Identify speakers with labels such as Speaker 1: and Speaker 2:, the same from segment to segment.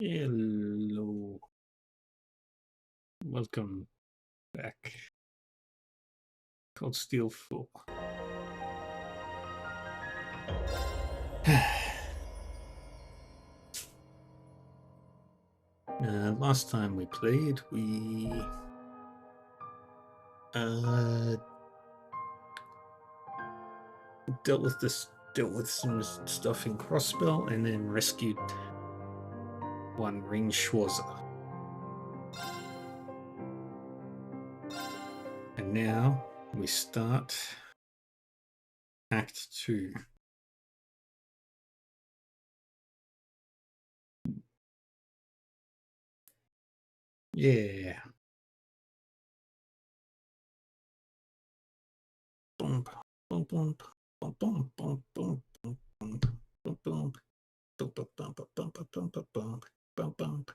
Speaker 1: Hello. Welcome back. Cold Steel 4. Last time we played, we dealt with some stuff in Crossbell, and then rescued one Ring Schwarzer. And now we start Act 2. Yeah. Bump, bump, bump, bump, bump, bump, bump, bump, bump, bump, bump, bump, bump, bump, bump, bump, bump, bump, bump, bump.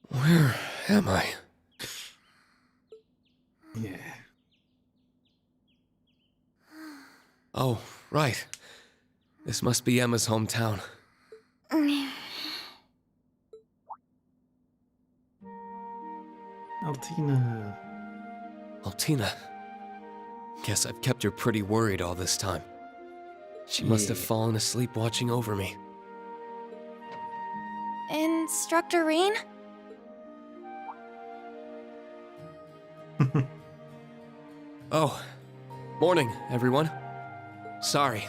Speaker 2: Where am I?
Speaker 1: Yeah.
Speaker 2: Oh, right. This must be Emma's hometown.
Speaker 1: Altina.
Speaker 2: Altina. Guess I've kept her pretty worried all this time. She must have fallen asleep watching over me.
Speaker 3: Instructor Reen?
Speaker 2: Oh, morning, everyone. Sorry,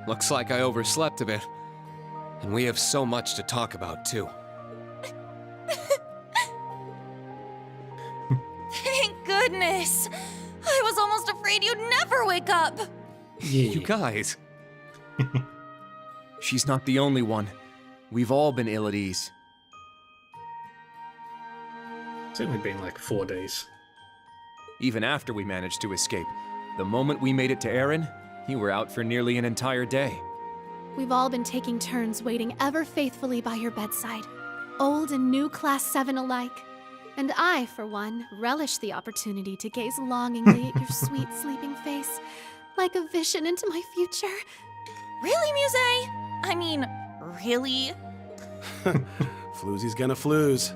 Speaker 2: looks like I overslept a bit. And we have so much to talk about, too.
Speaker 3: Thank goodness! I was almost afraid you'd never wake up!
Speaker 1: Yeah.
Speaker 2: You guys. She's not the only one. We've all been ill at ease.
Speaker 1: It's only been like 4 days.
Speaker 4: Even after we managed to escape, the moment we made it to Erin, you were out for nearly an entire day.
Speaker 5: We've all been taking turns waiting ever faithfully by your bedside, old and new Class 7 alike. And I, for one, relish the opportunity to gaze longingly at your sweet sleeping face, like a vision into my future.
Speaker 3: Really, Muse? I mean, really?
Speaker 6: Floozy's gonna flooze.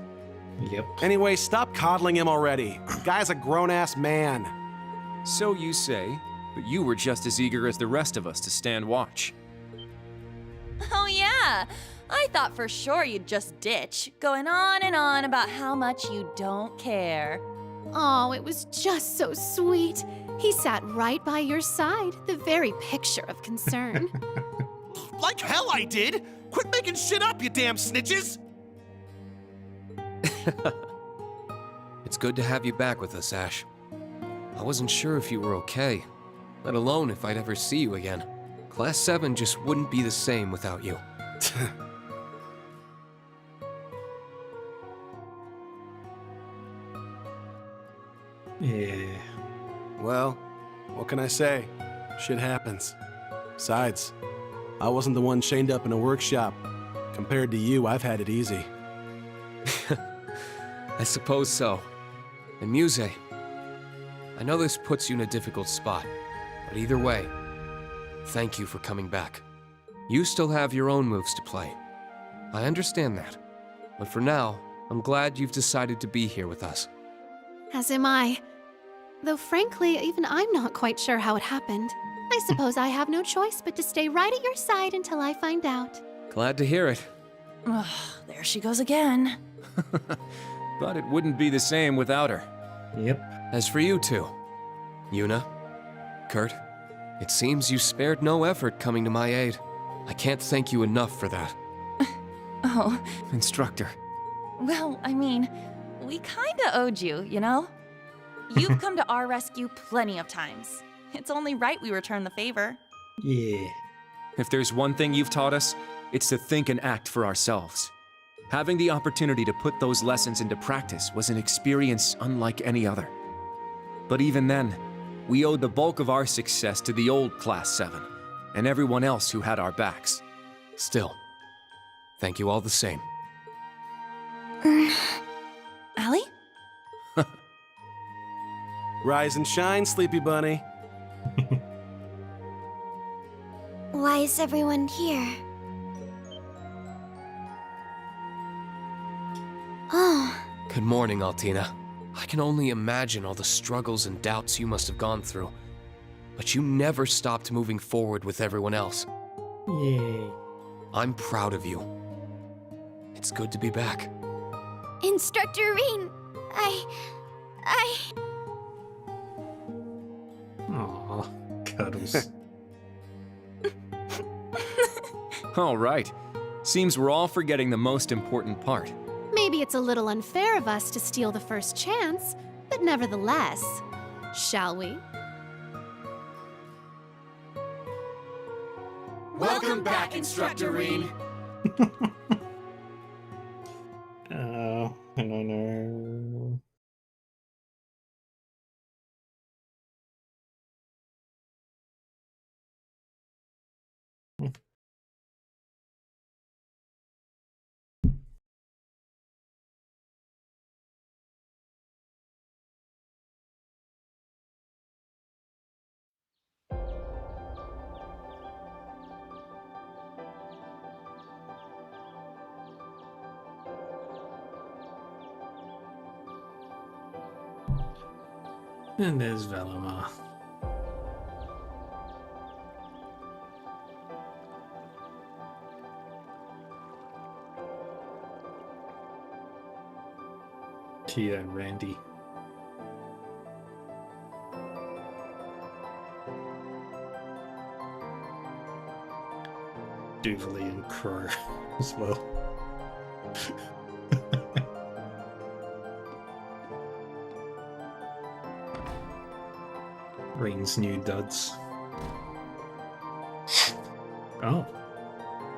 Speaker 1: Yep.
Speaker 6: Anyway, stop coddling him already. Guy's a grown-ass man.
Speaker 4: So you say, but you were just as eager as the rest of us to stand watch.
Speaker 3: Oh yeah! I thought for sure you'd just ditch, going on and on about how much you don't care.
Speaker 5: Oh, it was just so sweet. He sat right by your side, the very picture of concern.
Speaker 7: Like hell I did! Quit making shit up, you damn snitches!
Speaker 2: It's good to have you back with us, Ash. I wasn't sure if you were okay, let alone if I'd ever see you again. Class 7 just wouldn't be the same without you.
Speaker 1: Yeah.
Speaker 6: Well, what can I say? Shit happens. Besides, I wasn't the one chained up in a workshop. Compared to you, I've had it easy.
Speaker 2: I suppose so. And Muse, I know this puts you in a difficult spot, but either way, thank you for coming back. You still have your own moves to play. I understand that. But for now, I'm glad you've decided to be here with us.
Speaker 5: As am I. Though frankly, even I'm not quite sure how it happened. I suppose I have no choice but to stay right at your side until I find out.
Speaker 2: Glad to hear it.
Speaker 3: Ugh, there she goes again.
Speaker 4: But it wouldn't be the same without her.
Speaker 1: Yep.
Speaker 2: As for you two, Yuna, Kurt, it seems you spared no effort coming to my aid. I can't thank you enough for that.
Speaker 3: Oh,
Speaker 4: Instructor.
Speaker 3: well, I mean, we kinda owed you, you know? You've come to our rescue plenty of times. It's only right we return the favor.
Speaker 1: Yeah.
Speaker 4: If there's one thing you've taught us, it's to think and act for ourselves. Having the opportunity to put those lessons into practice was an experience unlike any other. But even then, we owed the bulk of our success to the old Class 7, and everyone else who had our backs.
Speaker 2: Still, thank you all the same.
Speaker 3: Allie?
Speaker 6: Rise and shine, Sleepy Bunny.
Speaker 8: Why is everyone here? Oh,
Speaker 2: Good morning, Altina. I can only imagine all the struggles and doubts you must have gone through. But you never stopped moving forward with everyone else.
Speaker 1: Yay.
Speaker 2: I'm proud of you. It's good to be back.
Speaker 8: Instructor Rean, I...
Speaker 1: Aw, cuddles.
Speaker 4: All right. Seems we're all forgetting the most important part.
Speaker 5: Maybe it's a little unfair of us to steal the first chance, but nevertheless, shall we?
Speaker 9: Welcome back, Instructor Rean.
Speaker 1: Oh, I don't know. And there's Valimar. Tia and Randy. Duvalie and Crow as well. Rean's new duds. Oh.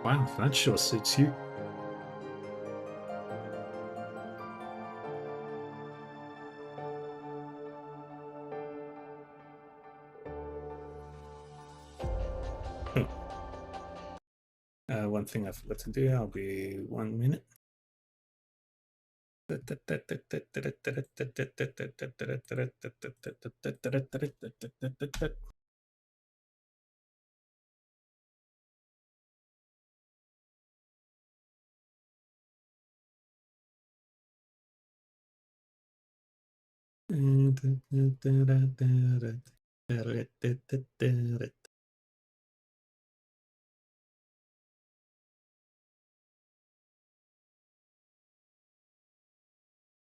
Speaker 1: Wow, that sure suits you. One thing I forgot to do, I'll be 1 minute.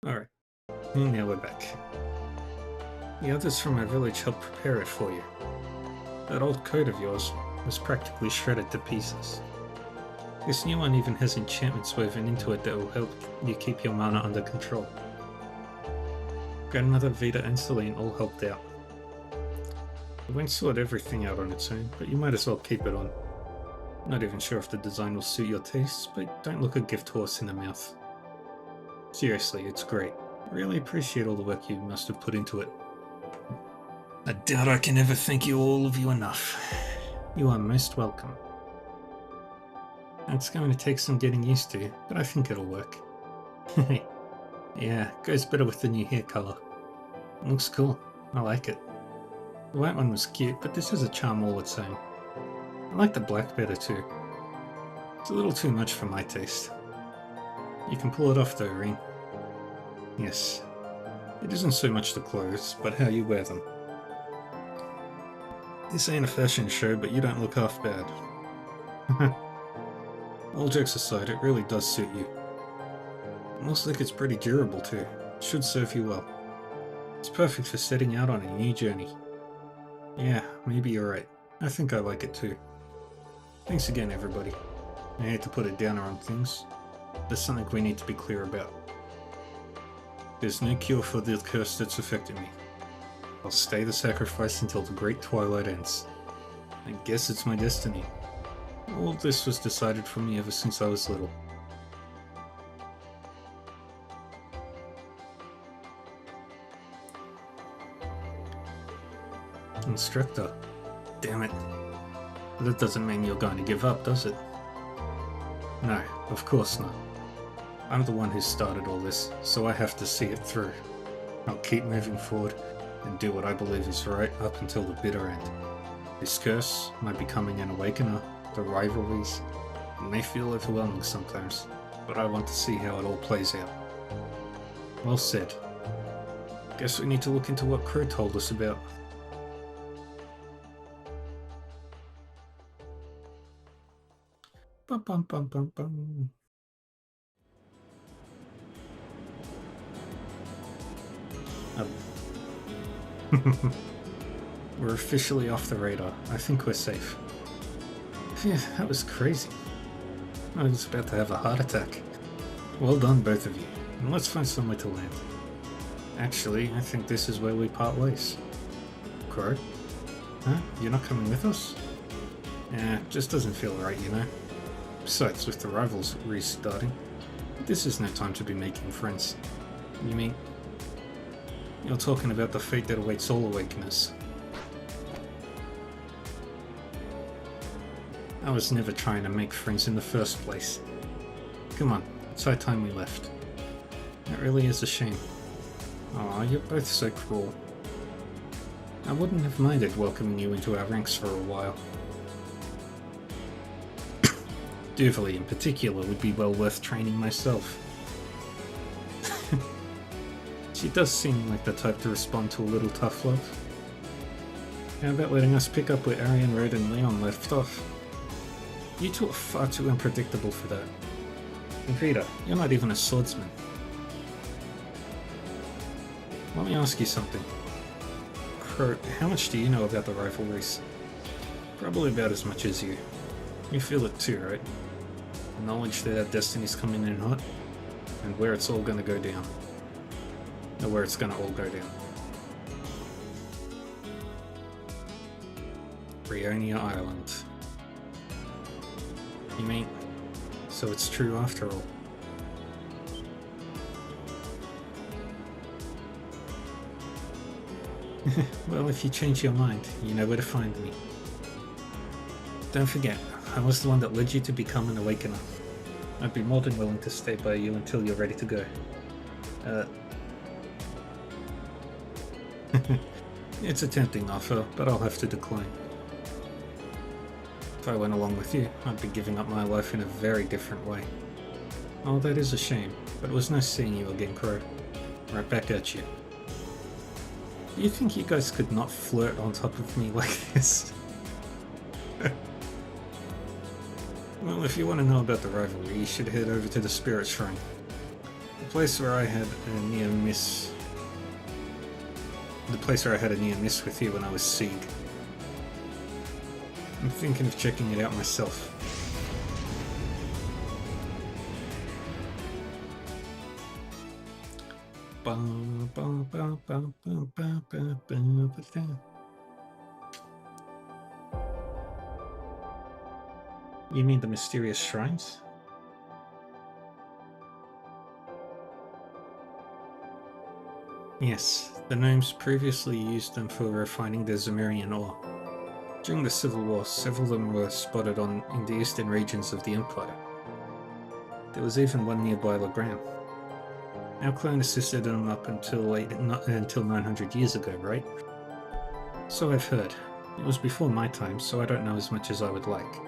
Speaker 1: Alright, and now we're back. The others from my village helped prepare it for you. That old coat of yours was practically shredded to pieces. This new one even has enchantments woven into it that will help you keep your mana under control. Grandmother, Vita, and Celine all helped out. I won't sort everything out on its own, but you might as well keep it on. Not even sure if the design will suit your tastes, but don't look a gift horse in the mouth. Seriously, it's great. I really appreciate all the work you must have put into it. I doubt I can ever thank you all of you enough. You are most welcome. It's going to take some getting used to, but I think it'll work. Yeah, goes better with the new hair color. It looks cool. I like it. The white one was cute, but this has a charm all its own. I like the black better too. It's a little too much for my taste. You can pull it off though, Rean. Yes. It isn't so much the clothes, but how you wear them. This ain't a fashion show, but you don't look half bad. All jokes aside, it really does suit you. It looks like it's pretty durable too. It should serve you well. It's perfect for setting out on a new journey. Yeah, maybe you're right. I think I like it too. Thanks again, everybody. I hate to put a downer on things. There's something we need to be clear about. There's no cure for the curse that's affected me. I'll stay the sacrifice until the great twilight ends. I guess it's my destiny. All this was decided for me ever since I was little. Instructor. Damn it. But that doesn't mean you're going to give up, does it? No, of course not. I'm the one who started all this, so I have to see it through. I'll keep moving forward, and do what I believe is right up until the bitter end. This curse, my becoming an awakener, the rivalries, it may feel overwhelming sometimes, but I want to see how it all plays out. Well said. Guess we need to look into what Crow told us about. Bum bum bum bum bum. We're officially off the radar. I think we're safe. Phew, that was crazy. I was about to have a heart attack. Well done, both of you. And let's find somewhere to land. Actually, I think this is where we part ways. Crow? Huh? You're not coming with us? Just doesn't feel right, you know. Besides, with the rivals restarting, this is no time to be making friends. You mean... You're talking about the fate that awaits all awakeners. I was never trying to make friends in the first place. Come on, it's high time we left. It really is a shame. Aw, you're both so cruel. I wouldn't have minded welcoming you into our ranks for a while. Duverly in particular would be well worth training myself. She does seem like the type to respond to a little tough love. How about letting us pick up where Arian, Red, and Leon left off? You two are far too unpredictable for that. And Vita, you're not even a swordsman. Let me ask you something. Crow, how much do you know about the rivalries? Probably about as much as you. You feel it too, right? The knowledge that our destiny's coming in hot, and where it's all gonna go down. Or where it's gonna all go down. Brionia Island. You mean, so it's true after all? Well, if you change your mind, you know where to find me. Don't forget, I was the one that led you to become an Awakener. I'd be more than willing to stay by you until you're ready to go. It's a tempting offer, but I'll have to decline. If I went along with you, I'd be giving up my life in a very different way. Oh, that is a shame, but it was nice seeing you again, Crow. Right back at you. Do you think you guys could not flirt on top of me like this? Well, if you want to know about the rivalry, you should head over to the Spirit Shrine. The place where I had a near miss with you when I was Sieg. I'm thinking of checking it out myself. You mean the mysterious shrines? Yes, the gnomes previously used them for refining their Zemurian ore. During the Civil War, several of them were spotted in the eastern regions of the Empire. There was even one nearby Legram. Our clan assisted them up until 900 years ago, right? So I've heard. It was before my time, so I don't know as much as I would like.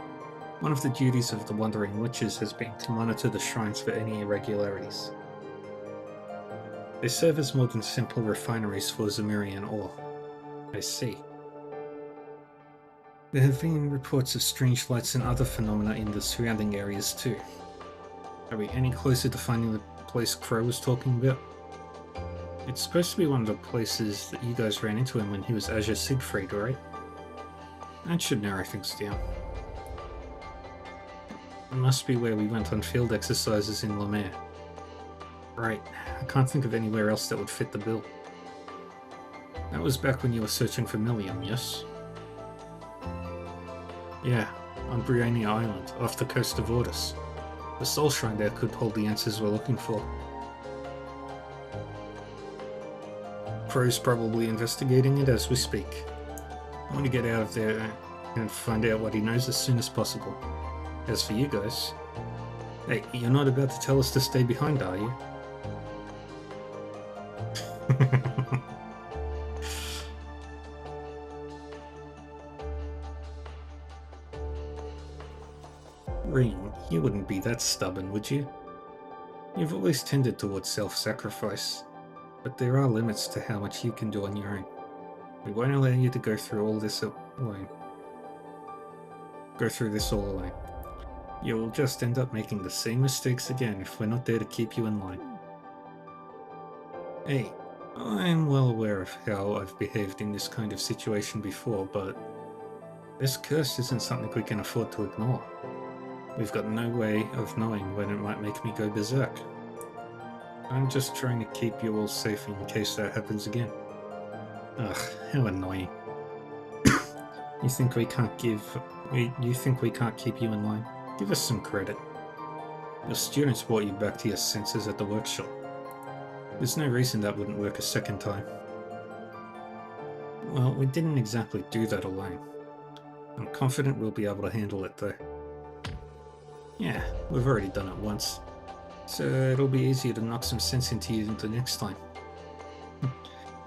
Speaker 1: One of the duties of the Wandering Witches has been to monitor the shrines for any irregularities. They serve as more than simple refineries for Zemurian ore. I see. There have been reports of strange lights and other phenomena in the surrounding areas too. Are we any closer to finding the place Crow was talking about? It's supposed to be one of the places that you guys ran into him when he was Azure Siegfried, right? That should narrow things down. It must be where we went on field exercises in Lemaire. Right, I can't think of anywhere else that would fit the bill. That was back when you were searching for Millium, yes? Yeah, on Brionia Island, off the coast of Ordis. The Soul Shrine there could hold the answers we're looking for. Crow's probably investigating it as we speak. I want to get out of there and find out what he knows as soon as possible. As for you guys... Hey, you're not about to tell us to stay behind, are you? Rean, you wouldn't be that stubborn, would you? You've always tended towards self-sacrifice, but there are limits to how much you can do on your own. We won't allow you to go through all this alone. Go through this all alone. You'll just end up making the same mistakes again if we're not there to keep you in line. Hey, I'm well aware of how I've behaved in this kind of situation before, but this curse isn't something we can afford to ignore. We've got no way of knowing when it might make me go berserk. I'm just trying to keep you all safe in case that happens again. Ugh, how annoying. You think we can't keep you in line? Give us some credit. Your students brought you back to your senses at the workshop. There's no reason that wouldn't work a second time. Well, we didn't exactly do that alone. I'm confident we'll be able to handle it though. Yeah, we've already done it once, so it'll be easier to knock some sense into you the next time.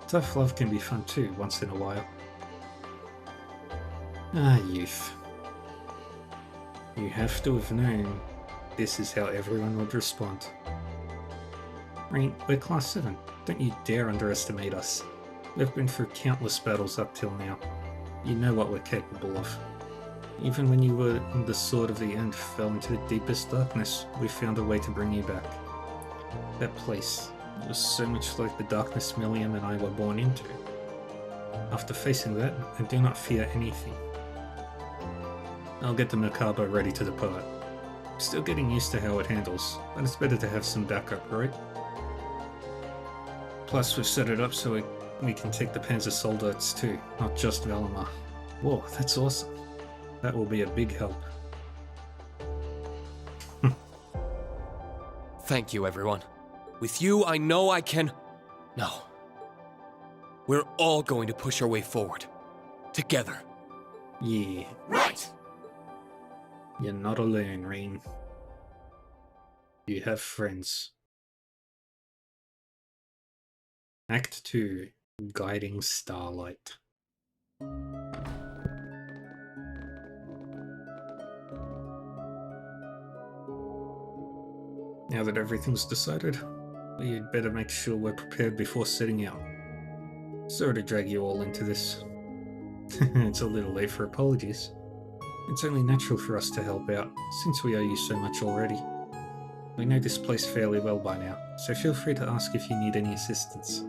Speaker 1: Tough love can be fun too, once in a while. Ah, youth. You have to have known this is how everyone would respond. Rean, we're Class 7. Don't you dare underestimate us. We've been through countless battles up till now. You know what we're capable of. Even when you were in the Sword of the End fell into the deepest darkness, we found a way to bring you back. That place was so much like the darkness Milliam and I were born into. After facing that, I do not fear anything. I'll get the Merkaba ready to depart. Still getting used to how it handles, but it's better to have some backup, right? Plus, we've set it up so we can take the Panzer Soldates too, not just Valimar. Whoa, that's awesome. That will be a big help.
Speaker 2: Thank you, everyone. With you, I know I can... No. We're all going to push our way forward. Together.
Speaker 1: Yeah.
Speaker 2: Right!
Speaker 1: You're not alone, Rean. You have friends. Act 2. Guiding Starlight. Now that everything's decided, we'd better make sure we're prepared before setting out. Sorry to drag you all into this. It's a little late for apologies. It's only natural for us to help out, since we owe you so much already. We know this place fairly well by now, so feel free to ask if you need any assistance.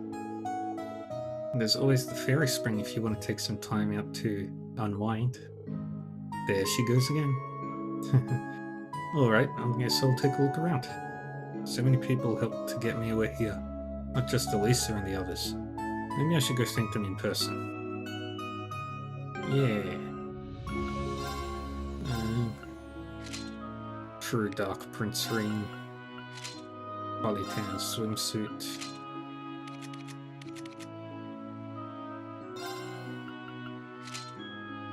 Speaker 1: There's always the Fairy Spring if you want to take some time out to unwind. There she goes again. Alright, I guess I'll take a look around. So many people helped to get me away here, not just Elisa and the others. Maybe I should go thank them in person. Yeah. True Dark Prince ring. Polytan swimsuit.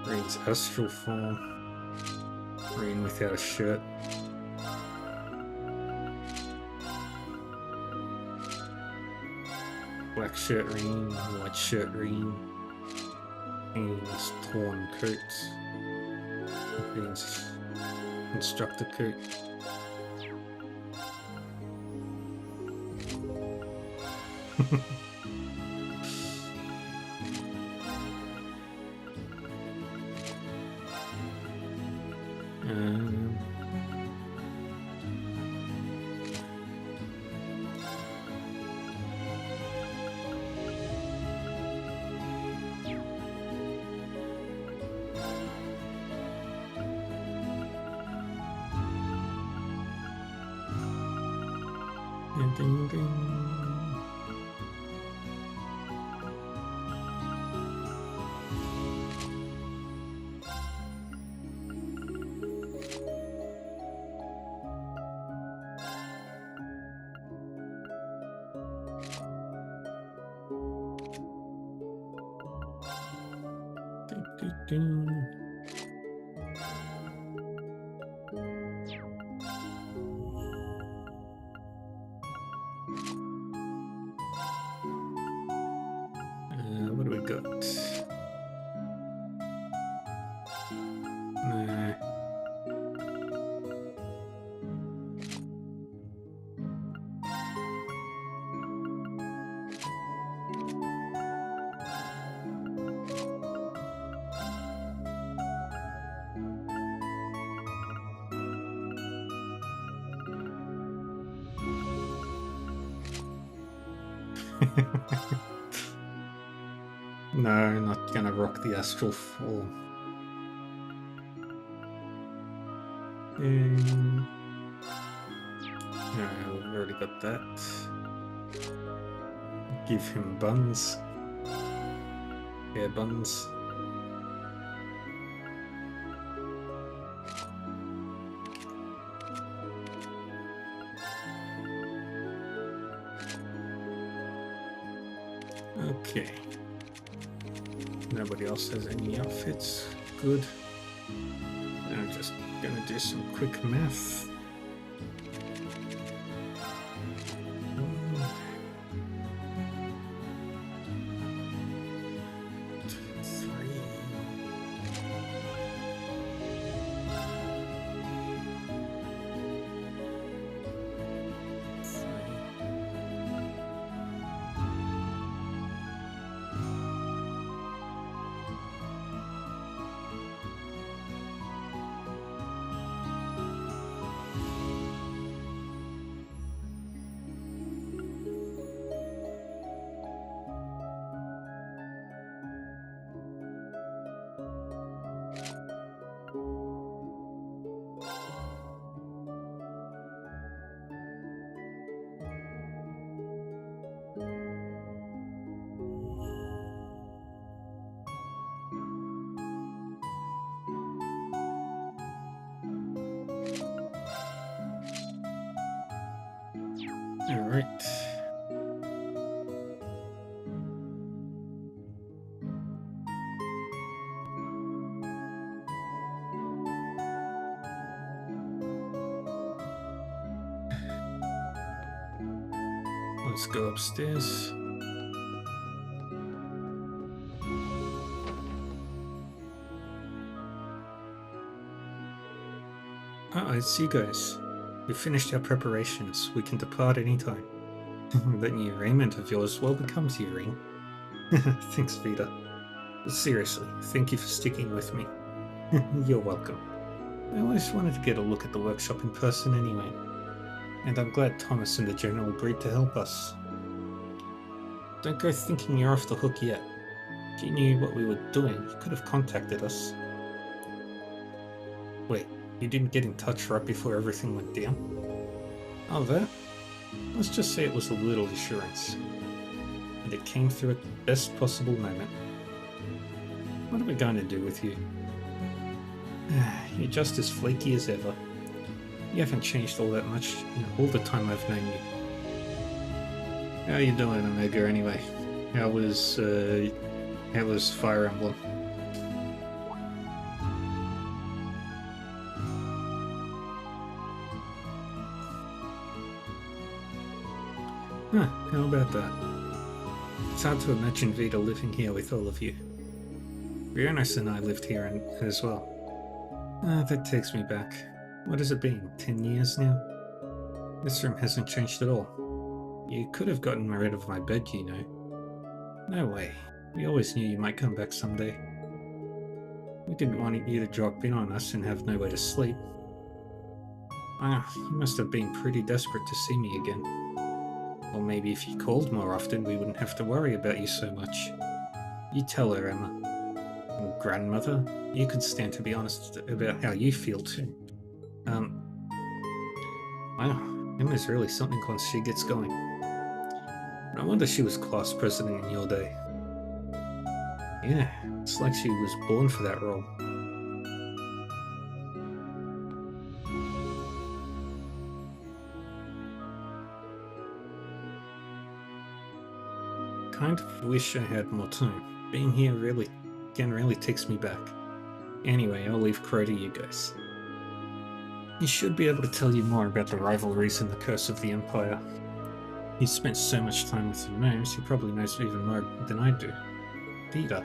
Speaker 1: Rean's astral form. Rean without a shirt. Black shirt Rean, white shirt Rean. Rean's torn coat. Rean's instructor coat. Ding, ding. Ding, ding, ding. What do we got? Nah. No, not gonna rock the astral fall. No, we've already got that. Give him buns. Yeah, buns. Okay. Nobody else has any outfits. Good. I'm just gonna do some quick math. All right. Let's go upstairs. It's you guys. We finished our preparations. We can depart anytime. That new raiment of yours well becomes you, Ring. Thanks, Vita. But seriously, thank you for sticking with me. You're welcome. I always wanted to get a look at the workshop in person anyway. And I'm glad Thomas and the General agreed to help us. Don't go thinking you're off the hook yet. If you knew what we were doing, you could have contacted us. Wait, you didn't get in touch right before everything went down? Oh, that? Let's just say it was a little assurance. And it came through at the best possible moment. What are we going to do with you? You're just as flaky as ever. You haven't changed all that much in all the time I've known you. How you doing, Omega, anyway? How was Fire Emblem? Huh, how about that? It's hard to imagine Vita living here with all of you. Rionis and I lived here as well. That takes me back. What has it been, 10 years now? This room hasn't changed at all. You could have gotten rid of my bed, you know. No way. We always knew you might come back someday. We didn't want you to drop in on us and have nowhere to sleep. You must have been pretty desperate to see me again. Or maybe if you called more often, we wouldn't have to worry about you so much. You tell her, Emma. Or grandmother, you could stand to be honest about how you feel too. Wow, Emma's really something once she gets going. No wonder she was class president in your day. Yeah, it's like she was born for that role. Kind of wish I had more time. Being here really takes me back. Anyway, I'll leave Crow to you guys. He should be able to tell you more about the rivalries and the curse of the Empire. He's spent so much time with the gnomes, he probably knows even more than I do. Vita.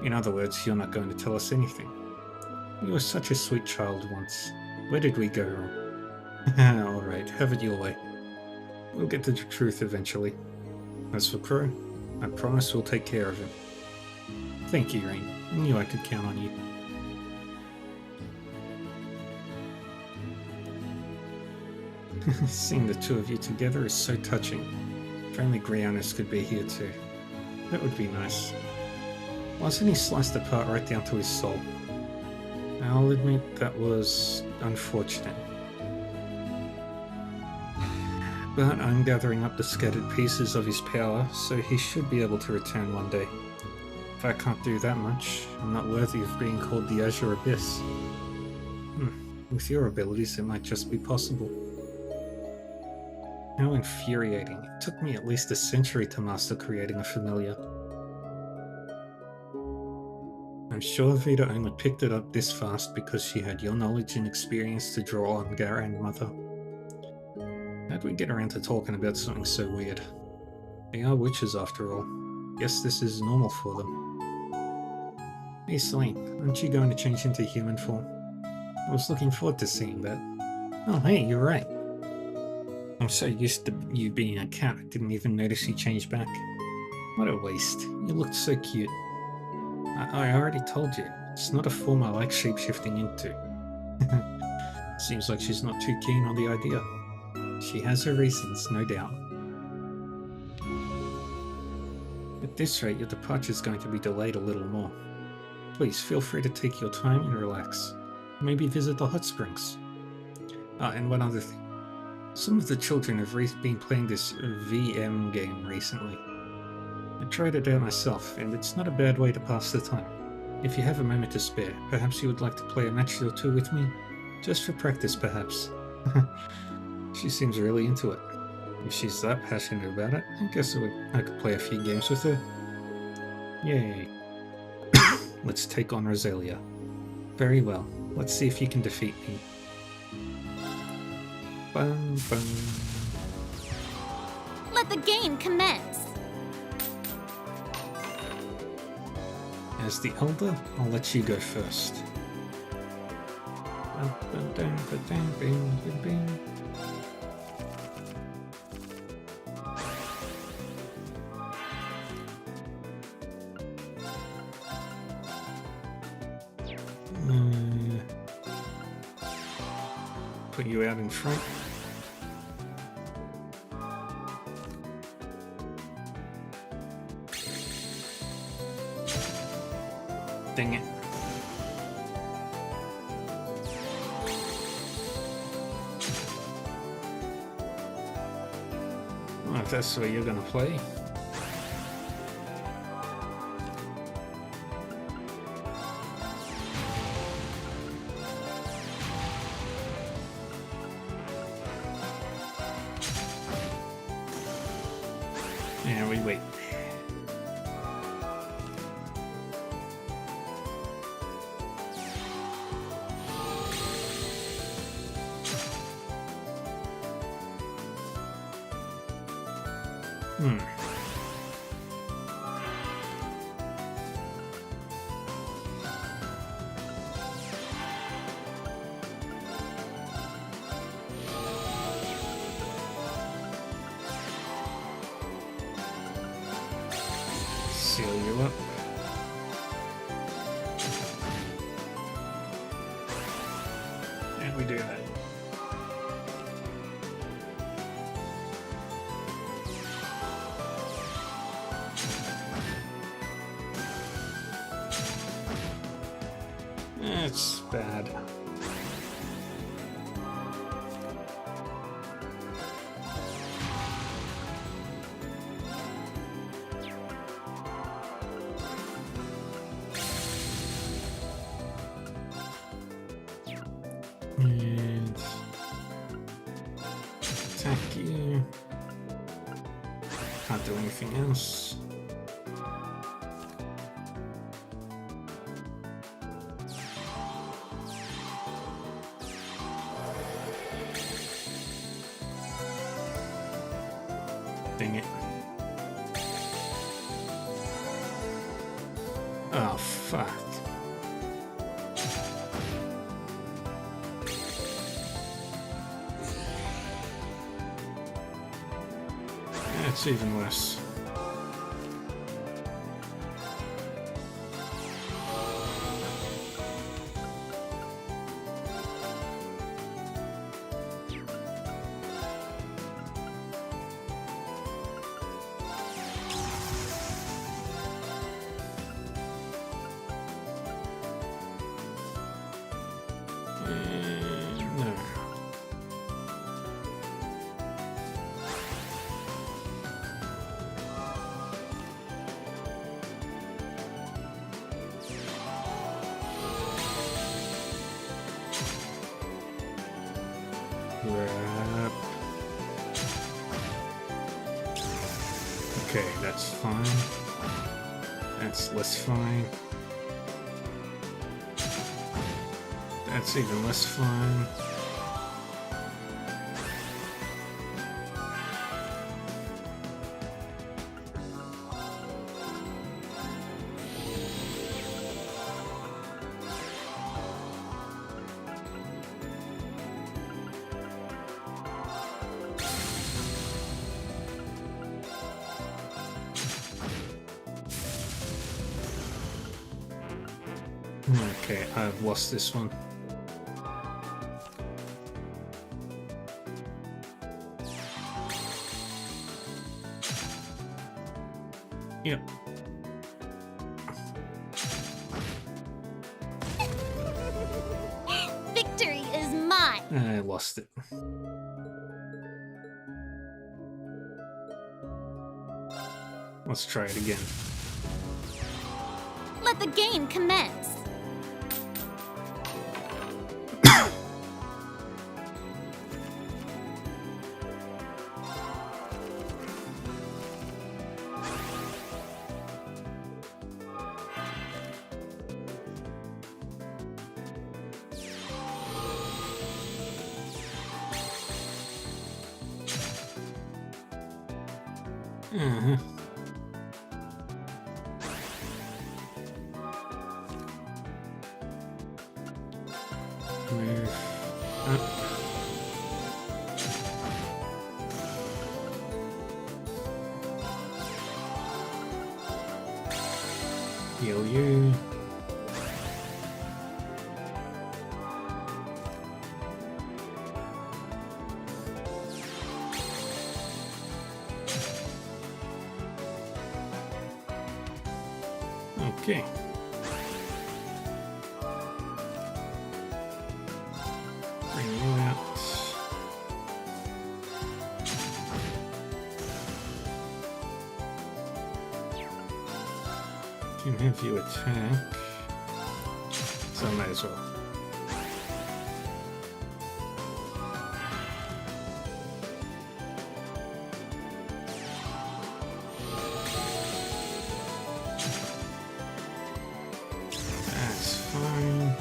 Speaker 1: In other words, you're not going to tell us anything. You were such a sweet child once. Where did we go wrong? Alright, have it your way. We'll get to the truth eventually. As for Crow, I promise we'll take care of him. Thank you, Rain. I knew I could count on you. Seeing the two of you together is so touching. If only Grianus could be here too. That would be nice. Wasn't he sliced apart right down to his soul? I'll admit that was unfortunate. But I'm gathering up the scattered pieces of his power, so he should be able to return one day. If I can't do that much, I'm not worthy of being called the Azure Abyss. With your abilities, it might just be possible. How infuriating. It took me at least a century to master creating a familiar. I'm sure Vita only picked it up this fast because she had your knowledge and experience to draw on, Grandmother. How'd we get around to talking about something so weird? They are witches after all. Guess this is normal for them. Hey Celine, aren't you going to change into human form? I was looking forward to seeing that. Oh hey, you're right. I'm so used to you being a cat, I didn't even notice you changed back. What a waste. You looked so cute. I already told you, it's not a form I like shapeshifting into. Seems like she's not too keen on the idea. She has her reasons, no doubt. At this rate, your departure's going to be delayed a little more. Please feel free to take your time and relax. Maybe visit the hot springs. And one other thing. Some of the children have been playing this VM game recently. I tried it out myself, and it's not a bad way to pass the time. If you have a moment to spare, perhaps you would like to play a match or two with me? Just for practice, perhaps. She seems really into it. If she's that passionate about it, I guess I could play a few games with her. Yay. Let's take on Rosalia. Very well. Let's see if you can defeat me. Bum, bum.
Speaker 8: Let the game commence.
Speaker 1: As the elder, I'll let you go first. Put you out in front. Dang it. Well, if that's the way you're gonna play. Yeah, we wait. Seal you up. And we do that. It's bad. And attack you. Can't do anything else. Dang it. Oh, fuck. That's even worse. That's fine. That's less fine. That's even less fine. Okay, I've lost this one. Yep.
Speaker 8: Victory is mine.
Speaker 1: I lost it. Let's try it again.
Speaker 8: Let the game commence.
Speaker 1: Move up. Heal you. Okay. Bring you out. Can have you attack, so I might as well. That's fine.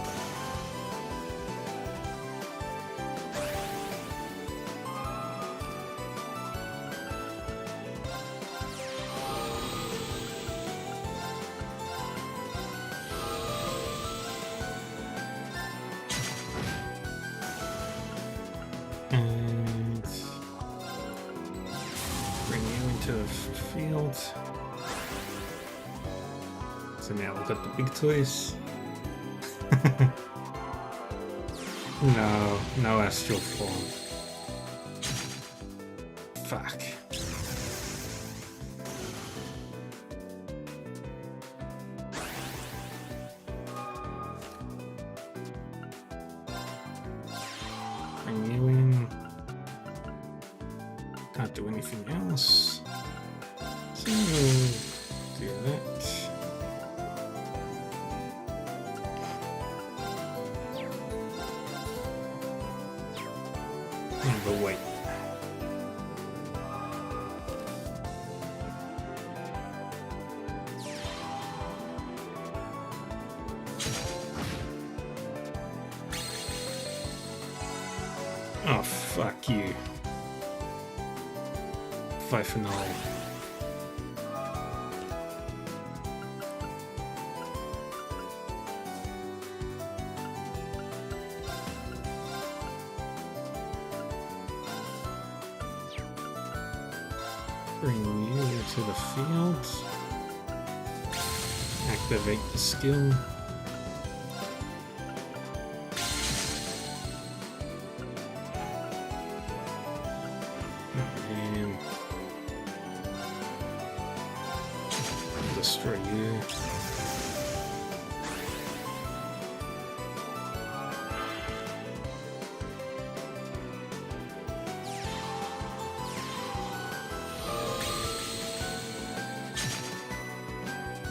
Speaker 1: And bring you into the field. So now we've got the big toys. No astral form. Fuck. Bring you in. Can't do anything else. So we'll do that. And we'll wait. Oh, fuck you. 5 for 9. Bring you to the field. Activate the skill. And destroy you.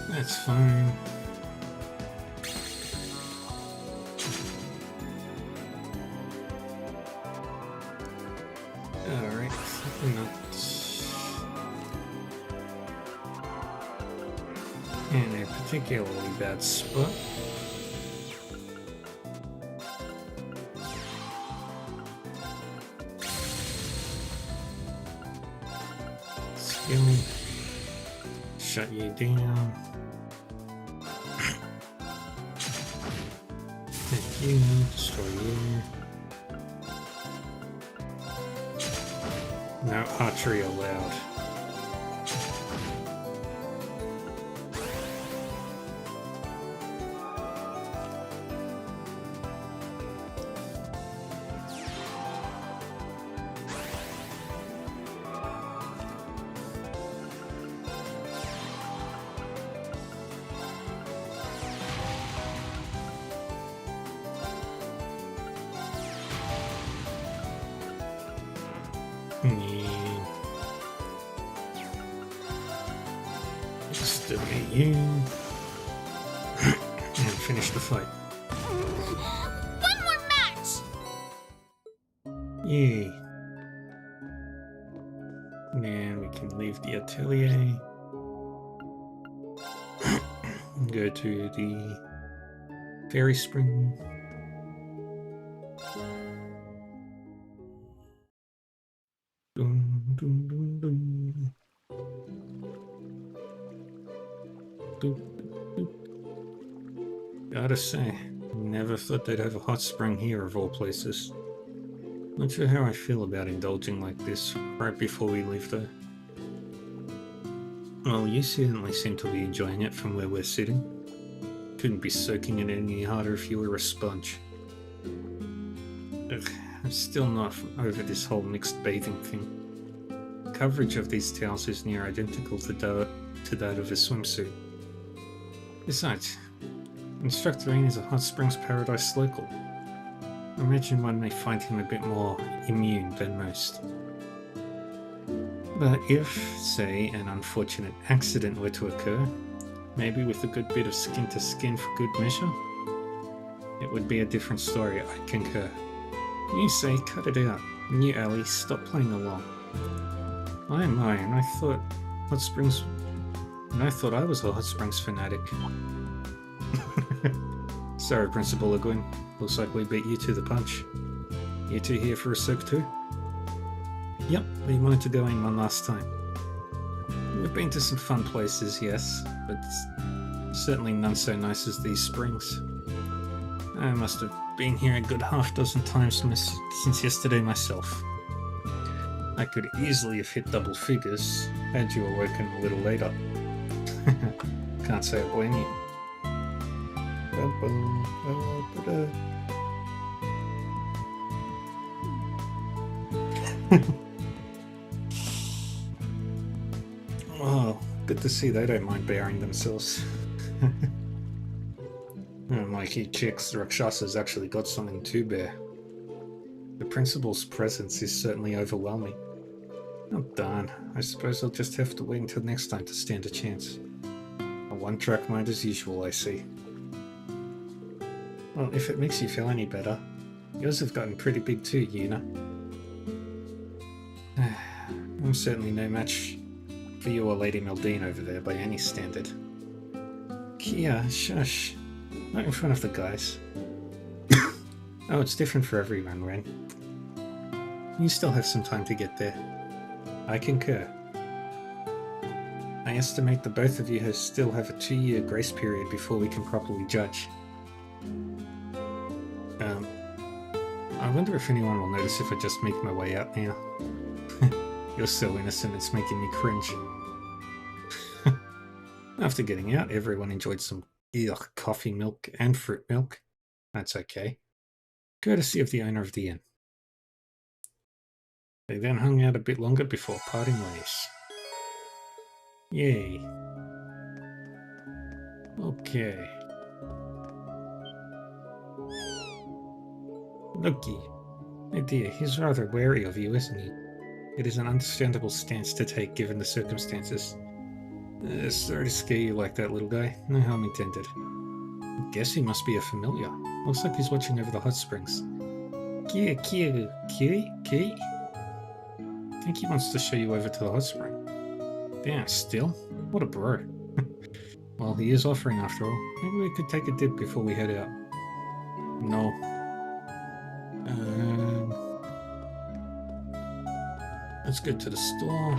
Speaker 1: That's fine. Alright, not. in a particularly bad spot. Skilly. Shut you down. Thank you. Destroy you. No archery allowed. Exterminate you. And finish the fight.
Speaker 8: One more match!
Speaker 1: Yay. Now we can leave the atelier. Go to the fairy spring. Dun, dun, dun, dun. Doop, doop. Gotta say, never thought they'd have a hot spring here of all places. Not sure how I feel about indulging like this right before we leave though. Well, you certainly seem to be enjoying it from where we're sitting. Couldn't be soaking it any harder if you were a sponge. Ugh, I'm still not over this whole mixed bathing thing. Coverage of these towels is near identical to that of a swimsuit. Besides, Instructor Rean is a hot springs paradise local. I imagine one may find him a bit more immune than most. But if, say, an unfortunate accident were to occur, maybe with a good bit of skin to skin for good measure, it would be a different story, I concur. You say, cut it out. And you, Ellie, stop playing along. My, and I thought Hot Springs... And I thought I was a Hot Springs fanatic. Sorry, Principal Le Guin. Looks like we beat you to the punch. You two here for a soak too? Yep, we wanted to go in one last time. We've been to some fun places, yes, but certainly none so nice as these springs. I must have been here a good half-dozen times since yesterday myself. I could easily have hit double figures had you awoken a little later. Can't say I blame you. Oh, good to see they don't mind bearing themselves. Like you chicks, the Rakshasa's actually got something to bear. The principal's presence is certainly overwhelming. Oh darn, I suppose I'll just have to wait until next time to stand a chance. A one-track mind as usual, I see. Well, if it makes you feel any better, yours have gotten pretty big too, Yuna. I'm certainly no match for you or Lady Meldine over there by any standard. Kia, shush. Not in front of the guys. Oh, it's different for everyone, Ren. You still have some time to get there. I concur. I estimate that both of you still have a 2-year grace period before we can properly judge. I wonder if anyone will notice if I just make my way out now. You're so innocent, it's making me cringe. After getting out, everyone enjoyed some coffee milk and fruit milk. That's okay. Courtesy of the owner of the inn. They then hung out a bit longer before parting ways. Yay. Okay. Loki. Oh dear, he's rather wary of you, isn't he? It is an understandable stance to take given the circumstances. Sorry to scare you like that, little guy. No harm intended. I guess he must be a familiar. Looks like he's watching over the hot springs. Kiri? I think he wants to show you over to the hot spring. Damn, still? What a bro. Well, he is offering after all. Maybe we could take a dip before we head out. No. Let's get to the store.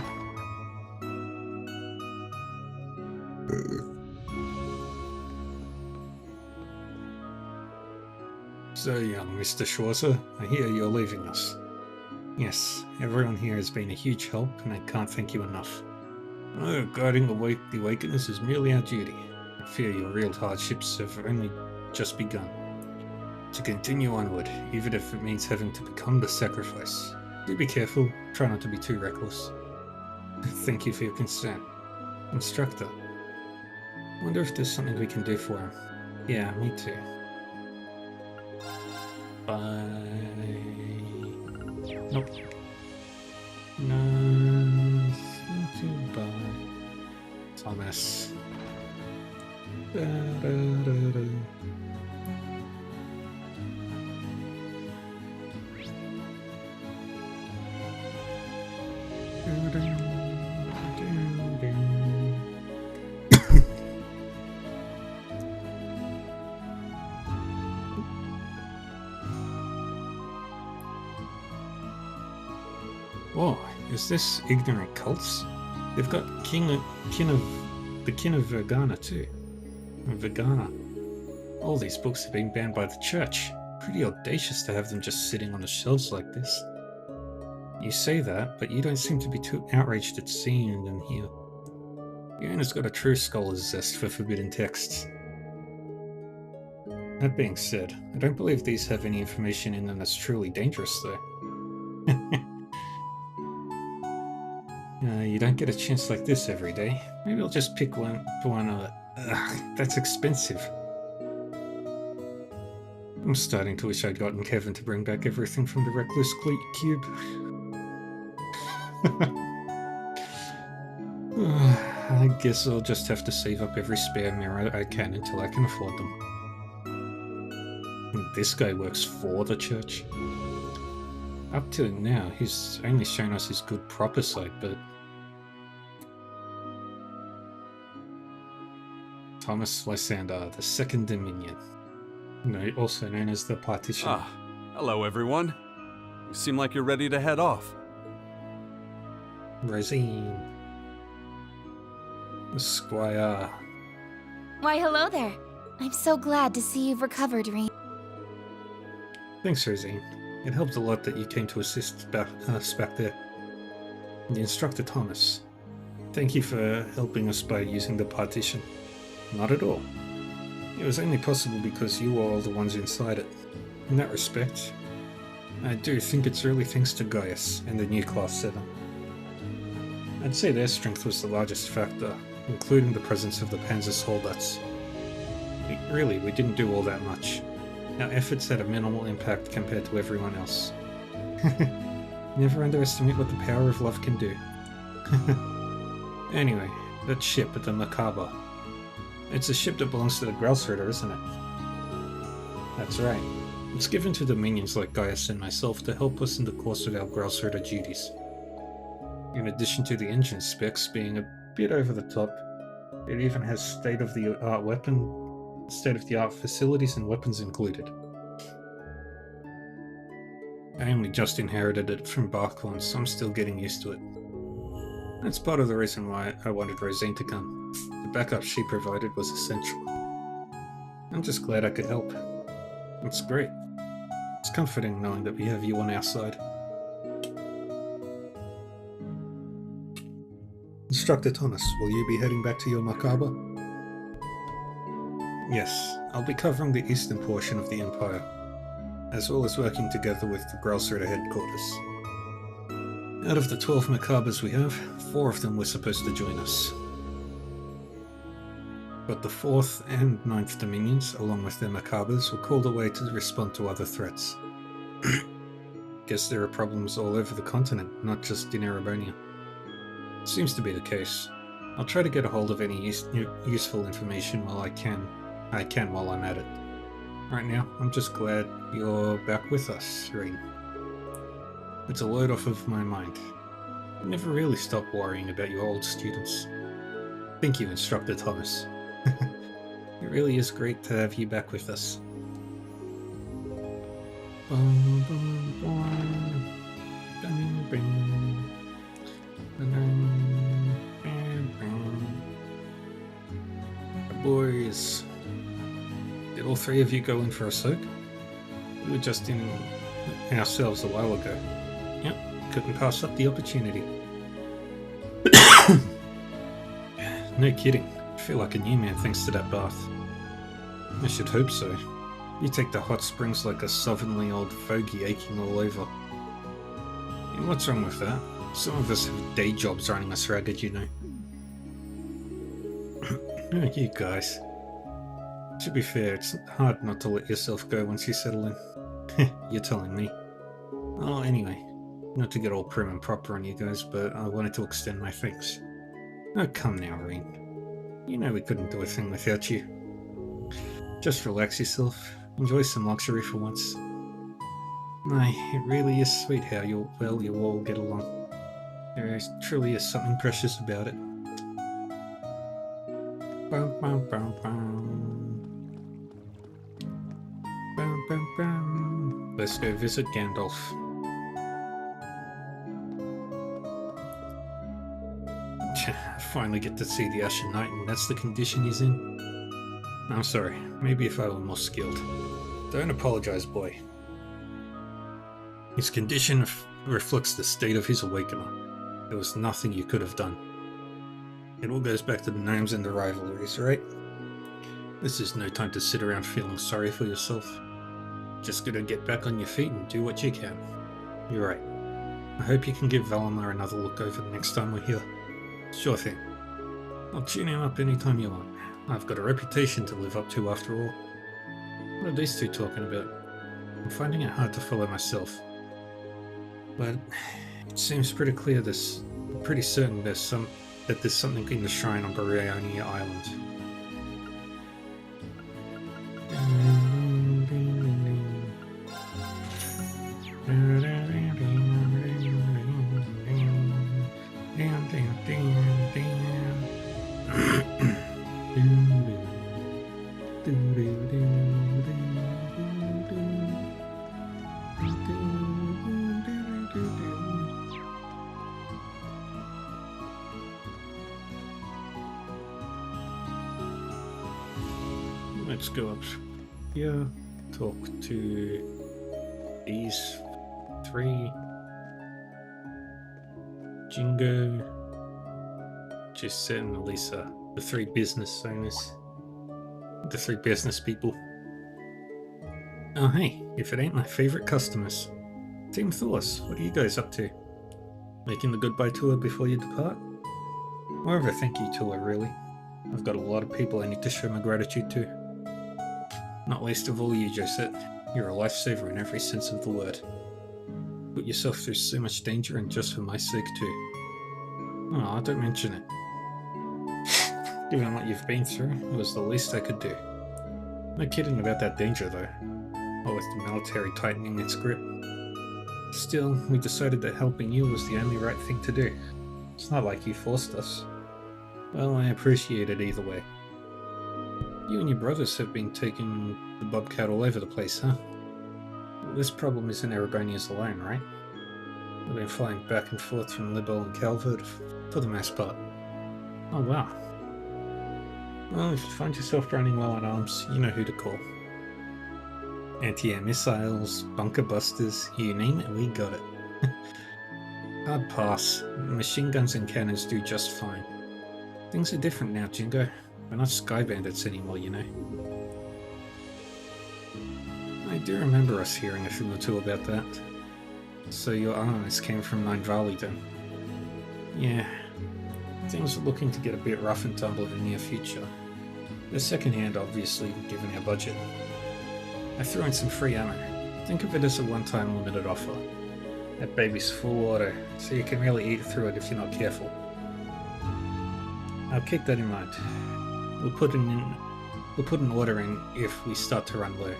Speaker 1: So, young Mr. Schwarzer, I hear you're leaving us. Yes, everyone here has been a huge help, and I can't thank you enough. Oh, guarding the Awakeners is merely our duty. I fear your real hardships have only just begun. To continue onward, even if it means having to become the sacrifice. Do be careful, try not to be too reckless. Thank you for your concern. Instructor. Wonder if there's something we can do for him. Yeah, me too. Bye. Nope. Nothing to buy. Thomas. Da, da, da, da. Whoa, is this ignorant cults? They've got the kin of Vergana too. Vergana. All these books have been banned by the church. Pretty audacious to have them just sitting on the shelves like this. You say that, but you don't seem to be too outraged at seeing them here. Fiona's got a true scholar's zest for forbidden texts. That being said, I don't believe these have any information in them that's truly dangerous, though. You don't get a chance like this every day. Maybe I'll just pick one. That's expensive. I'm starting to wish I'd gotten Kevin to bring back everything from the Recluse Cube. I guess I'll just have to save up every spare mirror I can until I can afford them. And this guy works for the church. Up to now, he's only shown us his good proper side, but... Thomas Lysander, the Second Dominion. Also known as the Partition.
Speaker 10: Ah, hello everyone. You seem like you're ready to head off.
Speaker 1: Rosine. The Squire.
Speaker 8: Why, hello there. I'm so glad to see you've recovered, Rean.
Speaker 1: Thanks, Rosine. It helped a lot that you came to assist us back there. The Instructor Thomas. Thank you for helping us by using the partition. Not at all. It was only possible because you were all the ones inside it. In that respect, I do think it's really thanks to Gaius and the new Class 7. I'd say their strength was the largest factor, including the presence of the Panzer's holdouts. Really, we didn't do all that much. Our efforts had a minimal impact compared to everyone else. Never underestimate what the power of love can do. Anyway, that ship at the Macabre. It's a ship that belongs to the Grelsritter, isn't it? That's right. It's given to Dominions like Gaius and myself to help us in the course of our Grelsritter duties. In addition to the engine specs being a bit over the top, it even has state-of-the-art facilities and weapons included. I only just inherited it from Barklon, so I'm still getting used to it. That's part of the reason why I wanted Rosine to come. The backup she provided was essential. I'm just glad I could help. It's great. It's comforting knowing that we have you on our side. Instructor Thomas, will you be heading back to your Macabre? Yes, I'll be covering the eastern portion of the Empire, as well as working together with the Grelsritter headquarters. Out of the 12 Macabres we have, 4 of them were supposed to join us. But the 4th and 9th Dominions, along with their Macabres, were called away to respond to other threats. Guess there are problems all over the continent, not just in Erebonia. Seems to be the case. I'll try to get a hold of any useful information while I can while I'm at it. Right now, I'm just glad you're back with us, Rean. It's a load off of my mind. I never really stopped worrying about your old students. Thank you, Instructor Thomas. It really is great to have you back with us. Boys, did all three of you go in for a soak? We were just in ourselves a while ago. Yep, couldn't pass up the opportunity. No kidding. I feel like a new man thanks to that bath. I should hope so. You take the hot springs like a slovenly old fogey aching all over. And what's wrong with that? Some of us have day jobs running us ragged, you know. Oh, you guys. To be fair, it's hard not to let yourself go once you settle in. You're telling me. Oh, anyway. Not to get all prim and proper on you guys, but I wanted to extend my thanks. Oh, come now, Rean. You know we couldn't do a thing without you. Just relax yourself. Enjoy some luxury for once. Aye, it really is sweet how you all get along. There truly is something precious about it. Bum, bum, bum, bum. Bum, bum, bum. Let's go visit Gandalf. I finally get to see the Ashen Knight, and that's the condition he's in. I'm sorry, maybe if I were more skilled. Don't apologize, boy. His condition reflects the state of his awakener. There was nothing you could have done. It all goes back to the gnomes and the rivalries, right? This is no time to sit around feeling sorry for yourself. Just gotta get back on your feet and do what you can. You're right. I hope you can give Valimar another look over the next time we're here. Sure thing. I'll tune him up anytime you want. I've got a reputation to live up to after all. What are these two talking about? I'm finding it hard to follow myself. But it seems pretty clear I'm pretty certain there's something in the shrine on Bariani Island. Let's go up here, talk to these three. Jingo, Gisette and Elisa, the three business owners, the three business people. Oh hey, if it ain't my favourite customers. Team Thor's, what are you guys up to? Making the goodbye tour before you depart? More of a thank you tour, really. I've got a lot of people I need to show my gratitude to. Not least of all you, Josette. You're a lifesaver in every sense of the word. Put yourself through so much danger and just for my sake too. Oh, don't mention it. Given what you've been through, it was the least I could do. No kidding about that danger though. Or with the military tightening its grip. Still, we decided that helping you was the only right thing to do. It's not like you forced us. Well, I appreciate it either way. You and your brothers have been taking the Bobcat all over the place, huh? Well, this problem isn't Aragonians alone, right? We've been flying back and forth from Libel and Calvert for the most part. Oh wow. Well, if you find yourself running low on arms, you know who to call. Anti-air missiles, bunker busters, you name it, we got it. Hard pass. Machine guns and cannons do just fine. Things are different now, Jingo. We're not Sky Bandits anymore, you know. I do remember us hearing a thing or two about that. So your armaments came from Nine Valley then? Yeah. Things are looking to get a bit rough and tumble in the near future. They're second-hand, obviously, given our budget. I threw in some free ammo. Think of it as a one-time limited offer. That baby's full auto, so you can really eat through it if you're not careful. I'll keep that in mind. We'll put an order in if we start to run low.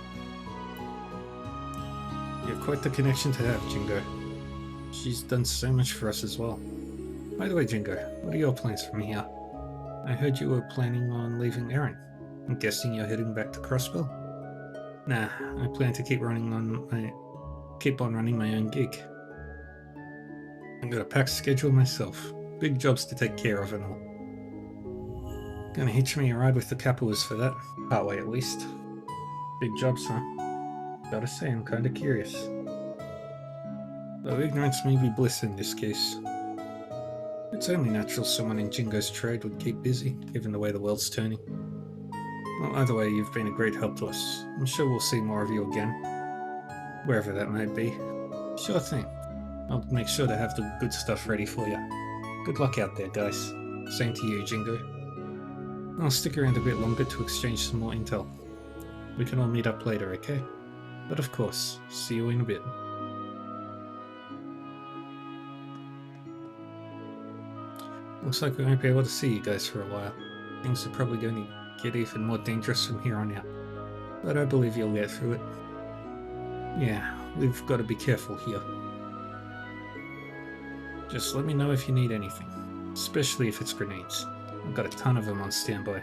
Speaker 1: You're quite the connection to have, Jingo. She's done so much for us as well. By the way, Jingo, what are your plans from here? I heard you were planning on leaving Erin. I'm guessing you're heading back to Crossbell? Nah, I plan to keep on running my own gig. I've got a packed schedule myself. Big jobs to take care of and all. Gonna hitch me a ride with the Capuas for that. Partway at least. Big jobs, huh? Gotta say, I'm kinda curious. Though ignorance may be bliss in this case. It's only natural someone in Jingo's trade would keep busy, given the way the world's turning. Well, either way, you've been a great help to us. I'm sure we'll see more of you again. Wherever that may be. Sure thing. I'll make sure to have the good stuff ready for you. Good luck out there, guys. Same to you, Jingo. I'll stick around a bit longer to exchange some more intel. We can all meet up later, okay? But of course, see you in a bit. Looks like we won't be able to see you guys for a while. Things are probably going to get even more dangerous from here on out. But I believe you'll get through it. Yeah, we've got to be careful here. Just let me know if you need anything. Especially if it's grenades. I've got a ton of them on standby.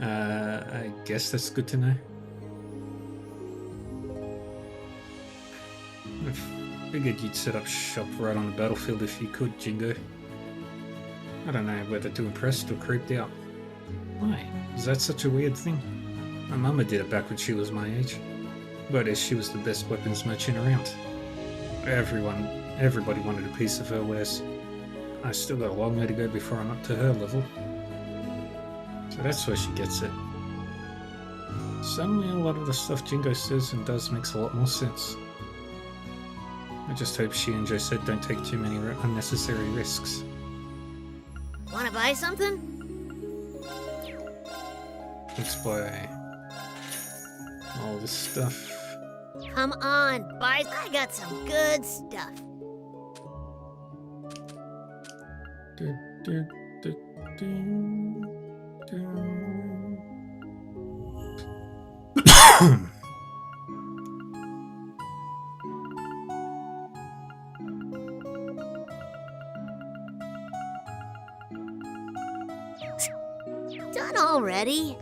Speaker 1: I guess that's good to know. I figured you'd set up shop right on the battlefield if you could, Jingo. I don't know whether to impressed or creeped out. Why? Is that such a weird thing? My mama did it back when she was my age. But as she was the best weapons merchant around. Everybody wanted a piece of her wares. I still got a long way to go before I'm up to her level. So that's where she gets it. Suddenly a lot of the stuff Jingo says and does makes a lot more sense. I just hope she and Josette don't take too many unnecessary risks.
Speaker 11: Wanna buy something?
Speaker 1: Let's buy all this stuff.
Speaker 11: Come on, buy. I got some good stuff. Done already?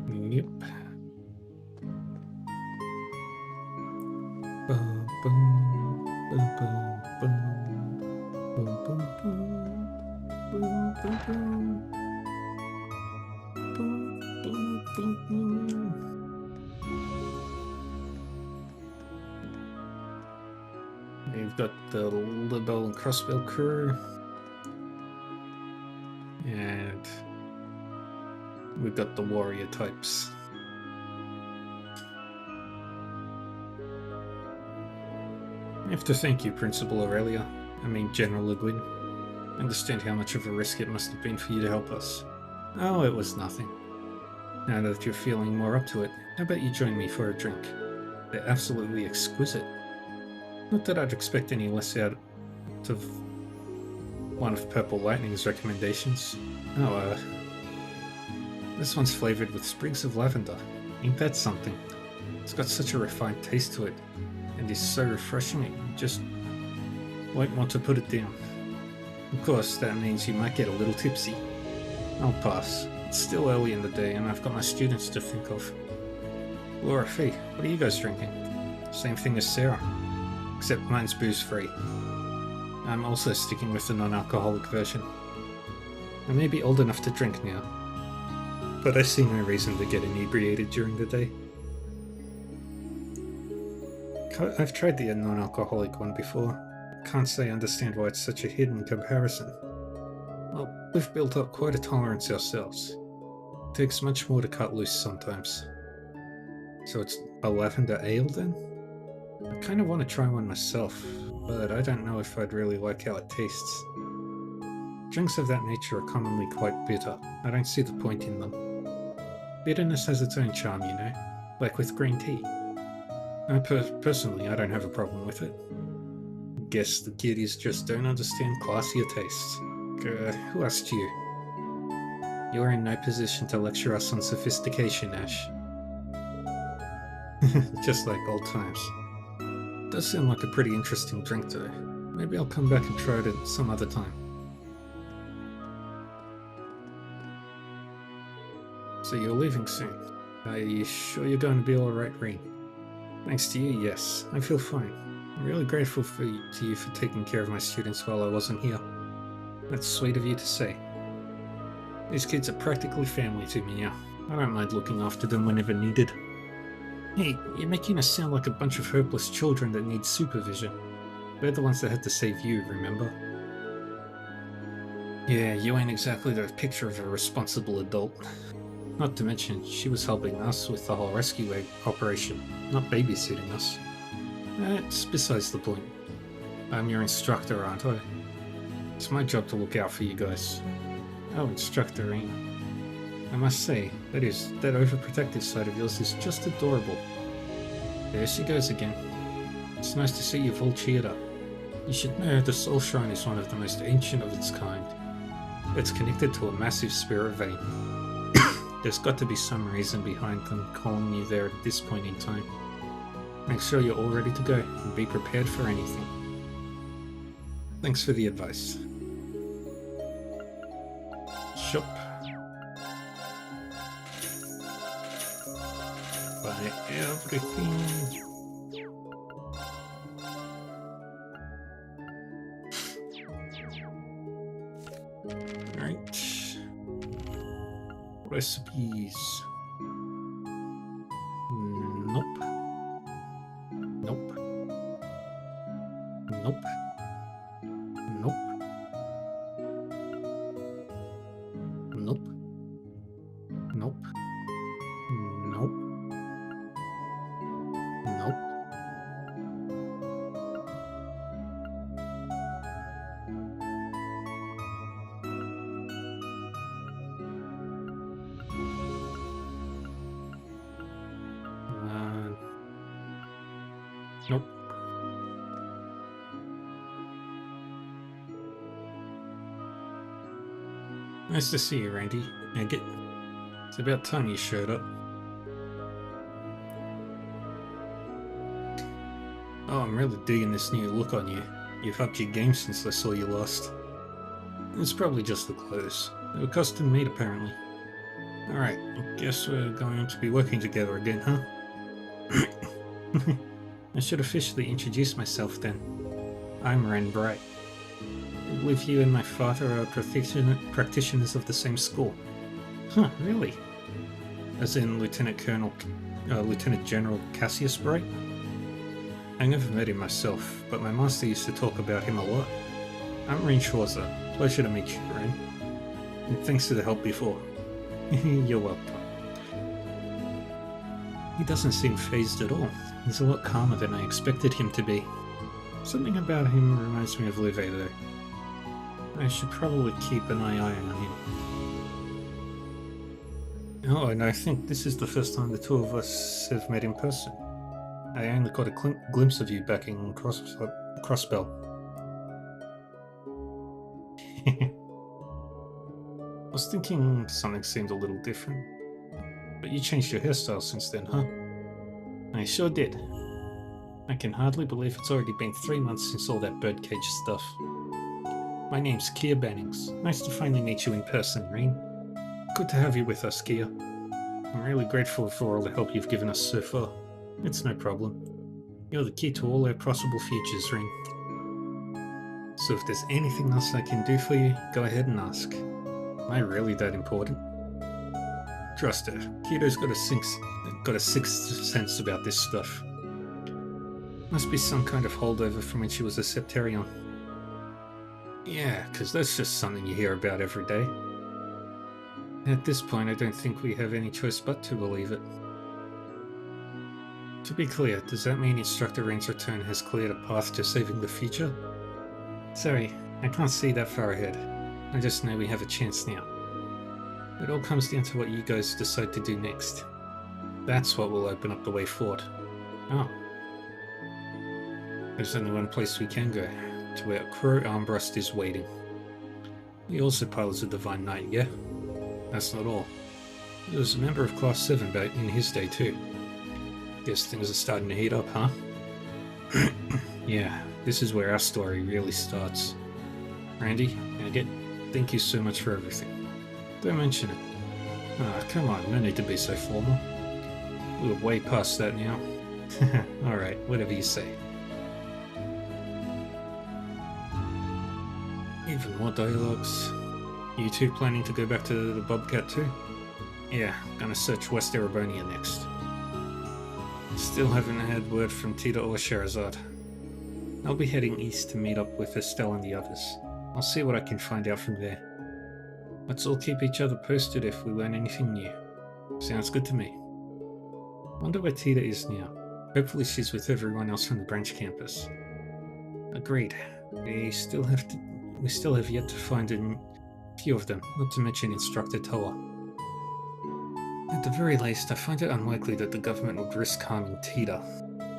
Speaker 1: Yep. Bum, bum, bum, bum, bum, bum, bum, bum, bum, bum, bum, bum. We've got the Libel and Crossbell crew. And we've got the warrior types. I have to thank you, Principal Aurelia. General Le Guin. I understand how much of a risk it must have been for you to help us. Oh, it was nothing. Now that you're feeling more up to it, how about you join me for a drink? They're absolutely exquisite. Not that I'd expect any less out of one of Purple Lightning's recommendations. Oh, this one's flavored with sprigs of lavender. Ain't that something? It's got such a refined taste to it, and is so refreshing it you just won't want to put it down. Of course, that means you might get a little tipsy. I'll pass. It's still early in the day, and I've got my students to think of. Laura Fee, what are you guys drinking? Same thing as Sarah, except mine's booze-free. I'm also sticking with the non-alcoholic version. I may be old enough to drink now, but I see no reason to get inebriated during the day. I've tried the non-alcoholic one before. Can't say I understand why it's such a hit in comparison. Well, we've built up quite a tolerance ourselves. It takes much more to cut loose sometimes. So it's a lavender ale then? I kind of want to try one myself, but I don't know if I'd really like how it tastes. Drinks of that nature are commonly quite bitter. I don't see the point in them. Bitterness has its own charm, you know, like with green tea. Personally, I don't have a problem with it. Guess the kiddies just don't understand classier tastes. Who asked you? You're in no position to lecture us on sophistication, Ash. Just like old times. Does sound like a pretty interesting drink though. Maybe I'll come back and try it at some other time. So you're leaving soon. Are you sure you're going to be alright, Rean? Thanks to you, yes. I feel fine. I'm really grateful to you for taking care of my students while I wasn't here. That's sweet of you to say. These kids are practically family to me now. I don't mind looking after them whenever needed. Hey, you're making us sound like a bunch of hopeless children that need supervision. We're the ones that had to save you, remember? Yeah, you ain't exactly the picture of a responsible adult. Not to mention, she was helping us with the whole rescue operation, not babysitting us. That's besides the point. I'm your instructor, aren't I? It's my job to look out for you guys. Oh, Instructor Rean. I must say, that overprotective side of yours is just adorable. There she goes again. It's nice to see you've all cheered up. You should know the Soul Shrine is one of the most ancient of its kind. It's connected to a massive spirit vein. There's got to be some reason behind them calling you there at this point in time. Make sure you're all ready to go, and be prepared for anything. Thanks for the advice. Shop. Buy everything. Right. Recipes. Nope. Nope. Nope. Nope. Nope. Nope. Nope. Nope. Nope. Nice to see you, Randy. Agate. It's about time you showed up. Oh, I'm really digging this new look on you. You've upped your game since I saw you last. It's probably just the clothes. They were custom made, apparently. Alright, I guess we're going to be working together again, huh? I should officially introduce myself then. I'm Ren Bright. I believe you and my father are practitioners of the same school. Huh, really? As in Lieutenant General Cassius Bright? I never met him myself, but my master used to talk about him a lot. I'm Rean Schwarzer. Pleasure to meet you, Ren. And thanks for the help before. You're welcome. He doesn't seem phased at all. He's a lot calmer than I expected him to be. Something about him reminds me of Live though. I should probably keep an eye on him. Oh, and I think this is the first time the two of us have met in person. I only got a glimpse of you back in Crossbell. I was thinking something seemed a little different. But you changed your hairstyle since then, huh? I sure did. I can hardly believe it's already been 3 months since all that birdcage stuff. My name's Kia Bannings. Nice to finally meet you in person, Rean. Good to have you with us, Kia. I'm really grateful for all the help you've given us so far. It's no problem. You're the key to all our possible futures, Rean. So if there's anything else I can do for you, go ahead and ask. Am I really that important? Trust her. Kyoto's got a sixth sense about this stuff. Must be some kind of holdover from when she was a Septarion. Yeah, because that's just something you hear about every day. At this point, I don't think we have any choice but to believe it. To be clear, does that mean Instructor Rean's return has cleared a path to saving the future? Sorry, I can't see that far ahead. I just know we have a chance now. It all comes down to what you guys decide to do next. That's what will open up the way forward. Oh. There's only one place we can go, to where Crow Armbrust is waiting. He also pilots a Divine Knight, yeah? That's not all. He was a member of Class 7 back in his day too. Guess things are starting to heat up, huh? Yeah, this is where our story really starts. Randy, Agate, thank you so much for everything. Don't mention it. Ah, come on, no need to be so formal. We're way past that now. Alright, whatever you say. Even more dialogues. You two planning to go back to the Bobcat too? Yeah, gonna search West Erebonia next. Still haven't had word from Tita or Sherazade. I'll be heading east to meet up with Estelle and the others. I'll see what I can find out from there. Let's all keep each other posted if we learn anything new. Sounds good to me. Wonder where Tita is now. Hopefully she's with everyone else from the branch campus. Agreed. We still have yet to find a few of them, not to mention Instructor Toa. At the very least, I find it unlikely that the government would risk harming Tita.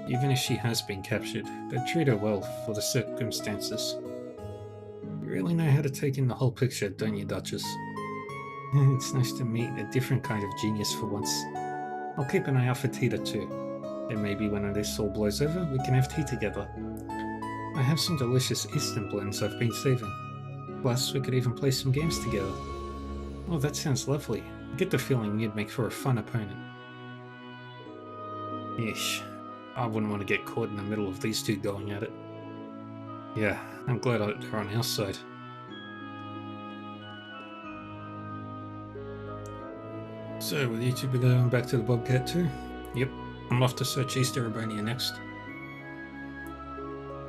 Speaker 1: Even if she has been captured, they'd treat her well for the circumstances. You really know how to take in the whole picture, don't you, Duchess? It's nice to meet a different kind of genius for once. I'll keep an eye out for Tita too. And maybe when this all blows over, we can have tea together. I have some delicious Eastern blends I've been saving. Plus, we could even play some games together. Oh, that sounds lovely. I get the feeling you'd make for a fun opponent. Yeesh. I wouldn't want to get caught in the middle of these two going at it. Yeah, I'm glad they're on our side. So, will you two be going back to the Bobcat too? Yep, I'm off to search East Erebonia next.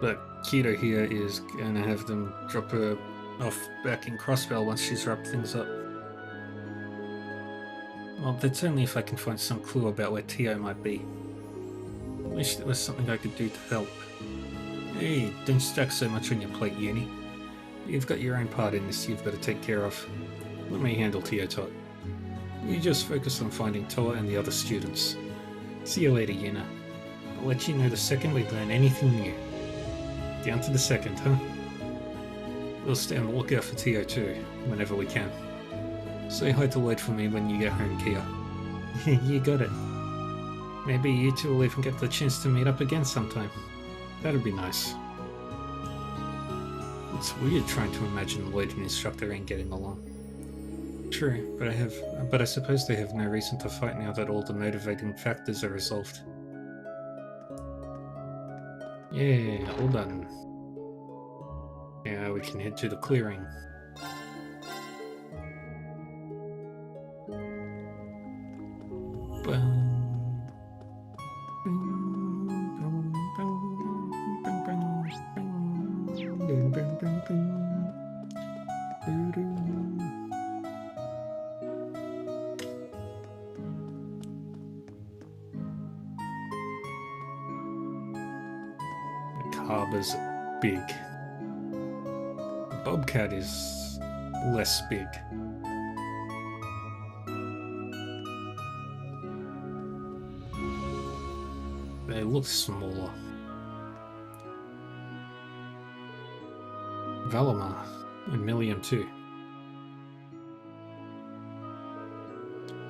Speaker 1: But Keto here is gonna have them drop her off back in Crossbell once she's wrapped things up. Well, that's only if I can find some clue about where Tio might be. I wish there was something I could do to help. Hey, don't stack so much on your plate, Uni. You've got your own part in this you've got to take care of. Let me handle Tio Tot. You just focus on finding Toa and the other students. See you later, Yuna. I'll let you know the second we learn anything new. Down to the second, huh? We'll stay on the lookout for Tio too, whenever we can. Say hi to Lloyd for me when you get home, Kia. You got it. Maybe you two will even get the chance to meet up again sometime. That'd be nice. It's weird trying to imagine Lloyd and Instructor ain't getting along. True, but I suppose they have no reason to fight now that all the motivating factors are resolved. Yeah, all done. Now we can head to the clearing. Harbor's big. Bobcat is less big. They look smaller. Valimar and Millium too.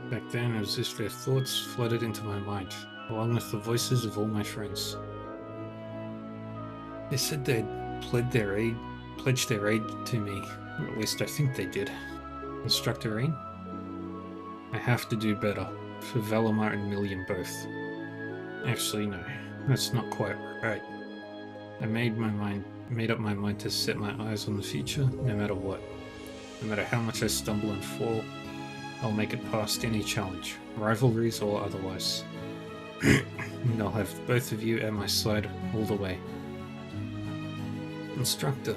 Speaker 1: Back then, it was as if their thoughts flooded into my mind, along with the voices of all my friends. They said they'd pledged their aid to me, or at least I think they did. Instructor Rain? I have to do better, for Valimar and Millium both. Actually, no, that's not quite right. I made up my mind to set my eyes on the future, no matter what. No matter how much I stumble and fall, I'll make it past any challenge, rivalries or otherwise. And I'll have both of you at my side all the way. Instructor.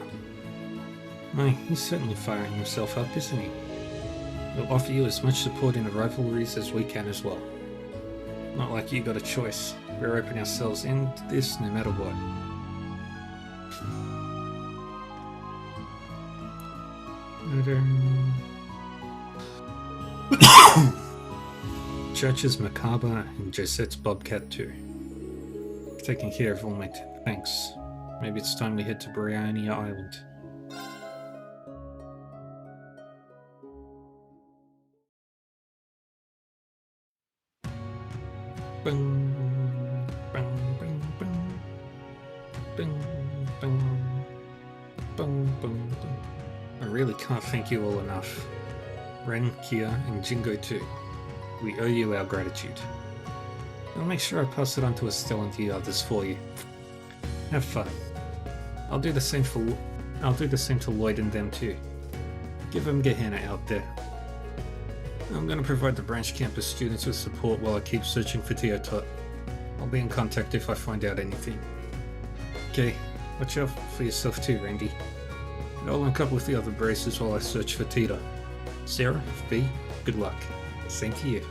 Speaker 1: Why, he's certainly firing himself up, isn't he? We'll offer you as much support in the rivalries as we can as well. Not like you got a choice. We're roping ourselves into this no matter what. Church's Macabre and Josette's Bobcat too. Taking care of all my thanks. Maybe it's time we head to Brionia Island. Bing, bing, bing, bing. Bing, bing. Bing, bing, bing. I really can't thank you all enough. Ren, Kia, and Jingo too. We owe you our gratitude. I'll make sure I pass it on to Estelle and the others for you. Have fun. I'll do the same to Lloyd and them too. Give them Gehenna out there. I'm going to provide the branch campus students with support while I keep searching for Teotot. I'll be in contact if I find out anything. Okay, watch out for yourself too, Randy. And I'll link up with the other braces while I search for Tita. Sarah, V, good luck. Same to you.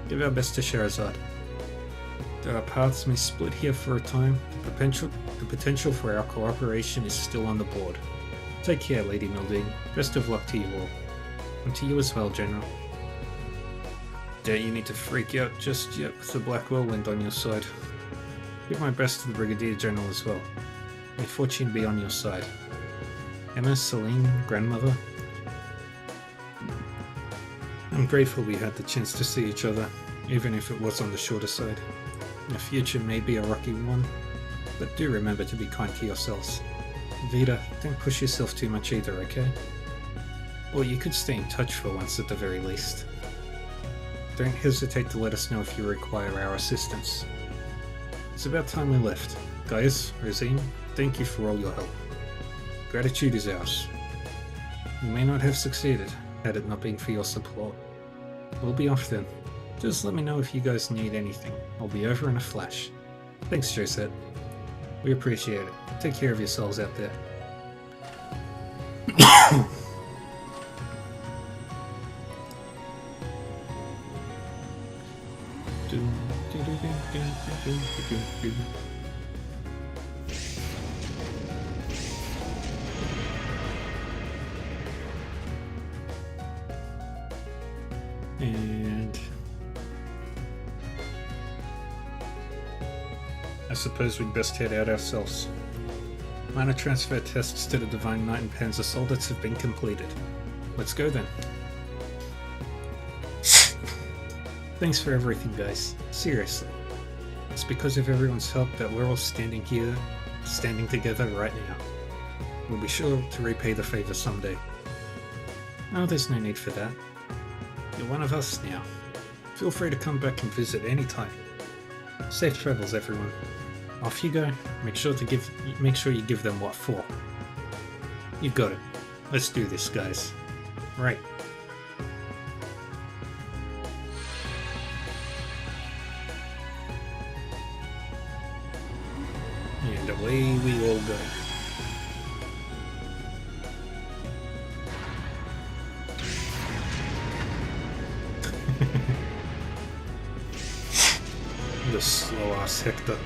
Speaker 1: Give our best to Sherazade. Though our paths may split here for a time, the potential for our cooperation is still on the board. Take care, Lady Mildine. Best of luck to you all. And to you as well, General. Don't you need to freak out just yet with the Black Whirlwind on your side. Give my best to the Brigadier General as well. May fortune be on your side. Emma, Celine, Grandmother. I'm grateful we had the chance to see each other, even if it was on the shorter side. The future may be a rocky one, but do remember to be kind to yourselves. Vita, don't push yourself too much either, okay? Or you could stay in touch for once at the very least. Don't hesitate to let us know if you require our assistance. It's about time we left. Guys, Rosine, thank you for all your help. Gratitude is ours. We may not have succeeded had it not been for your support. We'll be off then. Just let me know if you guys need anything. I'll be over in a flash. Thanks, Josette. We appreciate it. Take care of yourselves out there. And I suppose we'd best head out ourselves. Minor transfer tests to the Divine Knight and Panzer Soldates have been completed. Let's go then. Thanks for everything, guys. Seriously. It's because of everyone's help that we're all standing together right now. We'll be sure to repay the favor someday. Oh, there's no need for that. You're one of us now. Feel free to come back and visit anytime. Safe travels, everyone. Off you go. Make sure you give them what for. You got it. Let's do this, guys. Right. And away we all go. The slow ass Hector.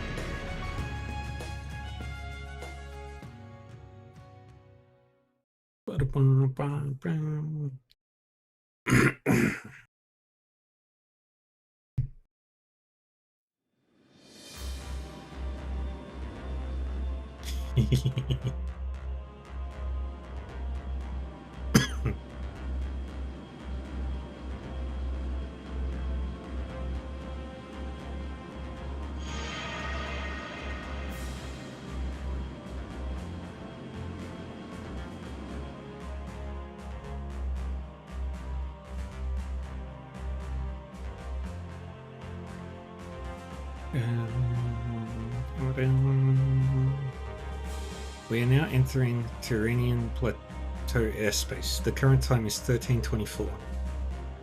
Speaker 1: We are now entering Tyrrhenian Plateau airspace. The current time is 13:24.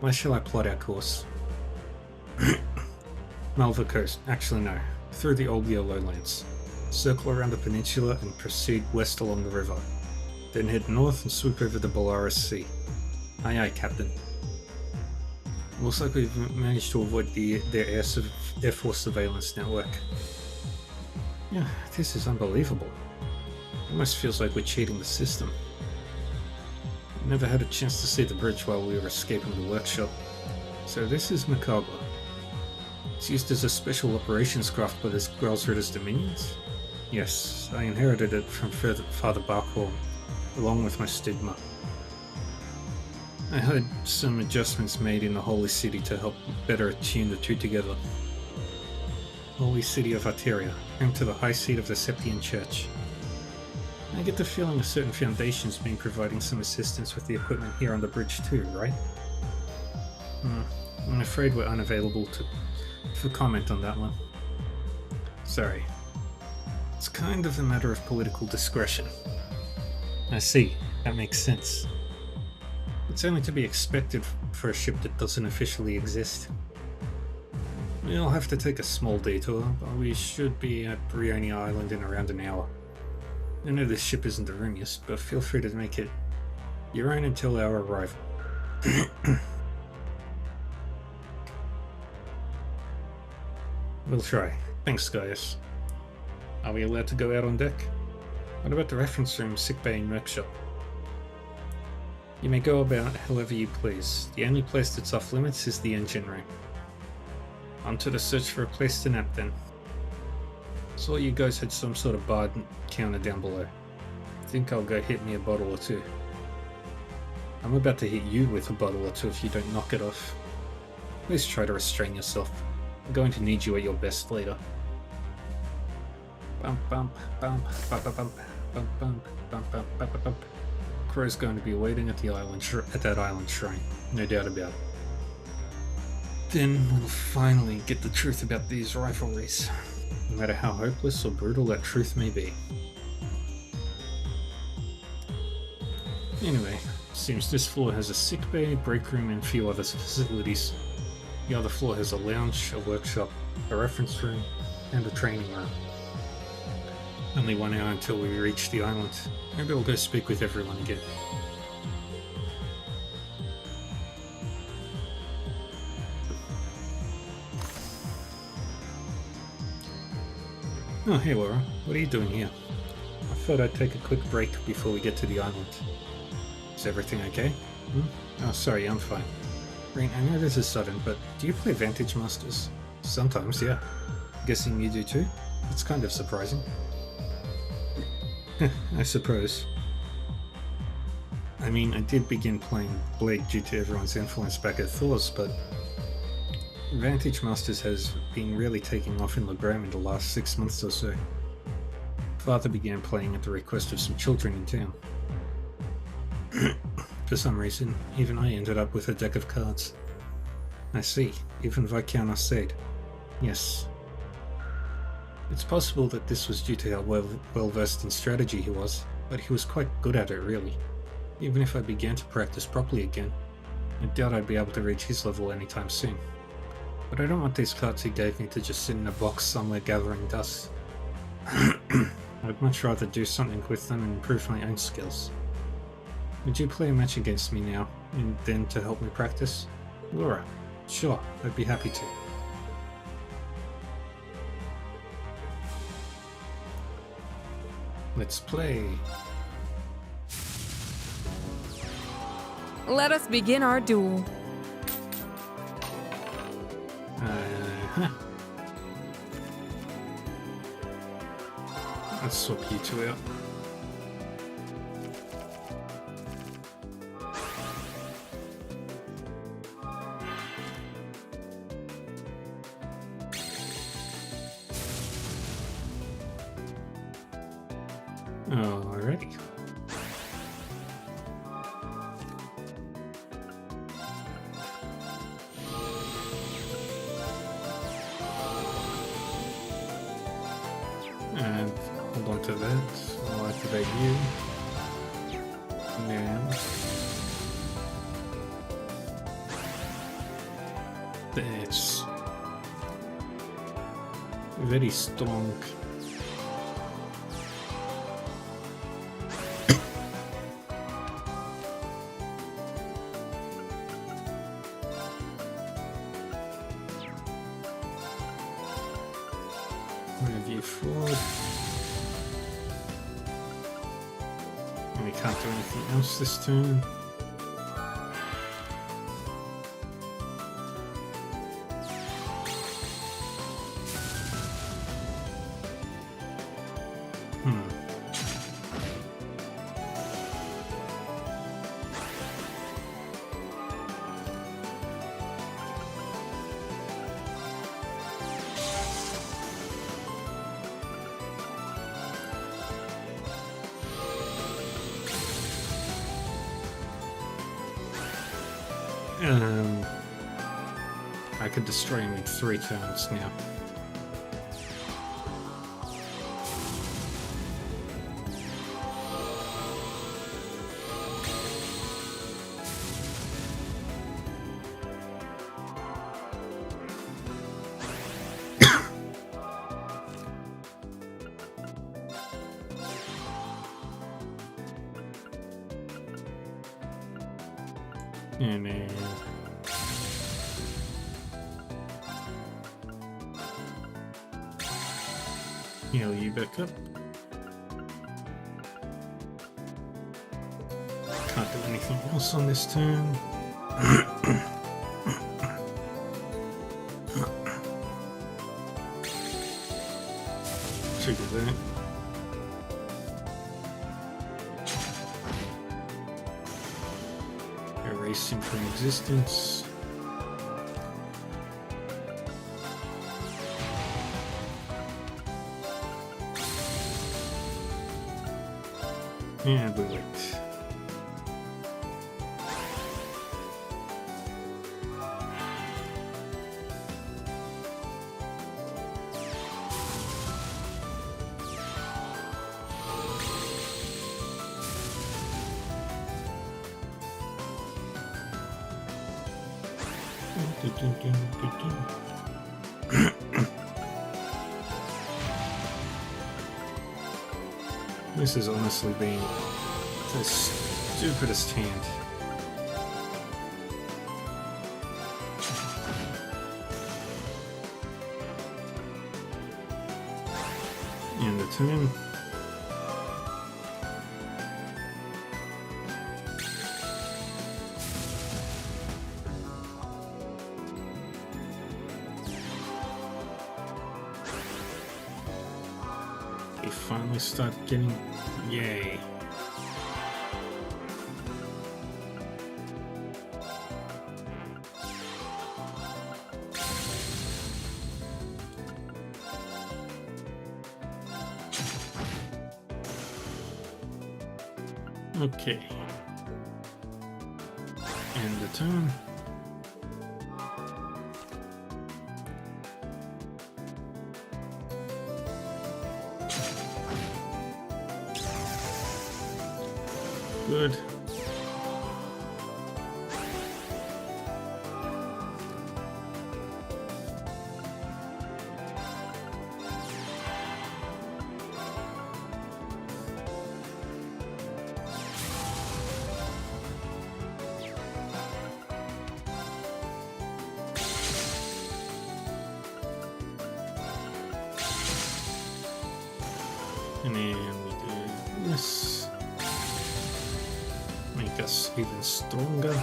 Speaker 1: Where shall I plot our course? Malva Coast. Actually, no. Through the Olgia lowlands. Circle around the peninsula and proceed west along the river. Then head north and swoop over the Belarus Sea. Aye aye, Captain. Looks like we've managed to avoid their Air Force surveillance network. Yeah, this is unbelievable. Almost feels like we're cheating the system. Never had a chance to see the bridge while we were escaping the workshop. So this is Macabre. It's used as a special operations craft by the Grelsritter's Dominions? Yes, I inherited it from Father Barkhorn, along with my stigma. I had some adjustments made in the Holy City to help better attune the two together. Holy City of Arteria, home to the high seat of the Septian Church. I get the feeling a certain foundation's been providing some assistance with the equipment here on the bridge too, right? I'm afraid we're unavailable for comment on that one. Sorry. It's kind of a matter of political discretion. I see. That makes sense. It's only to be expected for a ship that doesn't officially exist. We'll have to take a small detour, but we should be at Brioni Island in around an hour. I know this ship isn't the roomiest, but feel free to make it your own until our arrival. We'll try. Thanks, Gaius. Are we allowed to go out on deck? What about the reference room, sickbay, and workshop? You may go about however you please. The only place that's off limits is the engine room. On to the search for a place to nap then. Saw you guys had some sort of bar counter down below. Think I'll go hit me a bottle or two. I'm about to hit you with a bottle or two if you don't knock it off. Please try to restrain yourself. I'm going to need you at your best later. Bump bump bump bump bump bump bump bump bump bump bump bump. Crow's going to be waiting at the island at that island shrine, no doubt about it. Then we'll finally get the truth about these rivalries, no matter how hopeless or brutal that truth may be. Anyway, seems this floor has a sickbay, break room, and a few other facilities. The other floor has a lounge, a workshop, a reference room, and a training room. Only 1 hour until we reach the island. Maybe I'll go speak with everyone again. Oh, hey Laura. What are you doing here? I thought I'd take a quick break before we get to the island. Is everything okay? Oh, sorry, I'm fine. Rain, I know this is sudden, but do you play Vantage Masters? Sometimes, yeah. Guessing you do too? It's kind of surprising. I suppose. I mean, I did begin playing Blade due to everyone's influence back at Thor's, but Vantage Masters has been really taking off in Legram in the last 6 months or so. Father began playing at the request of some children in town. For some reason, even I ended up with a deck of cards. I see, even Viscount Arcade. Yes. It's possible that this was due to how well-versed in strategy he was, but he was quite good at it, really. Even if I began to practice properly again, I doubt I'd be able to reach his level anytime soon. But I don't want these cards he gave me to just sit in a box somewhere gathering dust. I'd much rather do something with them and improve my own skills. Would you play a match against me now, and then to help me practice? Laura, sure, I'd be happy to. Let's play.
Speaker 12: Let us begin our duel.
Speaker 1: Let's swap you two out. Alrighty. And hold on to that. I'll activate you. And that's very strong. Move you forward. And we can't do anything else this turn. I could destroy him in 3 turns now. And then heal you back up. Can't do anything else on this turn. Trigger that. Erase him from existence. And we wait. This has honestly been the stupidest hand. And the turn. They finally start getting... Yay. Okay. And the turn. Good. And then we do this. Make us even stronger.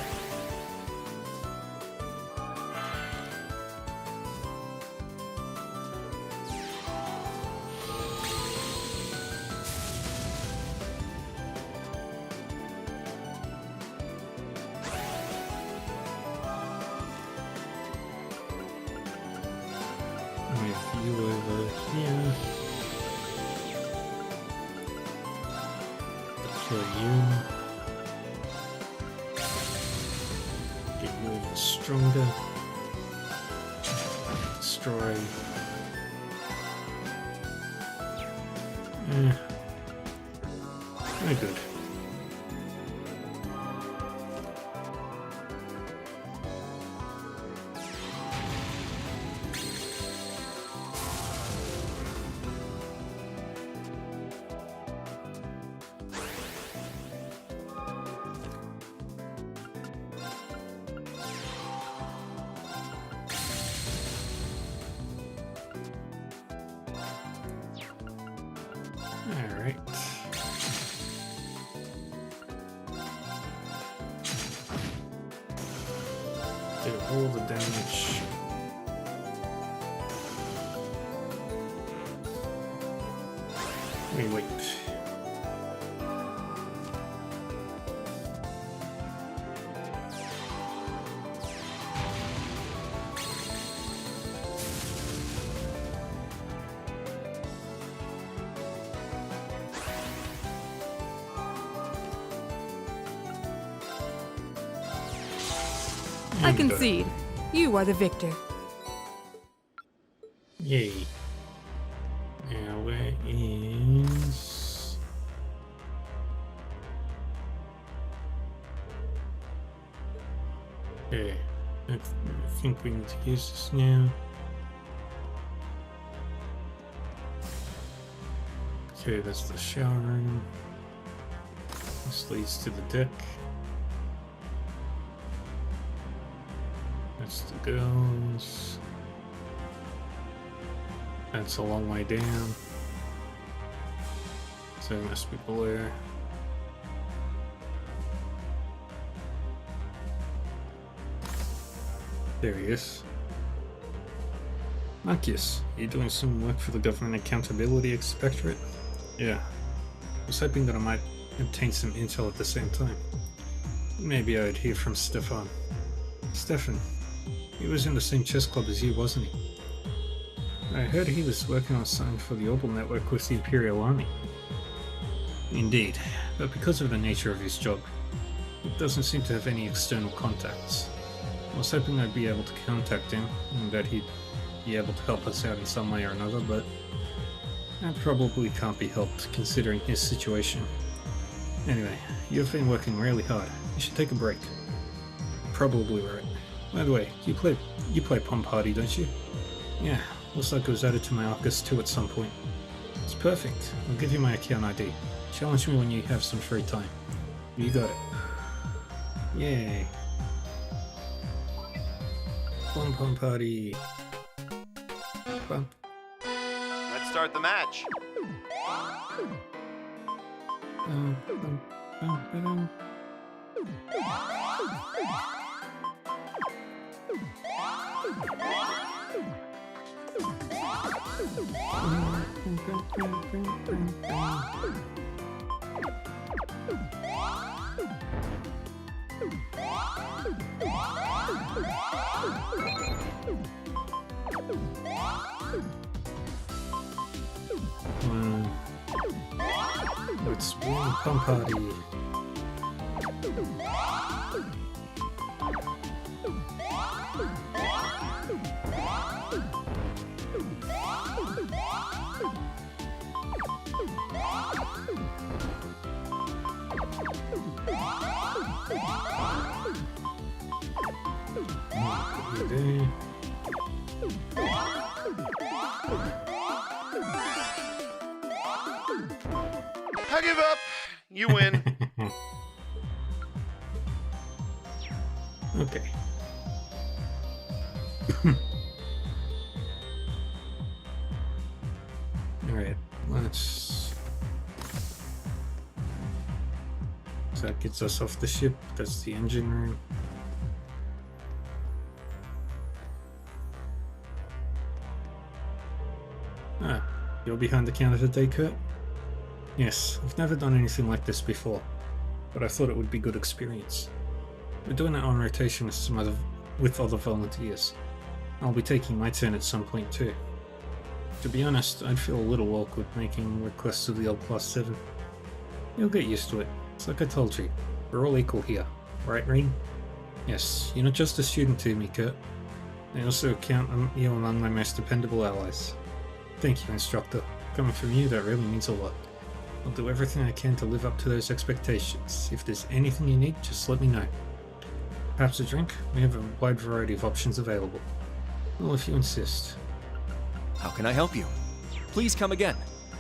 Speaker 1: With you over here. Deploy you. Get you even stronger. Destroy. Very good. Alright. Do all the damage. We wait.
Speaker 12: I concede. You are the victor.
Speaker 1: Yay. Now where is... Okay, I think we need to use this now. Okay, that's the shower room. This leads to the deck. That's the girls. That's a long way down. So there must be below. There he is. Marcus, you're doing some work for the Government Accountability Inspectorate? Yeah. I was hoping that I might obtain some intel at the same time. Maybe I would hear from Stefan. Stefan, he was in the same chess club as you, wasn't he? I heard he was working on something for the Orbital Network with the Imperial Army. Indeed, but because of the nature of his job, he doesn't seem to have any external contacts. I was hoping I'd be able to contact him, and that he'd be able to help us out in some way or another, but that probably can't be helped, considering his situation. Anyway, you've been working really hard. You should take a break. Probably right. By the way, you play Pom Party, don't you? Yeah, looks like it was added to my Arcus 2 at some point. It's perfect. I'll give you my account ID. Challenge me when you have some free time. You got it. Yay. Pom Party. Bum.
Speaker 7: Let's start the match.
Speaker 1: Let's win Pom Party.
Speaker 7: I give up. You win.
Speaker 1: Okay. Alright, let's... So that gets us off the ship. That's the engine room. Ah, you're behind the counter today, Kurt? Yes, I've never done anything like this before, but I thought it would be good experience. We're doing it on rotation with other volunteers. I'll be taking my turn at some point too. To be honest, I'd feel a little awkward making requests of the L Class 7. You'll get used to it. It's like I told you, we're all equal here. Right, Rean? Yes, you're not just a student to me, Kurt. I also count you among my most dependable allies. Thank you, Instructor. Coming from you, that really means a lot. I'll do everything I can to live up to those expectations. If there's anything you need, just let me know. Perhaps a drink? We have a wide variety of options available. Well, if you insist.
Speaker 4: How can I help you? Please come again.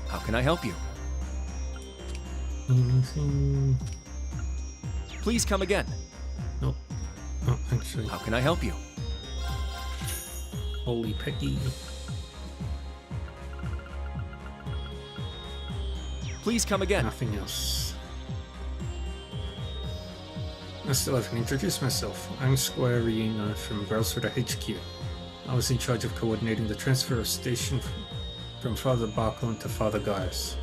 Speaker 4: How can I help you?
Speaker 1: Anything?
Speaker 4: Please come again.
Speaker 1: Nope. Oh, actually.
Speaker 4: How can I help you?
Speaker 1: Holy Pecky.
Speaker 4: Please come again.
Speaker 1: Nothing else. I still haven't introduced myself. I'm Squire Ryuno from Brailsford HQ. I was in charge of coordinating the transfer of station from Father Barklund to Father Gaius.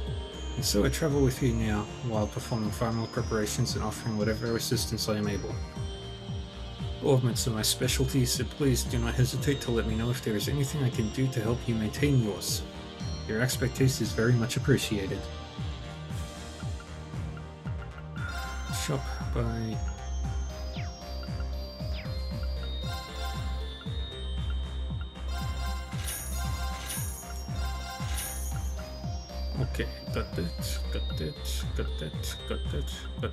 Speaker 1: And so I travel with you now while performing final preparations and offering whatever assistance I am able. Ornaments are my specialty, so please do not hesitate to let me know if there is anything I can do to help you maintain yours. Your expertise is very much appreciated. Shop by... Okay, got that, got that, got that, got that, got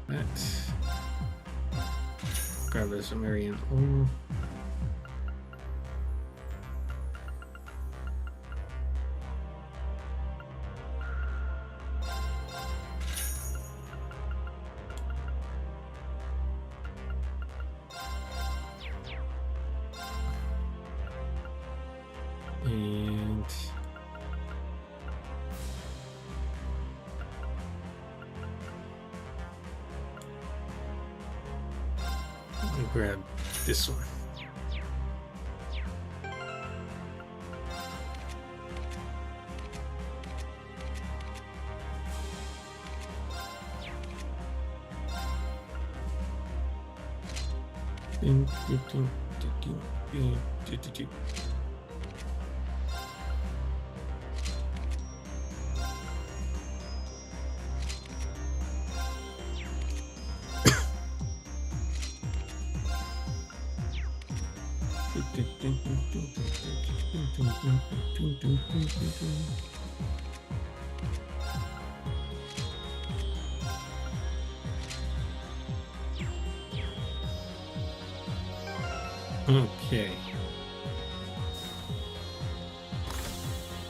Speaker 1: that. Grab a Sumerian ore. And I'll grab this one. Okay.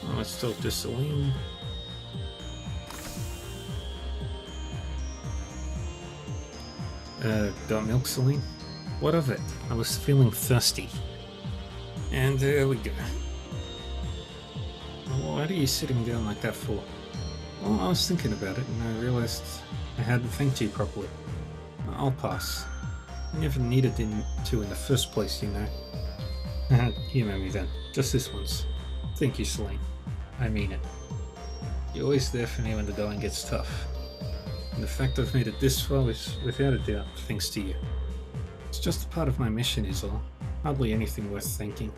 Speaker 1: Oh, it's still Disseline. Got milk, Celine? What of it? I was feeling thirsty. And there we go. What are you sitting down like that for? Well, I was thinking about it and I realized I hadn't thanked you properly. I'll pass. I never needed to in the first place, you know. Humor me then. Just this once. Thank you, Celine. I mean it. You're always there for me when the going gets tough. And the fact I've made it this far is, without a doubt, thanks to you. It's just a part of my mission is all. Hardly anything worth thanking.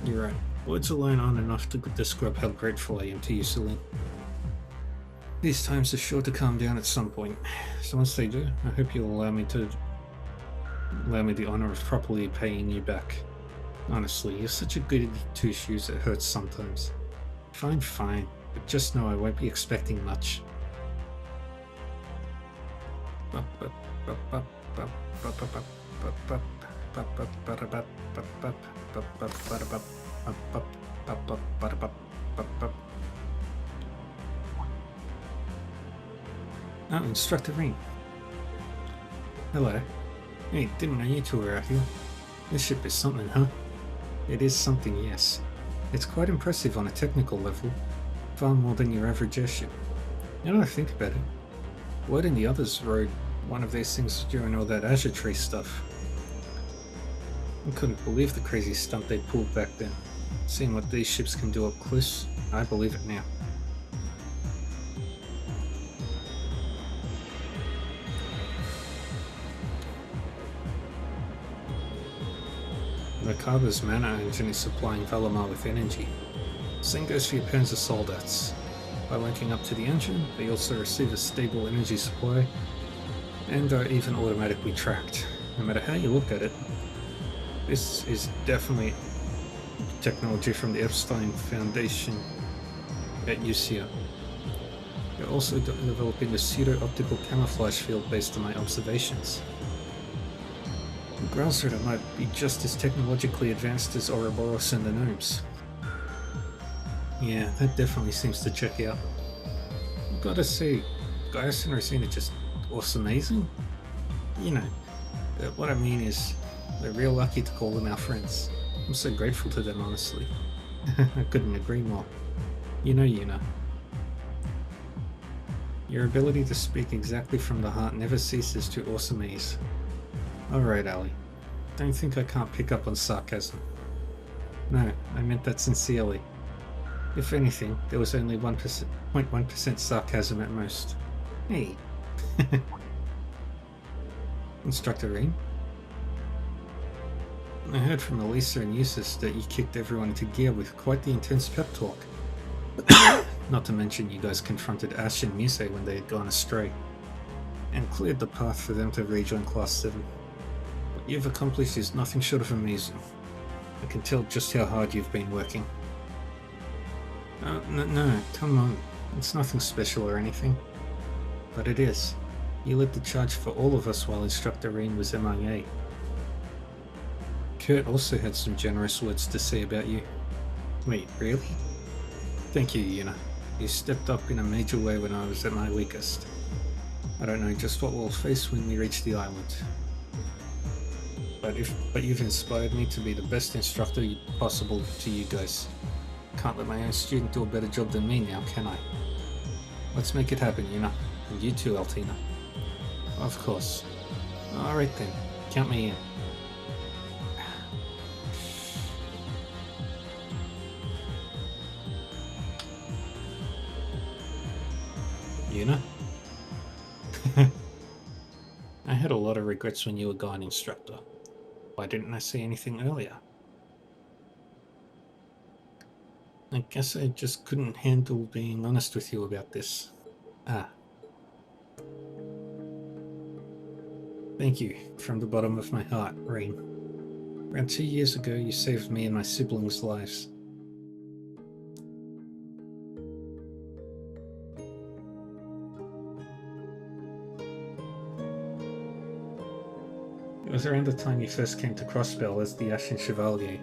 Speaker 1: You're right. Words alone aren't enough to describe how grateful I am to you, Celine. These times are sure to calm down at some point. So once they do, I hope you'll allow me the honor of properly paying you back. Honestly, you're such a goody two-shoes it hurts sometimes. Fine, but just know I won't be expecting much. Oh, Instructor Rean. Hello. Hey, didn't know you two were out here. This ship is something, huh? It is something, yes. It's quite impressive on a technical level. Far more than your average airship. Now that I think about it, Ward and the others rode one of these things during all that Azure Tree stuff. I couldn't believe the crazy stunt they pulled back then. Seeing what these ships can do up close, I believe it now. Merkaba's mana engine is supplying Valamar with energy. Same goes for your Panzer Soldats. By linking up to the engine, they also receive a stable energy supply and are even automatically tracked. No matter how you look at it, this is definitely technology from the Epstein Foundation at UCL. They're also developing a pseudo-optical camouflage field based on my observations. The Growlzilla might be just as technologically advanced as Ouroboros and the Gnomes. Yeah, that definitely seems to check out. I've gotta say, Gaius and Rosina are just awesome-amazing. You know, what I mean is, we're real lucky to call them our friends. I'm so grateful to them, honestly. I couldn't agree more. You know. Your ability to speak exactly from the heart never ceases to awesome-amaze. Alright, Ali. Don't think I can't pick up on sarcasm. No, I meant that sincerely. If anything, there was only 0.1% sarcasm at most. Hey. Instructor Rean? I heard from Elisa and Eustace that you kicked everyone into gear with quite the intense pep talk. Not to mention you guys confronted Ash and Muse when they had gone astray, and cleared the path for them to rejoin Class 7. What you've accomplished is nothing short of amazing. I can tell just how hard you've been working. No, come on. It's nothing special or anything. But it is. You led the charge for all of us while Instructor Rean was MIA. Kurt also had some generous words to say about you. Wait, really? Thank you, Yuna. You stepped up in a major way when I was at my weakest. I don't know just what we'll face when we reach the island. But you've inspired me to be the best instructor possible to you guys. Can't let my own student do a better job than me now, can I? Let's make it happen, Yuna. And you too, Altina. Of course. Alright then, count me in. Yuna? I had a lot of regrets when you were gone, Instructor. Why didn't I say anything earlier? I guess I just couldn't handle being honest with you about this. Thank you, from the bottom of my heart, Rean. Around 2 years ago, you saved me and my siblings' lives. It was around the time you first came to Crossbell as the Ashen Chevalier.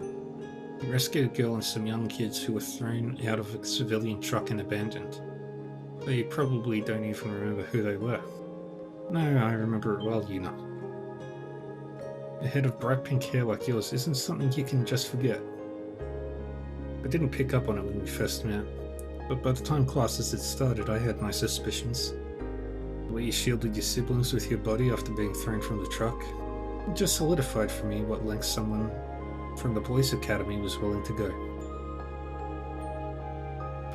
Speaker 1: You rescued a girl and some young kids who were thrown out of a civilian truck and abandoned. Though you probably don't even remember who they were. No, I remember it well, Yuna. A head of bright pink hair like yours isn't something you can just forget. I didn't pick up on it when we first met, but by the time classes had started I had my suspicions. The way you shielded your siblings with your body after being thrown from the truck, it just solidified for me what lengths someone from the police academy was willing to go.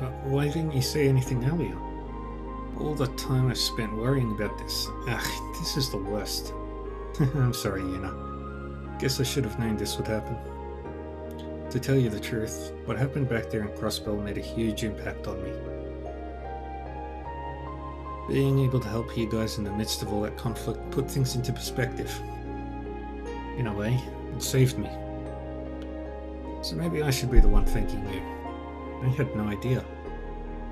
Speaker 1: But why didn't you say anything earlier? All the time I've spent worrying about this. This is the worst. I'm sorry, Yuna. Guess I should have known this would happen. To tell you the truth, what happened back there in Crossbell made a huge impact on me. Being able to help you guys in the midst of all that conflict put things into perspective. In a way, it saved me. So maybe I should be the one thanking you. I had no idea.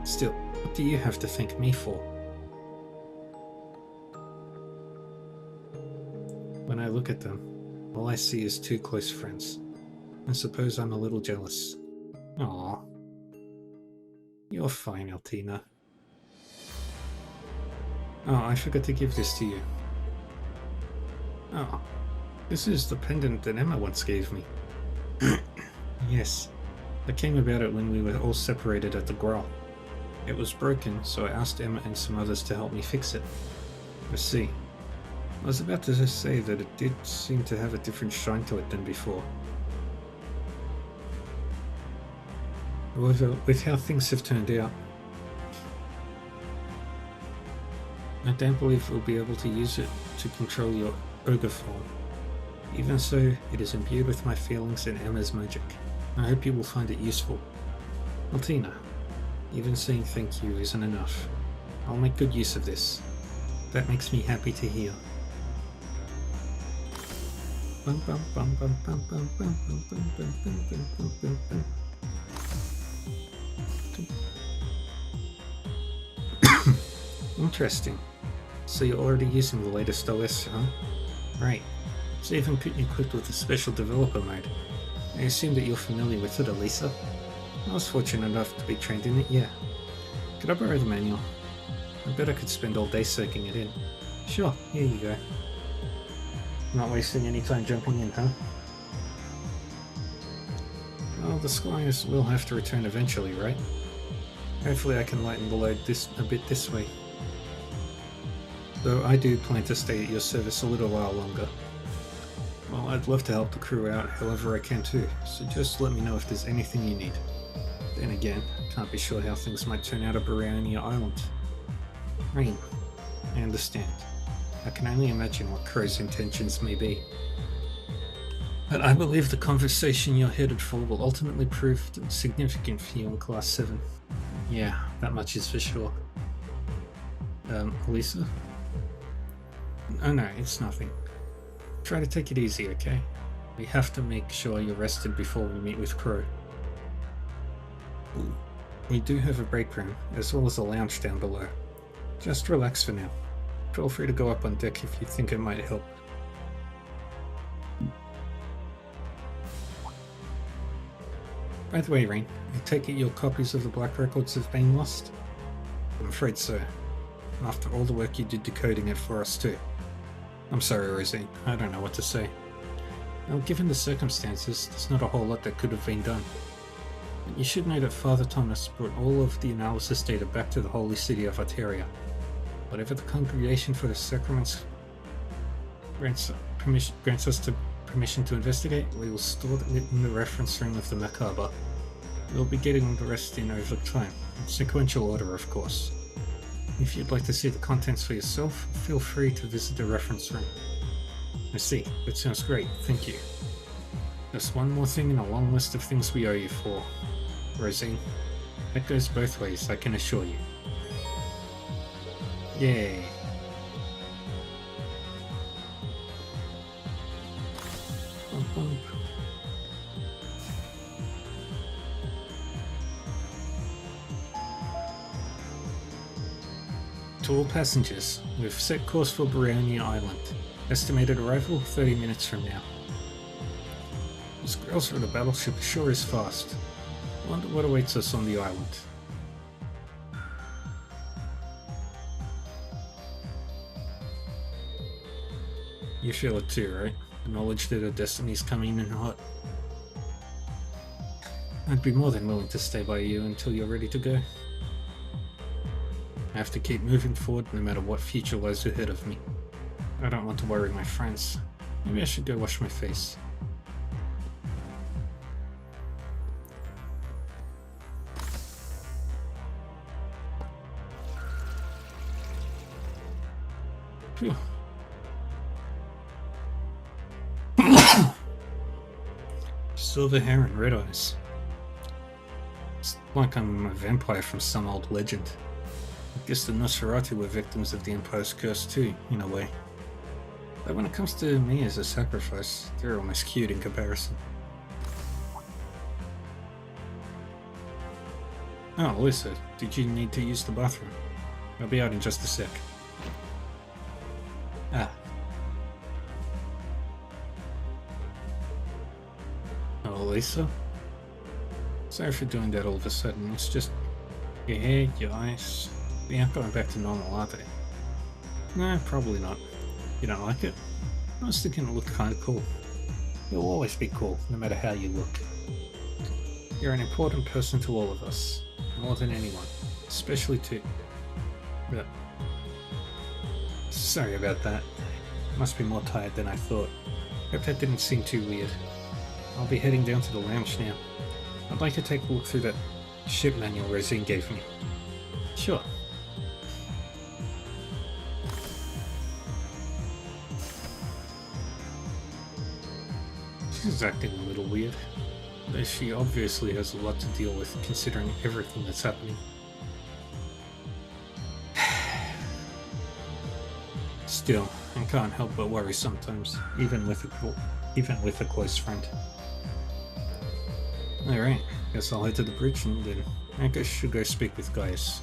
Speaker 1: Still, what do you have to thank me for? When I look at them, all I see is two close friends. I suppose I'm a little jealous. Aww. You're fine, Altina. Oh, I forgot to give this to you. Oh, this is the pendant that Emma once gave me. Yes, I came about it when we were all separated at the Growl. It was broken, so I asked Emma and some others to help me fix it. I see. I was about to say that it did seem to have a different shine to it than before. However, with how things have turned out, I don't believe we'll be able to use it to control your ogre form. Even so, it is imbued with my feelings and Emma's magic. I hope you will find it useful. Altina, even saying thank you isn't enough. I'll make good use of this. That makes me happy to hear. Interesting. So you're already using the latest OS, huh? Right. It's even equipped with a special developer mode. I assume that you're familiar with it, Elisa? I was fortunate enough to be trained in it, yeah. Could I borrow the manual? I bet I could spend all day soaking it in. Sure, here you go. Not wasting any time jumping in, huh? Well, the Squires will have to return eventually, right? Hopefully I can lighten the load a bit this way. Though I do plan to stay at your service a little while longer. Well, I'd love to help the crew out however I can too, so just let me know if there's anything you need. Then again, can't be sure how things might turn out at Baraonia Island. Rean, I understand. I can only imagine what Crow's intentions may be. But I believe the conversation you're headed for will ultimately prove significant for you in Class 7. Yeah, that much is for sure. Lisa? Oh no, it's nothing. Try to take it easy, okay? We have to make sure you're rested before we meet with Crow. We do have a break room, as well as a lounge down below. Just relax for now. Feel free to go up on deck if you think it might help. By the way, Rain, I take it your copies of the Black Records have been lost? I'm afraid so. After all the work you did decoding it for us too. I'm sorry, Rosine. I don't know what to say. Well, given the circumstances, there's not a whole lot that could have been done. But you should know that Father Thomas brought all of the analysis data back to the holy city of Arteria. Whatever the Congregation for the Sacraments grants us permission to investigate, we will store it in the reference room of the Macabre. We'll be getting the rest in over time, in sequential order of course. If you'd like to see the contents for yourself, feel free to visit the reference room. I see, that sounds great, thank you. Just one more thing in a long list of things we owe you for, Rosine. That goes both ways, I can assure you. Yay. Bump, bump. To all passengers, we've set course for Brionia Island. Estimated arrival 30 minutes from now. This girls for the battleship sure is fast. Wonder what awaits us on the island. You feel it too, right? The knowledge that our destiny's coming in hot. I'd be more than willing to stay by you until you're ready to go. I have to keep moving forward no matter what future lies ahead of me. I don't want to worry my friends. Maybe I should go wash my face. Phew. Silver hair and red eyes. It's like I'm a vampire from some old legend. I guess the Nosferatu were victims of the Empire's curse too, in a way. But when it comes to me as a sacrifice, they're almost cute in comparison. Oh, Lisa, did you need to use the bathroom? I'll be out in just a sec. Ah. Oh, Lisa? Sorry for doing that all of a sudden, it's just your hair, your eyes. They aren't going back to normal, are they? No, probably not. You don't like it? I was thinking it looked kinda cool. You'll always be cool, no matter how you look. You're an important person to all of us, more than anyone, especially to... But... Sorry about that. Must be more tired than I thought. Hope that didn't seem too weird. I'll be heading down to the lounge now. I'd like to take a look through that ship manual Rosine gave me. Sure. She's acting a little weird, though she obviously has a lot to deal with considering everything that's happening. Still, I can't help but worry sometimes, even with a close friend. Alright, guess I'll head to the bridge and then I guess I should go speak with Gaius.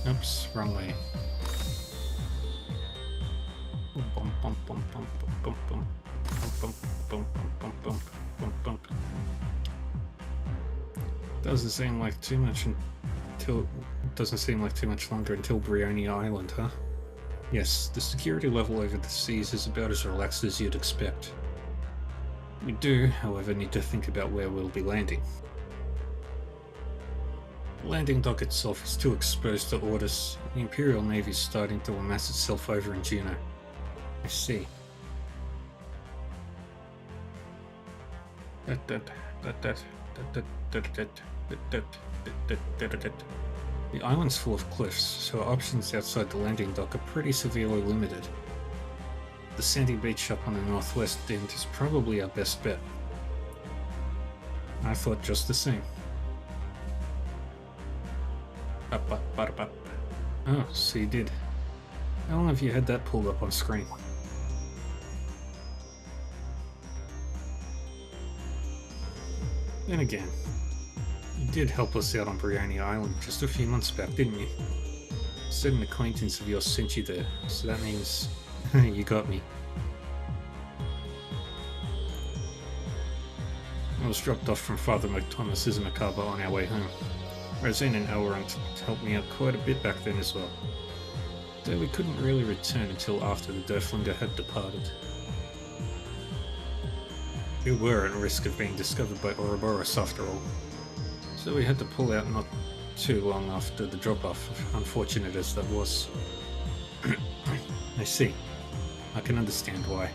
Speaker 1: Oops, wrong way. Doesn't seem like too much longer until Brionia Island, huh? Yes, the security level over the seas is about as relaxed as you'd expect. We do, however, need to think about where we'll be landing. The landing dock itself is too exposed to orders. The Imperial Navy's starting to amass itself over in Juno. I see. The island's full of cliffs, so our options outside the landing dock are pretty severely limited. The sandy beach up on the northwest end is probably our best bet. I thought just the same. Oh, so you did. How long have you had that pulled up on screen? Then again, you did help us out on Briony Island just a few months back, didn't you? Said an acquaintance of yours sent you there, so that means you got me. I was dropped off from Father McThomas's Macabre on our way home. Rosine and Elrond helped me out quite a bit back then as well. Though we couldn't really return until after the Derflinger had departed. We were at risk of being discovered by Ouroboros after all, so we had to pull out not too long after the drop-off, unfortunate as that was. I see. I can understand why.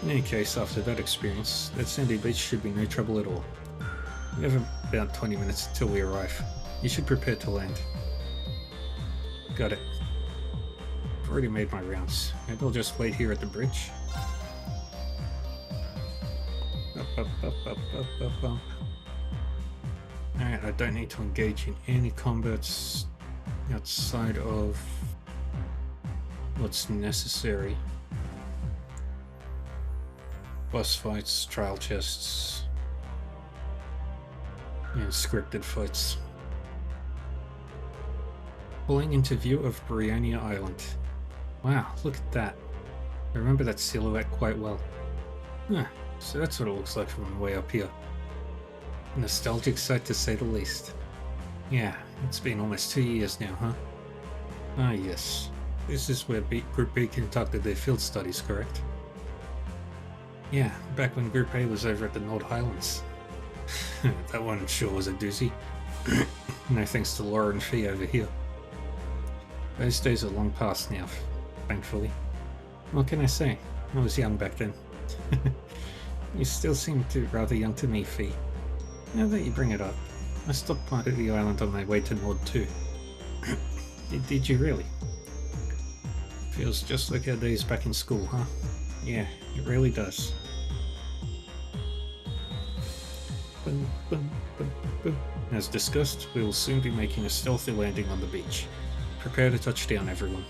Speaker 1: In any case, after that experience, that sandy beach should be no trouble at all. We have about 20 minutes until we arrive. You should prepare to land. Got it. I've already made my rounds. Maybe I'll just wait here at the bridge. Alright, I don't need to engage in any combats outside of what's necessary. Boss fights, trial chests, and scripted fights. Pulling into view of Briania Island. Wow, look at that. I remember that silhouette quite well. Huh, so that's what it looks like from way up here. A nostalgic sight to say the least. Yeah, it's been almost 2 years now, huh? Ah yes, this is where Group B conducted their field studies, correct? Yeah, back when Group A was over at the Nord Highlands. That one sure was a doozy. No thanks to Laura and Fee over here. Those days are long past now, thankfully. What can I say? I was young back then. You still seem rather young to me, Fee. Now that you bring it up, I stopped by the island on my way to Nord too. Did you really? Feels just like our days back in school, huh? Yeah, it really does. As discussed, we will soon be making a stealthy landing on the beach. Prepare to touch down, everyone.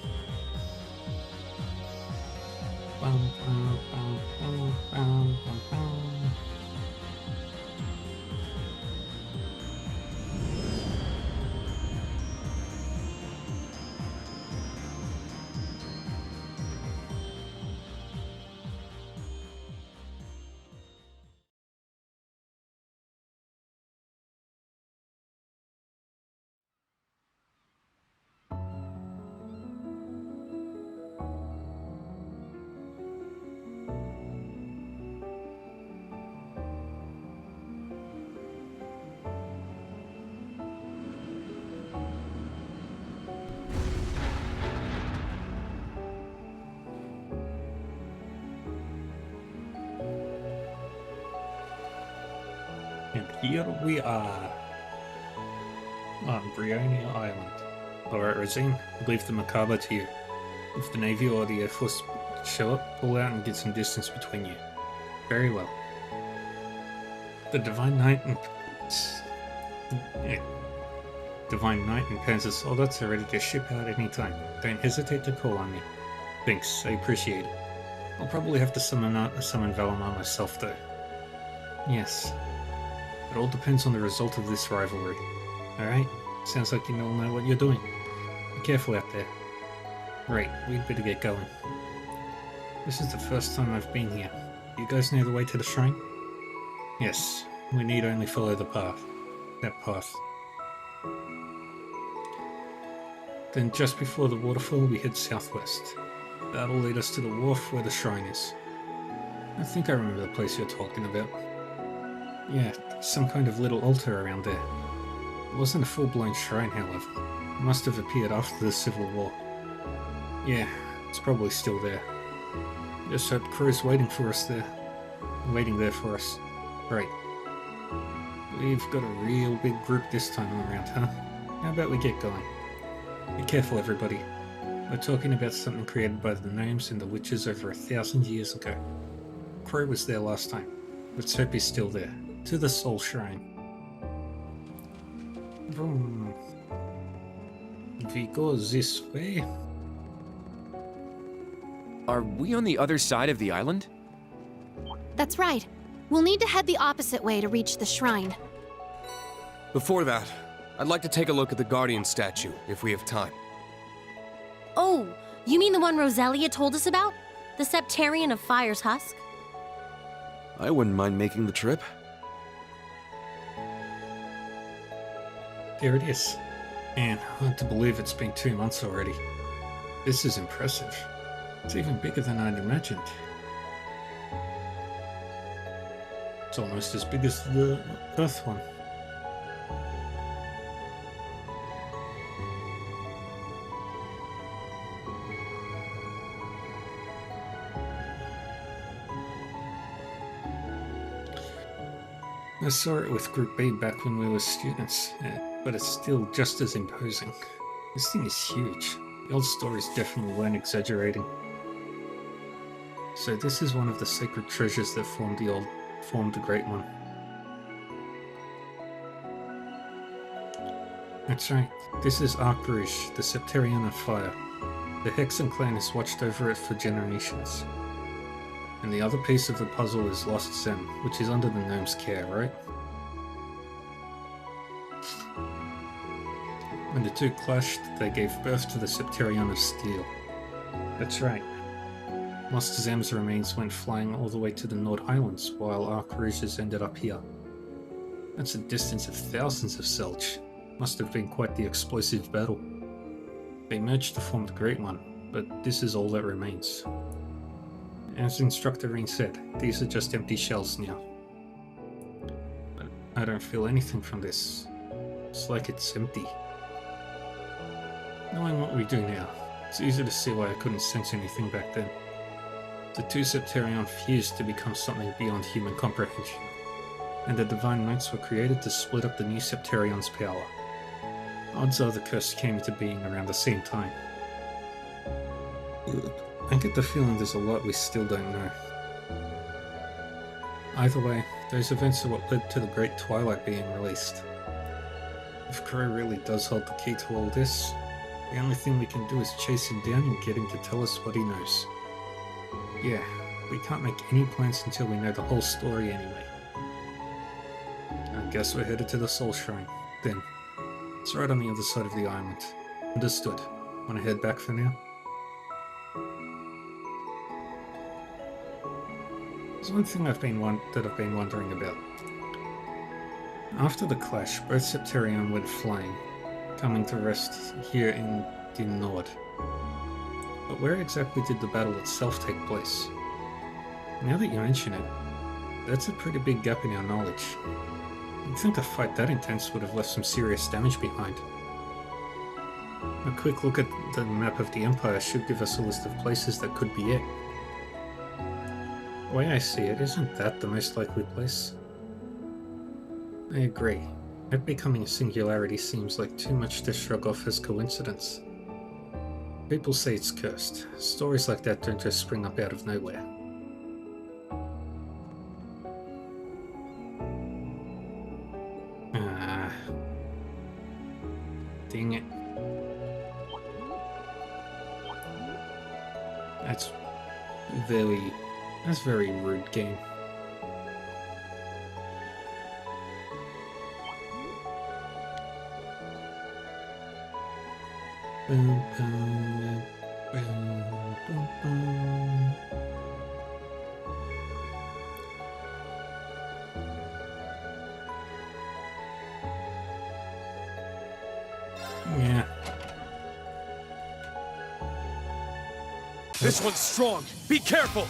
Speaker 1: And here we are on Briania Island. Alright, Rosine, leave the Macabre to you. If the Navy or the Air Force show up, pull out and get some distance between you. Very well. The Divine Knight and Panzer Soldates are ready to ship out anytime. Don't hesitate to call on me. Thanks, I appreciate it. I'll probably have to summon Valimar myself though. Yes. It all depends on the result of this rivalry. Alright? Sounds like you all know what you're doing. Be careful out there. Right, we'd better get going. This is the first time I've been here. You guys know the way to the shrine? Yes, we need only follow the path. That path. Then just before the waterfall we head southwest. That'll lead us to the wharf where the shrine is. I think I remember the place you're talking about. Yeah, some kind of little altar around there. It wasn't a full-blown shrine, however. It must have appeared after the Civil War. Yeah, it's probably still there. Just hope crew's waiting for us there. Waiting there for us. Right. We've got a real big group this time around, huh? How about we get going? Be careful, everybody. We're talking about something created by the gnomes and the witches over 1,000 years ago. Crow was there last time. Let's hope he's still there. To the Soul Shrine. Vroom. We go this way.
Speaker 4: Are we on the other side of the island?
Speaker 5: That's right. We'll need to head the opposite way to reach the shrine.
Speaker 2: Before that, I'd like to take a look at the Guardian statue, if we have time.
Speaker 8: Oh, you mean the one Roselia told us about? The Septarian of Fire's Husk?
Speaker 10: I wouldn't mind making the trip.
Speaker 1: There it is. Man, hard to believe it's been 2 months already. This is impressive. It's even bigger than I'd imagined. It's almost as big as the Earth one. I saw it with Group B back when we were students, but it's still just as imposing. This thing is huge. The old stories definitely weren't exaggerating. So this is one of the sacred treasures that formed the Great One. That's right. This is Arc Rouge, the Septarian of Fire. The Hexen clan has watched over it for generations. And the other piece of the puzzle is Lost Zem, which is under the gnome's care, right? When the two clashed, they gave birth to the Septarian of Steel. That's right. Lost Zem's remains went flying all the way to the Nord Highlands, while Arc Rouge's ended up here. That's a distance of thousands of Selch. Must have been quite the explosive battle. They merged to form the Great One, but this is all that remains. As Instructor Rean said, these are just empty shells now. But I don't feel anything from this. It's like it's empty. Knowing what we do now, it's easy to see why I couldn't sense anything back then. The two Septarion fused to become something beyond human comprehension, and the Divine Knights were created to split up the new Septarion's power. Odds are the curse came into being around the same time. I get the feeling there's a lot we still don't know. Either way, those events are what led to the Great Twilight being released. If Crow really does hold the key to all this, the only thing we can do is chase him down and get him to tell us what he knows. Yeah, we can't make any plans until we know the whole story anyway. I guess we're headed to the Soul Shrine, then. It's right on the other side of the island. Understood. Wanna head back for now? There's one thing I've been wondering about. After the clash, both Septarion went flying, coming to rest here in Din Nord. But where exactly did the battle itself take place? Now that you mention it, that's a pretty big gap in our knowledge. You'd think a fight that intense would have left some serious damage behind. A quick look at the map of the Empire should give us a list of places that could be it. The way I see it, isn't that the most likely place? I agree. It becoming a singularity seems like too much to shrug off as coincidence. People say it's cursed. Stories like that don't just spring up out of nowhere. Dang it. That's very rude, game. Yeah.
Speaker 4: This one's strong. Be careful.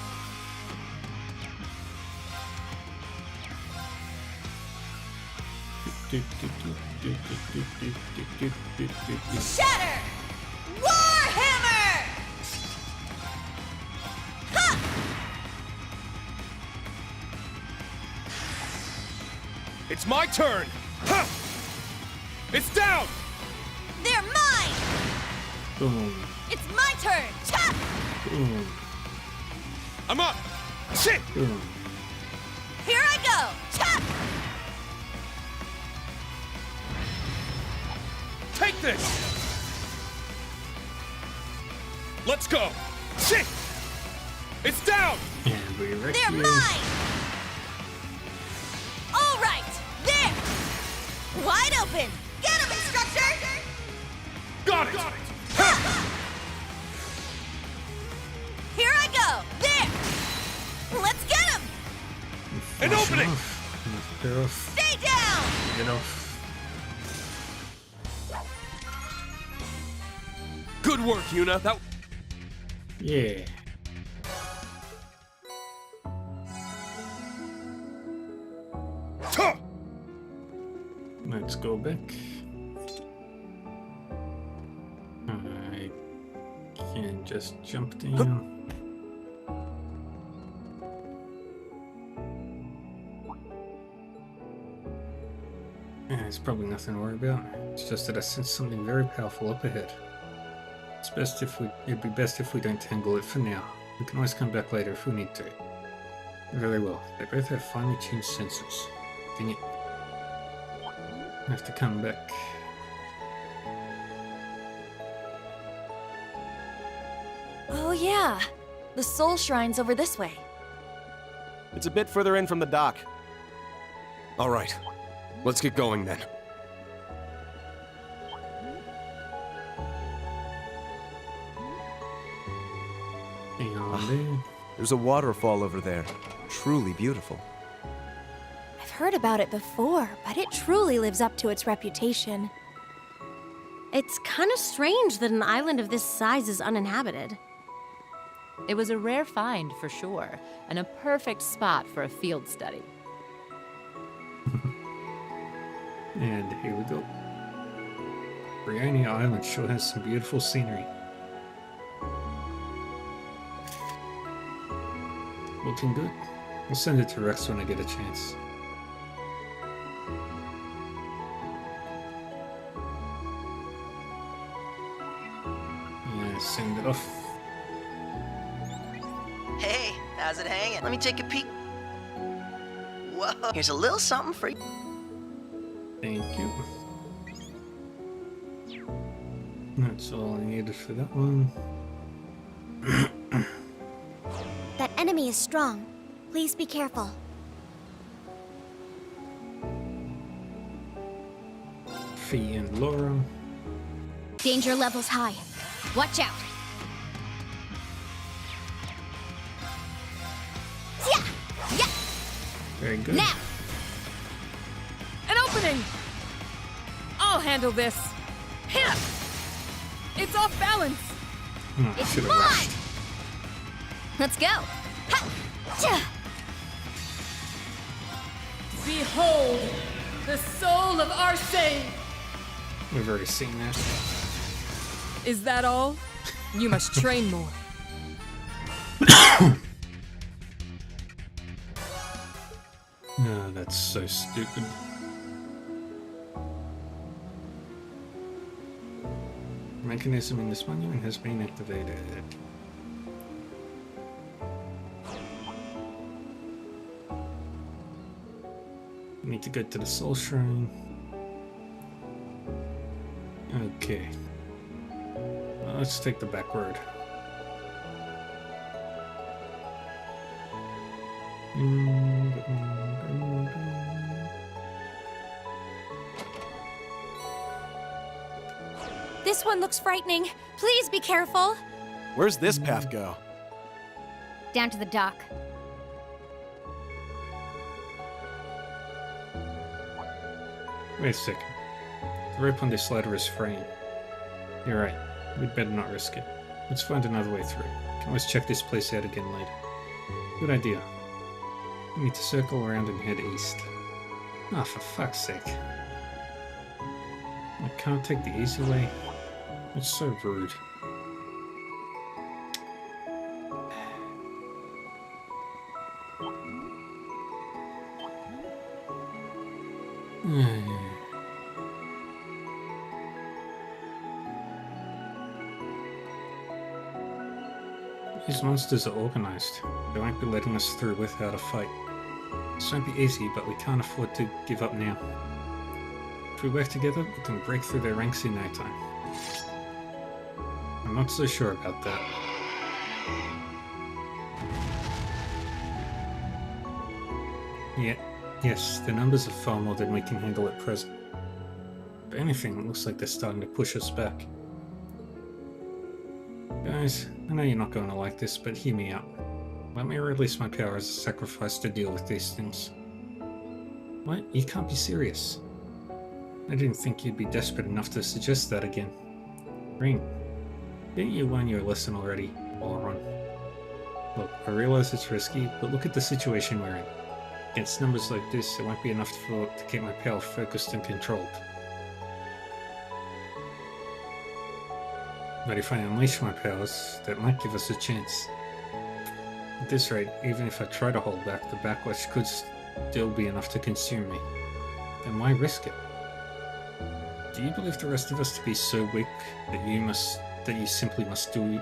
Speaker 3: Shatter! Warhammer! Ha!
Speaker 4: It's my turn. Ha! It's down.
Speaker 3: They're mine!
Speaker 1: Boom.
Speaker 3: It's my turn! Chop!
Speaker 1: Boom.
Speaker 4: I'm up. Shit.
Speaker 1: Boom.
Speaker 3: Here I go! Chop!
Speaker 4: Take this. Let's go. Shit. It's down.
Speaker 1: And we wreck
Speaker 3: They're
Speaker 1: you.
Speaker 3: mine!
Speaker 11: wide open! Get him, instructor!
Speaker 7: Got it!
Speaker 11: Here I go! There! Let's get him!
Speaker 7: An opening!
Speaker 1: Get off.
Speaker 11: Stay down!
Speaker 1: Get off.
Speaker 4: Good work, Yuna. That.
Speaker 1: Yeah. Let's go back. I can just jump down. Yeah, it's probably nothing to worry about. It's just that I sense something very powerful up ahead. It'd be best if we don't tangle it for now. We can always come back later if we need to. Very well. They both have finely tuned sensors. Dang it. I have to come back.
Speaker 3: Oh yeah, the Soul Shrine's over this way.
Speaker 6: It's a bit further in from the dock.
Speaker 2: All right, let's get going then.
Speaker 1: Hang on there.
Speaker 4: There's a waterfall over there. Truly beautiful.
Speaker 8: I've heard about it before, but it truly lives up to its reputation. It's kind of strange that an island of this size is uninhabited.
Speaker 12: It was a rare find for sure, and a perfect spot for a field study.
Speaker 1: And here we go. Briony Island sure has some beautiful scenery. Looking good. I'll send it to Rex when I get a chance. Yeah, send it off.
Speaker 13: Hey, how's it hanging? Let me take a peek. Whoa, here's a little something for you.
Speaker 1: Thank you. That's all I needed for that one.
Speaker 11: That enemy is strong. Please be careful.
Speaker 1: Fee and Laura.
Speaker 11: Danger levels high. Watch out. Yeah! Yeah!
Speaker 1: Very good.
Speaker 11: Now!
Speaker 12: An opening! I'll handle this. Here! It's off balance!
Speaker 1: Oh, I
Speaker 11: It's
Speaker 1: should've
Speaker 11: mine!
Speaker 1: rushed.
Speaker 11: Let's go! Ha! Ja!
Speaker 12: Behold, the soul of Arcane!
Speaker 1: We've already seen that.
Speaker 12: Is that all? You must train more.
Speaker 1: Oh, that's so stupid. Mechanism in this monument has been activated. We need to go to the Soul Shrine. Okay. Let's take the back road.
Speaker 8: This one looks frightening. Please be careful.
Speaker 6: Where's this path go?
Speaker 11: Down to the dock.
Speaker 1: Wait a second. The rope on this ladder is fraying. You're right. We'd better not risk it. Let's find another way through. Can always check this place out again later. Good idea. We need to circle around and head east. Ah, for fuck's sake. I can't take the easy way. It's so rude. These monsters are organized. They won't be letting us through without a fight. This won't be easy, but we can't afford to give up now. If we work together, we can break through their ranks in no time. I'm not so sure about that. Yeah, yes, the numbers are far more than we can handle at present. If anything, it looks like they're starting to push us back. Guys, I know you're not going to like this, but hear me out. Let me release my power as a sacrifice to deal with these things. What? You can't be serious. I didn't think you'd be desperate enough to suggest that again. Ring, didn't you learn your lesson already, moron? Look, I realize it's risky, but look at the situation we're in. Against numbers like this, it won't be enough to keep my power focused and controlled. But if I unleash my powers, that might give us a chance. At this rate, even if I try to hold back, the backlash could still be enough to consume me. Then why risk it? Do you believe the rest of us to be so weak that you simply must do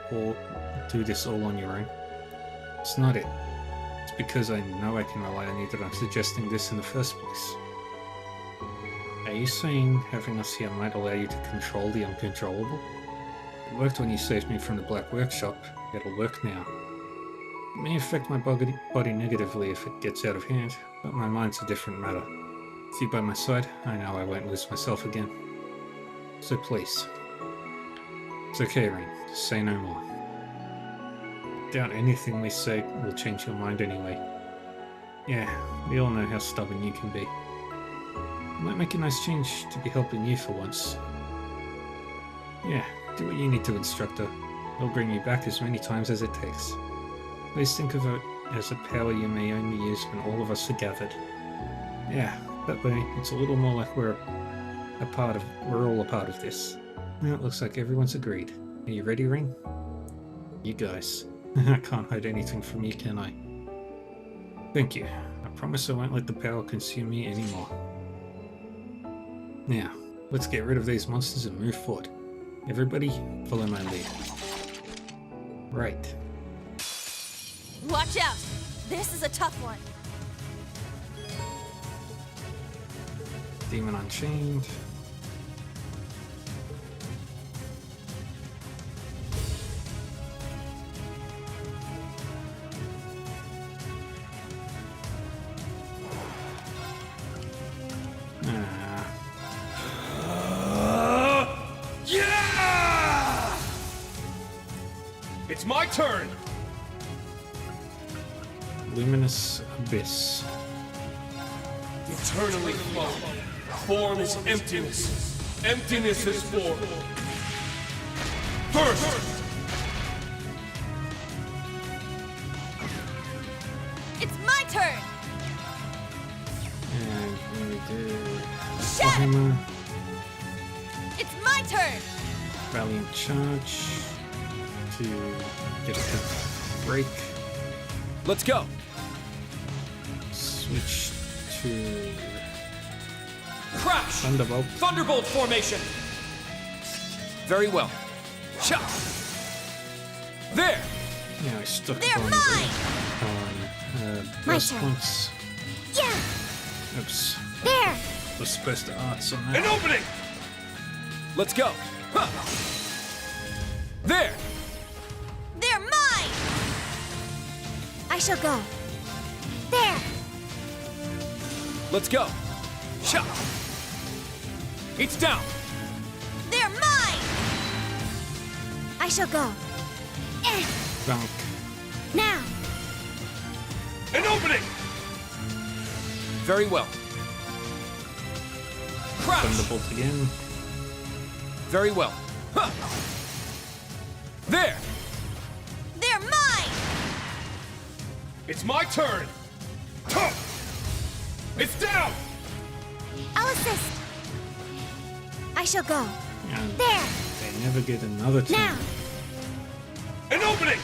Speaker 1: this all on your own? It's not it. It's because I know I can rely on you that I'm suggesting this in the first place. Are you saying having us here might allow you to control the uncontrollable? It worked when you saved me from the Black Workshop. It'll work now. It may affect my body negatively if it gets out of hand, but my mind's a different matter. With you by my side, I know I won't lose myself again. So please. It's okay, Ring. Just say no more. Doubt anything we say will change your mind anyway. Yeah, we all know how stubborn you can be. It might make a nice change to be helping you for once. Yeah, do what you need to, Instructor. I'll bring you back as many times as it takes. Please think of it as a power you may only use when all of us are gathered. Yeah, that way it's a little more like we're all a part of this. Now it looks like everyone's agreed. Are you ready, Ring? You guys. I can't hide anything from you, can I? Thank you. I promise I won't let the power consume me anymore. Now, let's get rid of these monsters and move forward. Everybody, follow my lead. Right.
Speaker 3: Watch out! This is a tough one.
Speaker 1: Demon Unchained.
Speaker 14: Yeah! It's my turn!
Speaker 1: Luminous Abyss.
Speaker 14: Eternally flowing. Form is emptiness. Emptiness is form. First!
Speaker 3: It's my turn!
Speaker 1: And we do
Speaker 3: Shut
Speaker 1: Hammer,
Speaker 3: It's my turn!
Speaker 1: Valiant Charge to get a break.
Speaker 4: Let's go!
Speaker 1: Switch to
Speaker 14: Crash!
Speaker 1: Thunderbolt.
Speaker 14: Thunderbolt formation!
Speaker 4: Very well. Shot! There!
Speaker 1: Yeah, I stuck
Speaker 3: They're
Speaker 1: on
Speaker 3: mine!
Speaker 1: burst
Speaker 8: turn.
Speaker 1: points.
Speaker 8: Yeah!
Speaker 1: Oops.
Speaker 8: There!
Speaker 1: Was supposed to arts on
Speaker 14: An
Speaker 1: that.
Speaker 14: opening!
Speaker 4: Let's go! Huh. There!
Speaker 3: They're mine!
Speaker 8: I shall go. There!
Speaker 4: Let's go! Shot! It's down!
Speaker 3: They're mine!
Speaker 8: I shall go.
Speaker 1: Bunk.
Speaker 8: Now!
Speaker 14: An opening!
Speaker 4: Very well. Crash!
Speaker 1: Thunderbolt again.
Speaker 4: Very well. Huh. There!
Speaker 3: They're mine!
Speaker 14: It's my turn! Tuh! It's down!
Speaker 8: I'll assist. I shall go.
Speaker 1: And
Speaker 8: There!
Speaker 1: they never get another turn.
Speaker 8: Now!
Speaker 14: An opening!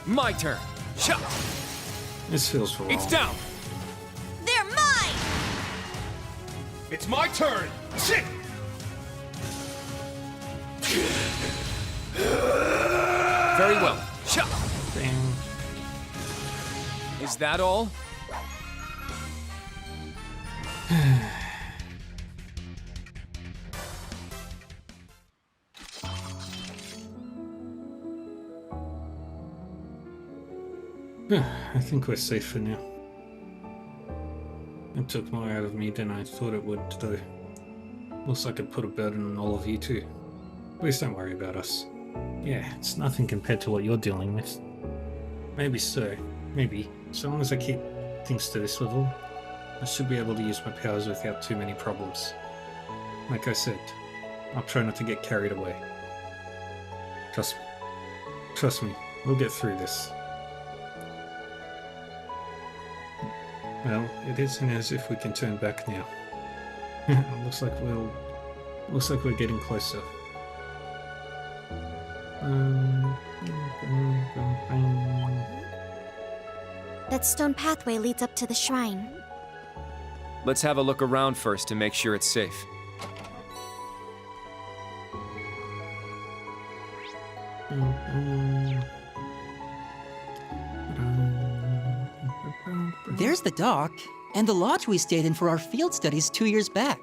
Speaker 4: My turn. Shot!
Speaker 1: This feels wrong.
Speaker 4: It's down!
Speaker 3: They're mine!
Speaker 14: It's my turn! Shit!
Speaker 4: Very well. Shot!
Speaker 1: Bang.
Speaker 4: Is that all?
Speaker 1: I think we're safe for now. It took more out of me than I thought it would, though. Looks like it put a burden on all of you too. Please don't worry about us. Yeah, it's nothing compared to what you're dealing with. Maybe so. Maybe. So long as I keep things to this level, I should be able to use my powers without too many problems. Like I said, I'll try not to get carried away. Trust me, we'll get through this. Well, it isn't as if we can turn back now. Looks like we're getting closer.
Speaker 8: That stone pathway leads up to the shrine.
Speaker 4: Let's have a look around first to make sure it's safe.
Speaker 15: There's the dock, and the lodge we stayed in for our field studies 2 years back.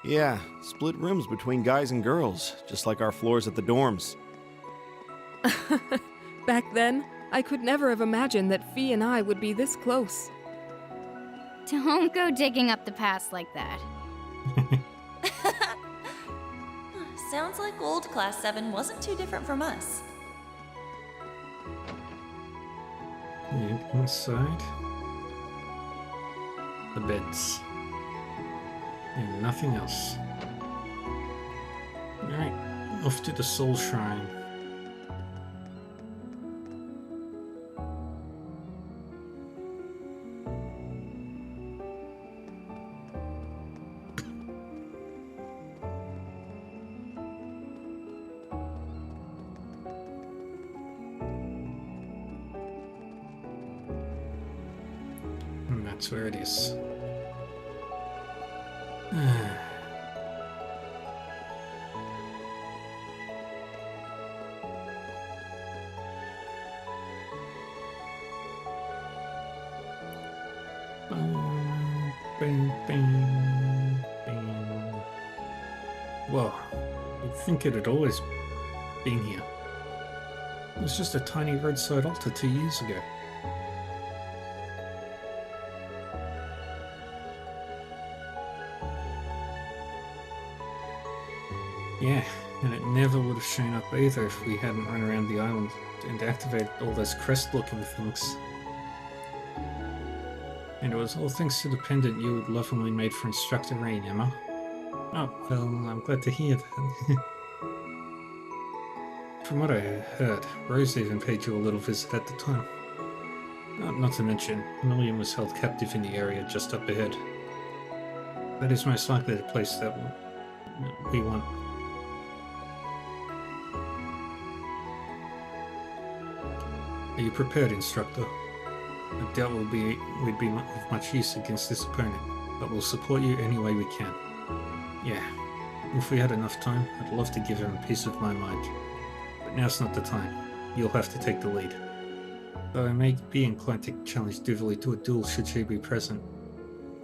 Speaker 16: Yeah, split rooms between guys and girls, just like our floors at the dorms.
Speaker 17: Back then, I could never have imagined that Fee and I would be this close.
Speaker 18: Don't go digging up the past like that.
Speaker 3: Sounds like old Class 7 wasn't too different from us.
Speaker 1: And inside, the beds. And nothing else. Alright, off to the Soul Shrine. And that's where it is. Well, you'd think it had always been here. It was just a tiny roadside altar 2 years ago. Yeah, and it never would have shown up either if we hadn't run around the island and activated all those crest-looking things. And it was all thanks to the pendant you had lovingly made for Instructor Rain, Emma. Oh, well, I'm glad to hear that. From what I heard, Rose even paid you a little visit at the time. Not to mention, Million was held captive in the area just up ahead. That is most likely the place that we want. Are you prepared, Instructor? I doubt we'd be of much use against this opponent, but we'll support you any way we can. Yeah, if we had enough time, I'd love to give him a piece of my mind. But now's not the time. You'll have to take the lead. Though I may be inclined to challenge Duvalie to a duel should she be present.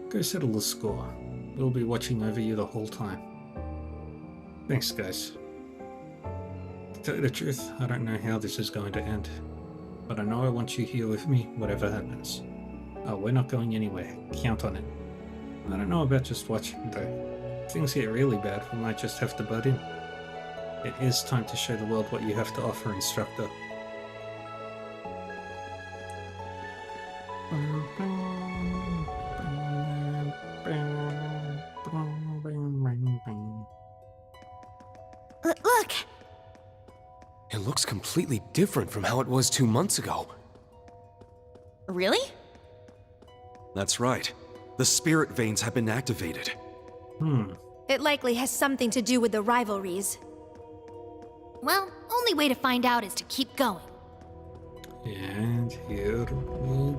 Speaker 1: Go settle the score. We'll be watching over you the whole time. Thanks, guys. To tell you the truth, I don't know how this is going to end. But I know I want you here with me, whatever happens. Oh, we're not going anywhere. Count on it. I don't know about just watching, though. If things get really bad, we might just have to butt in. It is time to show the world what you have to offer, Instructor.
Speaker 8: Look!
Speaker 2: It looks completely different from how it was 2 months ago.
Speaker 3: Really?
Speaker 10: That's right. The spirit veins have been activated.
Speaker 8: It likely has something to do with the rivalries.
Speaker 18: Well, only way to find out is to keep going.
Speaker 1: And here we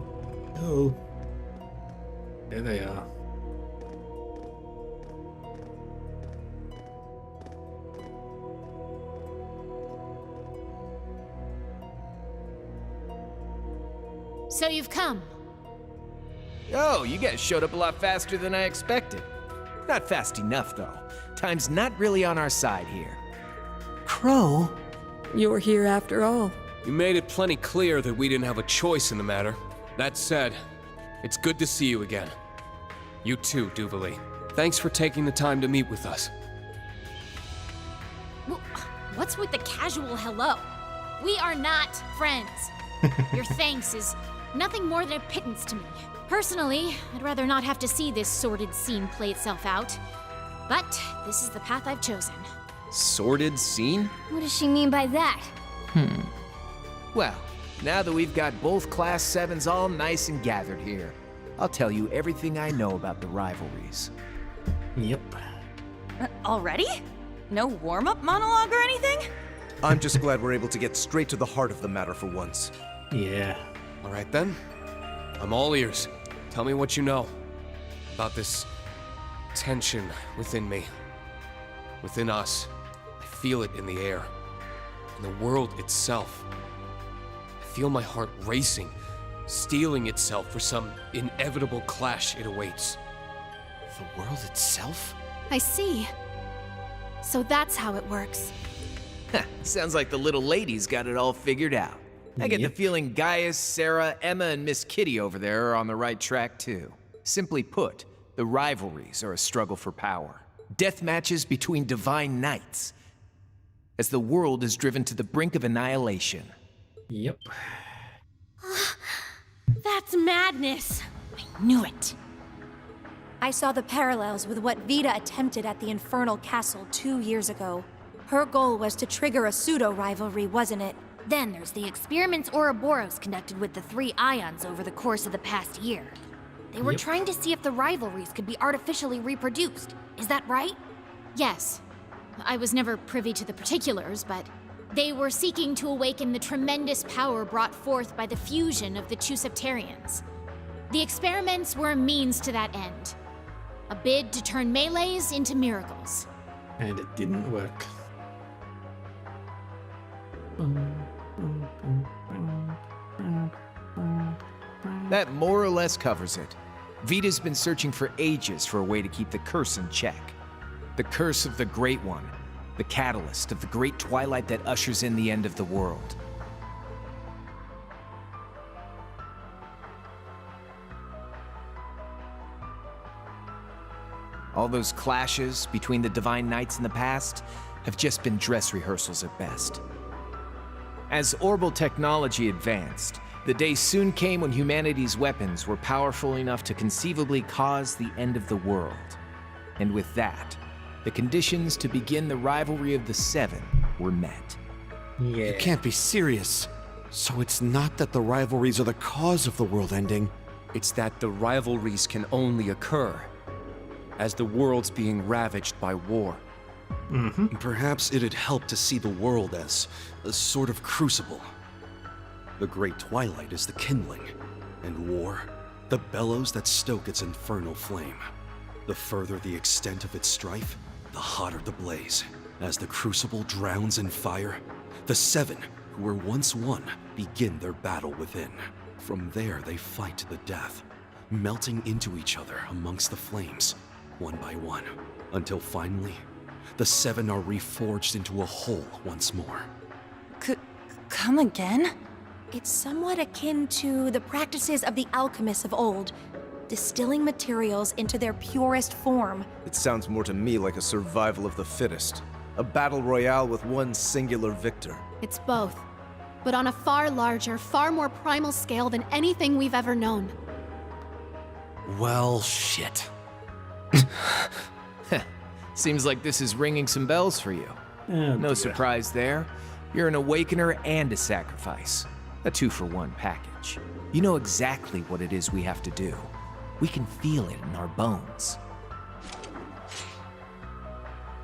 Speaker 1: go. There they are.
Speaker 18: So you've come.
Speaker 19: Oh, you guys showed up a lot faster than I expected. Not fast enough, though. Time's not really on our side here.
Speaker 15: Crow?
Speaker 17: You're here after all.
Speaker 2: You made it plenty clear that we didn't have a choice in the matter. That said, it's good to see you again. You too, Duvalie. Thanks for taking the time to meet with us.
Speaker 18: Well, what's with the casual hello? We are not friends. Your thanks is nothing more than a pittance to me. Personally, I'd rather not have to see this sordid scene play itself out. But this is the path I've chosen.
Speaker 19: Sordid scene?
Speaker 11: What does she mean by that?
Speaker 19: Well, now that we've got both Class 7s all nice and gathered here, I'll tell you everything I know about the rivalries.
Speaker 1: Yep.
Speaker 3: Already? No warm-up monologue or anything?
Speaker 7: I'm just glad we're able to get straight to the heart of the matter for once.
Speaker 1: Yeah.
Speaker 2: All right then. I'm all ears. Tell me what you know about this tension within me, within us. I feel it in the air, in the world itself. I feel my heart racing, steeling itself for some inevitable clash it awaits.
Speaker 7: The world itself?
Speaker 5: I see. So that's how it works.
Speaker 19: Sounds like the little lady's got it all figured out. I get the feeling Gaius, Sarah, Emma, and Miss Kitty over there are on the right track too. Simply put, the rivalries are a struggle for power. Death matches between divine knights, as the world is driven to the brink of annihilation.
Speaker 1: Yep.
Speaker 18: That's madness. I knew it.
Speaker 8: I saw the parallels with what Vita attempted at the Infernal Castle 2 years ago. Her goal was to trigger a pseudo-rivalry, wasn't it?
Speaker 18: Then there's the experiments Ouroboros conducted with the 3 ions over the course of the past year. They were trying to see if the rivalries could be artificially reproduced. Is that right? Yes. I was never privy to the particulars, but they were seeking to awaken the tremendous power brought forth by the fusion of the 2 Septarians. The experiments were a means to that end. A bid to turn melees into miracles.
Speaker 1: And it didn't work.
Speaker 19: That more or less covers it. Vita's been searching for ages for a way to keep the curse in check. The curse of the Great One, the catalyst of the great twilight that ushers in the end of the world. All those clashes between the Divine Knights in the past have just been dress rehearsals at best. As Orbal technology advanced, the day soon came when humanity's weapons were powerful enough to conceivably cause the end of the world. And with that, the conditions to begin the rivalry of the 7 were met.
Speaker 1: Yeah.
Speaker 6: You can't be serious. So it's not that the rivalries are the cause of the world ending.
Speaker 2: It's that the rivalries can only occur as the world's being ravaged by war.
Speaker 10: Perhaps it'd help to see the world as a sort of crucible. The Great Twilight is the kindling, and war, the bellows that stoke its infernal flame. The further the extent of its strife, the hotter the blaze. As the crucible drowns in fire, the 7, who were once one, begin their battle within. From there they fight to the death, melting into each other amongst the flames, one by one, until finally, the 7 are reforged into a whole once more.
Speaker 3: Come again?
Speaker 8: It's somewhat akin to the practices of the alchemists of old, distilling materials into their purest form.
Speaker 7: It sounds more to me like a survival of the fittest. A battle royale with one singular victor.
Speaker 5: It's both, but on a far larger, far more primal scale than anything we've ever known.
Speaker 6: Well, shit.
Speaker 19: Seems like this is ringing some bells for you. No surprise there. You're an awakener and a sacrifice. A 2-for-1 package. You know exactly what it is we have to do. We can feel it in our bones.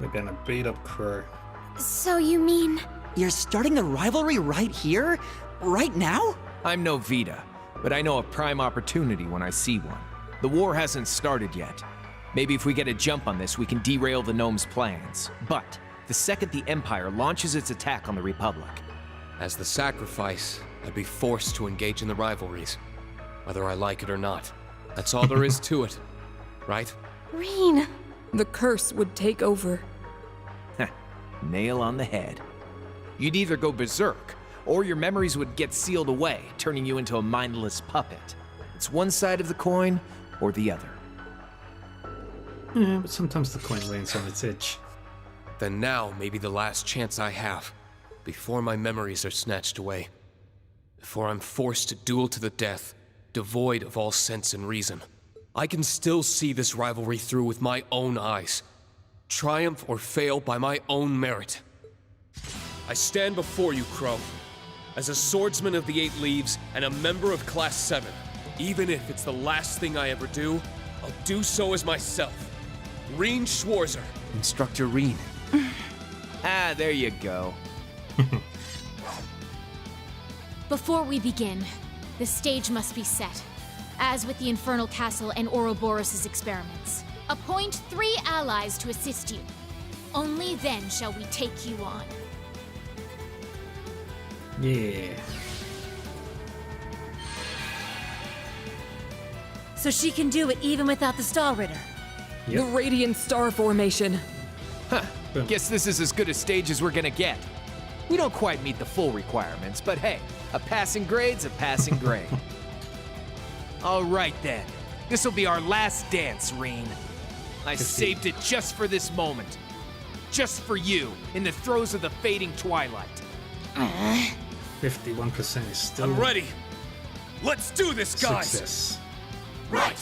Speaker 1: We're gonna beat up Crow.
Speaker 18: So you mean...
Speaker 15: You're starting the rivalry right here? Right now?
Speaker 19: I'm no Vita, but I know a prime opportunity when I see one. The war hasn't started yet. Maybe if we get a jump on this, we can derail the Gnome's plans. But the second the Empire launches its attack on the Republic...
Speaker 2: As the sacrifice, I'd be forced to engage in the rivalries, whether I like it or not. That's all there is to it, right?
Speaker 18: Rean!
Speaker 17: The curse would take over.
Speaker 19: Nail on the head. You'd either go berserk, or your memories would get sealed away, turning you into a mindless puppet. It's one side of the coin, or the other.
Speaker 1: Yeah, but sometimes the coin lands on its edge.
Speaker 2: Then now may be the last chance I have, before my memories are snatched away. Before I'm forced to duel to the death, devoid of all sense and reason. I can still see this rivalry through with my own eyes. Triumph or fail by my own merit. I stand before you, Crow, as a swordsman of the Eight Leaves and a member of Class 7. Even if it's the last thing I ever do, I'll do so as myself. Reen Schwarzer.
Speaker 19: Instructor Reen. There you go.
Speaker 18: Before we begin, the stage must be set, as with the Infernal Castle and Ouroboros' experiments. Appoint 3 allies to assist you. Only then shall we take you on.
Speaker 1: Yeah.
Speaker 8: So she can do it even without the Star Ritter.
Speaker 17: The Radiant Star Formation.
Speaker 19: Huh. Guess this is as good a stage as we're gonna get. We don't quite meet the full requirements, but hey, a passing grade's a passing grade. All right then. This'll be our last dance, Reen. I saved it just for this moment. Just for you, in the throes of the fading twilight.
Speaker 1: 51% is still...
Speaker 2: I'm ready. Let's do this, guys.
Speaker 1: Success.
Speaker 2: Right.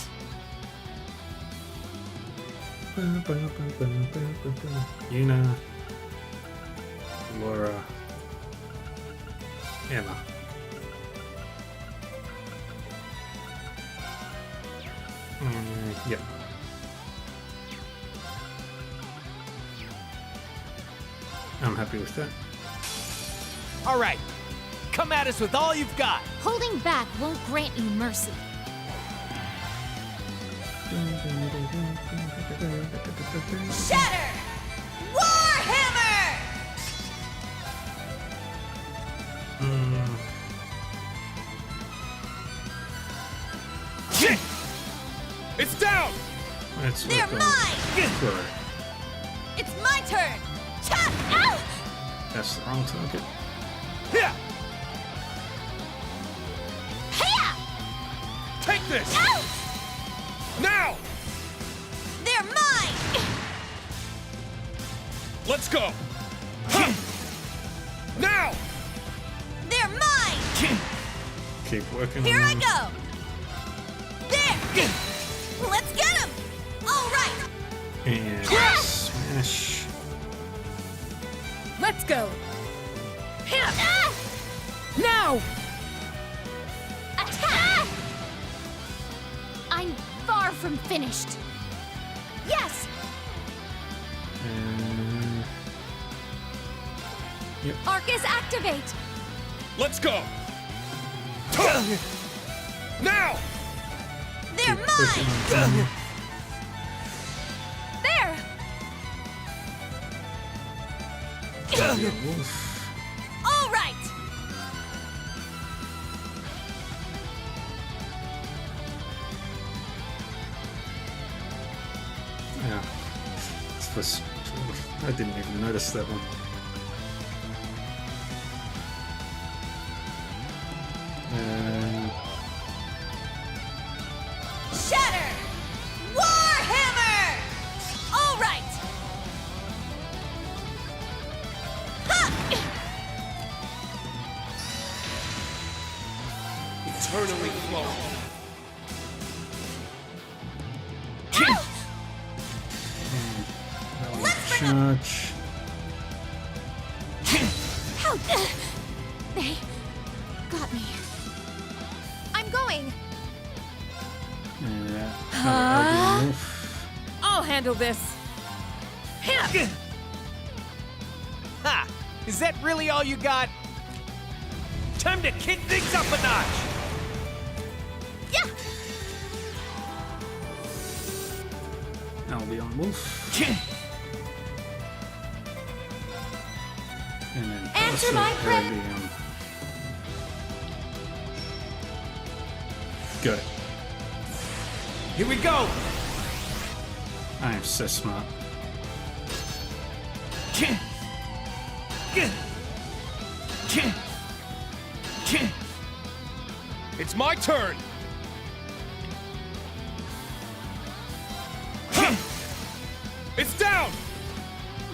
Speaker 1: Yuna, Laura, Emma. Yep. I'm happy with that.
Speaker 19: All right, come at us with all you've got.
Speaker 18: Holding back won't grant you mercy.
Speaker 9: Shatter! Warhammer!
Speaker 2: It's down!
Speaker 9: They're mine! It's my turn! Ow!
Speaker 1: That's the wrong target.
Speaker 2: Here!
Speaker 9: Hiya!
Speaker 2: Take this!
Speaker 9: Ow!
Speaker 2: Now!
Speaker 9: They're mine!
Speaker 2: Let's go! Huh. Now!
Speaker 9: They're mine!
Speaker 1: Keep working
Speaker 9: Here
Speaker 1: on
Speaker 9: I
Speaker 1: them.
Speaker 9: go! There! Let's get him! All right!
Speaker 1: And smash.
Speaker 17: Let's go!
Speaker 9: Ah!
Speaker 17: Now!
Speaker 18: Attack! I'm far from finished. Yes!
Speaker 1: Yep.
Speaker 18: Arcus, activate!
Speaker 2: Let's go! Now!
Speaker 9: They're
Speaker 1: Pushing
Speaker 9: mine!
Speaker 1: on them.
Speaker 18: There!
Speaker 1: Wolf.
Speaker 9: All right!
Speaker 1: Yeah. I didn't even notice that one.
Speaker 9: Shatter! Warhammer! All right! Ha!
Speaker 14: Eternally flowing.
Speaker 1: Charge.
Speaker 18: How? They got me. I'm going.
Speaker 17: I'll handle this.
Speaker 19: Ha! Is that really all you got? Time to kick things up a notch!
Speaker 9: Yeah!
Speaker 1: I'll be on Wolf. And then
Speaker 18: Answer my prayer.
Speaker 1: Got it.
Speaker 19: Here we go!
Speaker 1: I am so smart.
Speaker 2: It's my turn!
Speaker 14: down!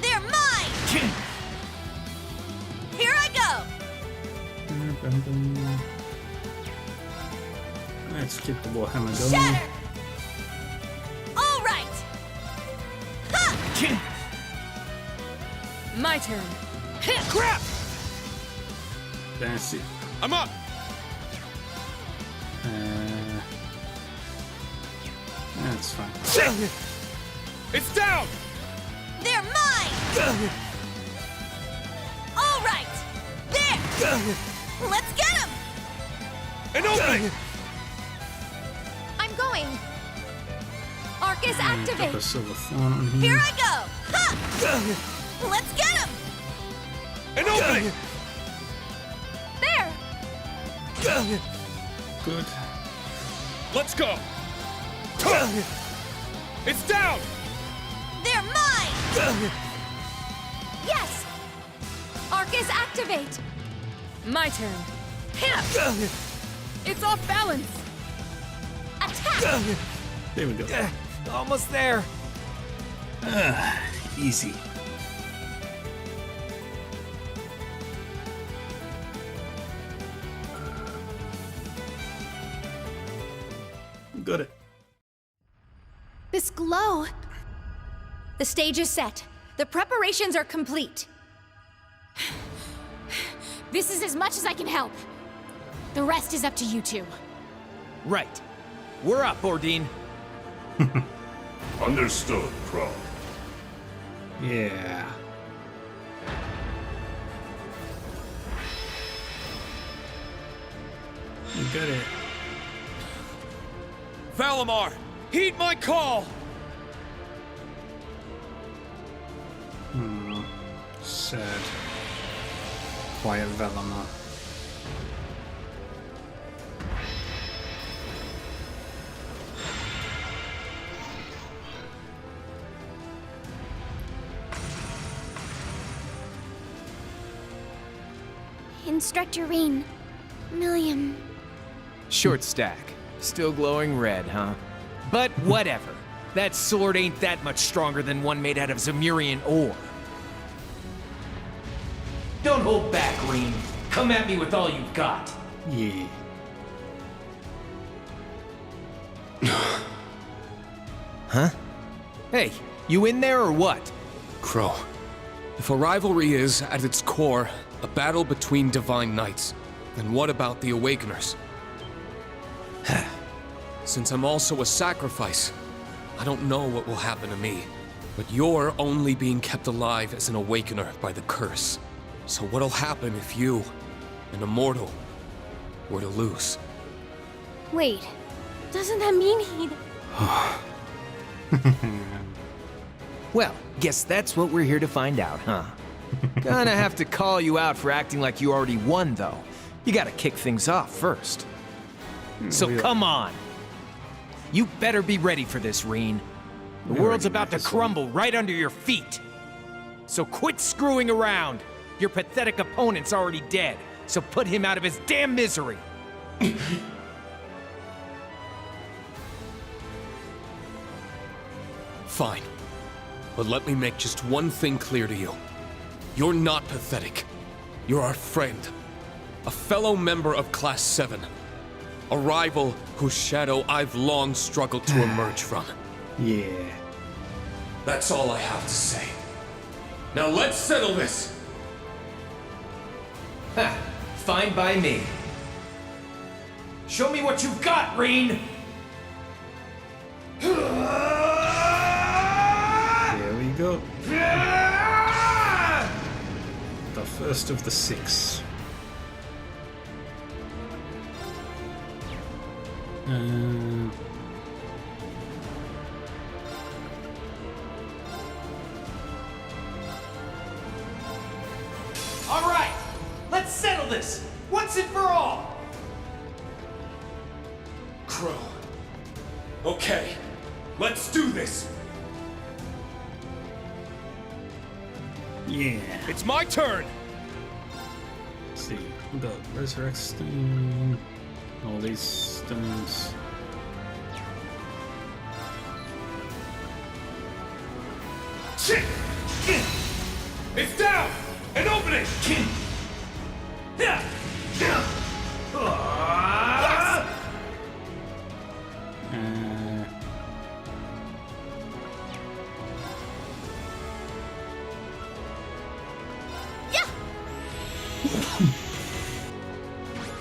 Speaker 9: They're mine! Here I go!
Speaker 1: Let's keep the Warhammer going.
Speaker 9: Shatter! All right! Ha!
Speaker 17: My turn.
Speaker 14: Crap!
Speaker 1: That's it.
Speaker 14: I'm up!
Speaker 1: That's fine.
Speaker 14: It's down!
Speaker 9: They're mine! All right! There! Let's get him!
Speaker 14: An opening!
Speaker 18: I'm going. Arcus,
Speaker 1: Drop
Speaker 18: activate.
Speaker 1: a silver thorn on
Speaker 9: Here
Speaker 1: here.
Speaker 9: I go! Ha! Let's get him!
Speaker 14: An opening!
Speaker 18: There.
Speaker 1: Good.
Speaker 14: Let's go! It's down!
Speaker 9: They're mine!
Speaker 18: Yes. Arcus, activate.
Speaker 17: My turn. It's off balance.
Speaker 18: Attack.
Speaker 1: There we go.
Speaker 19: Almost there.
Speaker 1: Easy. Got it.
Speaker 5: This glow.
Speaker 18: The stage is set. The preparations are complete.
Speaker 5: This is as much as I can help. The rest is up to you two.
Speaker 19: Right. We're up, Ordine.
Speaker 14: Understood, Crow.
Speaker 1: Yeah. You got it.
Speaker 14: Valimar, heed my call!
Speaker 1: Sad. Quiet Valimar.
Speaker 8: Instructor Rean. Milliam.
Speaker 19: Short stack. Still glowing red, huh? But whatever. That sword ain't that much stronger than one made out of Zemurian ore. Don't hold back, Rean. Come at me with all you've got.
Speaker 1: Yeah.
Speaker 19: Huh? Hey, you in there or what?
Speaker 2: Crow, if a rivalry is, at its core, a battle between Divine Knights, then what about the Awakeners? Since I'm also a sacrifice, I don't know what will happen to me. But you're only being kept alive as an Awakener by the curse. So what'll happen if you, an immortal, were to lose?
Speaker 8: Wait, doesn't that mean he'd...
Speaker 19: Well, guess that's what we're here to find out, huh? Gonna have to call you out for acting like you already won, though. You gotta kick things off first. So come on. You better be ready for this, Rean. The world's about to crumble right under your feet. So quit screwing around. Your pathetic opponent's already dead, so put him out of his damn misery.
Speaker 2: Fine. But let me make just one thing clear to you. You're not pathetic. You're our friend. A fellow member of Class 7. A rival whose shadow I've long struggled to emerge from.
Speaker 1: Yeah.
Speaker 2: That's all I have to say. Now let's settle this!
Speaker 19: Ha! Fine by me. Show me what you've got, Rean!
Speaker 1: Here we go. The first of the 6.
Speaker 19: All right, let's settle this once and for all.
Speaker 14: Crow. Okay, let's do this.
Speaker 1: Yeah.
Speaker 14: It's my turn.
Speaker 1: Let's see. We got Resurrect Stone. All these stones.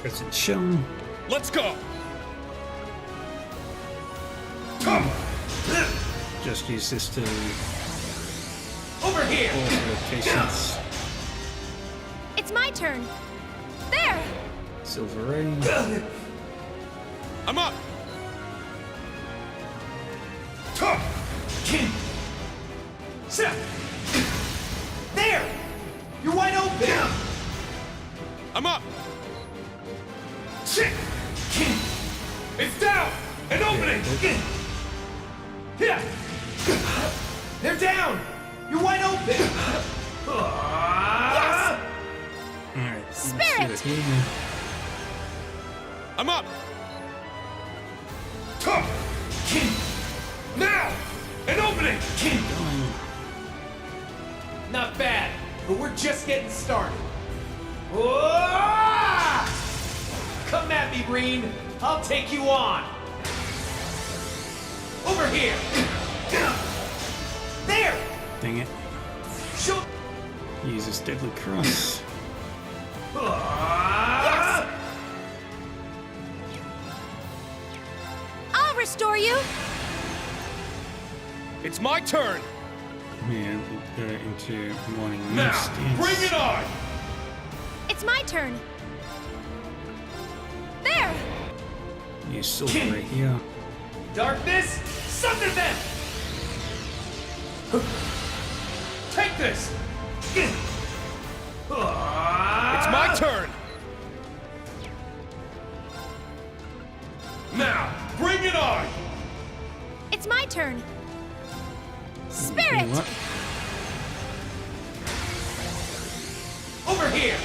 Speaker 1: Present shown.
Speaker 14: Let's go.
Speaker 1: Just use this to
Speaker 9: Over here.
Speaker 1: locations.
Speaker 18: It's my turn. There!
Speaker 1: Silver Ray.
Speaker 14: I'm up.
Speaker 9: There! You're wide open!
Speaker 14: I'm up. It's down. An opening.
Speaker 9: Here! They're down! You're wide open!
Speaker 1: Alright.
Speaker 18: Spirit!
Speaker 14: I'm up. Now! An opening.
Speaker 9: Not bad, but we're just getting started. Come at me, Breen. I'll take you on. Over here. There.
Speaker 1: Dang it.
Speaker 9: Shoot.
Speaker 1: Uses Deadly Cross.
Speaker 18: I'll restore you!
Speaker 14: It's my turn.
Speaker 1: And into Morning
Speaker 14: Now,
Speaker 1: Mist. Yes.
Speaker 14: bring it on.
Speaker 18: It's my turn. There!
Speaker 1: Use Silver Ray here.
Speaker 9: Darkness, sunder them. Take this.
Speaker 14: It's my turn. Now, bring it on.
Speaker 18: It's my turn. Spirit!
Speaker 1: You know what?
Speaker 9: Over here.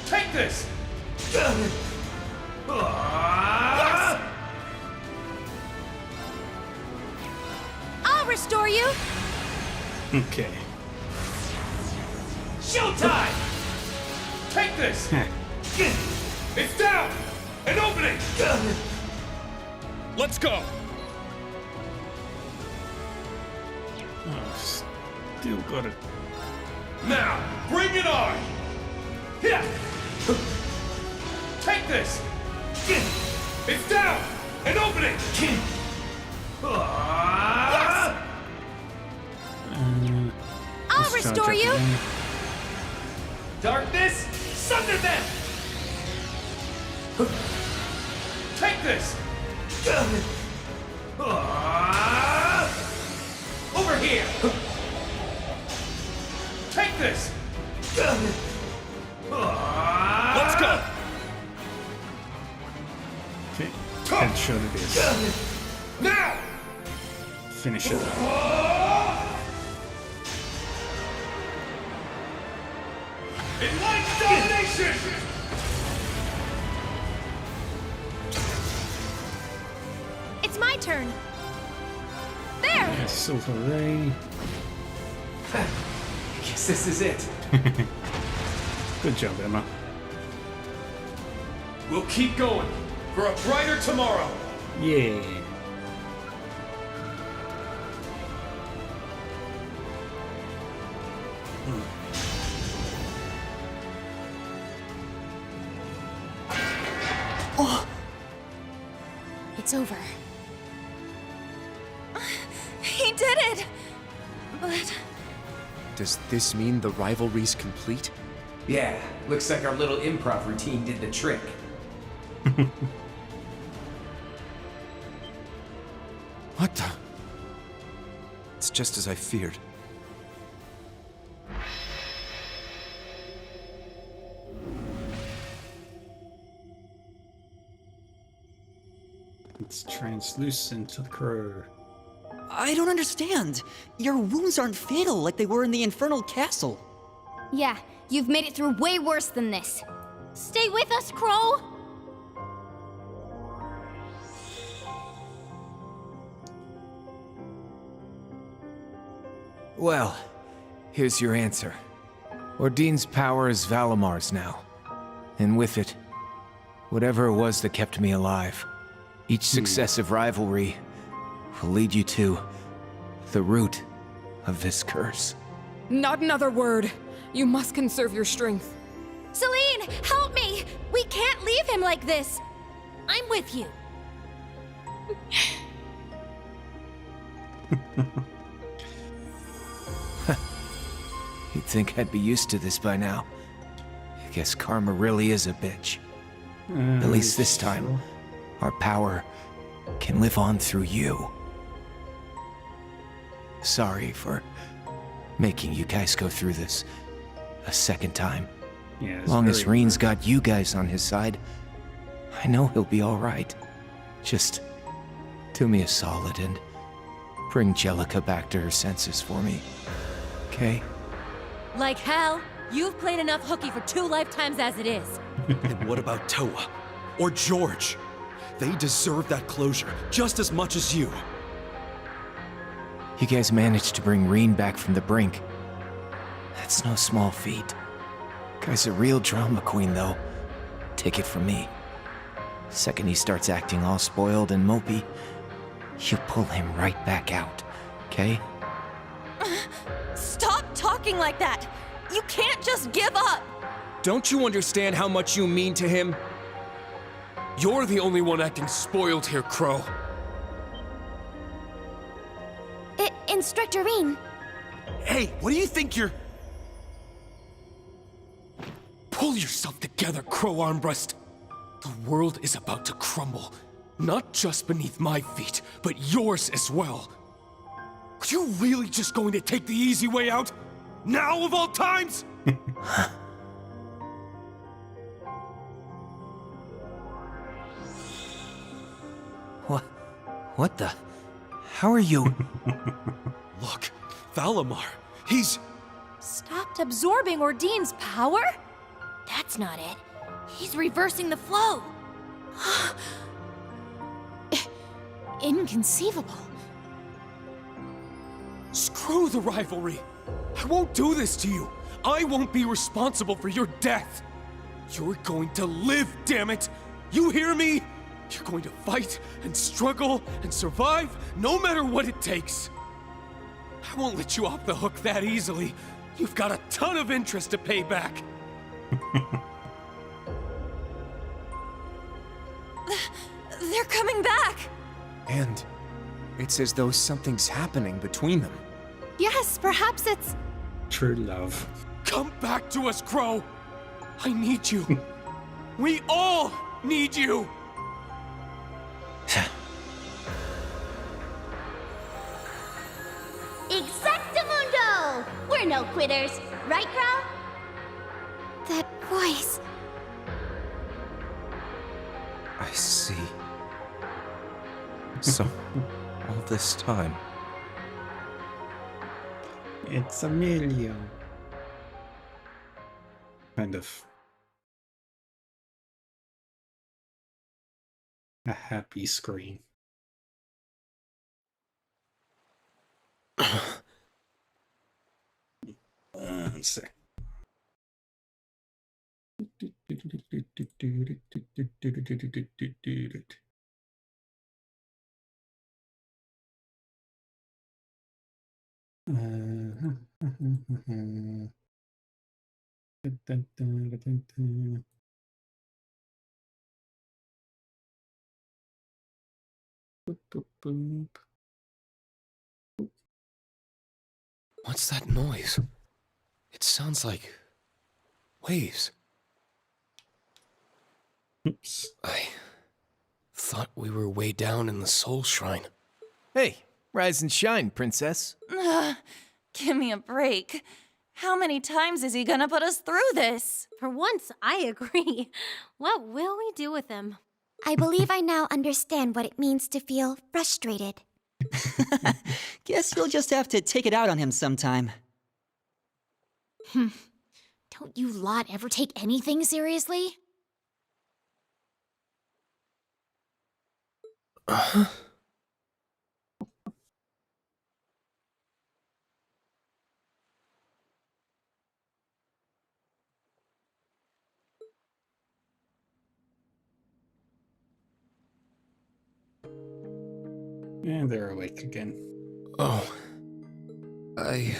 Speaker 9: Take this.
Speaker 18: I'll restore you!
Speaker 1: Okay.
Speaker 9: Showtime. Take this.
Speaker 14: It's down. An opening. Let's go.
Speaker 1: Oh, still got it.
Speaker 14: Now, bring it on.
Speaker 9: Here. Take this.
Speaker 14: It's down. An opening.
Speaker 18: I'll
Speaker 1: Let's charge
Speaker 18: restore
Speaker 1: up
Speaker 18: you!
Speaker 1: again.
Speaker 9: Darkness, sunder them. Take this. Over here. Take this.
Speaker 14: Let's go.
Speaker 1: Okay. Headshot it is.
Speaker 14: Now.
Speaker 1: Finish it.
Speaker 14: Enlightened domination.
Speaker 18: It's my turn. There!
Speaker 1: Yes, Silver Ray.
Speaker 9: Guess this is it.
Speaker 1: Good job, Emma.
Speaker 14: We'll keep going for a brighter tomorrow.
Speaker 1: Yeah.
Speaker 18: It's over.
Speaker 3: He did it! But
Speaker 2: Does this mean the rivalry's complete?
Speaker 9: Yeah, looks like our little improv routine did the trick.
Speaker 7: What the? It's just as I feared.
Speaker 1: It's translucent to the crow.
Speaker 15: I don't understand. Your wounds aren't fatal like they were in the Infernal Castle.
Speaker 18: Yeah, you've made it through way worse than this. Stay with us, Crow!
Speaker 19: Well, here's your answer. Ordine's power is Valamar's now. And with it, whatever it was that kept me alive. Each successive rivalry will lead you to the root of this curse.
Speaker 17: Not another word. You must conserve your strength.
Speaker 18: Celine, help me! We can't leave him like this! I'm with you.
Speaker 19: You'd think I'd be used to this by now. I guess karma really is a bitch. At least this time, our power can live on through you. Sorry for making you guys go through this a second time.
Speaker 1: Yeah,
Speaker 19: Long as Reen's got you guys on his side, I know he'll be alright. Just do me a solid and bring Jellica back to her senses for me. Okay?
Speaker 12: Like hell, you've played enough hooky for 2 lifetimes as it is.
Speaker 10: And what about Toa? Or George? They deserve that closure just as much as you.
Speaker 19: You guys managed to bring Reen back from the brink. That's no small feat. Guy's a real drama queen, though. Take it from me. Second he starts acting all spoiled and mopey, you pull him right back out, okay?
Speaker 3: Stop talking like that! You can't just give up!
Speaker 2: Don't you understand how much you mean to him?
Speaker 14: You're the only one acting spoiled here, Crow.
Speaker 18: Instructor Reen.
Speaker 14: Hey, what do you think you're... Pull yourself together, Crow Armbrust. The world is about to crumble. Not just beneath my feet, but yours as well. Are you really just going to take the easy way out? Now of all times?
Speaker 19: What the? How are you?
Speaker 10: Look, Valamar, he's...
Speaker 18: Stopped absorbing Ordine's power? That's not it. He's reversing the flow. Inconceivable.
Speaker 14: Screw the rivalry. I won't do this to you. I won't be responsible for your death. You're going to live, damn it! You hear me? You're going to fight and struggle and survive no matter what it takes. I won't let you off the hook that easily. You've got a ton of interest to pay back.
Speaker 3: They're coming back!
Speaker 2: And it's as though something's happening between them.
Speaker 5: Yes, perhaps it's...
Speaker 1: True love.
Speaker 14: Come back to us, Crow! I need you. We all need you!
Speaker 11: Exactamundo! We're no quitters, right, Crow?
Speaker 5: That voice...
Speaker 7: I see. So, all this time...
Speaker 1: It's Amelia. Kind of. A happy scream. One sec.
Speaker 2: What's that noise? It sounds like waves.
Speaker 1: Oops.
Speaker 2: I thought we were way down in the Soul Shrine.
Speaker 19: Hey, rise and shine, princess.
Speaker 3: Give me a break. How many times is he gonna put us through this?
Speaker 8: For once, I agree. What will we do with him?
Speaker 18: I believe I now understand what it means to feel frustrated.
Speaker 15: Guess you'll just have to take it out on him sometime.
Speaker 18: Don't you lot ever take anything seriously?
Speaker 1: And they're awake again.
Speaker 2: Oh. I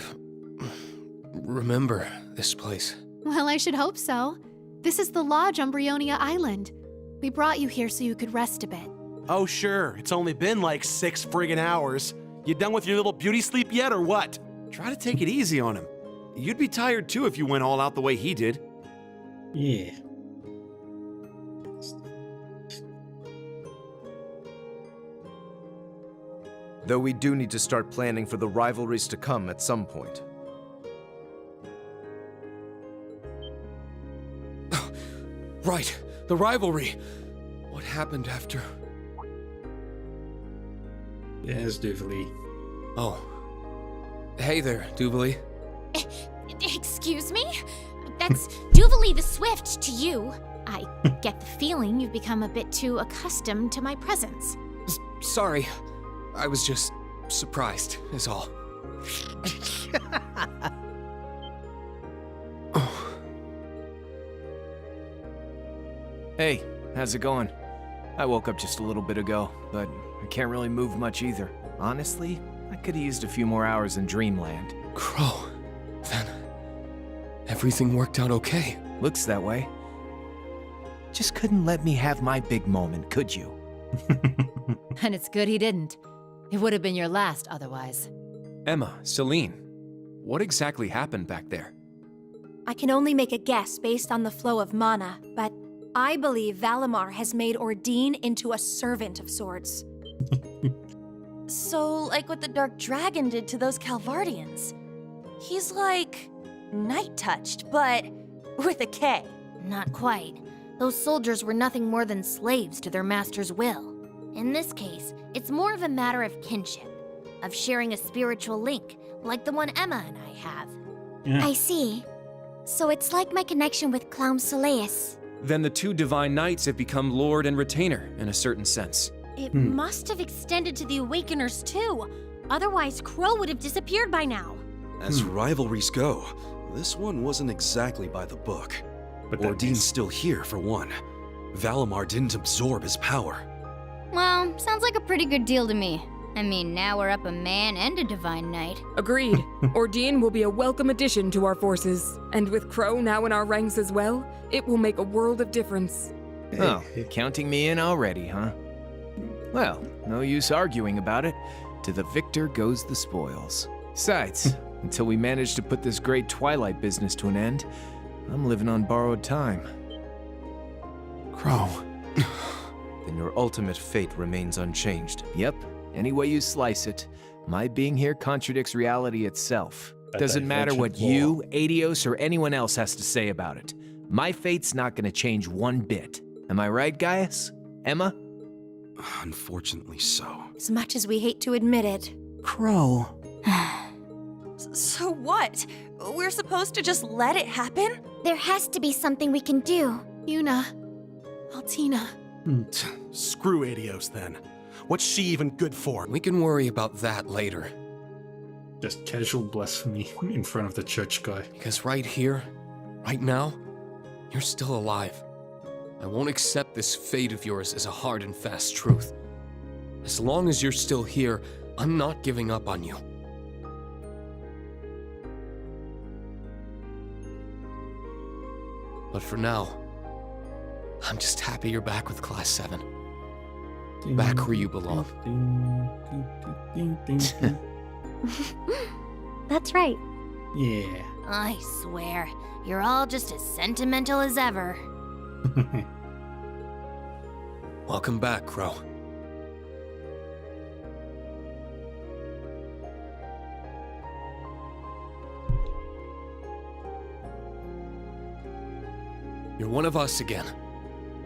Speaker 2: remember this place.
Speaker 5: Well, I should hope so. This is the Lodge on Brionia Island. We brought you here so you could rest a bit.
Speaker 6: Oh, sure. It's only been like 6 friggin' hours. You done with your little beauty sleep yet, or what?
Speaker 16: Try to take it easy on him. You'd be tired too if you went all out the way he did.
Speaker 1: Yeah.
Speaker 7: Though we do need to start planning for the rivalries to come at some point.
Speaker 2: Right, the rivalry. What happened after?
Speaker 1: Yes, Duvalie.
Speaker 2: Oh. Hey there, Duvalie.
Speaker 18: Excuse me? That's Duvalie the Swift to you. I get the feeling you've become a bit too accustomed to my presence.
Speaker 2: Sorry. I was just surprised, is all.
Speaker 19: Hey, how's it going? I woke up just a little bit ago, but I can't really move much either. Honestly, I could have used a few more hours in Dreamland.
Speaker 2: Crow, then everything worked out okay.
Speaker 19: Looks that way. Just couldn't let me have my big moment, could you?
Speaker 12: And it's good he didn't. It would have been your last otherwise.
Speaker 4: Emma, Celine, what exactly happened back there?
Speaker 8: I can only make a guess based on the flow of mana, but I believe Valimar has made Ordine into a servant of sorts.
Speaker 3: So, like what the Dark Dragon did to those Calvardians. He's like night-touched, but with a K.
Speaker 18: Not quite. Those soldiers were nothing more than slaves to their master's will. In this case, it's more of a matter of kinship, of sharing a spiritual link, like the one Emma and I have.
Speaker 1: Yeah.
Speaker 18: I see. So it's like my connection with Clown Soleus.
Speaker 4: Then the two Divine Knights have become Lord and Retainer, in a certain sense.
Speaker 18: It must have extended to the Awakeners too. Otherwise, Crow would have disappeared by now.
Speaker 10: As rivalries go, this one wasn't exactly by the book.
Speaker 1: But
Speaker 10: Ordine's still here, for one. Valimar didn't absorb his power.
Speaker 18: Well, sounds like a pretty good deal to me. I mean, now we're up a man and a Divine Knight.
Speaker 17: Agreed. Ordine will be a welcome addition to our forces. And with Crow now in our ranks as well, it will make a world of difference.
Speaker 19: Oh, counting me in already, huh? Well, no use arguing about it. To the victor goes the spoils. Besides, until we manage to put this great Twilight business to an end, I'm living on borrowed time.
Speaker 7: Crow. Then your ultimate fate remains unchanged.
Speaker 19: Yep. Any way you slice it, my being here contradicts reality itself. Doesn't matter what you, Adios, or anyone else has to say about it. My fate's not gonna change one bit. Am I right, Gaius? Emma?
Speaker 10: Unfortunately so.
Speaker 8: As much as we hate to admit it.
Speaker 15: Crow.
Speaker 3: So what? We're supposed to just let it happen?
Speaker 18: There has to be something we can do.
Speaker 5: Yuna. Altina.
Speaker 6: Screw Adios then. What's she even good for?
Speaker 2: We can worry about that later.
Speaker 1: Just casual blasphemy in front of the church guy.
Speaker 2: Because right here, right now, you're still alive. I won't accept this fate of yours as a hard and fast truth. As long as you're still here, I'm not giving up on you. But for now, I'm just happy you're back with Class 7. Back where you belong.
Speaker 18: That's right.
Speaker 1: Yeah.
Speaker 18: I swear, you're all just as sentimental as ever.
Speaker 2: Welcome back, Crow. You're one of us again.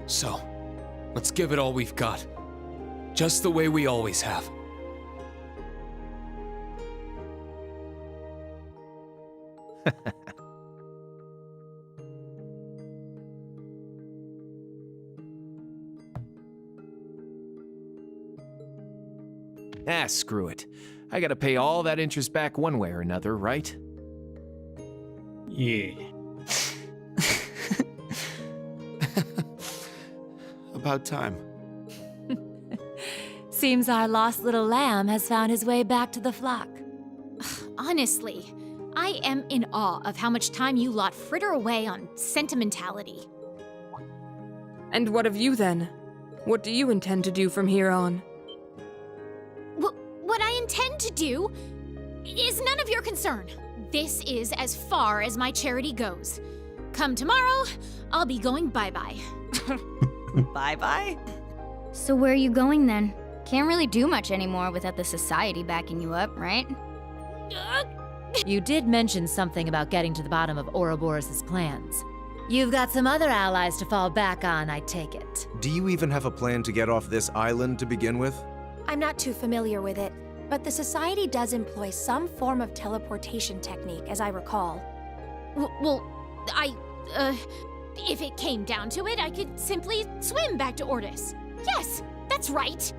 Speaker 2: So, let's give it all we've got. Just the way we always have.
Speaker 19: Ah, screw it. I gotta pay all that interest back one way or another, right?
Speaker 1: Yeah.
Speaker 16: About time.
Speaker 12: Seems our lost little lamb has found his way back to the flock.
Speaker 18: Honestly, I am in awe of how much time you lot fritter away on sentimentality.
Speaker 17: And what of you then? What do you intend to do from here on?
Speaker 18: What I intend to do is none of your concern. This is as far as my charity goes. Come tomorrow, I'll be going bye-bye.
Speaker 3: Bye-bye?
Speaker 20: So where are you going then? Can't really do much anymore without the society backing you up, right?
Speaker 12: You did mention something about getting to the bottom of Ouroboros' plans. You've got some other allies to fall back on, I take it.
Speaker 7: Do you even have a plan to get off this island to begin with?
Speaker 8: I'm not too familiar with it, but the Society does employ some form of teleportation technique, as I recall.
Speaker 18: If it came down to it, I could simply swim back to Ordis. Yes, that's right.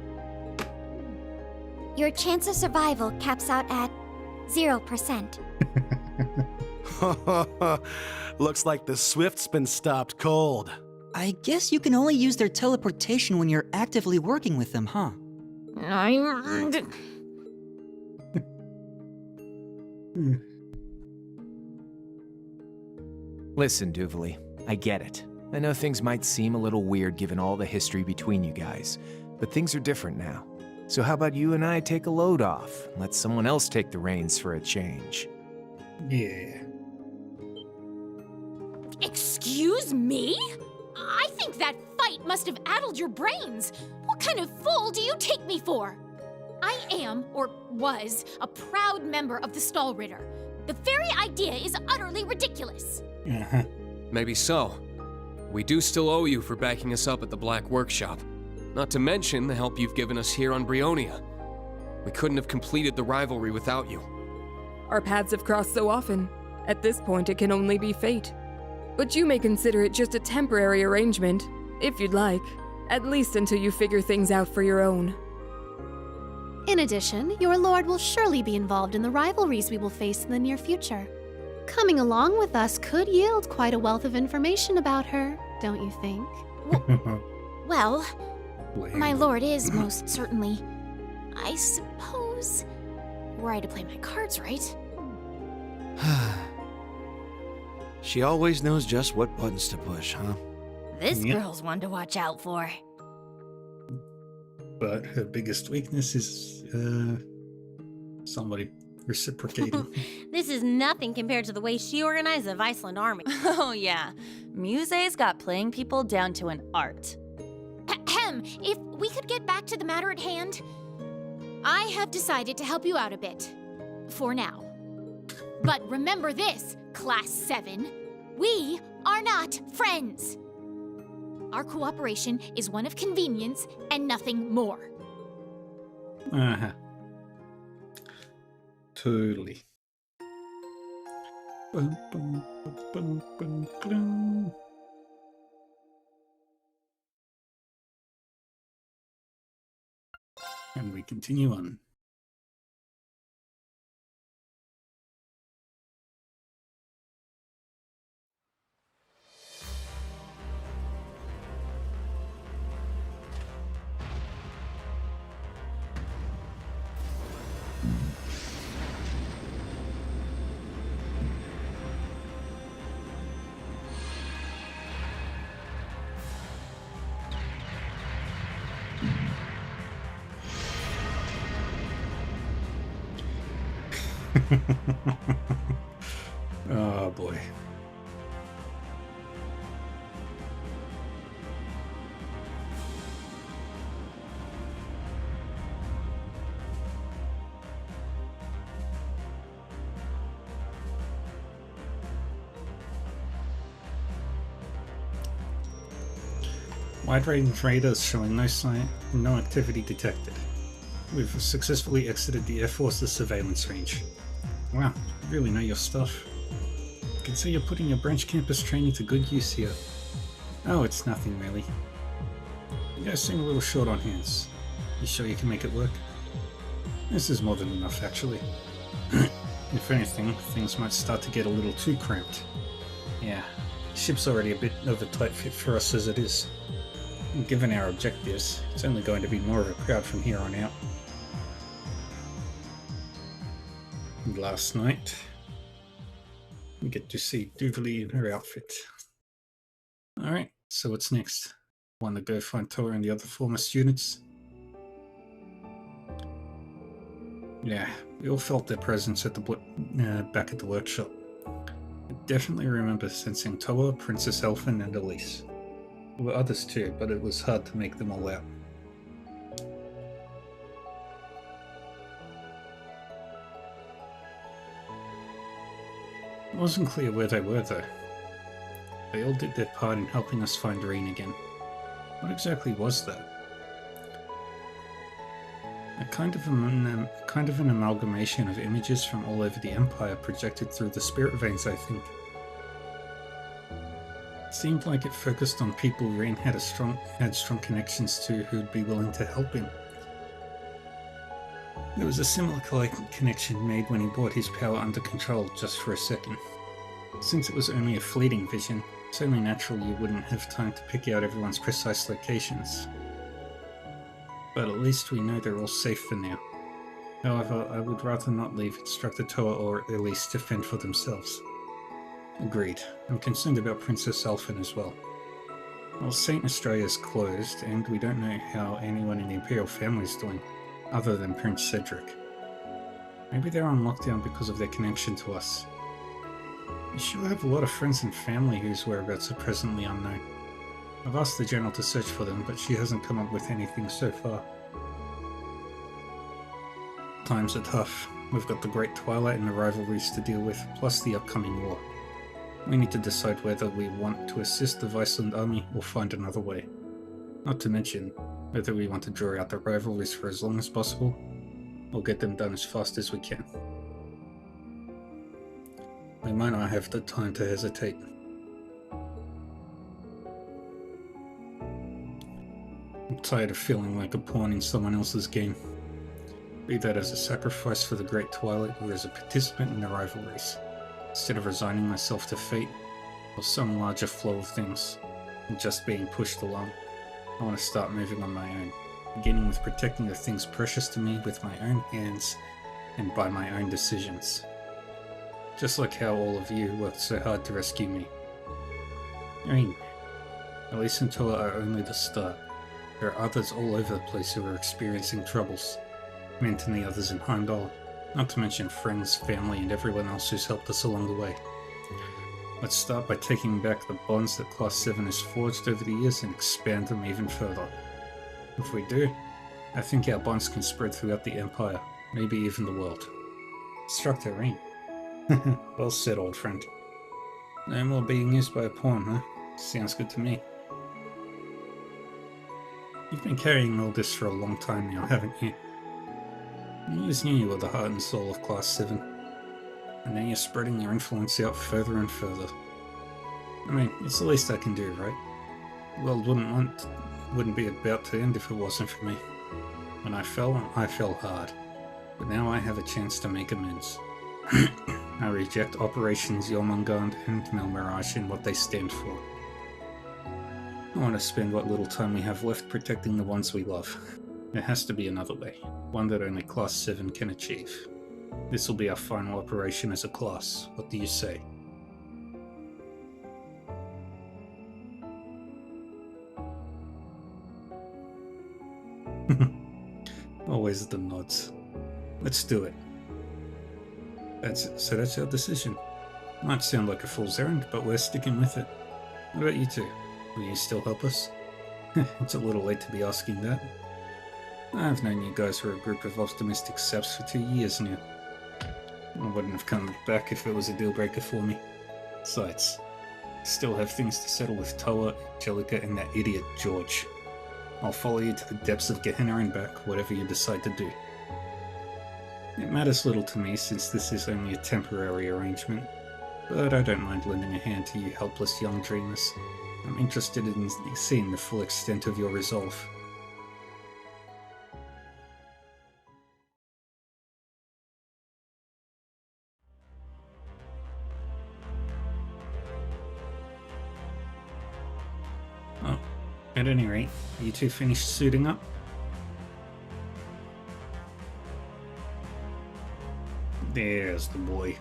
Speaker 8: Your chance of survival caps out at 0%.
Speaker 6: Looks like the Swift's been stopped cold.
Speaker 15: I guess you can only use their teleportation when you're actively working with them, huh?
Speaker 19: Listen, Duvali, I get it. I know things might seem a little weird given all the history between you guys, but things are different now. So how about you and I take a load off and let someone else take the reins for a change?
Speaker 1: Yeah.
Speaker 18: Excuse me? I think that fight must have addled your brains. What kind of fool do you take me for? I am, or was, a proud member of the Stahlritter. The very idea is utterly ridiculous.
Speaker 2: Maybe so. We do still owe you for backing us up at the Black Workshop. Not to mention the help you've given us here on Brionia. We couldn't have completed the rivalry without you.
Speaker 17: Our paths have crossed so often. At this point, it can only be fate. But you may consider it just a temporary arrangement, if you'd like. At least until you figure things out for your own.
Speaker 5: In addition, your lord will surely be involved in the rivalries we will face in the near future. Coming along with us could yield quite a wealth of information about her, don't you think?
Speaker 18: Well, my lord is most certainly, I suppose, were I to play my cards right.
Speaker 10: She always knows just what buttons to push, huh?
Speaker 18: This girl's one to watch out for.
Speaker 1: But her biggest weakness is, somebody reciprocating.
Speaker 8: This is nothing compared to the way she organized the Viceland army.
Speaker 3: Oh yeah, Muse's got playing people down to an art.
Speaker 18: Ahem, if we could get back to the matter at hand, I have decided to help you out a bit. For now. But remember this, Class 7. We are not friends. Our cooperation is one of convenience and nothing more.
Speaker 1: Totally. And we continue on. Oh boy. Wide-range radars showing no activity detected. We've successfully exited the Air Force's surveillance range. Wow, you really know your stuff. I can see you're putting your branch campus training to good use here. Oh, it's nothing really. You guys seem a little short on hands. You sure you can make it work? This is more than enough, actually. If anything, things might start to get a little too cramped. Yeah, the ship's already a bit of a tight fit for us as it is. Given our objectives, it's only going to be more of a crowd from here on out. And last night, we get to see Doodly in her outfit. Alright, so what's next? Want to go find Toa and the other former students? Yeah, we all felt their presence at the back at the workshop. I definitely remember sensing Toa, Princess Elfin, and Elise. There were others too, but it was hard to make them all out. It wasn't clear where they were though. They all did their part in helping us find Rean again. What exactly was that? A kind of an amalgamation of images from all over the Empire projected through the spirit veins, I think. It seemed like it focused on people Rean had strong connections to who'd be willing to help him. There was a similar connection made when he brought his power under control just for a second. Since it was only a fleeting vision, it's only natural you wouldn't have time to pick out everyone's precise locations. But at least we know they're all safe for now. However, I would rather not leave Instructor Toa or Elise to fend for themselves. Agreed. I'm concerned about Princess Elfin as well. Well, St. Australia's closed, and we don't know how anyone in the Imperial family is doing, other than Prince Cedric. Maybe they're on lockdown because of their connection to us. We sure have a lot of friends and family whose whereabouts are presently unknown. I've asked the General to search for them, but she hasn't come up with anything so far. Times are tough. We've got the Great Twilight and the rivalries to deal with, plus the upcoming war. We need to decide whether we want to assist the Viceland army or find another way. Not to mention, whether we want to draw out the rivalries for as long as possible, or get them done as fast as we can. We might not have the time to hesitate. I'm tired of feeling like a pawn in someone else's game. Be that as a sacrifice for the Great Twilight or as a participant in the rivalries. Instead of resigning myself to fate, or some larger flow of things, and just being pushed along, I want to start moving on my own, beginning with protecting the things precious to me with my own hands and by my own decisions. Just like how all of you worked so hard to rescue me. I mean, Elise and Toa are only the start. There are others all over the place who are experiencing troubles. Mint and the others in Heimdall, not to mention friends, family, and everyone else who's helped us along the way. Let's start by taking back the bonds that Class 7 has forged over the years and expand them even further. If we do, I think our bonds can spread throughout the Empire, maybe even the world. Instructor Rean. Well said, old friend. No more being used by a pawn, huh? Sounds good to me. You've been carrying all this for a long time now, haven't you? I always knew you were the heart and soul of Class 7. And now you're spreading your influence out further and further. I mean, it's the least I can do, right? The world wouldn't be about to end if it wasn't for me. When I fell hard. But now I have a chance to make amends. I reject Operations Jormungand and Melmirage and what they stand for. I want to spend what little time we have left protecting the ones we love. There has to be another way, one that only Class 7 can achieve. This will be our final operation as a class. What do you say? Always the nods. Let's do it. So that's our decision. Might sound like a fool's errand, but we're sticking with it. What about you two? Will you still help us? It's a little late to be asking that. I've known you guys for a group of optimistic saps for 2 years now. I wouldn't have come back if it was a deal breaker for me. Besides, I still have things to settle with Toa, Angelica, and that idiot George. I'll follow you to the depths of Gehenna and back, whatever you decide to do. It matters little to me since this is only a temporary arrangement, but I don't mind lending a hand to you helpless young dreamers. I'm interested in seeing the full extent of your resolve. Oh, At any rate, you two finished suiting up? There's the boy.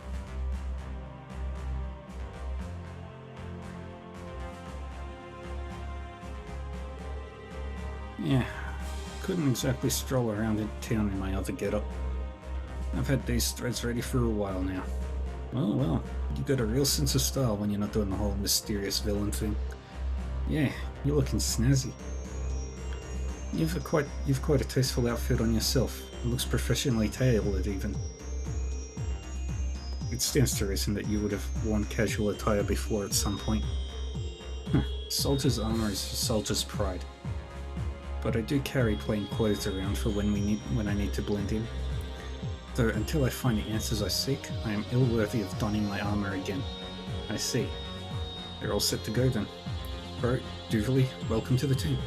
Speaker 1: Yeah, couldn't exactly stroll around in town in my other getup. I've had these threads ready for a while now. Well, you got a real sense of style when you're not doing the whole mysterious villain thing. Yeah, you're looking snazzy. You've quite a tasteful outfit on yourself. It looks professionally tailored even. It stands to reason that you would have worn casual attire before at some point. Soldier's armor is for soldier's pride. But I do carry plain clothes around for when I need to blend in. Though until I find the answers I seek, I am ill worthy of donning my armor again. I see. You're all set to go then. Bro, Duvalie, welcome to the team.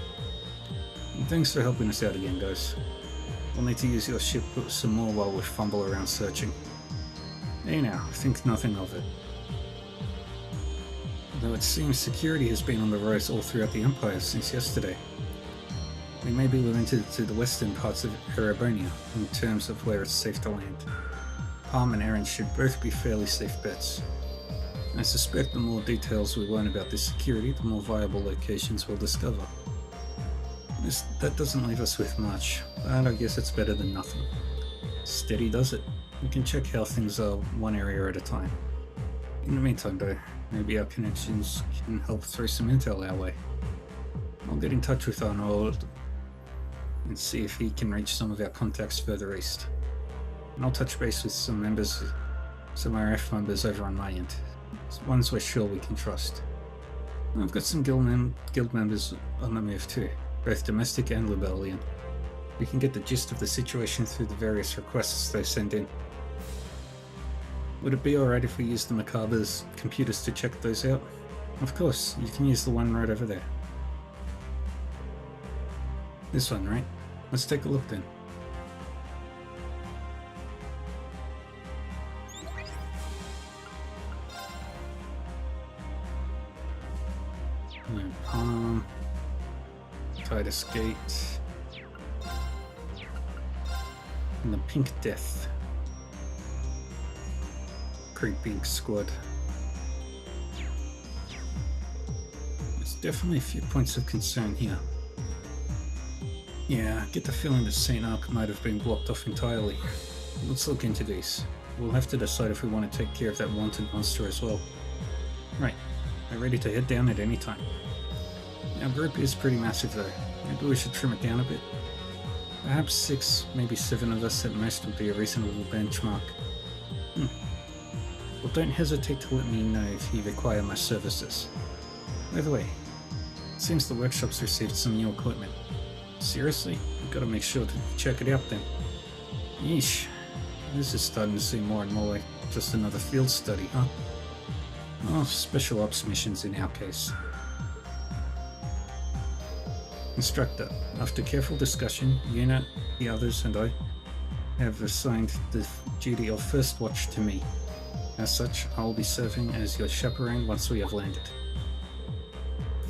Speaker 1: And thanks for helping us out again, guys. We'll need to use your ship some more while we fumble around searching. Hey now, think nothing of it. Though it seems security has been on the rise all throughout the Empire since yesterday. We may be limited to the western parts of Erebonia in terms of where it's safe to land. Palm and Aaron should both be fairly safe bets. I suspect the more details we learn about this security, the more viable locations we'll discover. That doesn't leave us with much, but I guess it's better than nothing. Steady does it. We can check how things are one area at a time. In the meantime though, maybe our connections can help throw some intel our way. I'll get in touch with Arnold and see if he can reach some of our contacts further east. And I'll touch base with some RF members over on my end. Ones we're sure we can trust. I've got some guild members on the move too, both domestic and Libellian. We can get the gist of the situation through the various requests they send in. Would it be alright if we used the Macabra's computers to check those out? Of course, you can use the one right over there. This one, right? Let's take a look then. Palm, Titus Gate, and the Pink Death. Creeping squad. There's definitely a few points of concern here. Yeah, I get the feeling that St. Ark might have been blocked off entirely. Let's look into these. We'll have to decide if we want to take care of that wanted monster as well. Right, we're ready to head down at any time. Our group is pretty massive though. Maybe we should trim it down a bit. Perhaps 6, maybe 7 of us at most would be a reasonable benchmark. Well, don't hesitate to let me know if you require my services. By the way, it seems the workshop's received some new equipment. Seriously? I've got to make sure to check it out then. Yeesh. This is starting to seem more and more like just another field study, huh? Oh, special ops missions in our case. Instructor, after careful discussion, Yuna, the others, and I have assigned the duty of first watch to me. As such, I'll be serving as your chaperone once we have landed.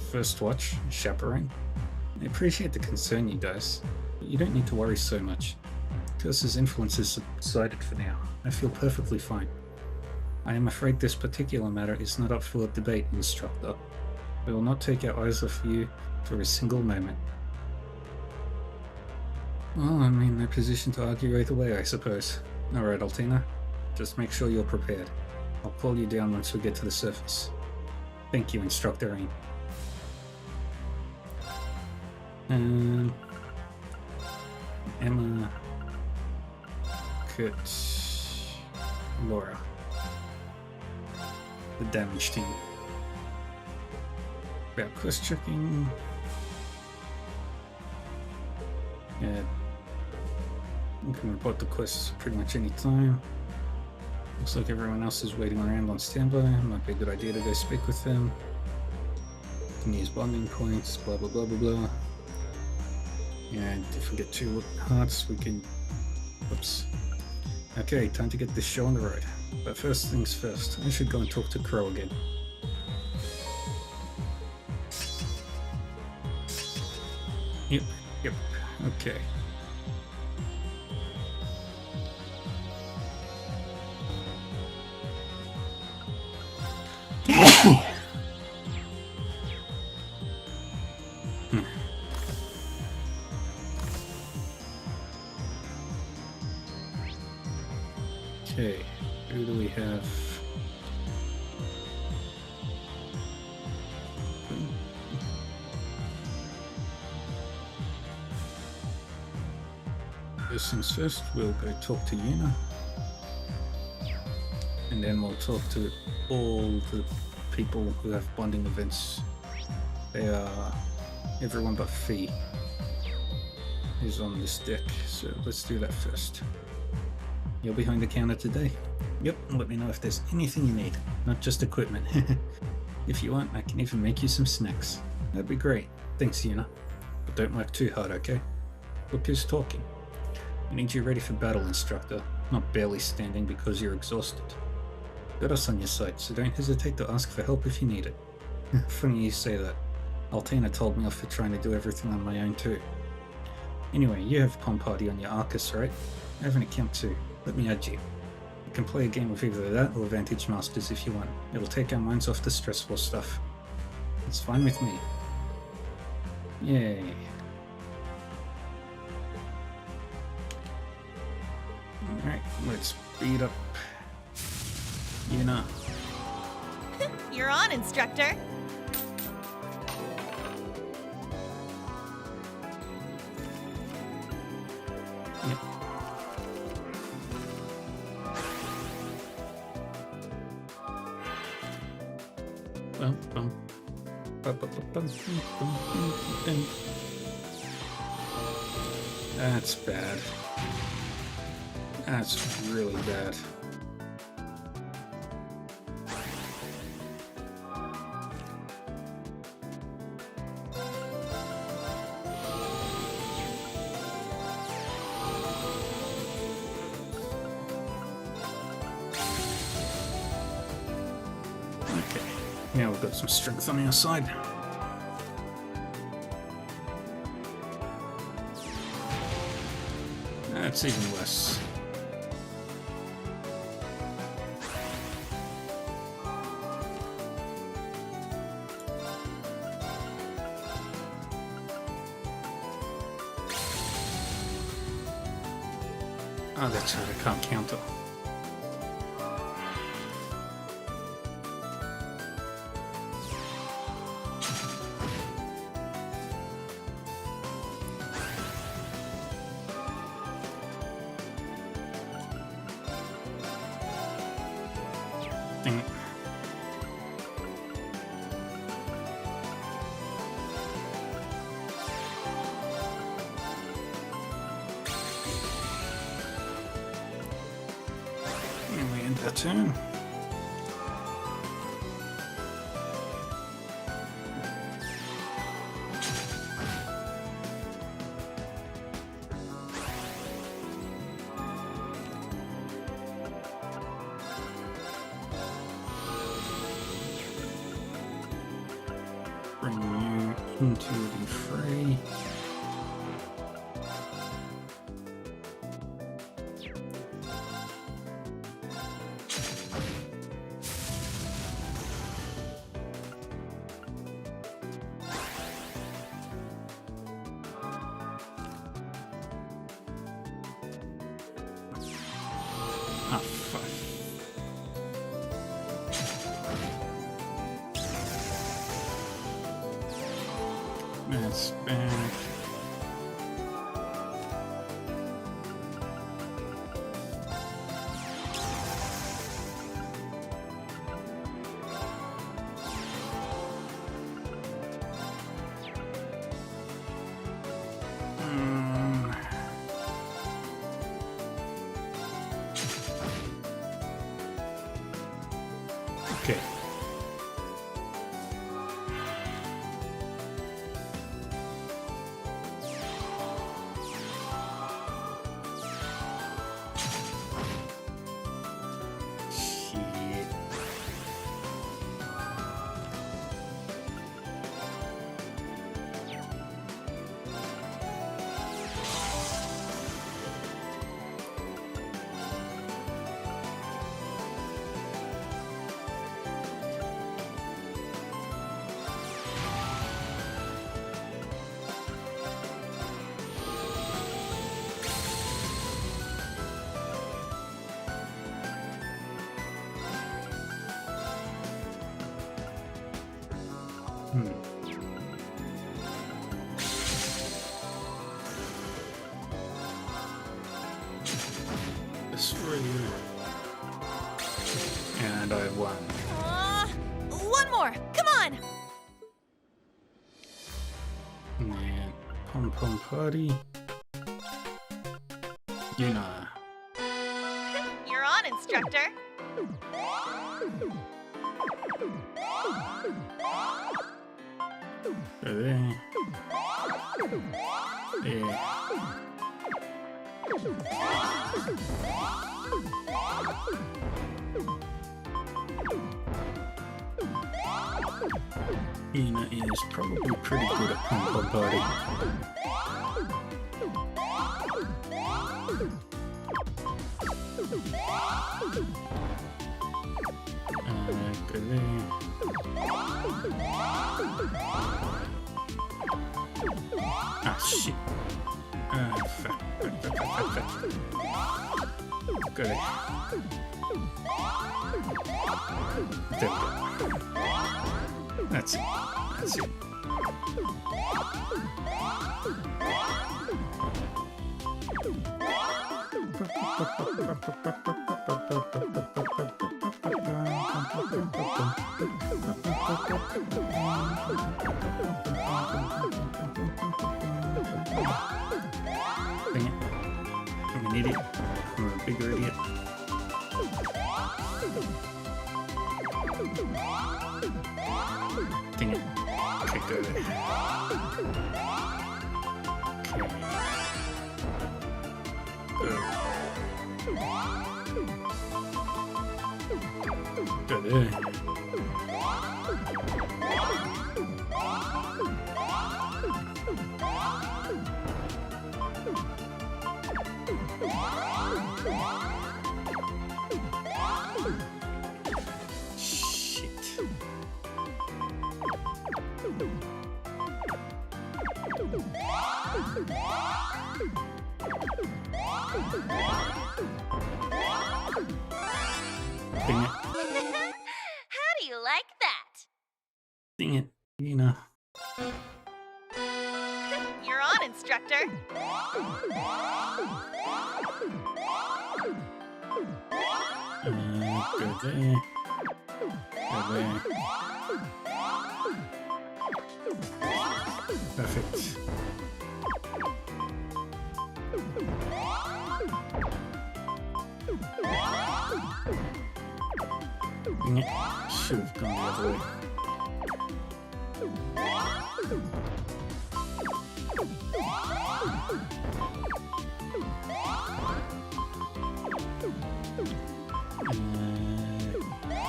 Speaker 1: First watch? Chaperone? I appreciate the concern, you guys, but you don't need to worry so much. Curse's influence has subsided for now. I feel perfectly fine. I am afraid this particular matter is not up for debate, Instructor. We will not take our eyes off you for a single moment. Well, I'm in no position to argue either way, I suppose. Alright, Altina. Just make sure you're prepared. I'll call you down once we get to the surface. Thank you, Instructor Aim. Emma, Kurt, Laura. The damage team. About quest checking. Yeah. You can report the quests pretty much any time. Looks like everyone else is waiting around on standby. Might be a good idea to go speak with them. Can use bonding points, blah blah blah blah blah. And if we get 2 hearts, we can... Whoops. Okay, time to get this show on the road. But first things first, I should go and talk to Crow again. Yep. Okay. Okay, who do we have? First things first, we'll go talk to Yuna. And then we'll talk to all the people who have bonding events. They are everyone but Fee is on this deck, so let's do that first. You're behind the counter today? Yep, let me know if there's anything you need, not just equipment. If you want, I can even make you some snacks. That'd be great. Thanks, Yuna. But don't work too hard, okay? Look who's talking. I need you ready for battle, instructor, not barely standing because you're exhausted. Got us on your side, so don't hesitate to ask for help if you need it. Funny you say that. Altaina told me off for trying to do everything on my own too. Anyway, you have Pom Party on your Arcus, right? I have an account too. Let me add you. You can play a game of either that or Vantage Masters if you want. It'll take our minds off the stressful stuff. It's fine with me. Yay. Alright, let's beat up Yuna.
Speaker 3: You're on, instructor.
Speaker 1: Yep. That's bad. That's really bad. Okay, now we've got some strength on our side. That's even less. Oh, that's right, I can't counter. Dang it. And we end that turn. Bring you into the fray. Ah, fuck. That's back. Okay. for you. And I won.
Speaker 3: One more! Come on!
Speaker 1: Man, Pom Pom Party. You know.
Speaker 3: You're on, instructor.
Speaker 1: There. Yeah. Ina is probably pretty good at Pom Pom Party. Good there. Ah, shit. Fuck. Good. There we go. That's it. That's it. Dang it. I'm an idiot. I'm a bigger idiot. Dang it. Okay, go there. Okay. Go there. Dang it.
Speaker 9: How do you like that?
Speaker 1: Dang it, Ina.
Speaker 3: You're on, instructor.
Speaker 1: Go there. Go there. Perfect. Dang it. Should have gone the other way.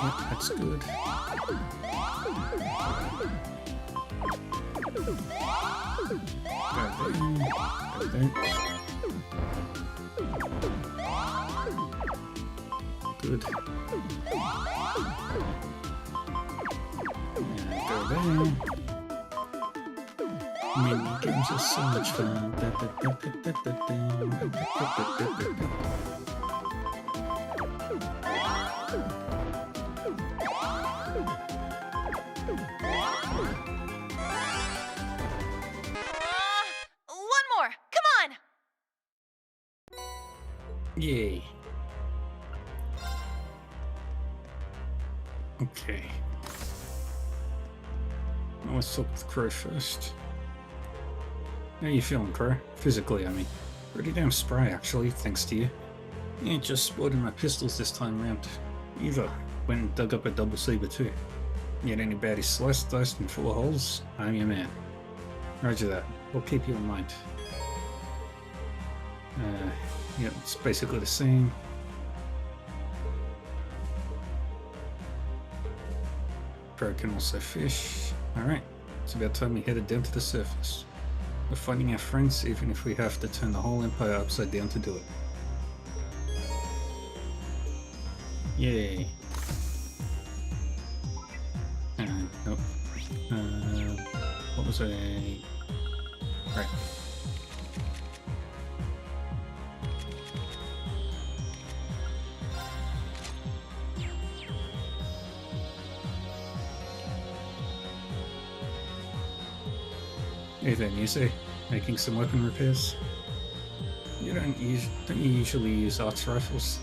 Speaker 1: Yep, that's good. Good. Go there. Mini games are so much fun.
Speaker 3: One more! Come on!
Speaker 1: Yay. Okay. Now let's talk with Crow first. How you feeling, Crow? Physically, I mean. Pretty damn spry, actually, thanks to you. You ain't just sporting my pistols this time round. Either. Went and dug up a double saber too. Yet any baddies sliced, diced, and full of holes, I'm your man. Roger that. We'll keep you in mind. Yep, it's basically the same. Crow can also fish. Alright, it's about time we headed down to the surface. We're finding our friends even if we have to turn the whole empire upside down to do it. Yay. Nope. What was I... Right. Hey there, Muse. Making some weapon repairs? don't you usually use arts rifles?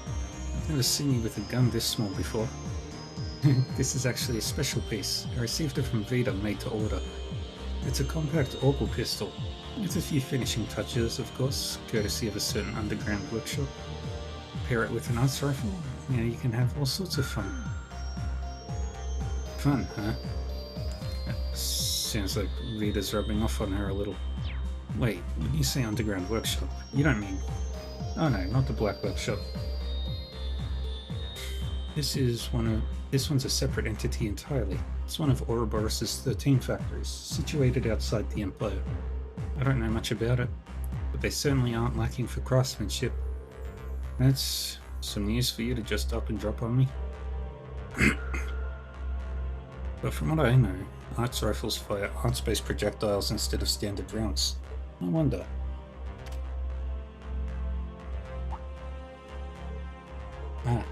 Speaker 1: I've never seen you with a gun this small before. This is actually a special piece. I received it from Vita, made to order. It's a compact Orbital pistol, with a few finishing touches, of course, courtesy of a certain underground workshop. Pair it with an arts rifle, yeah, you can have all sorts of fun. Fun, huh? Sounds like Vita's rubbing off on her a little. Wait, when you say underground workshop, you don't mean... Oh no, not the Black Workshop. This one's a separate entity entirely. It's one of Ouroboros' 13 factories, situated outside the Empire. I don't know much about it, but they certainly aren't lacking for craftsmanship. That's some news for you to just up and drop on me. But from what I know, arts rifles fire arts-based projectiles instead of standard rounds. No wonder. Ah.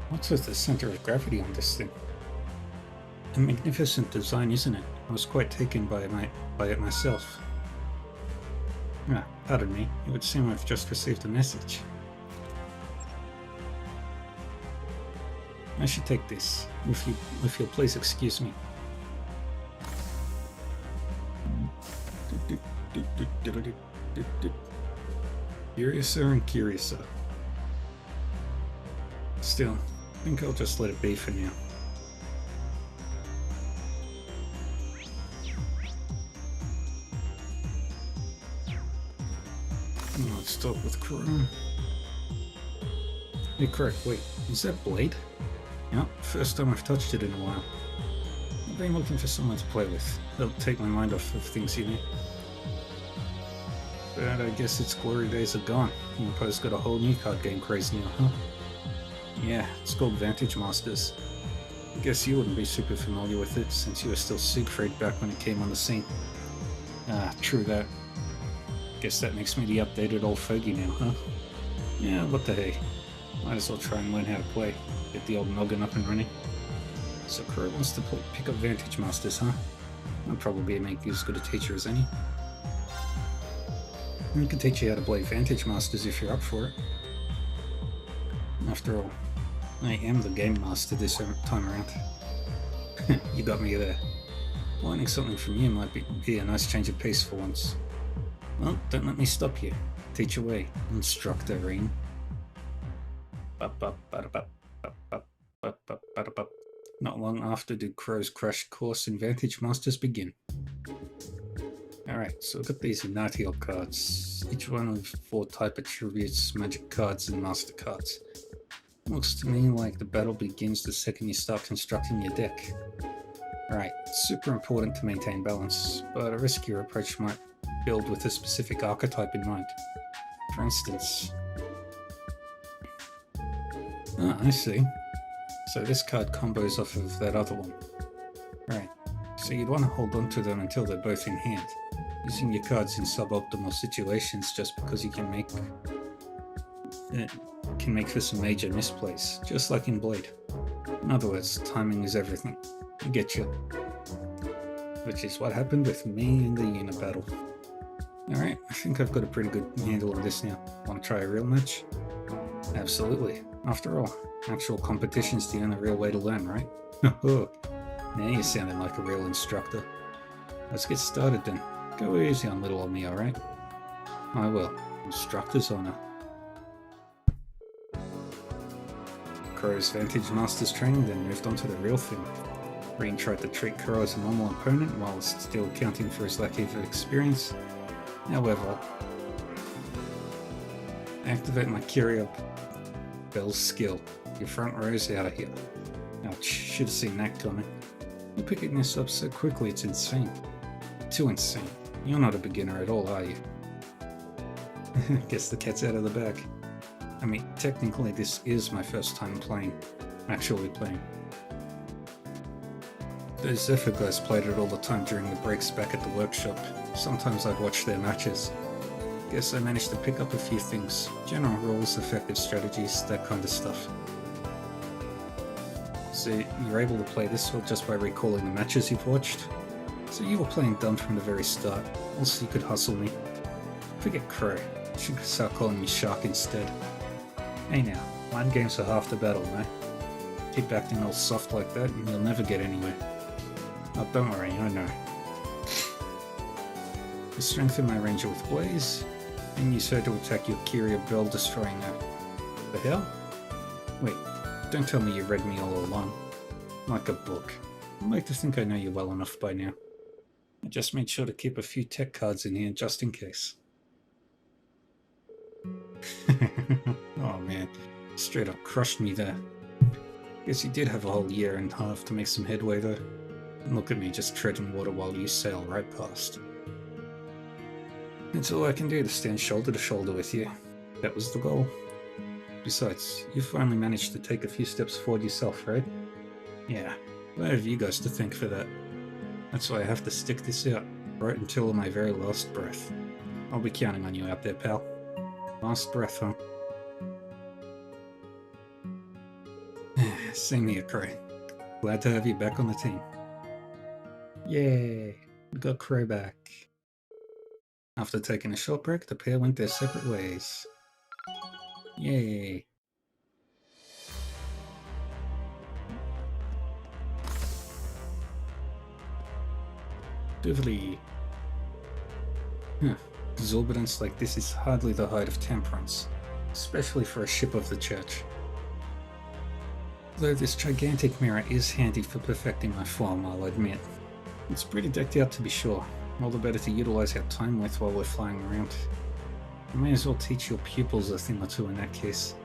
Speaker 1: What's with the center of gravity on this thing? A magnificent design, isn't it? I was quite taken by it myself. Ah, pardon me. It would seem I've just received a message. I should take this, if you'll please excuse me. Curiouser and curiouser. Still, I think I'll just let it be for now. Let's talk with Crow. Hey Crow, wait, is that Blade? Yep, first time I've touched it in a while. I've been looking for someone to play with. That'll take my mind off of things, you know. But I guess its glory days are gone. Impo's got a whole new card game craze now, huh? Yeah, it's called Vantage Masters. I guess you wouldn't be super familiar with it since you were still Siegfried back when it came on the scene. Ah, true that. Guess that makes me the updated old fogey now, huh? Yeah, what the hey. Might as well try and learn how to play. Get the old noggin up and running. So Crow wants to pick up Vantage Masters, huh? I'll probably make you as good a teacher as any. I can teach you how to play Vantage Masters if you're up for it. After all, I am the game master this time around. You got me there. Learning something from you might be a nice change of pace for once. Well, don't let me stop you. Teach away, Instructor Rain. Not long after did Crow's crash course in Vantage Masters begin. Alright, so I've got these Inatiel cards, each one with 4 type attributes, magic cards and master cards. Looks to me like the battle begins the second you start constructing your deck. Alright, it's super important to maintain balance, but a riskier approach might build with a specific archetype in mind. For instance... Ah, I see. So this card combos off of that other one. Right, so you'd want to hold on to them until they're both in hand. Using your cards in suboptimal situations just because you can make for some major misplays, just like in Blade. In other words, timing is everything. I get you. Which is what happened with me in the unit battle. Alright, I think I've got a pretty good handle on this now. Want to try a real match? Absolutely. After all, actual competition's the only real way to learn, right? Now you're sounding like a real instructor. Let's get started then. Go easy on little old me, alright? I will. Instructor's honor. Crow's Vantage Masters training then moved on to the real thing. Rain tried to treat Crow as a normal opponent while still accounting for his lack of experience. However, activate my Curia Bell's skill. Your front row's out of here. Ouch, should have seen that coming. You're picking this up so quickly, it's insane. Too insane. You're not a beginner at all, are you? Guess the cat's out of the bag. I mean, technically this is my first time actually playing. Those Zephyr guys played it all the time during the breaks back at the workshop. Sometimes I'd watch their matches. Guess I managed to pick up a few things. General rules, effective strategies, that kind of stuff. So you're able to play this one just by recalling the matches you've watched? So you were playing dumb from the very start, also you could hustle me. Forget Crow. should start calling me Shark instead. Hey now, mind games are half the battle, no? Keep acting all soft like that and you'll never get anywhere. Oh, don't worry, I know. You strengthen my ranger with Blaze, and use her to attack your Kyria Bell, destroying her. The hell? Wait, don't tell me you read me all along. Like a book. I'd like to think I know you well enough by now. I just made sure to keep a few tech cards in here just in case. Oh man, straight up crushed me there. Guess you did have a whole year and a half to make some headway though. And look at me just treading water while you sail right past. That's all I can do to stand shoulder to shoulder with you. That was the goal. Besides, you finally managed to take a few steps forward yourself, right? Yeah, I have you guys to thank for that. That's why I have to stick this out, right until my very last breath. I'll be counting on you out there, pal. Last breath, huh? Same here, Crow. Glad to have you back on the team. Yay! We got Crow back. After taking a short break, the pair went their separate ways. Yay! Duvally. Exorbitance like this is hardly the height of temperance, especially for a ship of the church. Though this gigantic mirror is handy for perfecting my form, I'll admit. It's pretty decked out to be sure, all the better to utilize our time with while we're flying around. I may as well teach your pupils a thing or two in that case.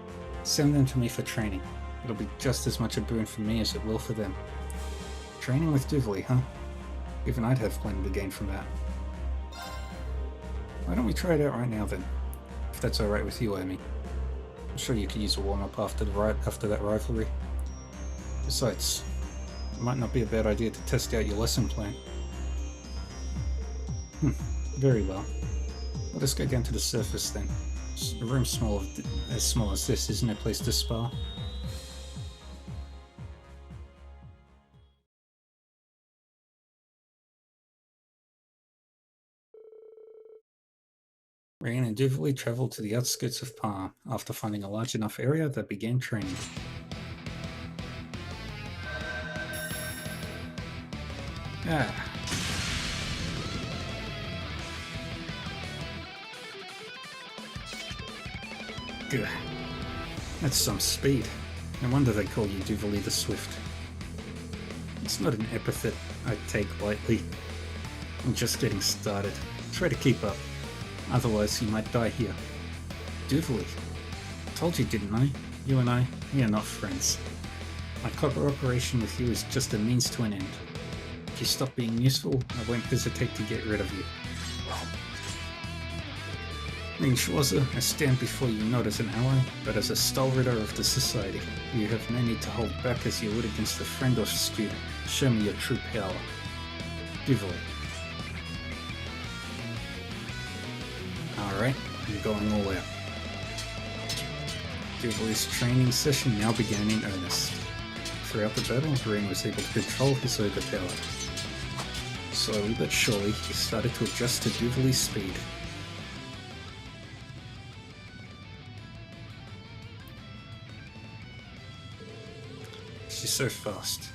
Speaker 1: Send them to me for training. It'll be just as much a boon for me as it will for them. Training with Duvally, huh? Even I'd have plenty to gain from that. Why don't we try it out right now then? If that's alright with you, Amy. I'm sure you could use a warm-up after that rivalry. Besides, it might not be a bad idea to test out your lesson plan. Very well. Let us go down to the surface then. A room as small as this isn't a place to spar. Rain and Duvally traveled to the outskirts of Palm after finding a large enough area that began training. Good. That's some speed. No wonder they call you Duvally the Swift. It's not an epithet I take lightly. I'm just getting started. Try to keep up. Otherwise, you might die here. Duvally. Told you, didn't I? You and I, we are not friends. My cooperation with you is just a means to an end. If you stop being useful, I won't hesitate to get rid of you. In Schwarzer, I stand before you not as an ally, but as a stalwart of the society. You have no need to hold back as you would against a friend or student. Show me your true power. Duvally. Alright, I'm going all out. Duvally's training session now began in earnest. Throughout the battle, Rain was able to control his overpower. Slowly but surely, he started to adjust to Duvally's speed. She's so fast.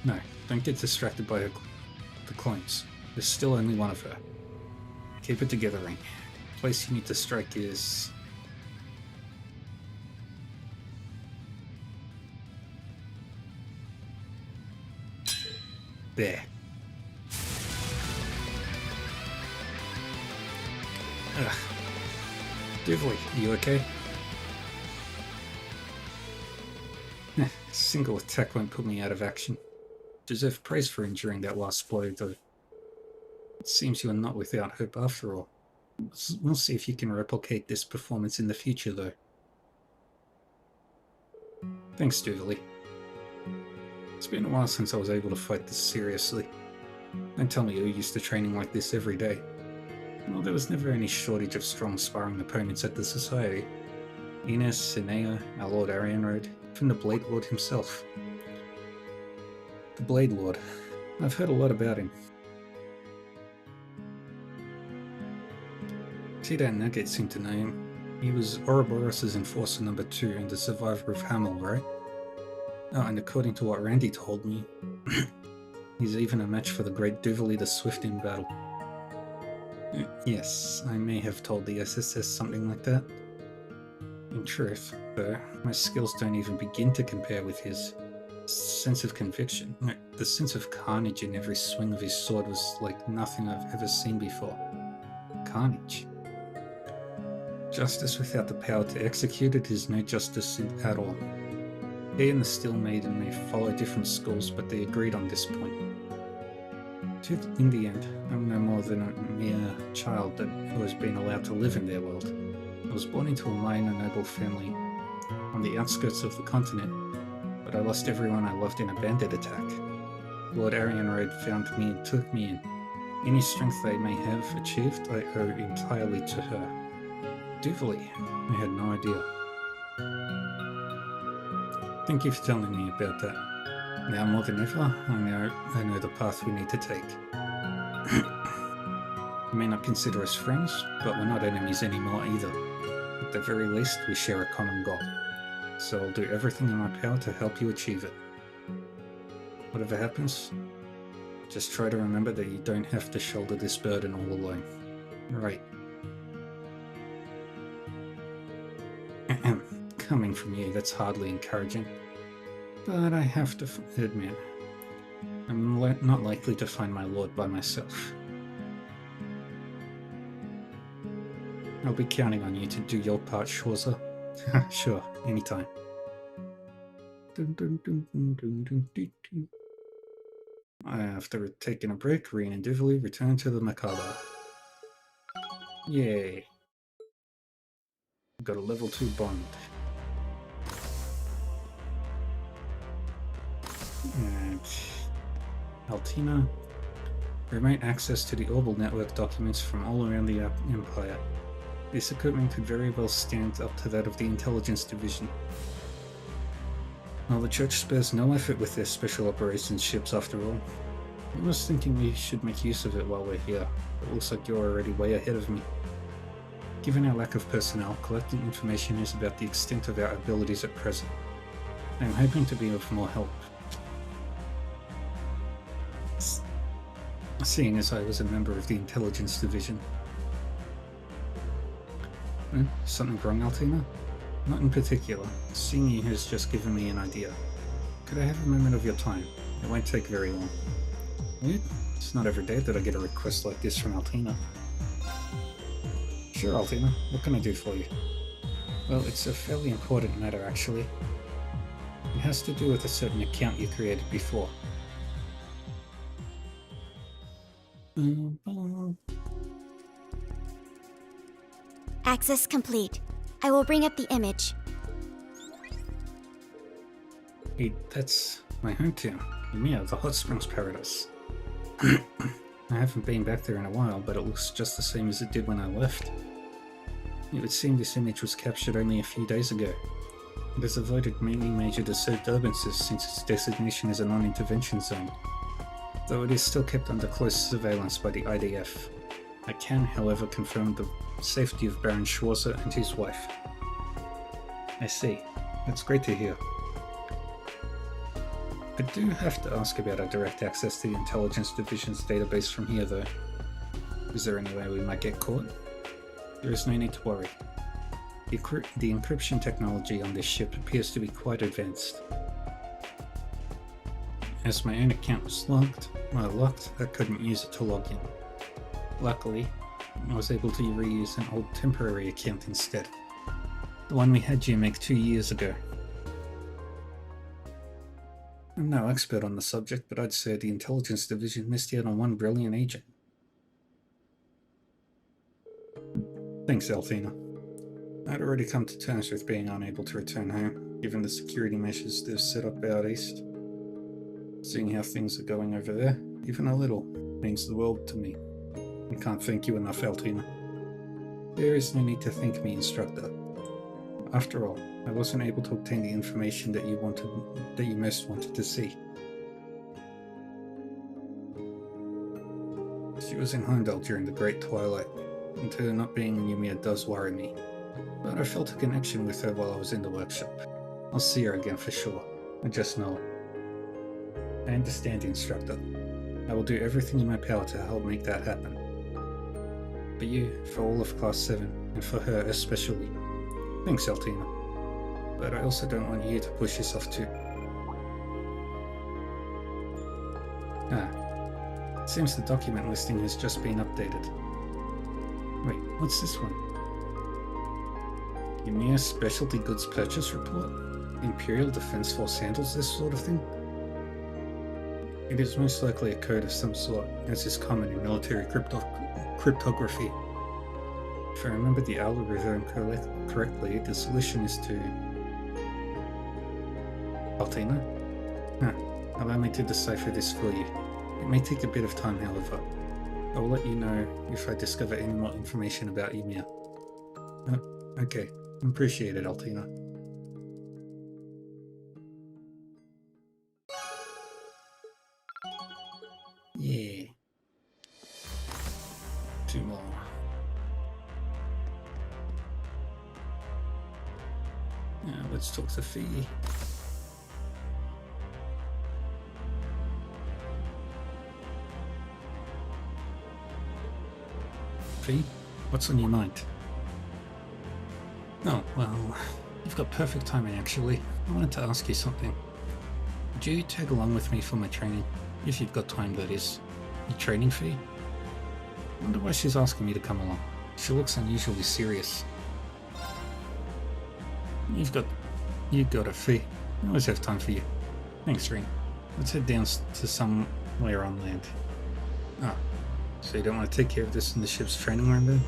Speaker 1: No, don't get distracted by the clones. There's still only one of her. Keep it together, Rain. The place you need to strike is... there. Ugh. Duvally, you okay? A single attack won't put me out of action. Deserve praise for enduring that last blow, though. It seems you are not without hope after all. We'll see if you can replicate this performance in the future, though. Thanks, Duvally. It's been a while since I was able to fight this seriously. Don't tell me you used to training like this every day. Well, there was never any shortage of strong sparring opponents at the Society. Ines, Sinea, our Lord Arianrod, even the Blade Lord himself. The Blade Lord. I've heard a lot about him. Tito and Nugget seem to know him. He was Ouroboros' enforcer number 2 and the survivor of Hamel, right? Oh, and according to what Randy told me, he's even a match for the great Duvali the Swift in battle. Yes, I may have told the SSS something like that. In truth, though, my skills don't even begin to compare with his. Sense of conviction, the sense of carnage in every swing of his sword was like nothing I've ever seen before. Carnage. Justice without the power to execute it is no justice at all. He and the Steel Maiden may follow different schools, but they agreed on this point. In the end, I'm no more than a mere child who has been allowed to live in their world. I was born into a minor noble family on the outskirts of the continent, but I lost everyone I loved in a bandit attack. Lord Arianrode found me and took me in. Any strength they may have achieved, I owe entirely to her. Duvali, I had no idea. Thank you for telling me about that. Now more than ever, I know the path we need to take. You may not consider us friends, but we're not enemies anymore either. At the very least, we share a common goal. So I'll do everything in my power to help you achieve it. Whatever happens, just try to remember that you don't have to shoulder this burden all alone. Right. Coming from you, that's hardly encouraging. But I have to admit, I'm not likely to find my lord by myself. I'll be counting on you to do your part, Schwarzer. Sure, anytime. After taking a break, Reen and Duvali return to the Macabre. Yay. Got a level 2 bond. And Altina. Remote access to the Orbital network documents from all around the Empire. This equipment could very well stand up to that of the Intelligence Division. While the Church spares no effort with their special operations ships after all. I was thinking we should make use of it while we're here, but it looks like you're already way ahead of me. Given our lack of personnel, collecting information is about the extent of our abilities at present. I am hoping to be of more help. Seeing as I was a member of the Intelligence Division. Something wrong, Altina? Not in particular. Seeing you has just given me an idea. Could I have a moment of your time? It won't take very long. Weird. It's not every day that I get a request like this from Altina. Sure, Altina. What can I do for you? Well, it's a fairly important matter, actually. It has to do with a certain account you created before.
Speaker 8: Access complete. I will bring up the image.
Speaker 1: Hey, that's my hometown. Ymir, the Hot Springs Paradise. I haven't been back there in a while, but it looks just the same as it did when I left. It would seem this image was captured only a few days ago. It has avoided many major disturbances since its designation as a non-intervention zone, though it is still kept under close surveillance by the IDF. I can, however, confirm the safety of Baron Schwarzer and his wife. I see. That's great to hear. I do have to ask about our direct access to the Intelligence Division's database from here, though. Is there any way we might get caught? There is no need to worry. The encryption technology on this ship appears to be quite advanced. As my own account was locked, I couldn't use it to log in. Luckily, I was able to reuse an old temporary account instead. The one we had you make 2 years ago. I'm no expert on the subject, but I'd say the Intelligence Division missed out on one brilliant agent. Thanks, Althena. I'd already come to terms with being unable to return home, given the security measures they've set up out east. Seeing how things are going over there, even a little, means the world to me. I can't thank you enough, Althena. There is no need to thank me, Instructor. After all, I wasn't able to obtain the information that you most wanted to see. She was in Heimdall during the Great Twilight, and her not being in Ymir does worry me. but I felt a connection with her while I was in the workshop. I'll see her again for sure. I just know it. I understand, Instructor. I will do everything in my power to help make that happen. For you, for all of Class 7, and for her especially. Thanks, Altina. But I also don't want you to push yourself too. It seems the document listing has just been updated. Wait, what's this one? Ymir Specialty Goods Purchase Report? Imperial Defense Force handles this sort of thing? It is most likely a code of some sort, as is common in military cryptography. If I remember the algorithm correctly, the solution is to... Altina? Allow me to decipher this for you. It may take a bit of time, however. I will let you know if I discover any more information about Ymir. Okay. Appreciate it, Altina. Yeah. 2 more. Now let's talk to Fee. Fee, what's on your mind? Oh, well, you've got perfect timing actually. I wanted to ask you something. Would you tag along with me for my training? If you've got time, that is. Your training fee? I wonder why she's asking me to come along. She looks unusually serious. You got a fee. I always have time for you. Thanks, Ring. Let's head down to somewhere on land. Oh, so you don't want to take care of this in the ship's training room then?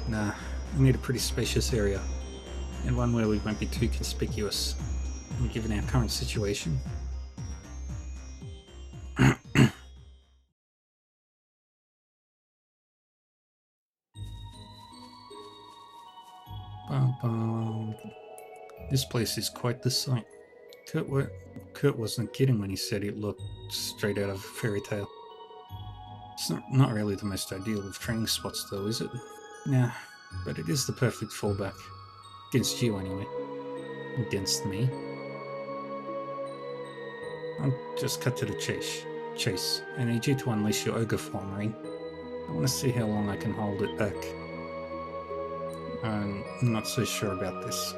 Speaker 1: Nah, I need a pretty spacious area. And one where we won't be too conspicuous. And given our current situation. This place is quite the sight. Kurt wasn't kidding when he said it looked straight out of a fairy tale. It's not really the most ideal of training spots though, is it? Nah, but it is the perfect fallback. Against you anyway. Against me. I'll just cut to the chase. I need you to unleash your ogre form, Ring. I want to see how long I can hold it back. I'm not so sure about this.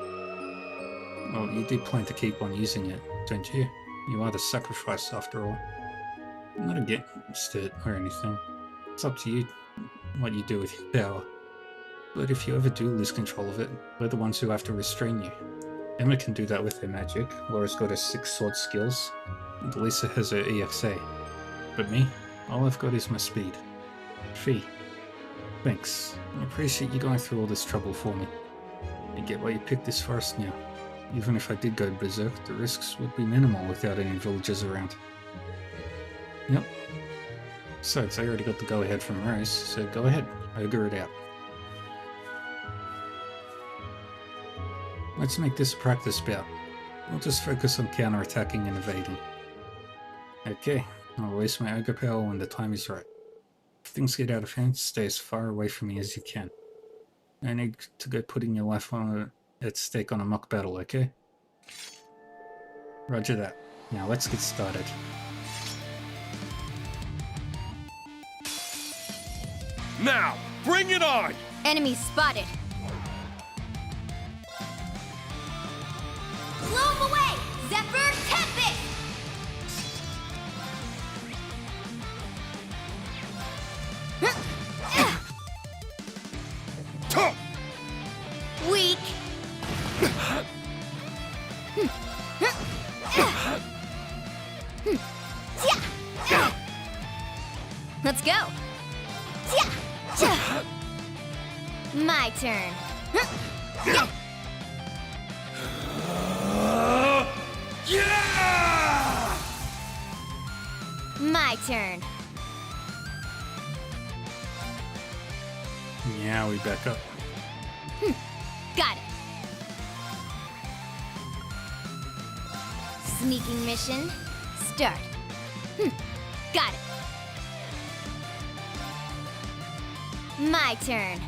Speaker 1: Well, you do plan to keep on using it, don't you? You are the sacrifice after all. I'm not against it or anything. It's up to you what you do with your power. But if you ever do lose control of it, we're the ones who have to restrain you. Emma can do that with her magic, Laura's got her 6 sword skills, and Lisa has her EXA. But me, all I've got is my speed. Fee. Thanks. I appreciate you going through all this trouble for me. I get why you picked this forest now. Even if I did go berserk, the risks would be minimal without any villagers around. Yep. Besides, I already got the go-ahead from Rose, so go ahead, ogre it out. Let's make this a practice bout. We'll just focus on counter-attacking and evading. Okay, I'll waste my ogre power when the time is right. If things get out of hand, stay as far away from me as you can. No need to go putting your life at stake on a mock battle, okay? Roger that. Now let's get started.
Speaker 14: Now, bring it on!
Speaker 18: Enemy spotted. Blow him away! Zephyr Tempest! Weak. Let's go. My turn. My turn.
Speaker 1: Yeah, we back up.
Speaker 18: Got it. Sneaking mission. Start. Got it. My turn.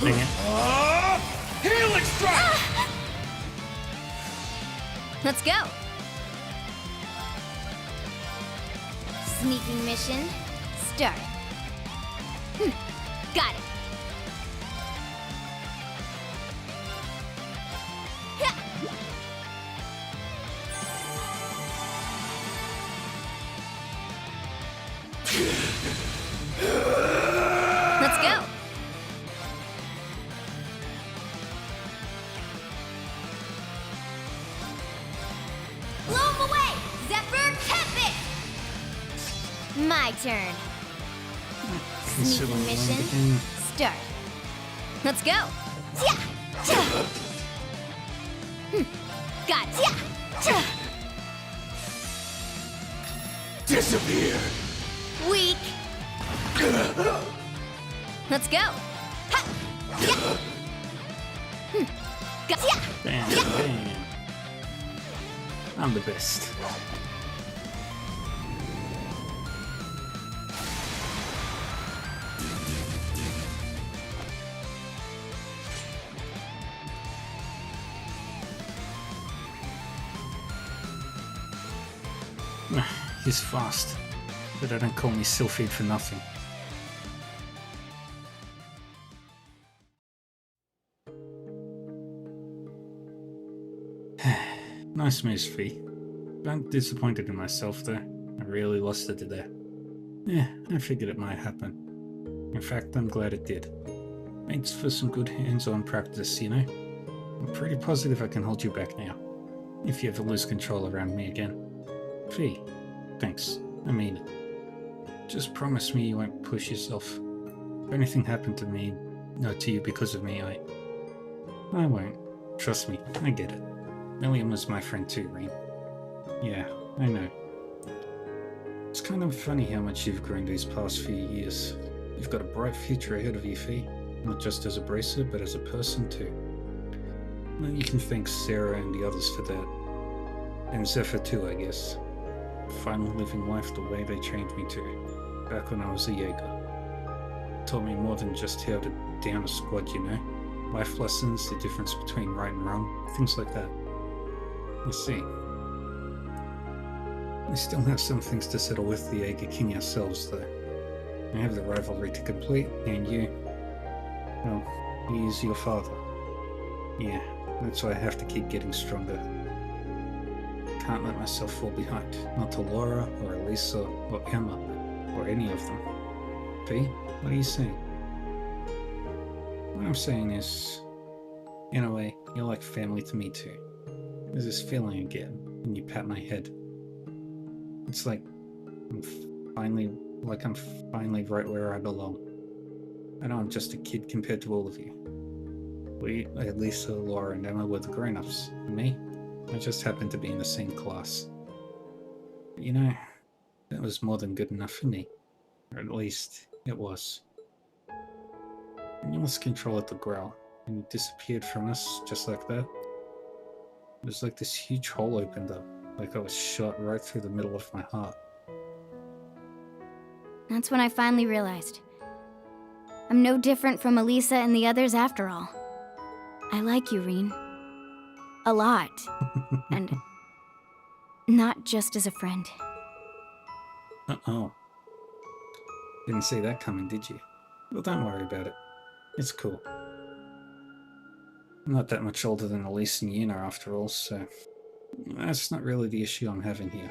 Speaker 1: Dang it.
Speaker 14: Healing strike!
Speaker 20: Let's go. Sneaking mission, start. Got it. Let's go. Blow him away, Zephyr Tempest. My turn. Sneaking mission, start. Let's go. Got it.
Speaker 14: Disappear.
Speaker 20: Weak. Let's go.
Speaker 1: Damn, damn. I'm the best. He's fast, but I don't call me Sylphid for nothing. Nice moves, Fee. I'm disappointed in myself though. I really lost it today. Yeah, I figured it might happen. In fact, I'm glad it did. Makes for some good hands-on practice, you know? I'm pretty positive I can hold you back now, if you ever lose control around me again. Fee, thanks. I mean it. Just promise me you won't push yourself. If anything happened to me, no, to you because of me, I won't. Trust me, I get it. Milliam was my friend too, Rean. Yeah, I know. It's kind of funny how much you've grown these past few years. You've got a bright future ahead of you, Fee. Not just as a bracer, but as a person too. Well, you can thank Sarah and the others for that. And Zephyr too, I guess. Finally living life the way they trained me to, back when I was a Jaeger. Taught me more than just how to down a squad, you know? Life lessons, the difference between right and wrong, things like that. You see, we still have some things to settle with the Jaeger King ourselves, though. I have the rivalry to complete, and you... well, he is your father. Yeah, that's why I have to keep getting stronger. Can't let myself fall behind. Not to Laura, or Elisa, or Emma, or any of them. Fee, what are you saying? What I'm saying is, in a way, you're like family to me too. There's this feeling again when you pat my head. It's like I'm finally right where I belong. I know I'm just a kid compared to all of you. We, Elisa, Laura, and Emma were the grown-ups. And me, I just happened to be in the same class. But you know, that was more than good enough for me. Or at least, it was. And you lost control at the Growl, and you disappeared from us just like that. It was like this huge hole opened up, like I was shot right through the middle of my heart.
Speaker 20: That's when I finally realized. I'm no different from Elisa and the others after all. I like you, Rean. A lot. And not just as a friend.
Speaker 1: Uh-oh. Didn't see that coming, did you? Well, don't worry about it. It's cool. I'm not that much older than Elise and Yuna after all, so that's not really the issue I'm having here.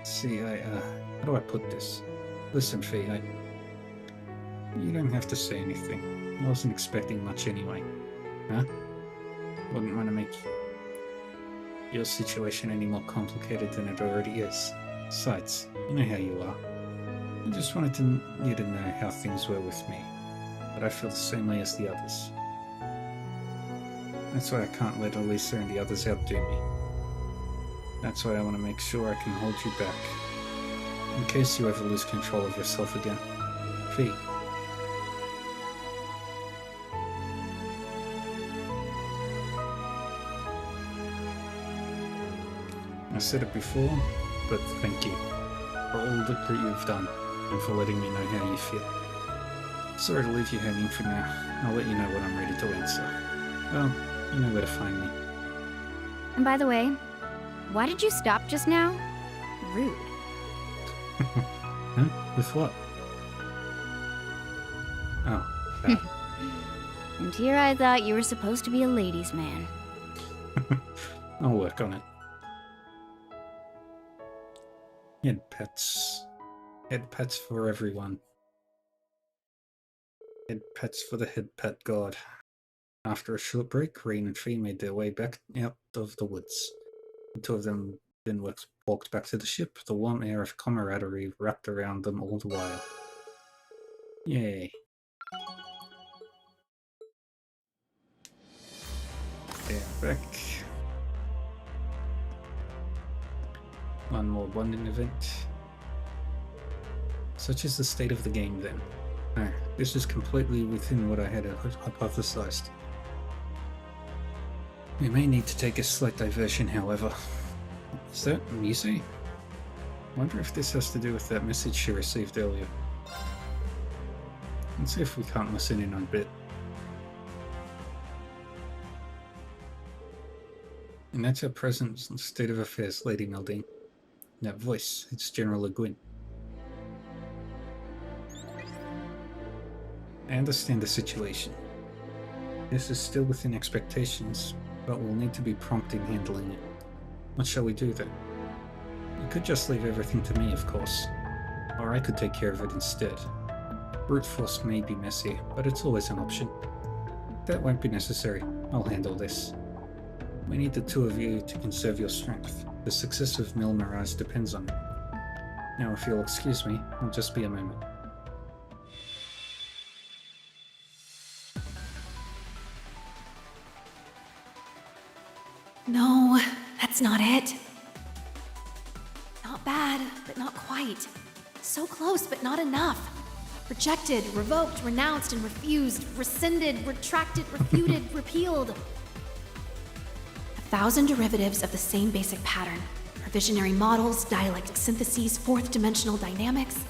Speaker 1: See, how do I put this? Listen, Fee, you don't have to say anything. I wasn't expecting much anyway. Huh? Wouldn't want to make your situation any more complicated than it already is. Besides, you know how you are. I just wanted you to know how things were with me. But I feel the same way as the others. That's why I can't let Elisa and the others outdo me. That's why I want to make sure I can hold you back. In case you ever lose control of yourself again. Fee. I said it before, but thank you for all that you've done and for letting me know how you feel. Sorry to leave you hanging for now. I'll let you know when I'm ready to answer. Well, you know where to find me.
Speaker 20: And by the way, why did you stop just now? Rude.
Speaker 1: Huh? With what? Oh, that.
Speaker 20: And here I thought you were supposed to be a ladies' man.
Speaker 1: I'll work on it. Head pets. Head pets for everyone. Head pets for the head pet god. After a short break, Rain and Fee made their way back out of the woods. The two of them then walked back to the ship, the warm air of camaraderie wrapped around them all the while. Yay. They're back. One more bonding event. Such is the state of the game then. No, this is completely within what I had hypothesized. We may need to take a slight diversion, however. Is that Muse? I wonder if this has to do with that message she received earlier. Let's see if we can't listen in on a bit. And that's our present state of affairs, Lady Mildine. That voice, it's General Le Guin. I understand the situation. This is still within expectations, but we'll need to be prompt in handling it. What shall we do then? You could just leave everything to me, of course. Or I could take care of it instead. Brute force may be messy, but it's always an option. That won't be necessary. I'll handle this. We need the two of you to conserve your strength. The success of Mil Mirage depends on it. Now, if you'll excuse me, I'll just be a moment.
Speaker 5: No, that's not it. Not bad, but not quite. So close, but not enough. Rejected, revoked, renounced, and refused. Rescinded, retracted, refuted, repealed. 1,000 derivatives of the same basic pattern. Revisionary models, dialectic syntheses, fourth-dimensional dynamics.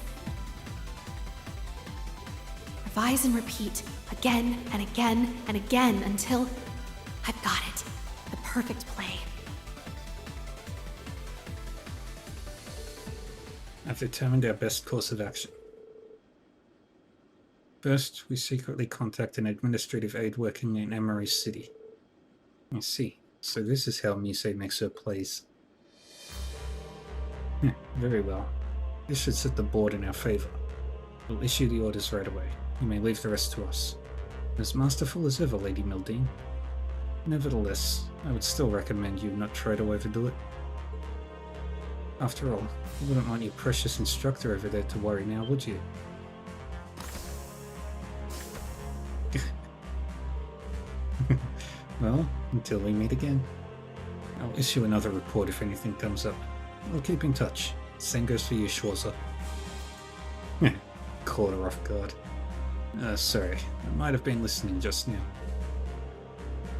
Speaker 5: Revise and repeat, again and again and again until I've got it. The perfect play.
Speaker 1: I've determined our best course of action. First, we secretly contact an administrative aide working in Emery City. I see. So this is how Muse makes her plays. Very well. This should set the board in our favor. We'll issue the orders right away. You may leave the rest to us. As masterful as ever, Lady Mildine. Nevertheless, I would still recommend you not try to overdo it. After all, you wouldn't want your precious instructor over there to worry now, would you? Well, until we meet again. I'll issue another report if anything comes up. We'll keep in touch. Same goes for you, Schwarzer. Caught her off guard. Sorry, I might have been listening just now.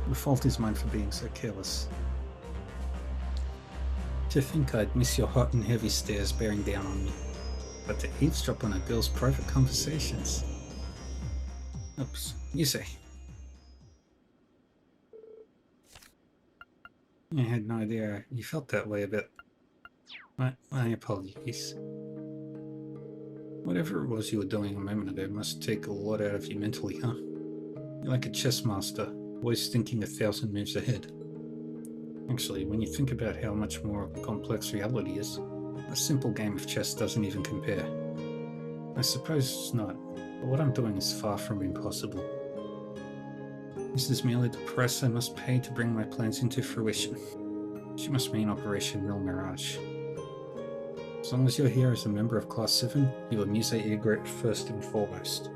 Speaker 1: The fault is mine for being so careless. To think I'd miss your hot and heavy stares bearing down on me, but to eavesdrop on a girl's private conversations. Oops, you say. I had no idea you felt that way a bit. My apologies. Whatever it was you were doing a moment ago must take a lot out of you mentally, huh? You're like a chess master, always thinking 1,000 moves ahead. Actually, when you think about how much more complex reality is, a simple game of chess doesn't even compare. I suppose it's not, but what I'm doing is far from impossible. This is merely the price I must pay to bring my plans into fruition. She must mean Operation Mil Mirage. As long as you're here as a member of Class 7, you are Muse Egret first and foremost.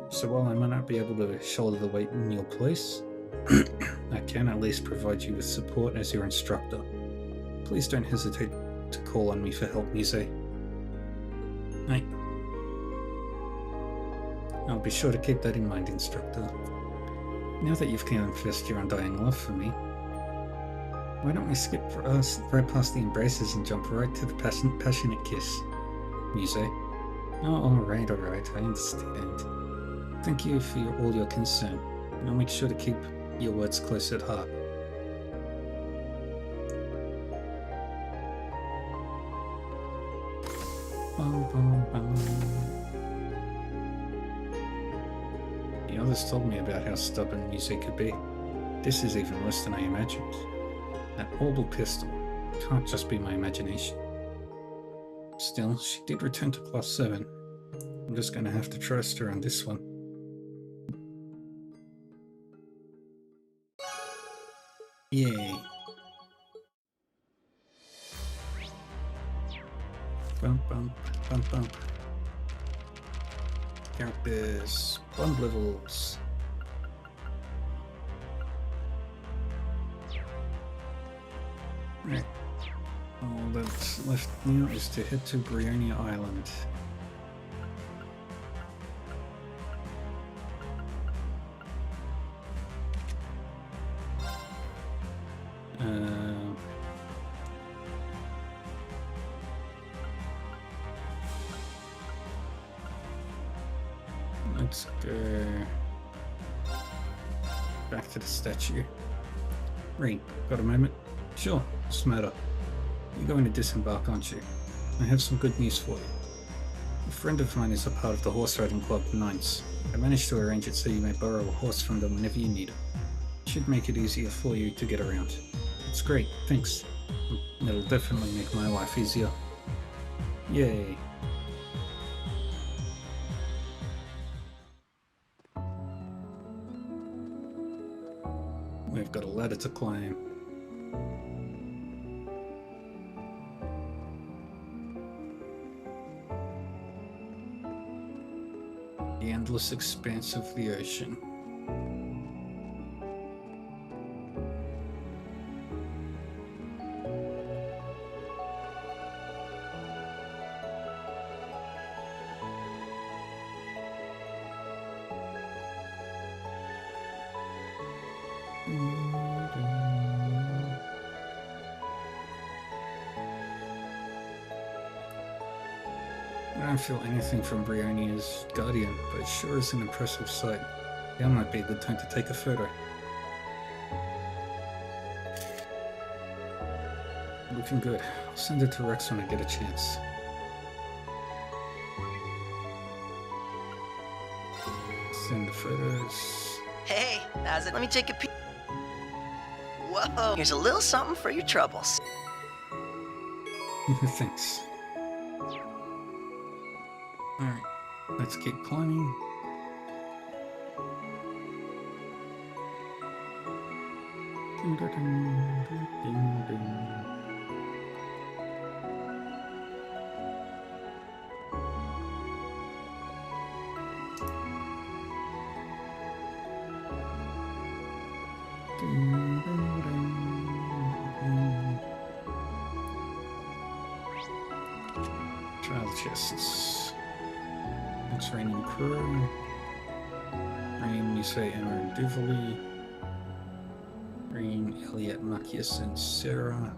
Speaker 1: So while I might not be able to shoulder the weight in your place, I can at least provide you with support as your instructor. Please don't hesitate to call on me for help, Muse. I'll be sure to keep that in mind, instructor. Now that you've confessed your undying love for me, why don't we skip right past the embraces and jump right to the passionate kiss? Muse. Oh, alright, I understand. Thank you for all your concern, and I'll make sure to keep your words close at heart. Bum, bum, bum. The others told me about how stubborn music could be. This is even worse than I imagined. That orbital pistol can't just be my imagination. Still, she did return to class 7. I'm just gonna have to trust her on this one. Yay. Bump, bump, bump, bump. Characters, bond levels. Right. All that's left now is to head to Brionia Island. Let's go back to the statue. Rean, got a moment? Sure, what's the matter? You're going to disembark, aren't you? I have some good news for you. A friend of mine is a part of the horse riding club, Nines. I managed to arrange it so you may borrow a horse from them whenever you need it. Should make it easier for you to get around. It's great, thanks. It'll definitely make my life easier. Yay. We've got a ladder to climb. The endless expanse of the ocean. I don't feel anything from Brionia's guardian, but it sure is an impressive sight. Now might be a good time to take a photo. Looking good. I'll send it to Rex when I get a chance. Send the photos.
Speaker 13: Hey, how's it? Let me take a peek. Whoa, here's a little something for your troubles.
Speaker 1: Thanks. Alright, let's keep climbing. Trial chests. It's Rain and Crow. Rain, Mise, Emma, and Duvali. Rain, Elliot, Machias, and Sarah.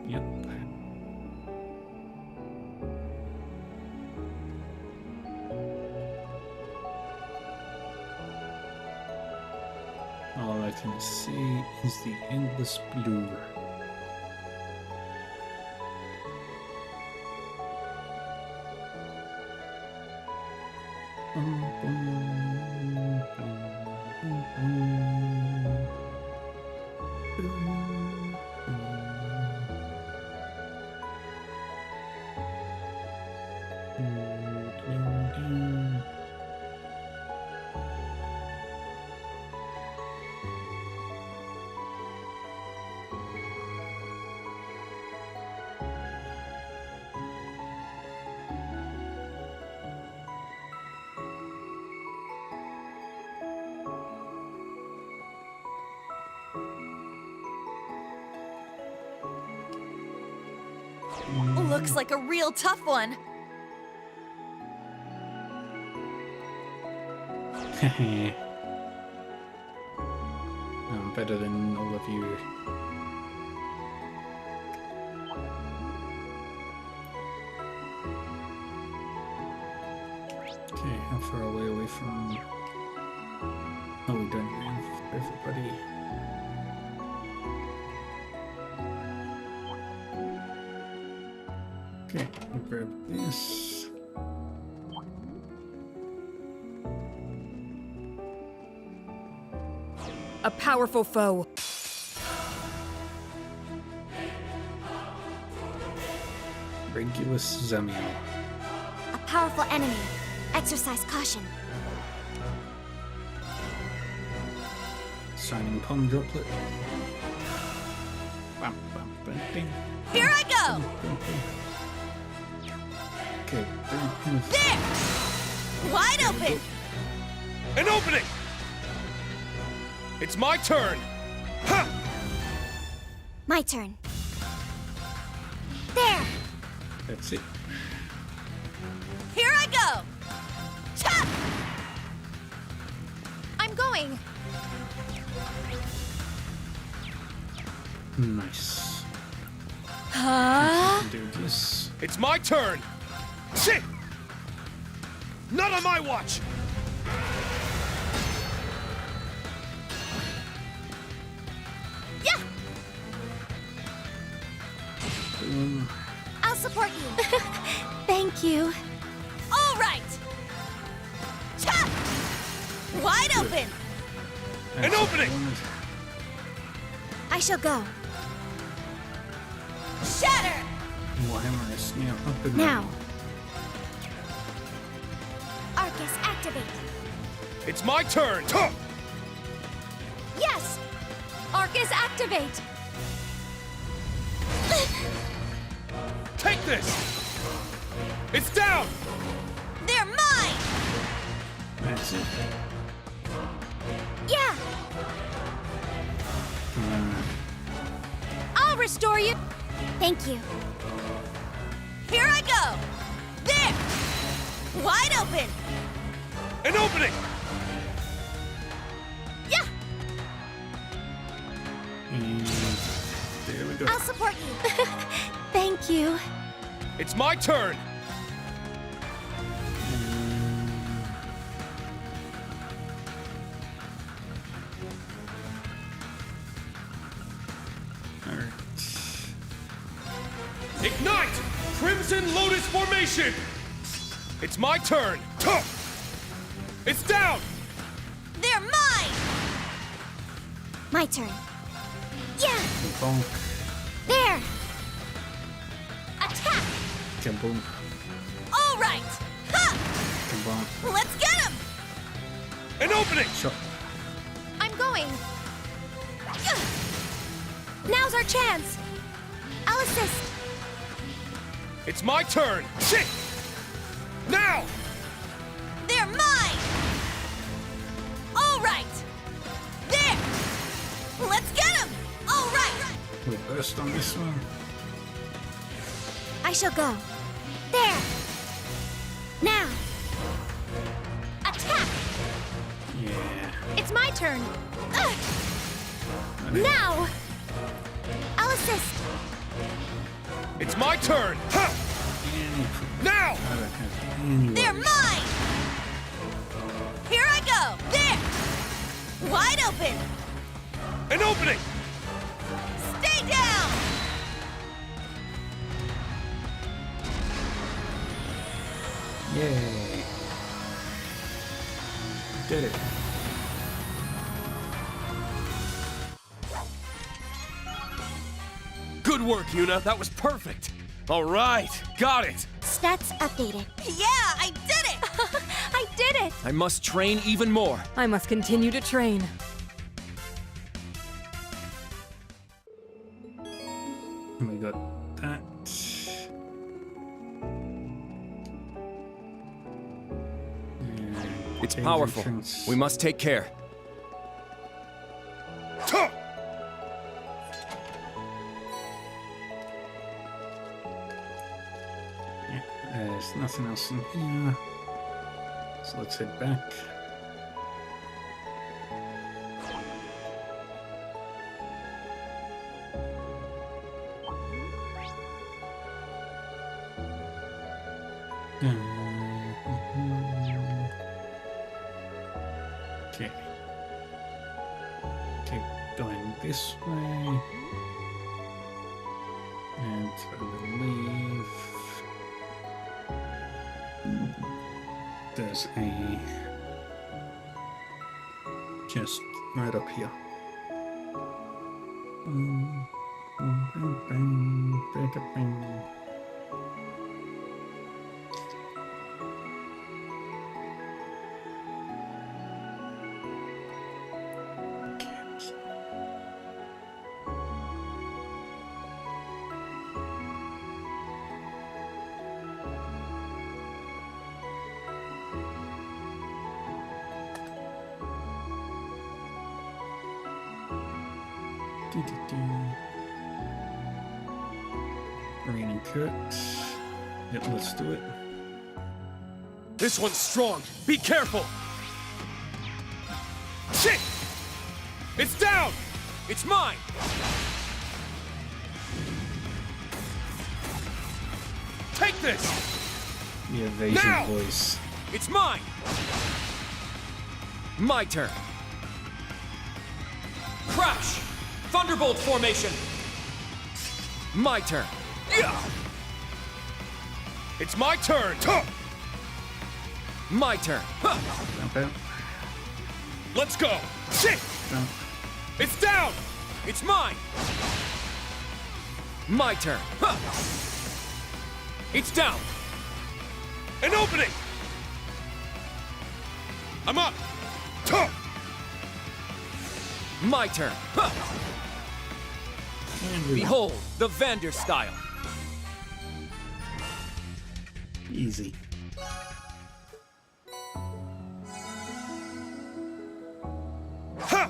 Speaker 1: Yep. All I can see is the endless blue.
Speaker 3: Looks like a real tough one.
Speaker 1: I'm better than all of you. Okay, how far away are we from... Oh, we don't have everybody. Okay, we'll grab this.
Speaker 17: A powerful foe.
Speaker 1: Regulus Zamiel.
Speaker 8: A powerful enemy. Exercise caution.
Speaker 1: Shining Palm Droplet. Bam, bam, bam, ding.
Speaker 9: Here I go!
Speaker 1: Okay,
Speaker 9: there! Wide open!
Speaker 14: An opening! It's my turn! Ha!
Speaker 8: My turn. There!
Speaker 1: That's it.
Speaker 9: Here I go! Cha!
Speaker 3: I'm going.
Speaker 1: Nice.
Speaker 3: Huh?
Speaker 1: Do this.
Speaker 14: It's my turn! Shit! Not on my watch!
Speaker 9: Yeah!
Speaker 8: I'll support you. Thank you.
Speaker 9: All right! Cha! Wide open!
Speaker 14: An opening!
Speaker 8: I shall go.
Speaker 9: Shatter!
Speaker 1: Warhammer is now up and
Speaker 8: Now. Arcus, activate.
Speaker 14: It's my turn! Huh!
Speaker 8: Yes!
Speaker 3: Arcus, activate!
Speaker 14: Take this! It's down!
Speaker 9: They're mine!
Speaker 1: That's it.
Speaker 8: Yeah! I'll restore you. Thank you.
Speaker 9: Here I go! There! Wide open!
Speaker 14: An opening!
Speaker 9: Yeah!
Speaker 1: And there we go.
Speaker 8: I'll support you. Thank you.
Speaker 14: It's my turn! Ignite! Crimson Lotus Formation! It's my turn! Tuh! It's down!
Speaker 9: They're mine!
Speaker 8: My turn. Yeah!
Speaker 1: Bonk.
Speaker 8: There!
Speaker 9: Attack!
Speaker 1: Kaboom.
Speaker 9: All right! Ha!
Speaker 1: Kaboom.
Speaker 9: Let's get him!
Speaker 14: An opening!
Speaker 1: Shot.
Speaker 3: I'm going.
Speaker 8: Now's our chance. I'll assist.
Speaker 14: It's my turn! Shit! Now!
Speaker 9: They're mine! All right! There! Let's get him! All right!
Speaker 1: We burst on this one.
Speaker 8: I shall go. There! Now!
Speaker 9: Attack!
Speaker 1: Yeah.
Speaker 8: It's my turn. Now! I'll assist.
Speaker 14: It's my turn! Ha! Now!
Speaker 1: I don't have any
Speaker 9: They're
Speaker 1: worries.
Speaker 9: mine! Here I go! There! Wide open!
Speaker 14: An opening!
Speaker 9: Stay down!
Speaker 1: Yay. Did it.
Speaker 14: Good work, Yuna. That was perfect. All right, got it.
Speaker 8: Stats updated.
Speaker 9: Yeah, I did it!
Speaker 3: I did it!
Speaker 4: I must train even more.
Speaker 17: I must continue to train.
Speaker 1: We got that.
Speaker 4: It's
Speaker 1: Cave
Speaker 4: powerful.
Speaker 1: entrance.
Speaker 4: We must take care.
Speaker 14: Tuh!
Speaker 1: There's nothing else in here. So let's head back. Okay. Keep going this way. And I believe there's a chest right up here. Raining Kurt. Yep, let's do it.
Speaker 14: This one's strong. Be careful. Shit! It's down! It's mine! Take this!
Speaker 1: The evasion
Speaker 14: now!
Speaker 1: voice.
Speaker 14: It's mine! My turn. Crash! Thunderbolt formation! My turn. Yeah! It's my turn! Huh! My turn. Huh!
Speaker 1: Okay.
Speaker 14: Let's go! Shit!
Speaker 1: No.
Speaker 14: It's down! It's mine! My turn. Huh! It's down! An opening! I'm up! Huh! My turn. Huh! Behold, the Vander style.
Speaker 1: Easy.
Speaker 14: Ha!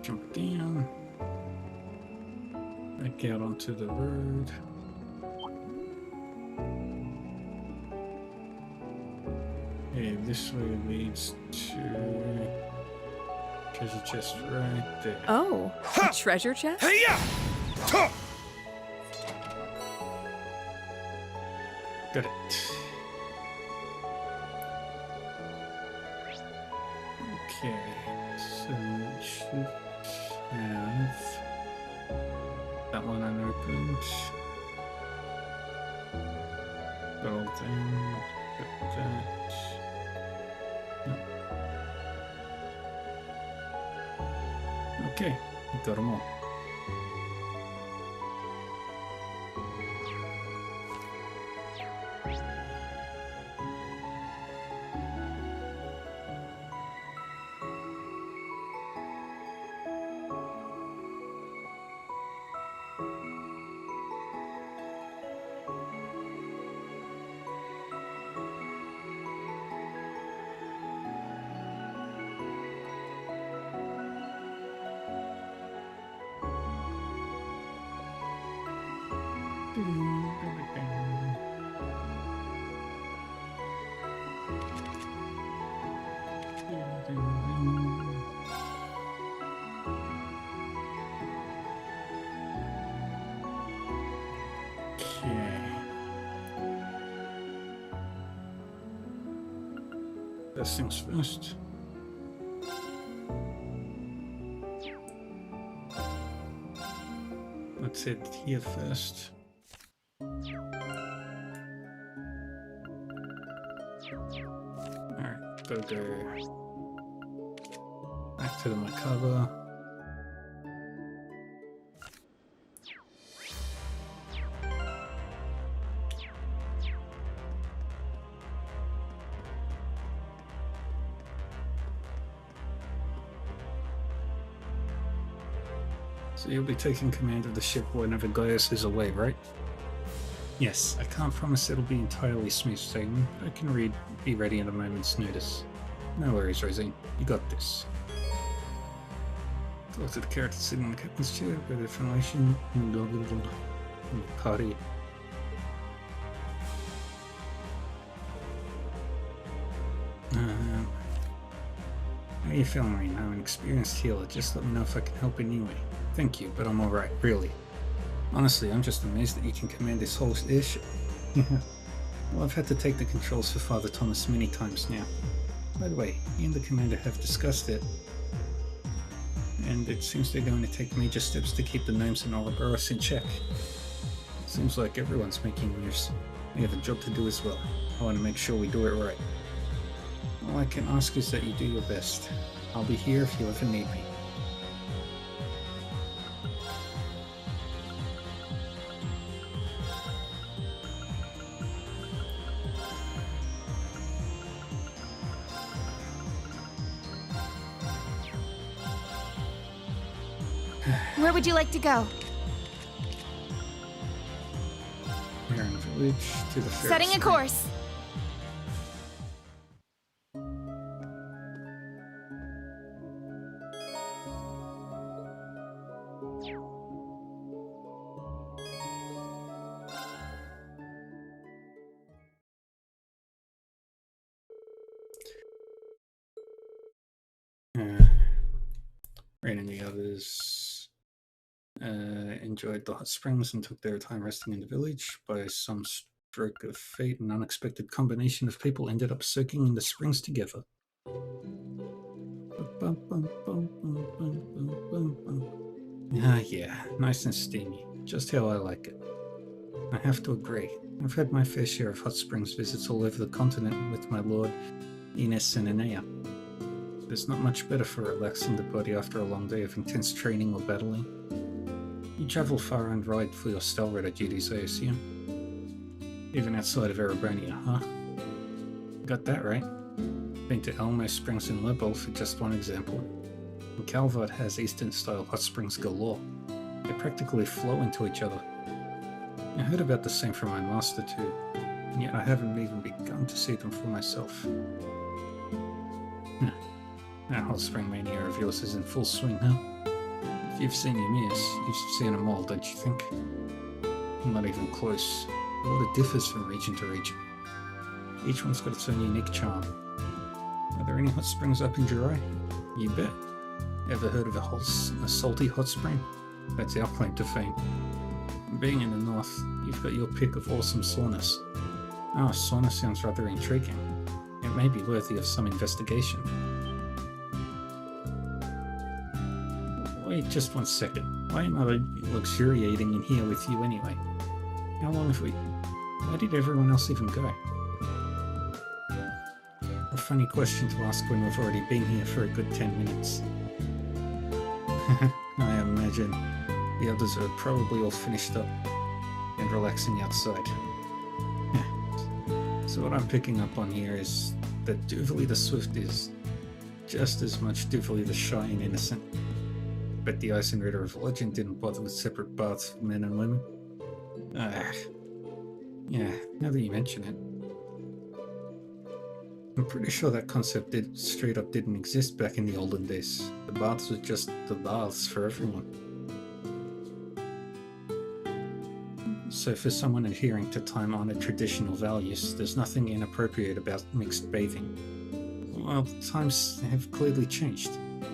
Speaker 1: Jump down. Back out onto the road. Okay, this way leads to treasure chest right there.
Speaker 17: Oh, a treasure chest?
Speaker 14: Hey-ya! Huh!
Speaker 1: Got it. Okay, so it should have that one unopened. Got all them. Got that. Okay, got them all. First things first. Let's head here first. Alright, gotta go back to the Macabre. So you'll be taking command of the ship whenever Gaius is away, right? Yes, I can't promise it'll be entirely smooth sailing. I can be ready at a moment's notice. No worries, Rosine. You got this. Talk to the character sitting in the captain's chair with the formation and the party. How you feeling, Rain? I'm an experienced healer. Just let me know if I can help in any way. Thank you, but I'm alright, really. Honestly, I'm just amazed that you can command this whole airship. Well, I've had to take the controls for Father Thomas many times now. By the way, he and the commander have discussed it, and it seems they're going to take major steps to keep the gnomes and Ouroboros in check. Seems like everyone's making moves. We have a job to do as well. I want to make sure we do it right. All I can ask is that you do your best. I'll be here if you ever need me.
Speaker 3: Where would you like to go?
Speaker 1: Here in the village to the fair.
Speaker 3: Setting a course.
Speaker 1: Rain and the others enjoyed the hot springs and took their time resting in the village. By some stroke of fate, an unexpected combination of people ended up soaking in the springs together. Ah, yeah, nice and steamy, just how I like it. I have to agree. I've had my fair share of hot springs visits all over the continent with my lord Ines and Enea. There's not much better for relaxing the body after a long day of intense training or battling. You travel far and ride for your Stelrider duties, I assume. Even outside of Erebronia, huh? Got that right. Been to Elmo Springs in Lebel for just one example. And Calvard has Eastern-style hot springs galore. They practically flow into each other. I heard about the same from my master too, and yet I haven't even begun to see them for myself. That hot spring mania of yours is in full swing, huh? If you've seen Ymir, you've seen them all, don't you think? Not even close. The water differs from region to region. Each one's got its own unique charm. Are there any hot springs up in Jirai? You bet. Ever heard of a salty hot spring? That's our claim to fame. Being in the north, you've got your pick of awesome saunas. Ah, sauna sounds rather intriguing. It may be worthy of some investigation. Wait just one second. Why am I luxuriating in here with you anyway? How long have we... Why did everyone else even go? A funny question to ask when we've already been here for a good 10 minutes. I imagine the others are probably all finished up and relaxing outside. So what I'm picking up on here is that Duvally the Swift is just as much Duvally the Shy and Innocent. But the Eisenritter of Legend didn't bother with separate baths for men and women. Yeah, now that you mention it. I'm pretty sure that concept straight up didn't exist back in the olden days. The baths were just the baths for everyone. So for someone adhering to time-honored traditional values, there's nothing inappropriate about mixed bathing. Well, times have clearly changed.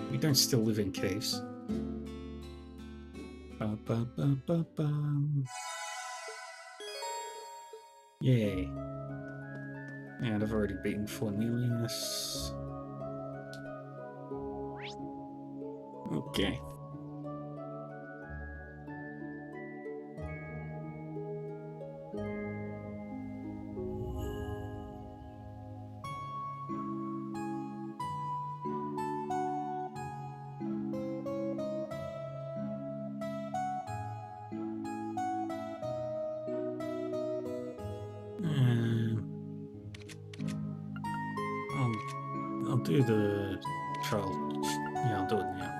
Speaker 1: We don't still live in caves. Yay. And I've already beaten Cornelius. Okay. I'll do the trial. Yeah, I'll do it now.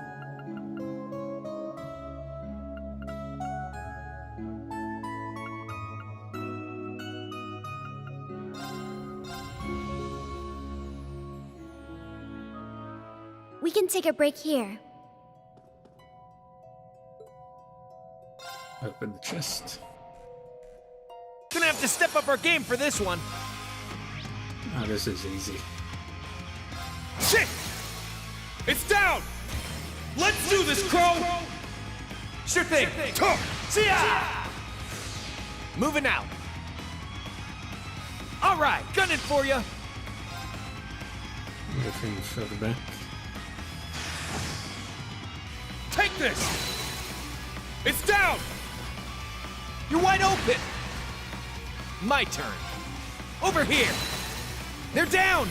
Speaker 8: We can take a break here.
Speaker 1: Open the chest.
Speaker 19: Gonna have to step up our game for this one.
Speaker 1: Oh, this is easy.
Speaker 14: Shit! It's down! Let's do this, Crow!
Speaker 19: Sure thing! See ya! Moving out. Alright, gunning for you!
Speaker 1: Moving further back.
Speaker 14: Take this! It's down!
Speaker 19: You're wide open! My turn. Over here! They're down!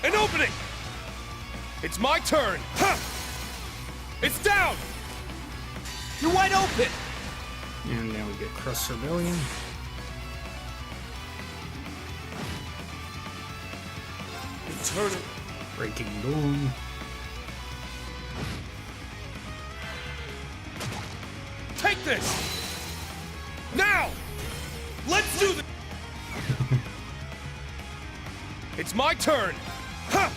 Speaker 14: An opening! It's my turn! Ha! It's down!
Speaker 19: You're wide open!
Speaker 1: And now we get Cross Rebellion.
Speaker 14: Eternal.
Speaker 1: Breaking Dawn.
Speaker 14: Take this! Now! Let's do this! It's my turn! Ha!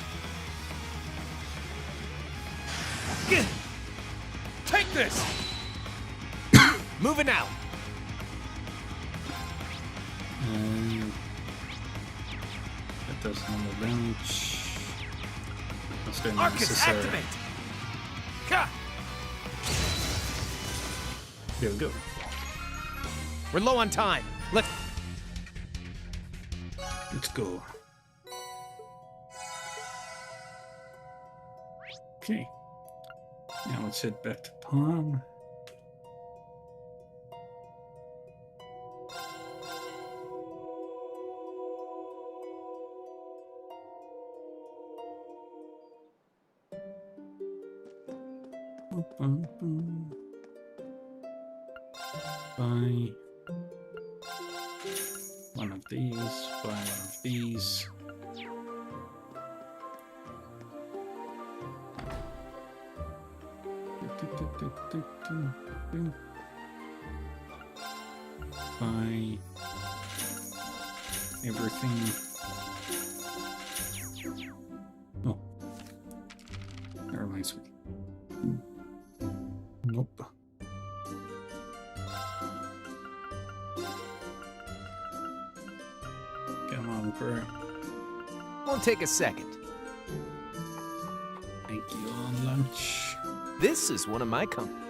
Speaker 14: Take this!
Speaker 19: Moving out!
Speaker 1: That does normal damage. That's doing
Speaker 19: Arcus,
Speaker 1: necessary.
Speaker 19: activate! Ka!
Speaker 1: There we go.
Speaker 19: We're low on time. Let's
Speaker 1: go. Okay. Now let's head back to Pawn. Buy one of these, buy one of these. Buy everything. Oh, that reminds me. Nope. Come on, bro.
Speaker 19: Won't take a second.
Speaker 1: Thank you on lunch.
Speaker 19: This is one of my company.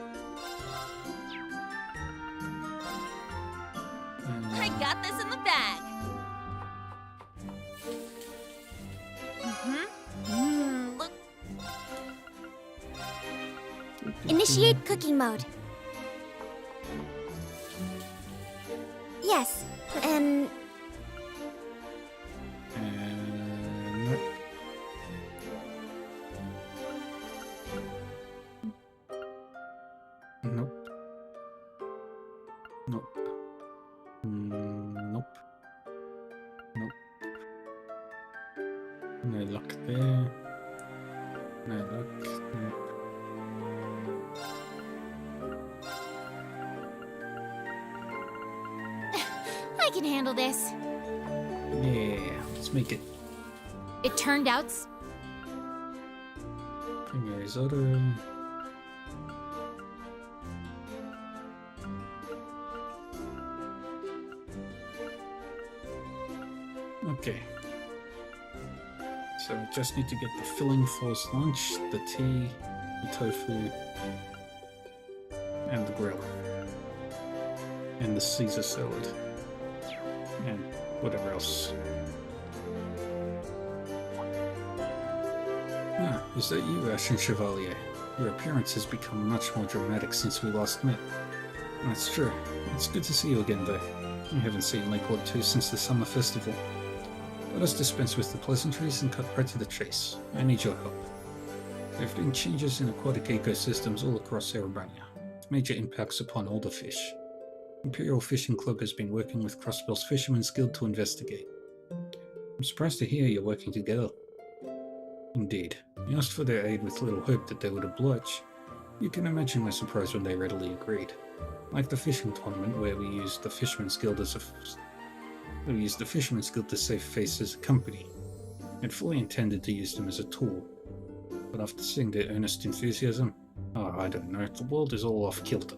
Speaker 9: I got this in the bag. Look.
Speaker 8: Initiate cooking mode. Yes, and
Speaker 1: Nope. Nope. Nope. Nope. No luck there. No luck. Nope.
Speaker 18: I can handle this.
Speaker 1: Yeah, let's make it.
Speaker 18: It turned out.
Speaker 1: Premier risotto. Okay. So we just need to get the filling for his lunch, the tea, the tofu, and the grill. And the Caesar salad. And whatever else. Ah, is that you, Ashen Chevalier? Your appearance has become much more dramatic since we last met. That's true. It's good to see you again, though. I haven't seen Lakewood 2 since the summer festival. Let us dispense with the pleasantries and cut right to the chase. I need your help. There have been changes in aquatic ecosystems all across Erebania, with major impacts upon all the fish. Imperial Fishing Club has been working with Crossbell's Fisherman's Guild to investigate. I'm surprised to hear you're working together. Indeed. We asked for their aid with little hope that they would oblige. You can imagine my surprise when they readily agreed. Like the fishing tournament where we used the Fisherman's Guild to save face as a company. I'd fully intended to use them as a tool, but after seeing their earnest enthusiasm, I don't know, the world is all off kilter.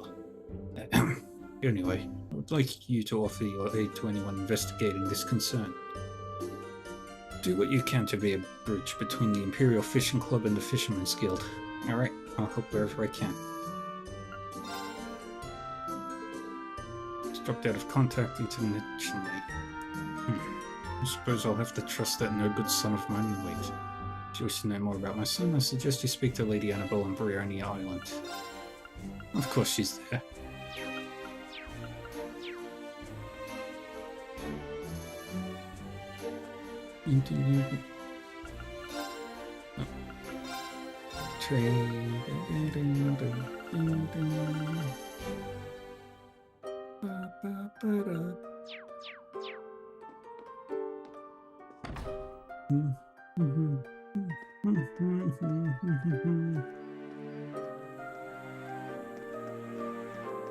Speaker 1: Anyway, I would like you to offer your aid to anyone investigating this concern. Do what you can to be a bridge between the Imperial Fishing Club and the Fisherman's Guild. Alright, I'll help wherever I can. Dropped out of contact internationally. I suppose I'll have to trust that no good son of mine and wait. If you wish to know more about my son, I suggest you speak to Lady Annabelle on Brioni Island. Of course she's there.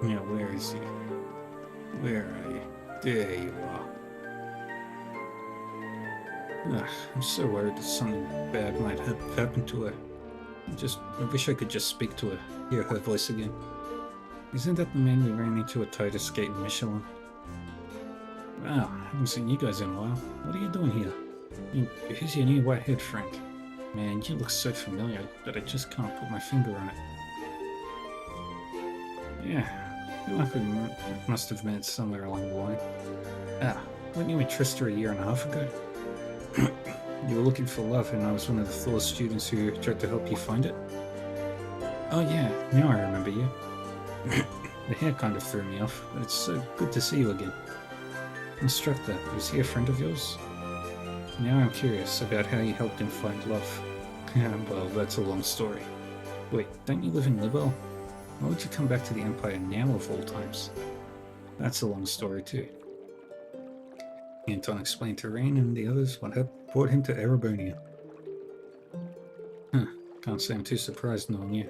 Speaker 1: Yeah, where is he? Where are you? There you are. Ugh, I'm so worried that something bad might have happened to her. I wish I could just speak to her, hear her voice again. Isn't that the man we ran into at Titus Gate in Michelin? Wow, I haven't seen you guys in a while. What are you doing here? Who's your new white-haired friend? Man, you look so familiar that I just can't put my finger on it. Yeah, you likely must have met somewhere along the line. Ah, weren't you in Trista a year and a half ago? You were looking for love and I was one of the Thor students who tried to help you find it? Oh yeah, now I remember you. The hair kind of threw me off, but it's so good to see you again. Instructor, is he a friend of yours? Now I'm curious about how you helped him find love. Well, that's a long story. Wait, don't you live in Libel? Why would you come back to the Empire now of all times? That's a long story too. Anton explained to Rain and the others what brought him to Erebonia. Can't say I'm too surprised knowing you.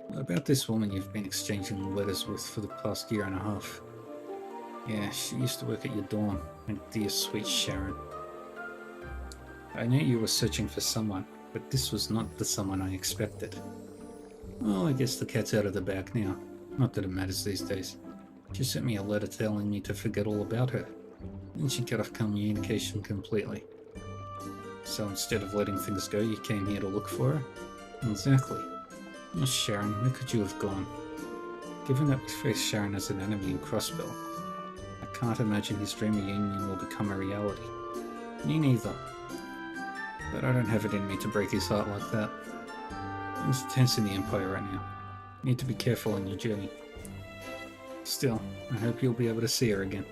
Speaker 1: What about this woman you've been exchanging letters with for the past year and a half? Yeah, she used to work at your dorm, and dear sweet Sharon. I knew you were searching for someone, but this was not the someone I expected. Well, I guess the cat's out of the bag now. Not that it matters these days. She sent me a letter telling me to forget all about her. Then she cut off communication completely. So instead of letting things go, you came here to look for her? Exactly. Oh, Sharon, where could you have gone? Given that we face Sharon as an enemy in Crossbell, I can't imagine his dream reunion will become a reality. Me neither. But I don't have it in me to break his heart like that. Things are tense in the Empire right now. You need to be careful on your journey. Still, I hope you'll be able to see her again.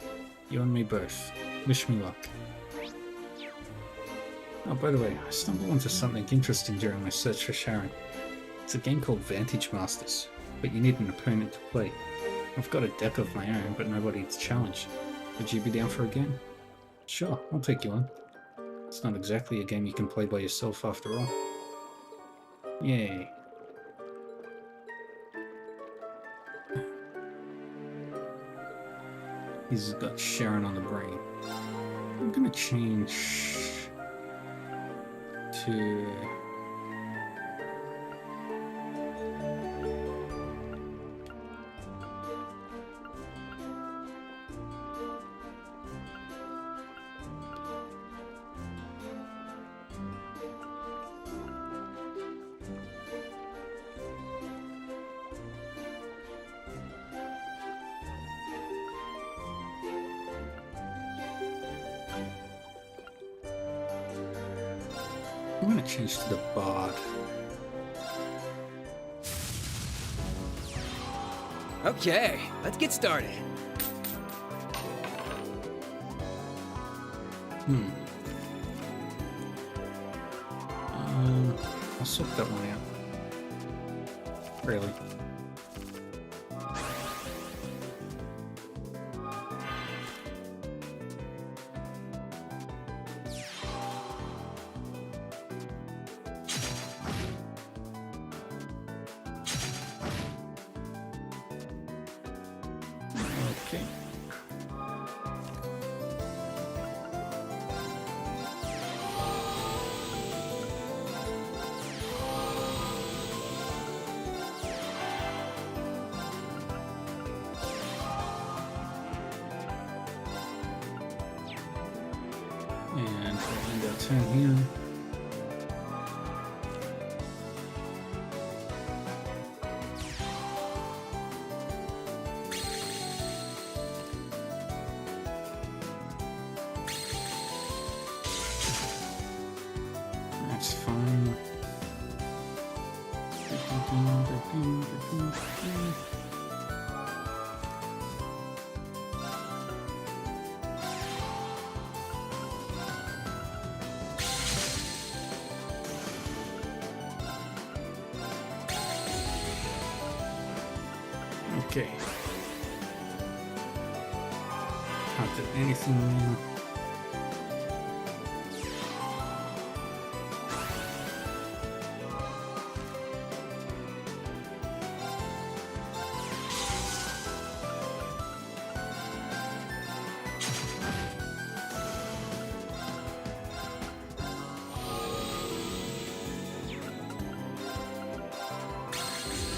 Speaker 1: You and me both. Wish me luck. Oh, by the way, I stumbled onto something interesting during my search for Sharon. It's a game called Vantage Masters, but you need an opponent to play. I've got a deck of my own, but nobody to challenge. Would you be down for a game? Sure, I'll take you on. It's not exactly a game you can play by yourself after all. Yay. He's got Sharon on the brain. I'm gonna change to... I'm gonna change to the Bard.
Speaker 19: Okay, let's get started.
Speaker 1: I'll swap that one out. Really. Okay. And we'll end our turn here. Okay. Can't do anything now.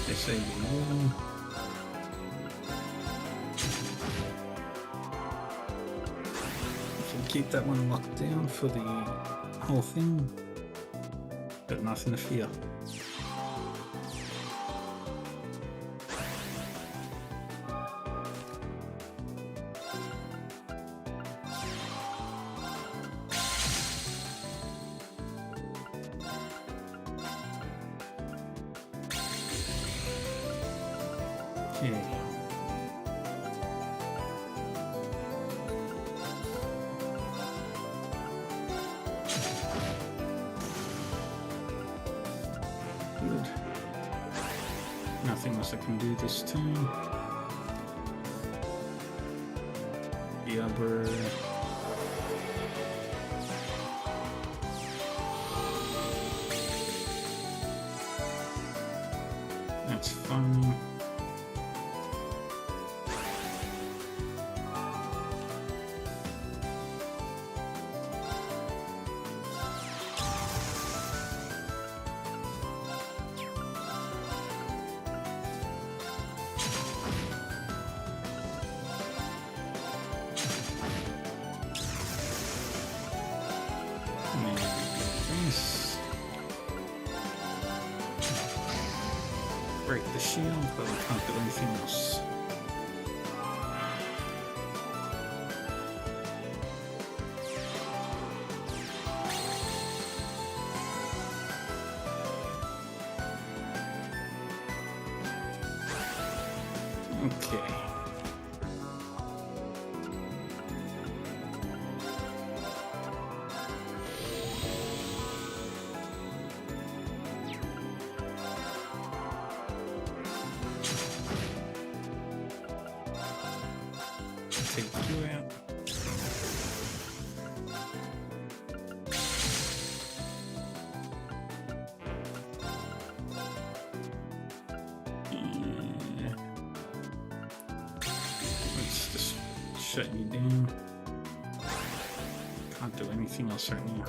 Speaker 1: They say you keep that one locked down for the whole thing, but nothing to fear. Okay. Good. Nothing else I can do this time. The other. That's fine. Break the shield, but we can't do anything else. Okay. Take you out. Yeah. Let's just shut you down. Can't do anything else right now.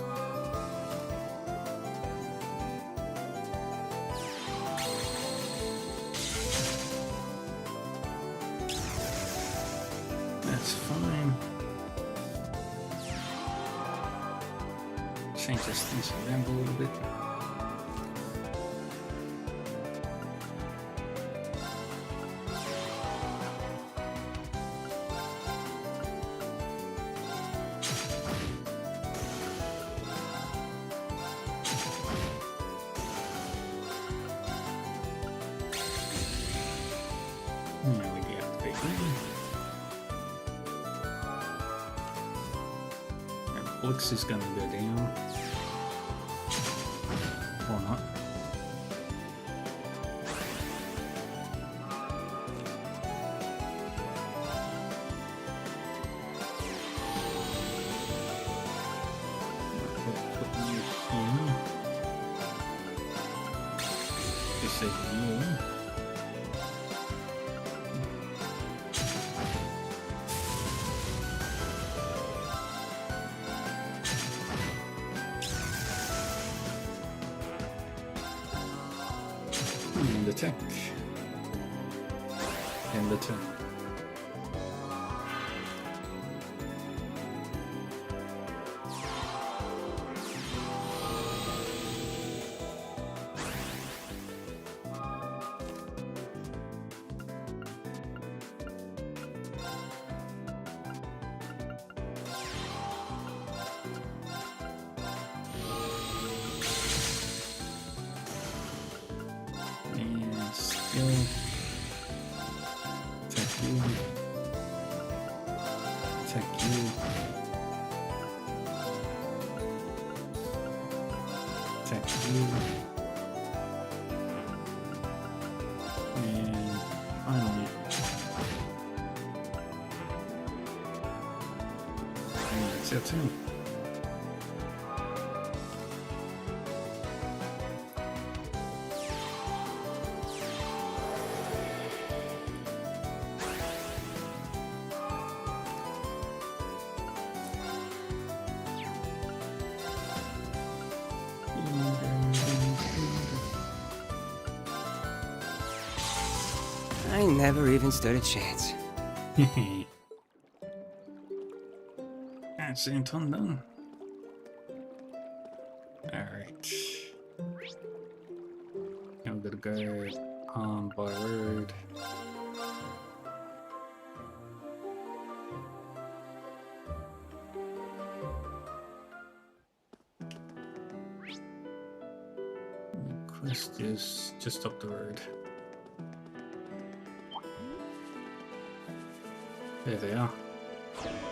Speaker 1: That's fine. Change this thing around a little bit. Now we deactivate him. Blix is gonna go down. Or not. Put you here. Disable you. And attack. And attack. And skill. Attack you. Attack you. Attack you. And finally And that's your turn.
Speaker 21: I never even stood a chance.
Speaker 1: That's Anton done. Alright. I'm gonna go on by road. Quest is just up the road. There they are.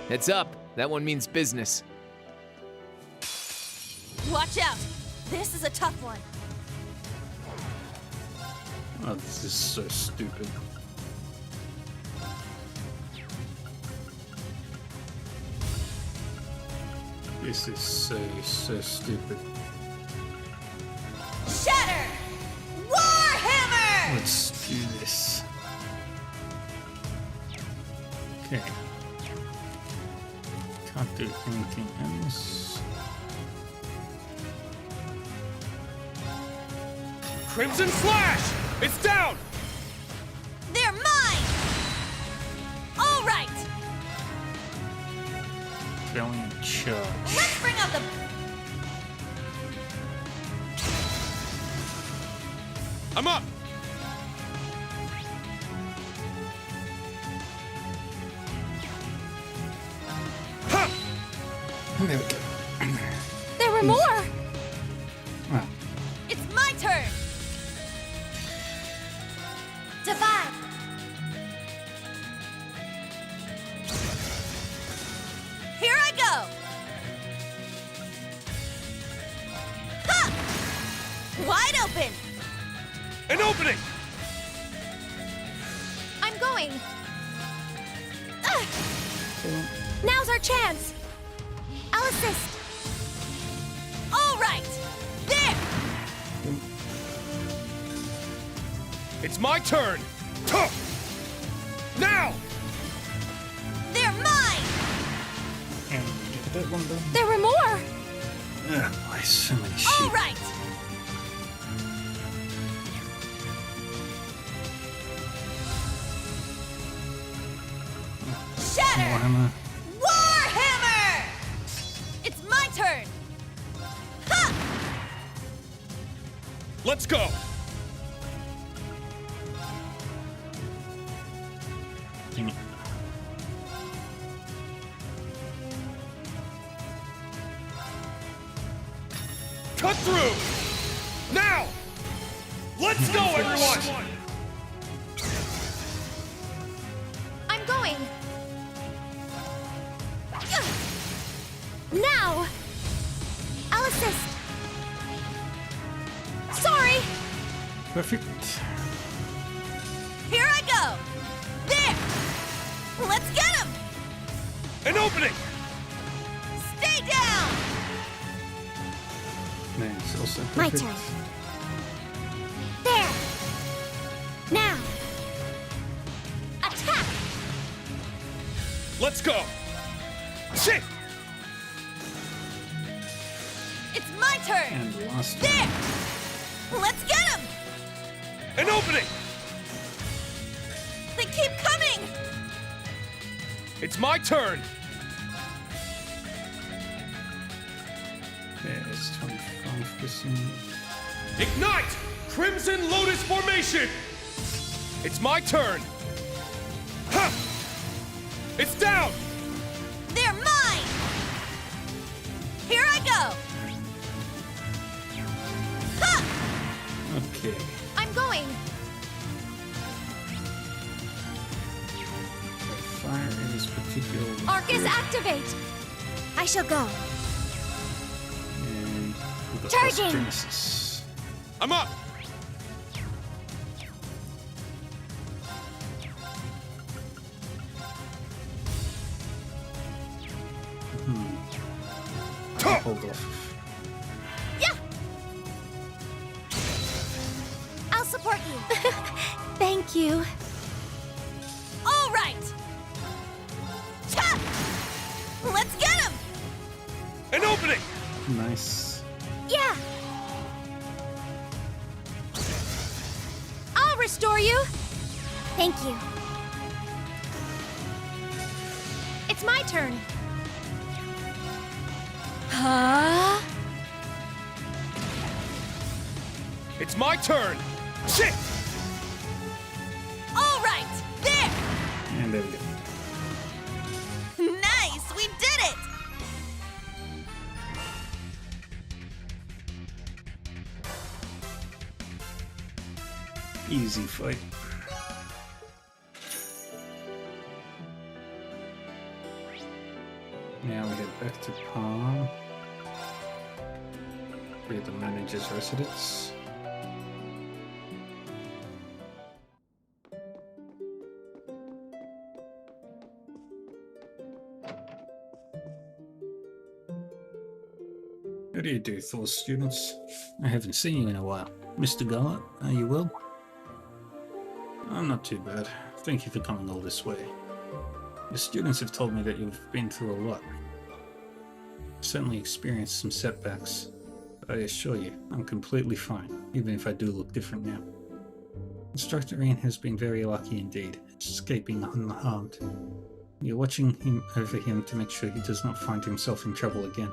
Speaker 19: Heads up. That one means business.
Speaker 3: Watch out! This is a tough one.
Speaker 1: Oh, this is so stupid. This is so stupid.
Speaker 9: Shatter! Warhammer!
Speaker 1: Let's do this. Okay. Can't do anything else.
Speaker 14: Crimson Flash! It's down!
Speaker 9: They're mine! All right!
Speaker 1: Going charge.
Speaker 9: Let's bring out the...
Speaker 14: I'm up!
Speaker 1: There we go.
Speaker 8: There were more!
Speaker 1: Wow.
Speaker 9: It's my turn! Divide! Here I go! Ha! Wide open!
Speaker 14: An opening!
Speaker 8: I'm going! Now's our chance! I'll assist!
Speaker 9: All right! There!
Speaker 14: It's my turn! Tuh! Now!
Speaker 9: They're mine!
Speaker 1: And get that one done.
Speaker 8: There were more!
Speaker 1: Oh boy, so many
Speaker 9: All
Speaker 1: sheep.
Speaker 9: right! Shatter!
Speaker 1: Warhammer.
Speaker 9: Warhammer! It's my turn! Ha!
Speaker 14: Let's go! Cut through! Now! Let's go, everyone!
Speaker 8: I'm going! Now! I'll assist! Sorry!
Speaker 1: Perfect.
Speaker 9: Here I go! There! Let's get him!
Speaker 14: An opening!
Speaker 9: Stay down!
Speaker 1: Man, it's also
Speaker 8: My
Speaker 1: perfect.
Speaker 8: turn. There! Now! Attack!
Speaker 14: Let's go! Shit!
Speaker 9: It's my turn!
Speaker 1: And last
Speaker 9: There! Let's get him!
Speaker 14: An opening!
Speaker 9: They keep coming!
Speaker 14: It's my turn!
Speaker 1: There's 25%.
Speaker 14: Ignite! Crimson Lotus Formation! It's my turn! Ha! It's down!
Speaker 9: They're mine! Here I go! Ha!
Speaker 1: Okay.
Speaker 8: I'm going!
Speaker 1: Fire is particularly
Speaker 8: Arcus,
Speaker 1: good.
Speaker 8: activate! I shall go.
Speaker 1: And we've got
Speaker 8: Charging!
Speaker 1: Genesis.
Speaker 14: I'm up!
Speaker 1: hold off.
Speaker 18: Yeah! I'll support you.
Speaker 5: Thank you.
Speaker 9: All right! Let's get him!
Speaker 14: An opening!
Speaker 1: Nice.
Speaker 18: Yeah! I'll restore you!
Speaker 20: Thank you.
Speaker 18: It's my turn. Huh?
Speaker 14: It's my turn! Shit!
Speaker 9: All right! There!
Speaker 1: And there we go.
Speaker 9: Nice! We did it!
Speaker 1: Easy fight. Now we head back to Palm. We're the manager's residence. How do you do, Thor students? I haven't seen you in a while. Mr. Garlett, are you well? I'm not too bad. Thank you for coming all this way. Your students have told me that you've been through a lot. Certainly experienced some setbacks, but I assure you, I'm completely fine, even if I do look different now. Instructor Ian has been very lucky indeed, escaping unharmed. You're watching over him to make sure he does not find himself in trouble again.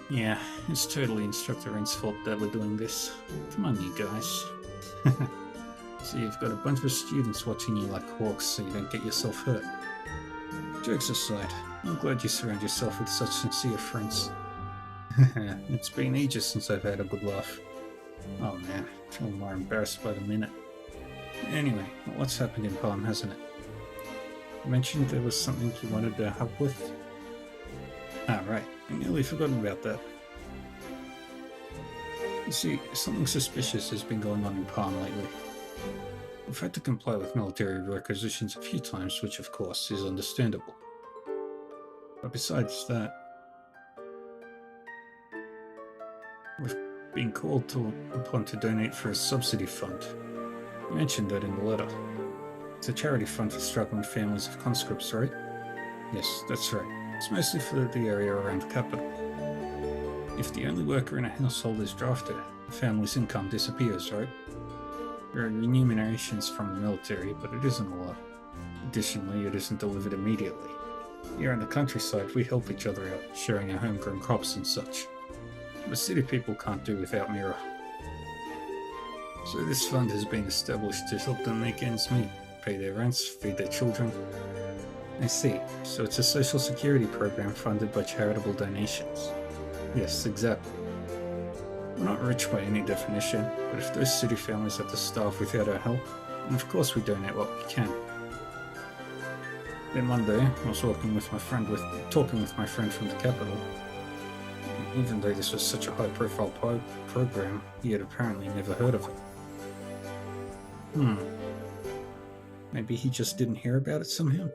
Speaker 1: Yeah, it's totally Instructor Ian's fault that we're doing this. Come on, you guys. So you've got a bunch of students watching you like hawks so you don't get yourself hurt. Jokes aside, I'm glad you surround yourself with such sincere friends. It's been ages since I've had a good laugh. Oh man, I feel more embarrassed by the minute. Anyway, what's happened in Palm, hasn't it? You mentioned there was something you wanted to help with? Ah, right. I nearly forgotten about that. You see, something suspicious has been going on in Palm lately. We've had to comply with military requisitions a few times, which of course is understandable. But besides that, we've been called upon to donate for a subsidy fund. You mentioned that in the letter. It's a charity fund for struggling families of conscripts, right? Yes, that's right. It's mostly for the area around the capital. If the only worker in a household is drafted, the family's income disappears, right? There are remunerations from the military, but it isn't a lot. Additionally, it isn't delivered immediately. Here in the countryside, we help each other out, sharing our homegrown crops and such. But city people can't do without Mira. So this fund has been established to help them make ends meet, pay their rents, feed their children. I see. So it's a social security program funded by charitable donations. Yes, exactly. We're not rich by any definition, but if those city families have to starve without our help, then of course we donate what we can. Then one day, I was talking with my friend from the capital. Even though this was such a high-profile program, he had apparently never heard of it. Maybe he just didn't hear about it somehow?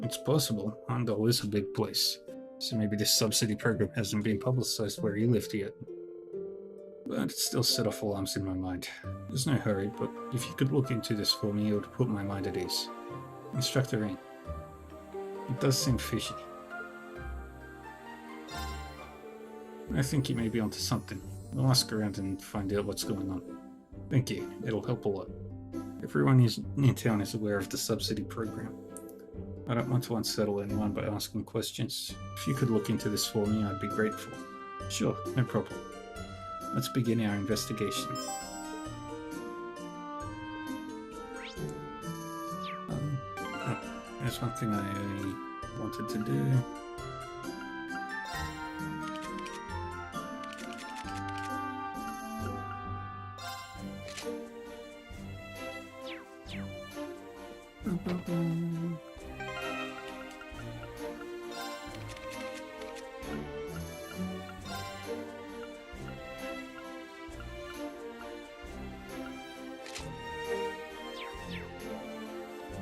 Speaker 1: It's possible. Heimdall is a big place, so maybe this subsidy program hasn't been publicized where he lived yet. But it still set off alarms in my mind. There's no hurry, but if you could look into this for me, it would put my mind at ease. Instructor Ian. It does seem fishy. I think you may be onto something. I'll ask around and find out what's going on. Thank you. It'll help a lot. Everyone in town is aware of the subsidy program. I don't want to unsettle anyone by asking questions. If you could look into this for me, I'd be grateful. Sure, no problem. Let's begin our investigation. There's one thing I wanted to do.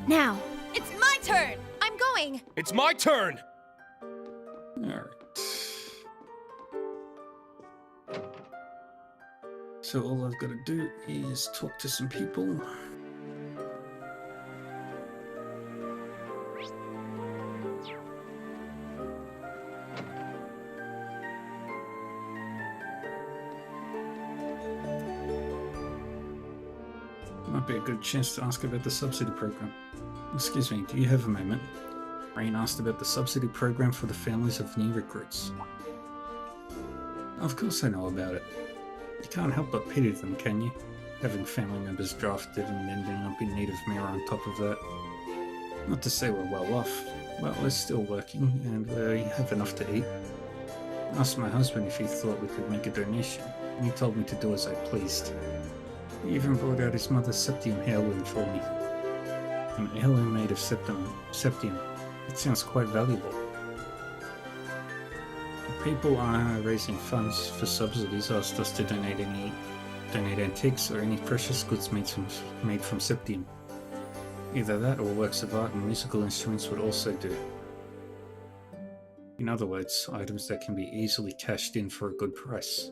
Speaker 5: Now.
Speaker 18: It's my turn! I'm going!
Speaker 14: It's my turn!
Speaker 1: So all I've got to do is talk to some people. Might be a good chance to ask about the subsidy program. Excuse me, do you have a moment? Rain asked about the subsidy program for the families of new recruits. Of course I know about it. You can't help but pity them, can you? Having family members drafted and ending up in need of mirror on top of that. Not to say we're well off, but we're still working and we have enough to eat. I asked my husband if he thought we could make a donation, and he told me to do as I pleased. He even brought out his mother's septium heirloom for me. An heirloom made of septium. It sounds quite valuable. People are raising funds for subsidies asked us to donate antiques or any precious goods made from septium. Either that or works of art and musical instruments would also do. In other words, items that can be easily cashed in for a good price.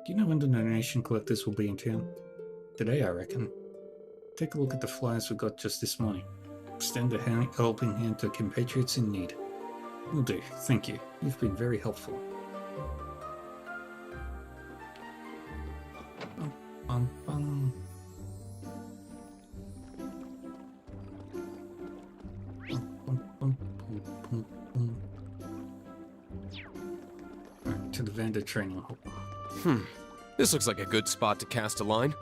Speaker 1: Do you know when the donation collectors will be in town? Today, I reckon. Take a look at the flyers we got just this morning. Extend a helping hand to compatriots in need. Will do, thank you. You've been very helpful. To the vendor training hall.
Speaker 2: This looks like a good spot to cast a line.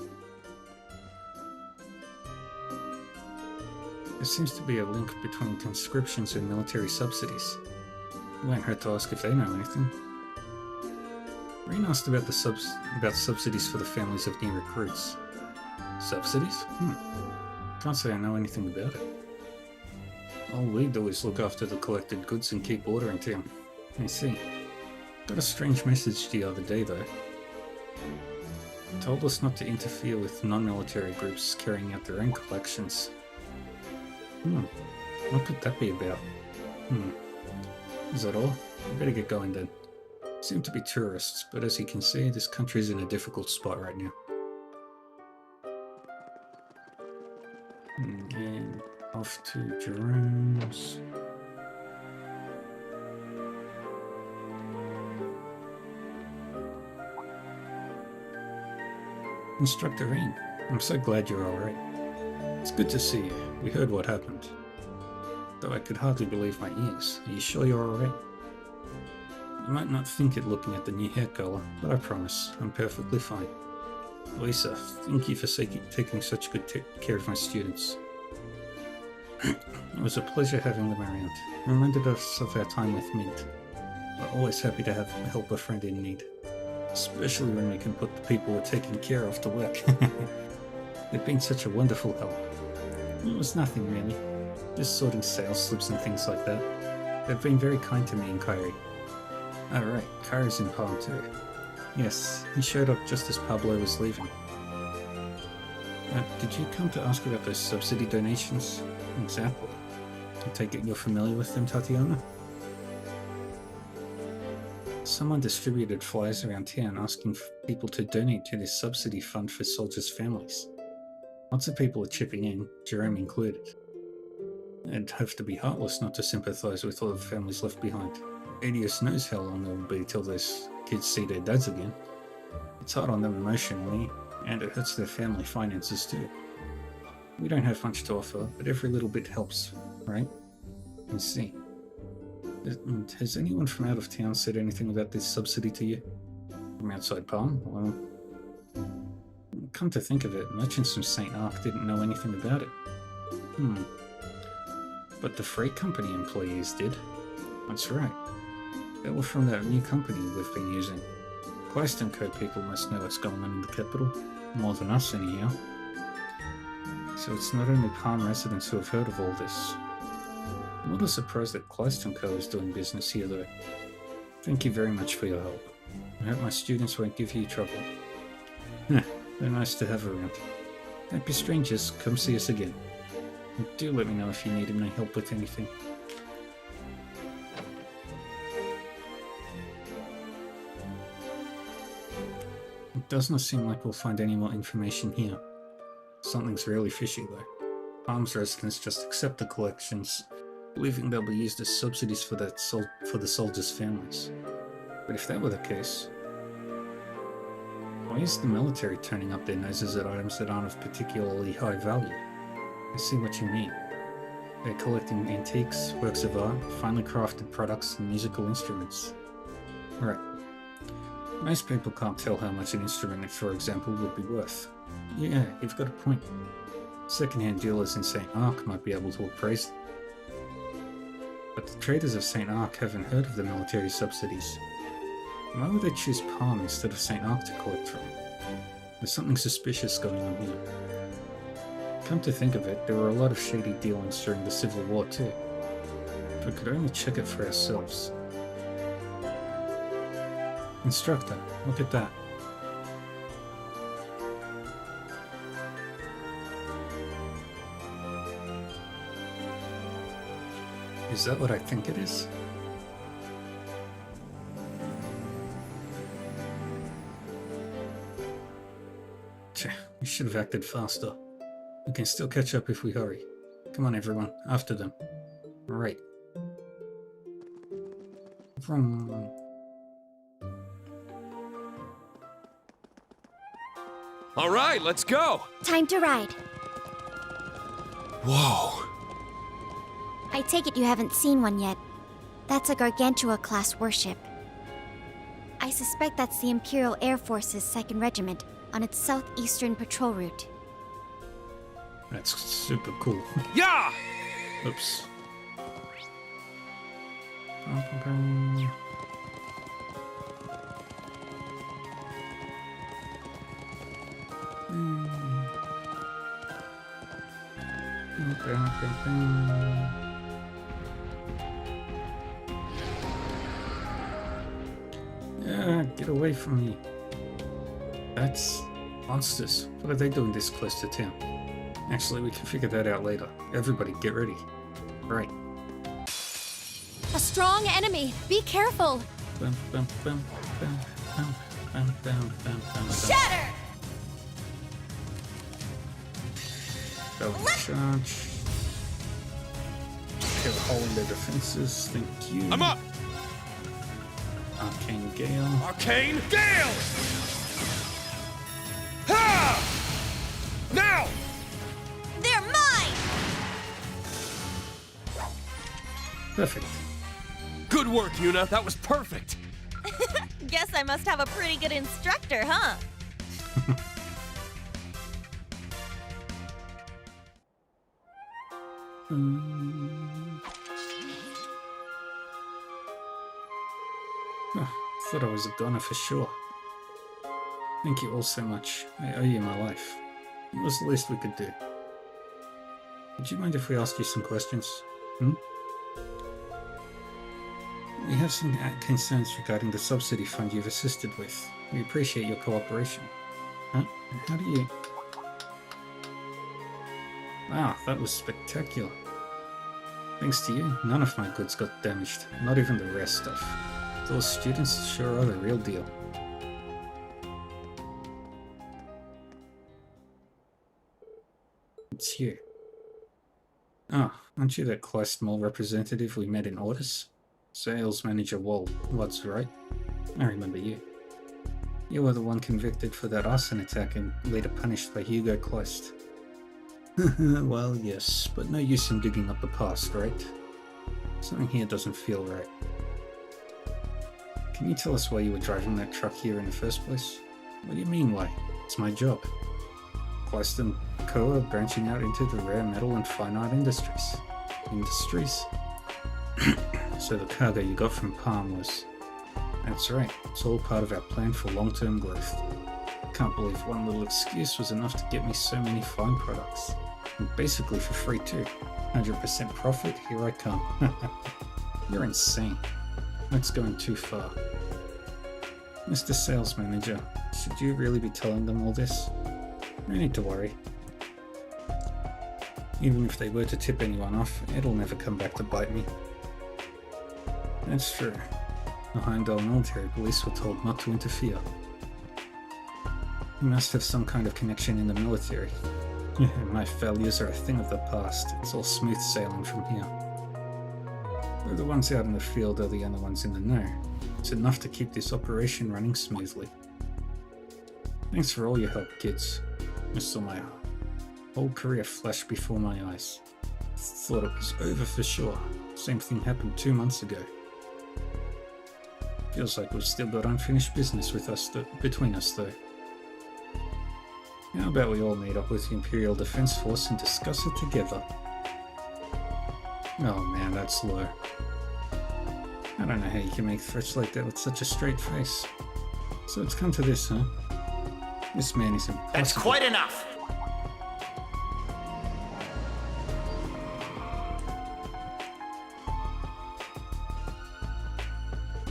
Speaker 1: There seems to be a link between conscriptions and military subsidies. It won't hurt to ask if they know anything. Rain asked about subsidies for the families of new recruits. Subsidies? Can't say I know anything about it. All we do is look after the collected goods and keep order in town. I see. Got a strange message the other day though. Told us not to interfere with non-military groups carrying out their own collections. What could that be about? Is that all? We better get going then. Seem to be tourists, but as you can see, this country's in a difficult spot right now. And off to Jerome's. Instructor Rain, I'm so glad you're alright. It's good to see you. We heard what happened. Though I could hardly believe my ears. Are you sure you're alright? You might not think it looking at the new hair color, but I promise, I'm perfectly fine. Lisa, thank you for taking such good care of my students. It was a pleasure having them around. Reminded us of our time with Mint. We're always happy to help a friend in need. Especially when we can put the people we're taking care of to work. They've been such a wonderful help. It was nothing really, just sorting sales slips and things like that. They've been very kind to me and Kyrie. Oh right, Kyrie's in Palm too. Yes, he showed up just as Pablo was leaving. Did you come to ask about those subsidy donations? Exactly. I take it you're familiar with them, Tatiana? Someone distributed flyers around town asking for people to donate to this subsidy fund for soldiers' families. Lots of people are chipping in, Jerome included. It'd have to be heartless not to sympathise with all the families left behind. Adius knows how long it will be till those kids see their dads again. It's hard on them emotionally, and it hurts their family finances too. We don't have much to offer, but every little bit helps, right? I see. Has anyone from out of town said anything about this subsidy to you? From outside Palm? Well, come to think of it, merchants from St. Ark didn't know anything about it. But the freight company employees did. That's right. They were from that new company we've been using. Kleist & Co. people must know what's going on in the capital. More than us, anyhow. So it's not only Palm residents who have heard of all this. I'm not surprised that Kleist & Co. is doing business here, though. Thank you very much for your help. I hope my students won't give you trouble. They're nice to have around. Don't be strangers, come see us again. And do let me know if you need any help with anything. It does not seem like we'll find any more information here. Something's really fishy though. Palm's residents just accept the collections, believing they'll be used as subsidies for the soldiers' families. But if that were the case, why is the military turning up their noses at items that aren't of particularly high value? I see what you mean. They're collecting antiques, works of art, finely crafted products, and musical instruments. Right. Most people can't tell how much an instrument, for example, would be worth. Yeah, you've got a point. Second-hand dealers in St. Ark might be able to appraise them. But the traders of St. Ark haven't heard of the military subsidies. Why would they choose Palm instead of St. Ark to collect from? There's something suspicious going on here. Come to think of it, there were a lot of shady dealings during the Civil War too. If we could only check it for ourselves. Instructor, look at that. Is that what I think it is? Tch, we should have acted faster. We can still catch up if we hurry. Come on everyone, after them. Right. Vroom.
Speaker 14: All right, let's go!
Speaker 8: Time to ride.
Speaker 14: Whoa.
Speaker 8: I take it you haven't seen one yet. That's a Gargantua-class warship. I suspect that's the Imperial Air Force's 2nd Regiment on its southeastern patrol route.
Speaker 1: That's super cool.
Speaker 14: Yeah!
Speaker 1: Oops. Yeah, get away from me. That's monsters. What are they doing this close to town? Actually, we can figure that out later. Everybody, get ready. Right.
Speaker 5: A strong enemy! Be careful!
Speaker 9: Shatter!
Speaker 1: Double charge. Get a hole in their defenses. Thank you.
Speaker 14: I'm up!
Speaker 1: Arcane Gale.
Speaker 14: Arcane Gale! Ha! Now!
Speaker 9: They're mine!
Speaker 1: Perfect.
Speaker 14: Good work, Yuna. That was perfect.
Speaker 3: Guess I must have a pretty good instructor, huh?
Speaker 1: Thought I was a goner for sure. Thank you all so much. I owe you my life. It was the least we could do. Would you mind if we ask you some questions? We have some concerns regarding the subsidy fund you've assisted with. We appreciate your cooperation. Huh? How do you... Wow, that was spectacular. Thanks to you, none of my goods got damaged, not even the rare stuff. Those students sure are the real deal. It's you. Ah, aren't you that Kleist Mall representative we met in Ordis? Sales Manager Watts, right? I remember you. You were the one convicted for that arson attack and later punished by Hugo Kleist. Well, yes, but no use in digging up the past, right? Something here doesn't feel right. Can you tell us why you were driving that truck here in the first place? What do you mean why? It's my job. Kleist and Co. are branching out into the rare metal and fine art industries. So the cargo you got from Palm was... That's right, it's all part of our plan for long-term growth. Can't believe one little excuse was enough to get me so many fine products. And basically for free too. 100% profit, here I come. You're insane. That's going too far. Mr. Sales Manager, should you really be telling them all this? No need to worry. Even if they were to tip anyone off, it'll never come back to bite me. That's true. The Heimdall military police were told not to interfere. You must have some kind of connection in the military. My failures are a thing of the past. It's all smooth sailing from here. We're the ones out in the field are the only ones in the know. It's enough to keep this operation running smoothly. Thanks for all your help, kids. I saw my whole career flash before my eyes. Thought it was over for sure. Same thing happened 2 months ago. Feels like we've still got unfinished business with us between us though. How about we all meet up with the Imperial Defense Force and discuss it together? Oh man, that's low. I don't know how you can make threats like that with such a straight face. So it's come to this, huh? This man is impossible.
Speaker 11: That's quite enough!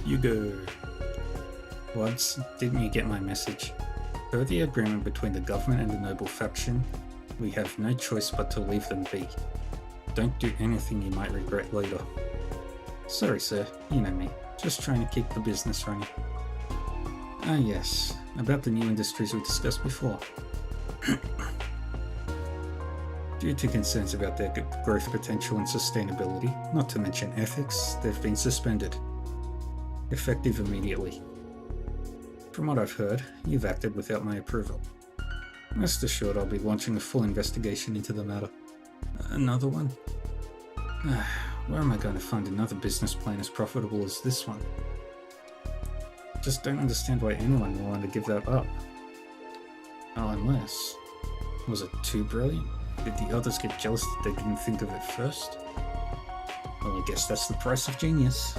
Speaker 1: You go. Wads, didn't you get my message? Per the agreement between the government and the noble faction, we have no choice but to leave them be. Don't do anything you might regret later. Sorry sir, you know me, just trying to keep the business running. Ah yes, about the new industries we discussed before. Due to concerns about their growth potential and sustainability, not to mention ethics, they've been suspended. Effective immediately. From what I've heard, you've acted without my approval. Rest assured I'll be launching a full investigation into the matter. Another one? Where am I going to find another business plan as profitable as this one? Just don't understand why anyone will want to give that up. Oh, unless... Was it too brilliant? Did the others get jealous that they didn't think of it first? Well, I guess that's the price of genius.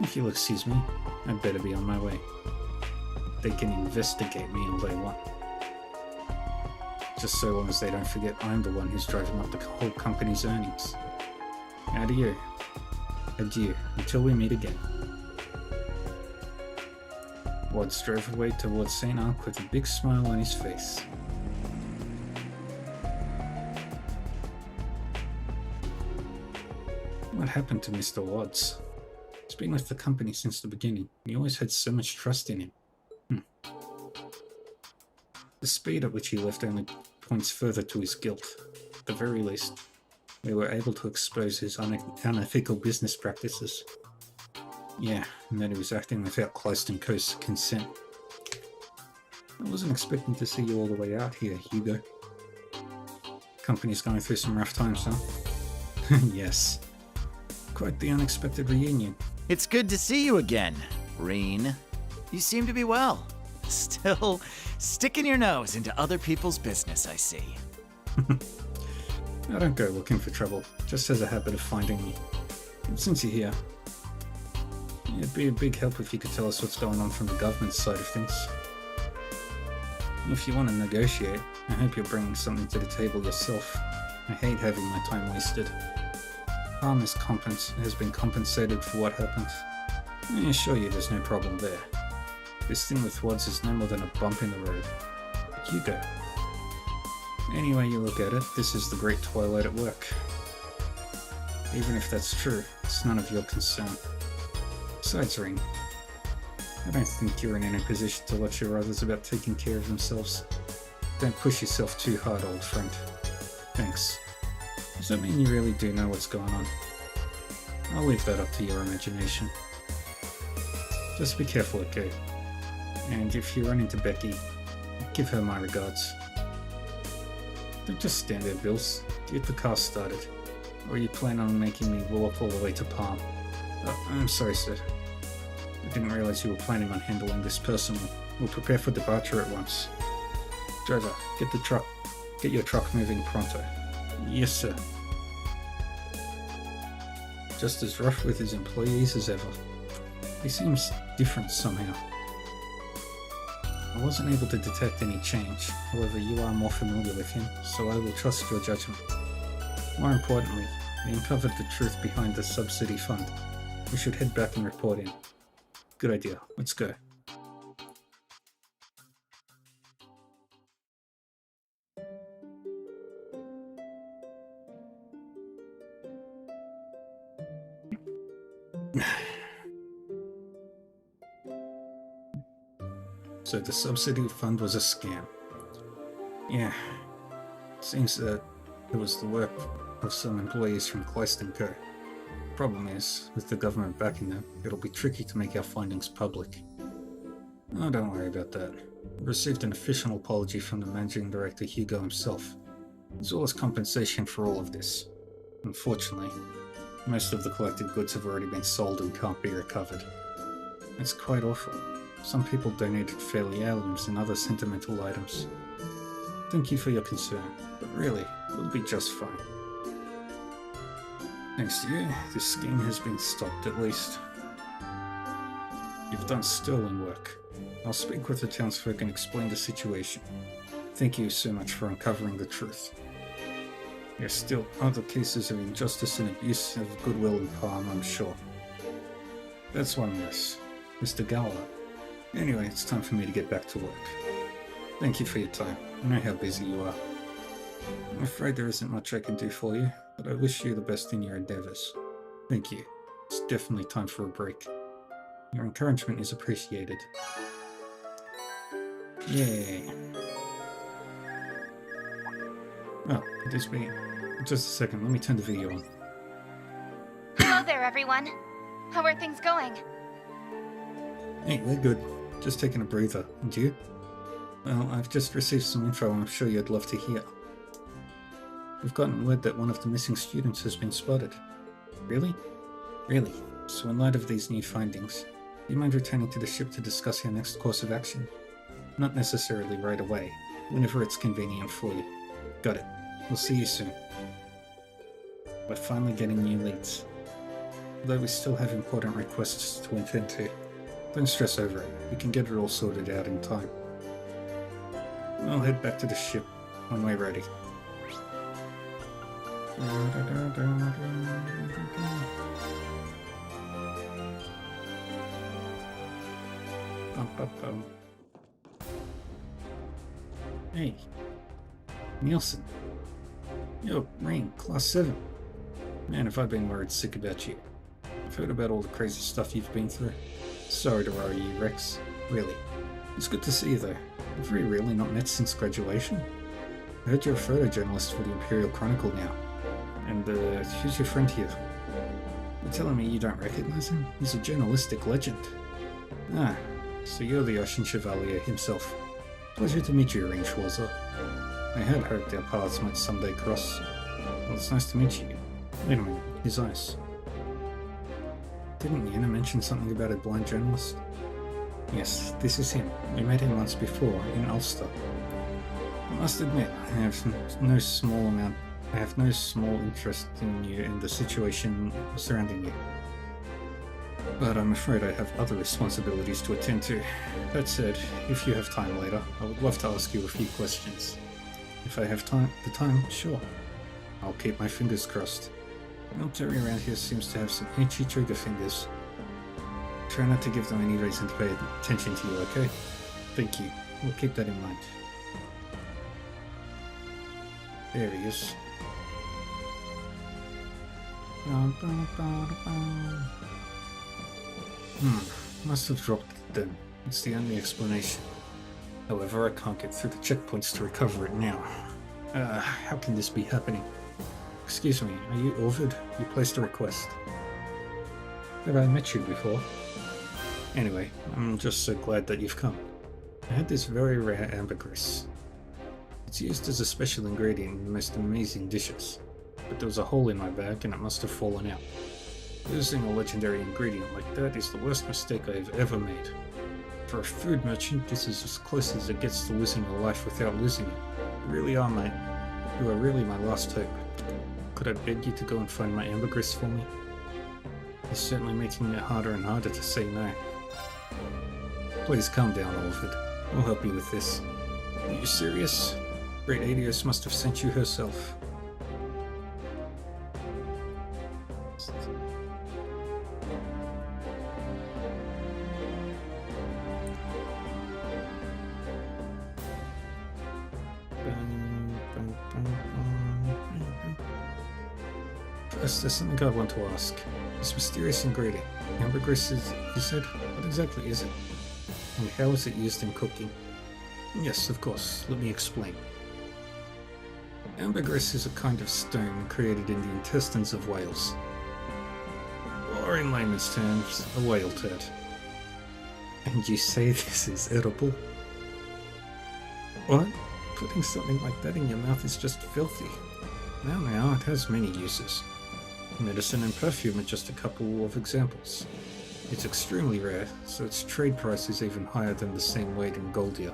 Speaker 1: If you'll excuse me, I'd better be on my way. They can investigate me all they want. Just so long as they don't forget I'm the one who's driving up the whole company's earnings. Adieu. Adieu, until we meet again. Wads drove away towards St. Ark with a big smile on his face. What happened to Mr. Wads? He's been with the company since the beginning. He always had so much trust in him. The speed at which he left only points further to his guilt. At the very least, we were able to expose his unethical business practices. Yeah, and that he was acting without Clyston Coast's consent. I wasn't expecting to see you all the way out here, Hugo. Company's going through some rough times, huh? Yes. Quite the unexpected reunion.
Speaker 11: It's good to see you again, Reen. You seem to be well. Still sticking your nose into other people's business, I see.
Speaker 1: I don't go looking for trouble, just has a habit of finding me. And since you're here, it'd be a big help if you could tell us what's going on from the government side of things. If you want to negotiate, I hope you're bringing something to the table yourself. I hate having my time wasted. Palm has been compensated for what happened. I assure you there's no problem there. This thing with Wads is no more than a bump in the road. But you go. Any way you look at it, this is the Great Twilight at work. Even if that's true, it's none of your concern. Besides, Reen, I don't think you're in any position to lecture others about taking care of themselves. Don't push yourself too hard, old friend. Thanks. Does that mean you really do know what's going on? I'll leave that up to your imagination. Just be careful, okay? And if you run into Becky, give her my regards. Don't just stand there, Bills. Get the car started. Or you plan on making me walk all the way to Palm? I'm sorry, sir. I didn't realize you were planning on handling this personally. We'll prepare for departure at once. Driver, get your truck moving pronto. Yes, sir. Just as rough with his employees as ever. He seems different somehow. I wasn't able to detect any change, however you are more familiar with him, so I will trust your judgment. More importantly, we uncovered the truth behind the subsidy fund. We should head back and report in. Good idea, let's go. So the subsidy fund was a scam. Yeah, it seems that it was the work of some employees from Kleist & Co. Problem is, with the government backing them, it'll be tricky to make our findings public. Oh, don't worry about that. We received an official apology from the managing director Hugo himself, as well as compensation for all of this. Unfortunately, most of the collected goods have already been sold and can't be recovered. It's quite awful. Some people donated fairly heirlooms and other sentimental items. Thank you for your concern, but really, we'll be just fine. Thanks to you, this scheme has been stopped at least. You've done sterling work. I'll speak with the townsfolk and explain the situation. Thank you so much for uncovering the truth. There are still other cases of injustice and abuse of goodwill in Palm, I'm sure. That's one less. Mr. Gala. Anyway, it's time for me to get back to work. Thank you for your time. I know how busy you are. I'm afraid there isn't much I can do for you, but I wish you the best in your endeavors. Thank you. It's definitely time for a break. Your encouragement is appreciated. Yay. Oh, it is me. Just a second, let me turn the video on.
Speaker 16: Hello there, everyone. How are things going?
Speaker 1: Hey, we're good. Just taking a breather. And you? Well, I've just received some info I'm sure you'd love to hear. We've gotten word that one of the missing students has been spotted. Really? Really. So in light of these new findings, do you mind returning to the ship to discuss your next course of action? Not necessarily right away, whenever it's convenient for you. Got it. We'll see you soon. We're finally getting new leads. Although we still have important requests to attend to. Don't stress over it. We can get it all sorted out in time. I'll head back to the ship when we're ready. Hey, Nielsen. Yo, Rain, Class 7. Man, have I been worried sick about you. I've heard about all the crazy stuff you've been through. Sorry to worry you, Rex. Really. It's good to see you, though. Have we really not met since graduation? I heard you're a photojournalist for the Imperial Chronicle now. And, who's your friend here? You're telling me you don't recognize him? He's a journalistic legend. Ah, so you're the Ocean Chevalier himself. Pleasure to meet you, Rain Schwarzer. I had hoped our paths might someday cross. Well, it's nice to meet you. Wait a minute, his eyes. Didn't Yana mention something about a blind journalist? Yes, this is him. We met him once before, in Ulster. I must admit, I have no small interest in you and the situation surrounding you. But I'm afraid I have other responsibilities to attend to. That said, if you have time later, I would love to ask you a few questions. If I have the time, sure. I'll keep my fingers crossed. The military around here seems to have some itchy trigger fingers. Try not to give them any reason to pay attention to you, okay? Thank you. We'll keep that in mind. There he is. Must have dropped it then. It's the only explanation. However, I can't get through the checkpoints to recover it now. How can this be happening? Excuse me, are you Orvid? You placed a request. Have I met you before? Anyway, I'm just so glad that you've come. I had this very rare ambergris. It's used as a special ingredient in the most amazing dishes, but there was a hole in my bag and it must have fallen out. Losing a legendary ingredient like that is the worst mistake I have ever made. For a food merchant, this is as close as it gets to losing your life without losing it. You really are, mate. You are really my last hope. Could I beg you to go and find my ambergris for me? You're certainly making it harder and harder to say no. Please calm down, Orvid. I'll help you with this. Are you serious? Great Adios must have sent you herself. First, there's something I want to ask. This mysterious ingredient, ambergris, you said? What exactly is it? And how is it used in cooking? Yes, of course. Let me explain. Ambergris is a kind of stone created in the intestines of whales. Or in layman's terms, a whale turd. And you say this is edible? What? Putting something like that in your mouth is just filthy. Now, it has many uses. Medicine and perfume are just a couple of examples. It's extremely rare, so its trade price is even higher than the same weight in Goldia.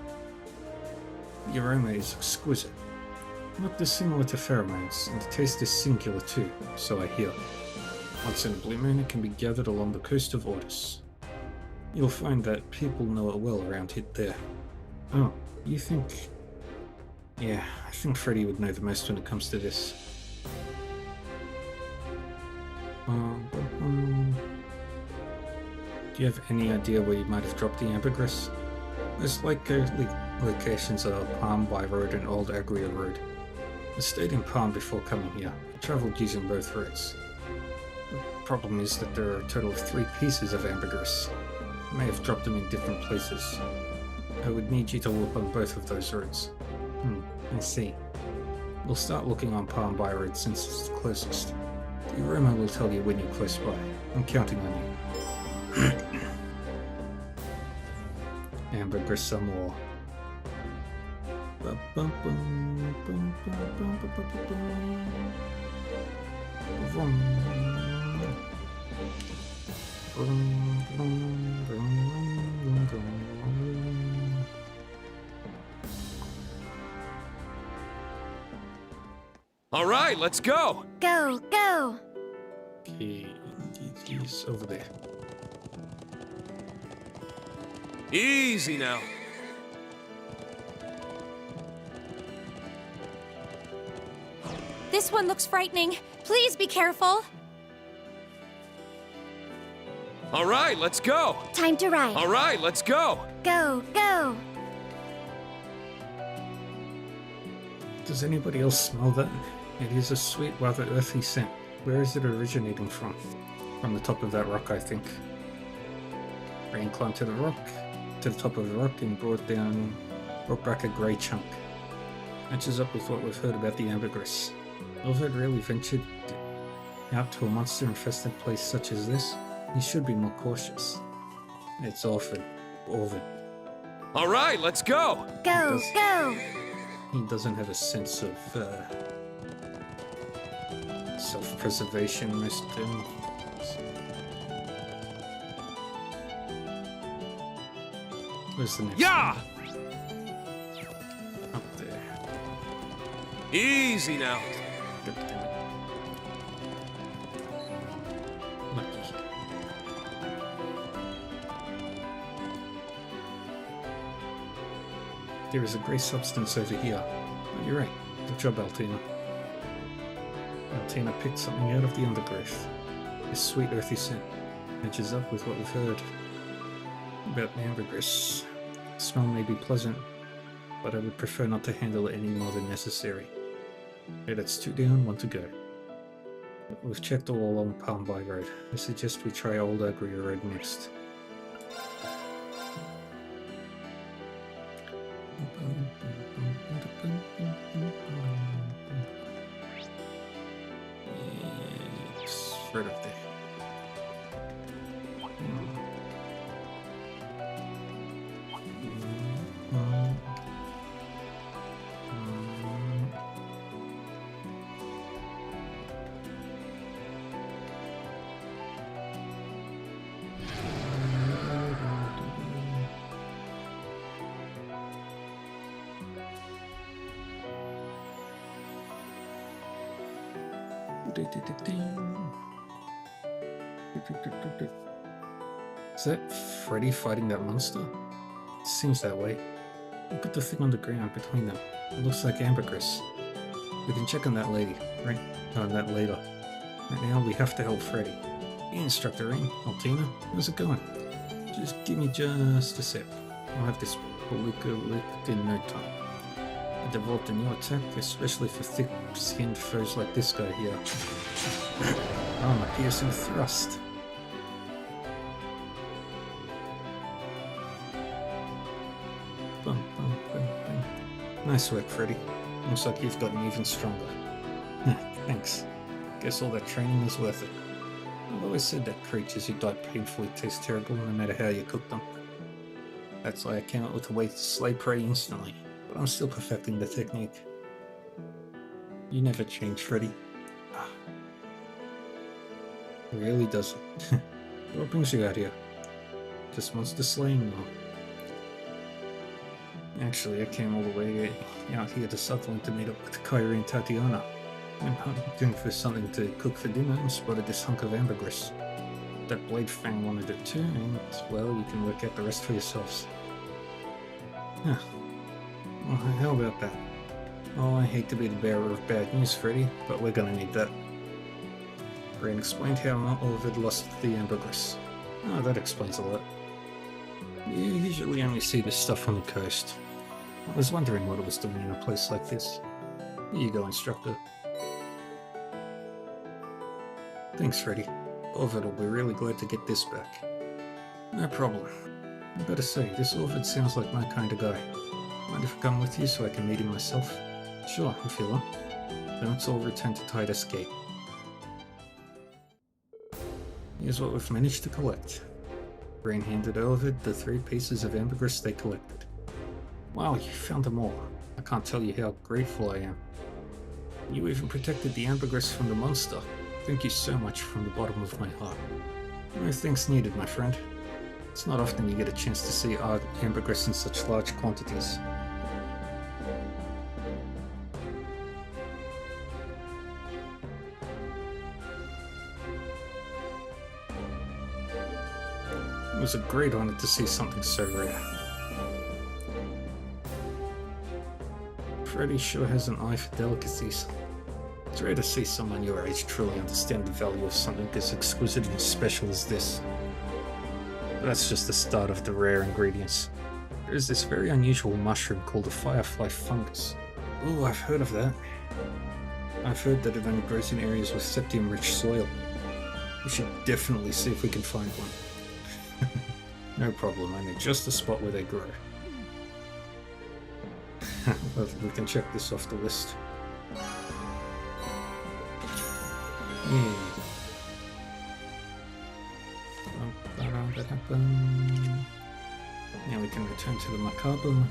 Speaker 1: The aroma is exquisite, not dissimilar to pheromones, and the taste is singular too, so I hear. Once in a blue moon, it can be gathered along the coast of Ortis. You'll find that people know it well around there. Oh, you think... Yeah, I think Freddy would know the most when it comes to this. Do you have any idea where you might have dropped the ambergris? Most likely locations are Palm by Road and Old Agria Road. I stayed in Palm before coming here. I travelled using both roads. The problem is that there are a total of 3 pieces of ambergris. I may have dropped them in different places. I would need you to look on both of those roads. I see. We'll start looking on Palm by Road since it's the closest. The aroma will tell you when you're close by. I'm counting on you. Ambergris some more.
Speaker 2: All right, let's go.
Speaker 8: Go, go.
Speaker 1: Okay, he's over there.
Speaker 2: Easy now.
Speaker 18: This one looks frightening. Please be careful.
Speaker 2: All right, let's go.
Speaker 8: Time to ride.
Speaker 2: All right, let's go.
Speaker 8: Go, go.
Speaker 1: Does anybody else smell that? It is a sweet, rather earthy scent. Where is it originating from? From the top of that rock, I think. Rain climbed to the rock, to the top of the rock, and brought back a grey chunk. Matches up with what we've heard about the ambergris. Elvard really ventured out to a monster-infested place such as this? He should be more cautious. It's Orvid.
Speaker 2: All right, let's go.
Speaker 8: Go, go.
Speaker 1: He doesn't have a sense of self-preservation, most Where's the next
Speaker 2: one?
Speaker 1: Up there.
Speaker 2: Easy now.
Speaker 1: God damn it. Lucky. There is a grey substance over here. Oh, you're right. Good job, Altina. Altina picked something out of the undergrowth. This sweet earthy scent matches up with what we've heard about the ambergris. The smell may be pleasant, but I would prefer not to handle it any more than necessary. Okay, that's 2 down, 1 to go. We've checked all along Palm by Road. I suggest we try Old Agria Road next. It's right up there. Is that Freddy fighting that monster? It seems that way. Look at the thing on the ground between them. It looks like ambergris. We can check on that lady, right? On that later. Right now, we have to help Freddy. Hey, Instructor Rain, Altina, how's it going? Just give me just a sec. I'll have this Palooka licked in no time. I developed a new attack, especially for thick-skinned foes like this guy here. Oh, my piercing thrust. Nice work, Freddy. Looks like you've gotten even stronger. Thanks. Guess all that training was worth it. I've always said that creatures who die painfully taste terrible no matter how you cook them. That's why I came up with a way to slay prey instantly, but I'm still perfecting the technique. You never change, Freddy. It really doesn't. What brings you out here? Just monster slaying or... Actually, I came all the way out here to Sutherland to meet up with Kyrie and Tatiana. I'm hunting for something to cook for dinner and spotted this hunk of ambergris. That Blade Fang wanted it too, and, well, you can work out the rest for yourselves. Huh. Well, how about that? Oh, I hate to be the bearer of bad news, Freddy, but we're gonna need that. Rain explained how Oliver lost the ambergris. Oh, that explains a lot. You usually only see this stuff on the coast. I was wondering what it was doing in a place like this. Here you go, Instructor. Thanks, Freddy. Orvid will be really glad to get this back. No problem. I gotta say, this Orvid sounds like my kind of guy. Mind if I come with you so I can meet him myself? Sure, if you want. Then let's all return to Titus Gate. Here's what we've managed to collect. Rain handed Orvid the 3 pieces of ambergris they collected. Wow, you found them all. I can't tell you how grateful I am. You even protected the ambergris from the monster. Thank you so much from the bottom of my heart. No thanks needed, my friend. It's not often you get a chance to see ambergris in such large quantities. It was a great honor to see something so rare. Freddy sure has an eye for delicacies. It's rare to see someone your age truly understand the value of something as exquisite and special as this. But that's just the start of the rare ingredients. There is this very unusual mushroom called a firefly fungus. Ooh, I've heard of that. I've heard that it only grows in areas with septium-rich soil. We should definitely see if we can find one. No problem, I know just the spot where they grow. Well, we can check this off the list. Now we can return to the Macabre.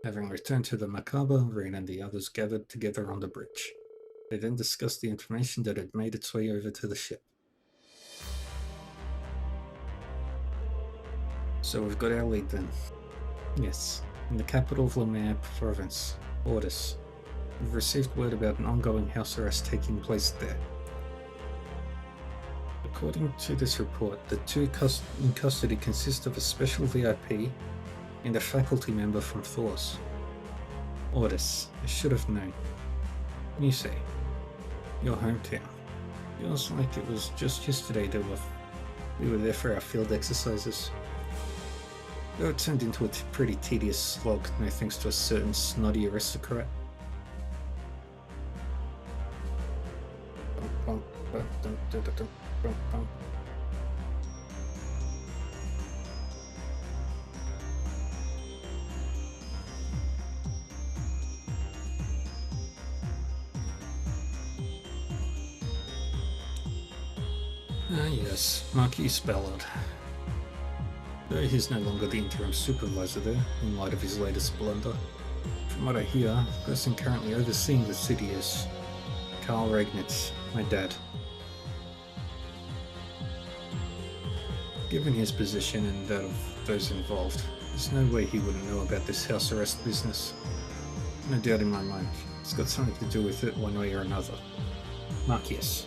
Speaker 1: Having returned to the Macabre, Rain and the others gathered together on the bridge. They then discussed the information that had made its way over to the ship. So we've got our lead then. Yes, in the capital of Lemare province, Ordis. We've received word about an ongoing house arrest taking place there. According to this report, the 2 in custody consist of a special VIP and a faculty member from Thors. Ordis, I should have known. You say, your hometown. Feels like it was just yesterday that we were there for our field exercises. Though it turned into a pretty tedious slog, no thanks to a certain snotty aristocrat. Ah yes, Marquis Ballard. Though he's no longer the interim supervisor there, in light of his latest blunder. From what I hear, the person currently overseeing the city is Karl Regnitz, my dad. Given his position and that of those involved, there's no way he wouldn't know about this house arrest business. No doubt in my mind, it's got something to do with it one way or another. Marquis.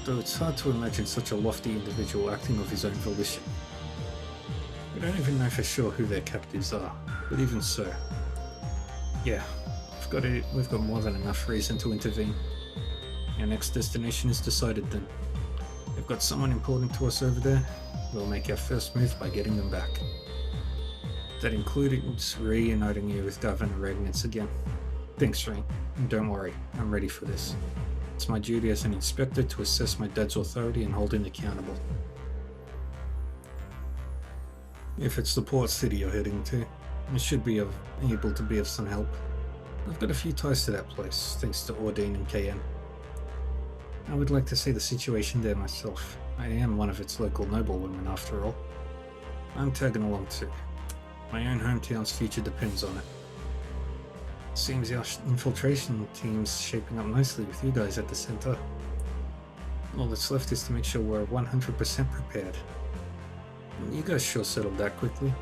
Speaker 1: Though it's hard to imagine such a lofty individual acting of his own volition. We don't even know for sure who their captives are, but even so. Yeah, we've got more than enough reason to intervene. Our next destination is decided then. We've got someone important to us over there. We'll make our first move by getting them back. That includes reuniting you with Governor Regnitz again. Thanks, Rain. And don't worry, I'm ready for this. It's my duty as an inspector to assess my dad's authority and hold him accountable. If it's the port city you're heading to, it should be able to be of some help. I've got a few ties to that place, thanks to Ordine and KN. I would like to see the situation there myself. I am one of its local noblewomen, after all. I'm tagging along too. My own hometown's future depends on it. Seems our infiltration team's shaping up nicely with you guys at the center. All that's left is to make sure we're 100% prepared. You guys sure settled that quickly.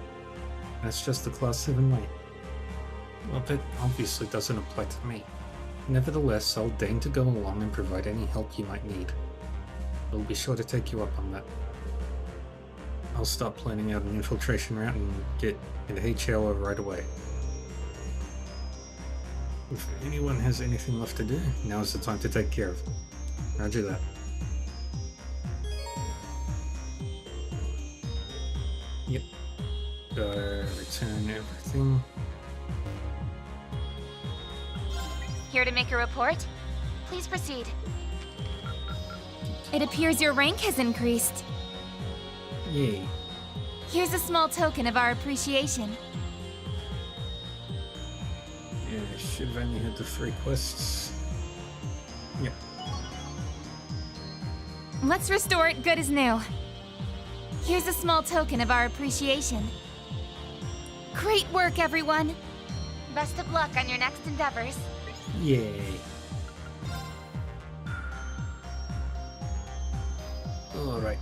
Speaker 1: That's just the Class 7 way. Well, that obviously doesn't apply to me. Nevertheless, I'll deign to go along and provide any help you might need. I'll be sure to take you up on that. I'll start planning out an infiltration route and get into HL right away. If anyone has anything left to do, now's the time to take care of it. Roger that. Yep. Return everything.
Speaker 16: Here to make a report? Please proceed. It appears your rank has increased.
Speaker 1: Yay.
Speaker 16: Here's a small token of our appreciation.
Speaker 1: Yeah, should have only had the 3 quests. Yep.
Speaker 16: Let's restore it good as new. Here's a small token of our appreciation. Great work, everyone! Best of luck on your next endeavors.
Speaker 1: Yay. Alright,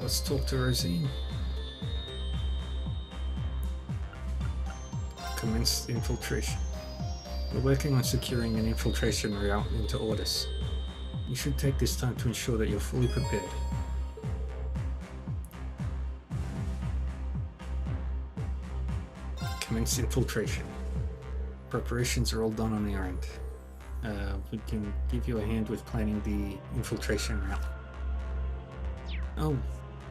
Speaker 1: let's talk to Rosine. Commence infiltration. We're working on securing an infiltration route into Ordis. You should take this time to ensure that you're fully prepared. Commence infiltration. Preparations are all done on our end. We can give you a hand with planning the infiltration route. Oh,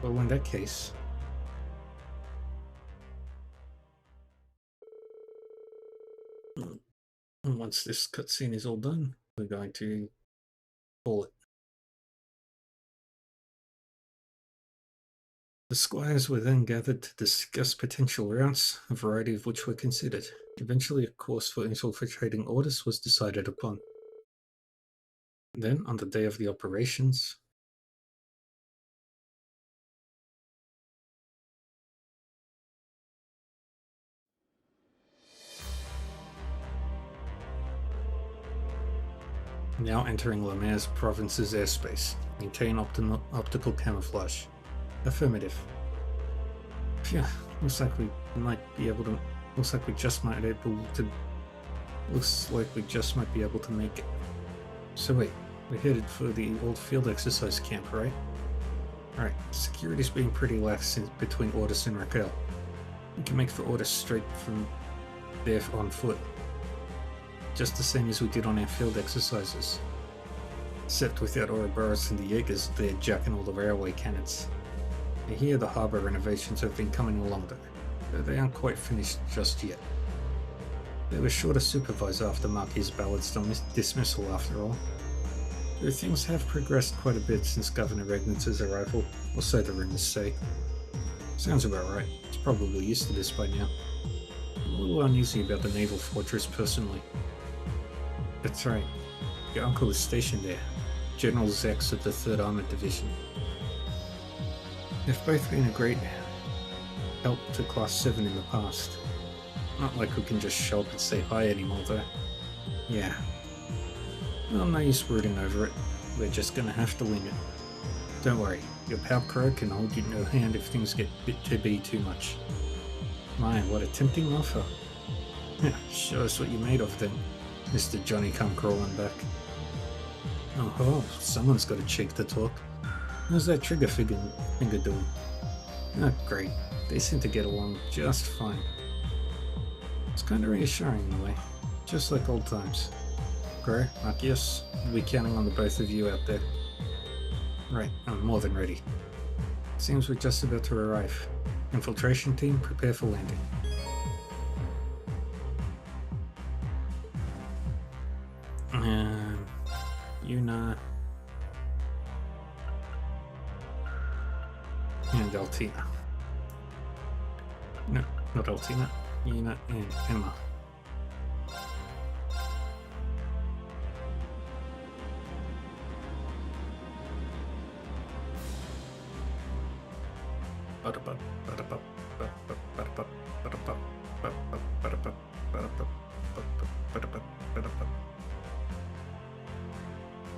Speaker 1: well, in that case... Once this cutscene is all done, we're going to call it. The squires were then gathered to discuss potential routes, a variety of which were considered. Eventually, a course for infiltrating Ordis was decided upon. Then, on the day of the operations, now entering Lemaire's province's airspace. Maintain optical camouflage. Affirmative. Phew, looks like we just might be able to make it. So wait, we're headed for the old field exercise camp, right? Alright, security's been pretty lax between Ordis and Raquel. We can make for Ordis straight from there on foot. Just the same as we did on our field exercises. Except without Ouroboros and the Jaegers there jacking all the railway cannons. I hear the harbour renovations have been coming along though they aren't quite finished just yet. They were sure to supervise after Marquis Ballard's dismissal after all. Though things have progressed quite a bit since Governor Regnance's arrival, or so the rumours say. Sounds about right. He's probably used to this by now. I'm a little uneasy about the naval fortress personally. That's right. Your uncle is stationed there. General Zex of the 3rd Armoured Division. They've both been a great help to Class 7 in the past. Not like we can just show up and say hi anymore though. Yeah. Well, no use brooding over it. We're just gonna have to wing it. Don't worry, your pal Crow can hold you no hand if things get to be too much. My, what a tempting offer. Show us what you're made of then, Mr. Johnny come crawling back. Oh, someone's got a cheek to talk. How's that trigger finger doing? Oh, great. They seem to get along just fine. It's kind of reassuring in a way, just like old times. Crow, Marquis, we'll be counting on the both of you out there. Right, I'm more than ready. Seems we're just about to arrive. Infiltration team, prepare for landing. Yuna and Altina. Not Altina, Yuna, and Emma.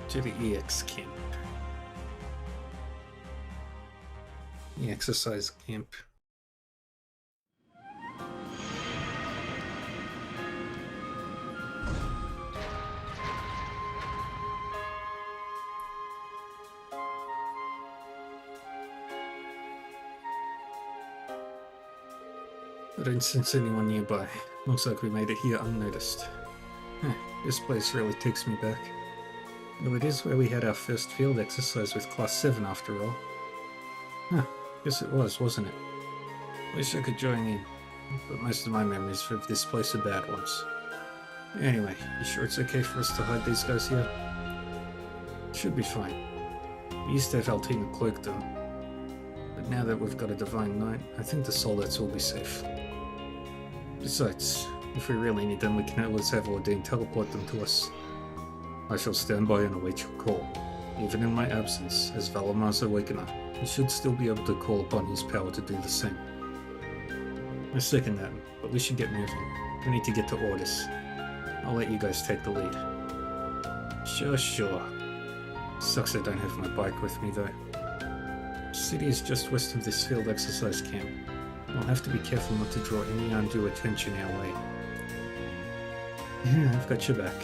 Speaker 1: To the EX camp. The exercise camp. I don't sense anyone nearby. Looks like we made it here unnoticed. This place really takes me back. Well, it is where we had our first field exercise with Class 7 after all. Guess it was, wasn't it? Wish I could join in, but most of my memories of this place are bad ones. Anyway, you sure it's okay for us to hide these guys here? Should be fine. We used to have Altina cloaked them, but now that we've got a Divine Knight, I think the Soldats will be safe. Besides, if we really need them, we can always have Ordain teleport them to us. I shall stand by and await your call. Even in my absence, as Valamar's Awakener, he should still be able to call upon his power to do the same. I second that, but we should get moving. We need to get to Ordis. I'll let you guys take the lead. Sure. Sucks I don't have my bike with me though. The city is just west of this field exercise camp. I'll have to be careful not to draw any undue attention our way. Yeah, I've got your back.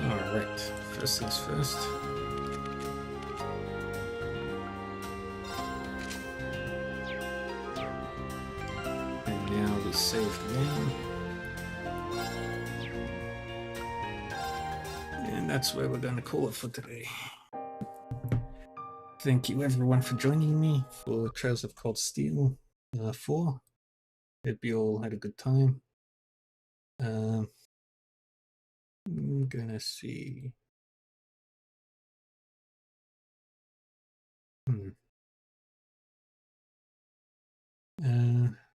Speaker 1: Alright, first things first. And now we save the game. And that's where we're going to call it for today. Thank you everyone for joining me for Trails of Cold Steel 4. Hope you all had a good time. I'm gonna see.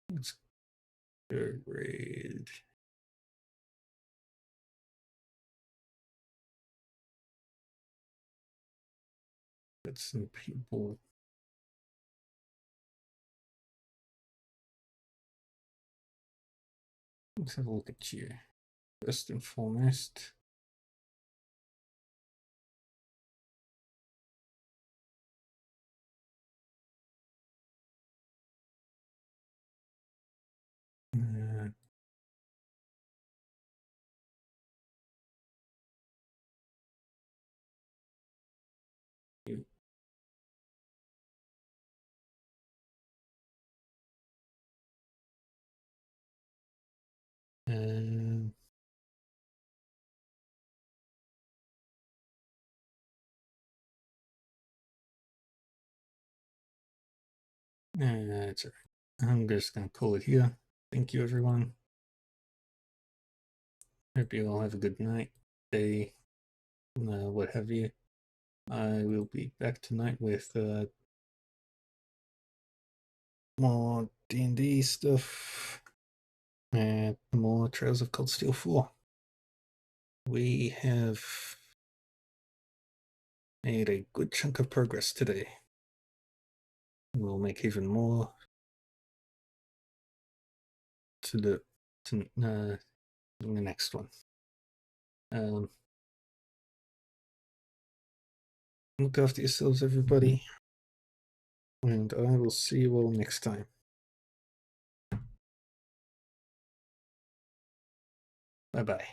Speaker 1: Let's go raid. Got some people. Let's have a look at you. First and foremost. That's all right. I'm just going to call it here. Thank you, everyone. Hope you all have a good night, day, what have you. I will be back tonight with more D&D stuff and more Trails of Cold Steel 4. We have made a good chunk of progress today. We'll make even more to the next one. Look after yourselves, everybody, and I will see you all next time. Bye-bye.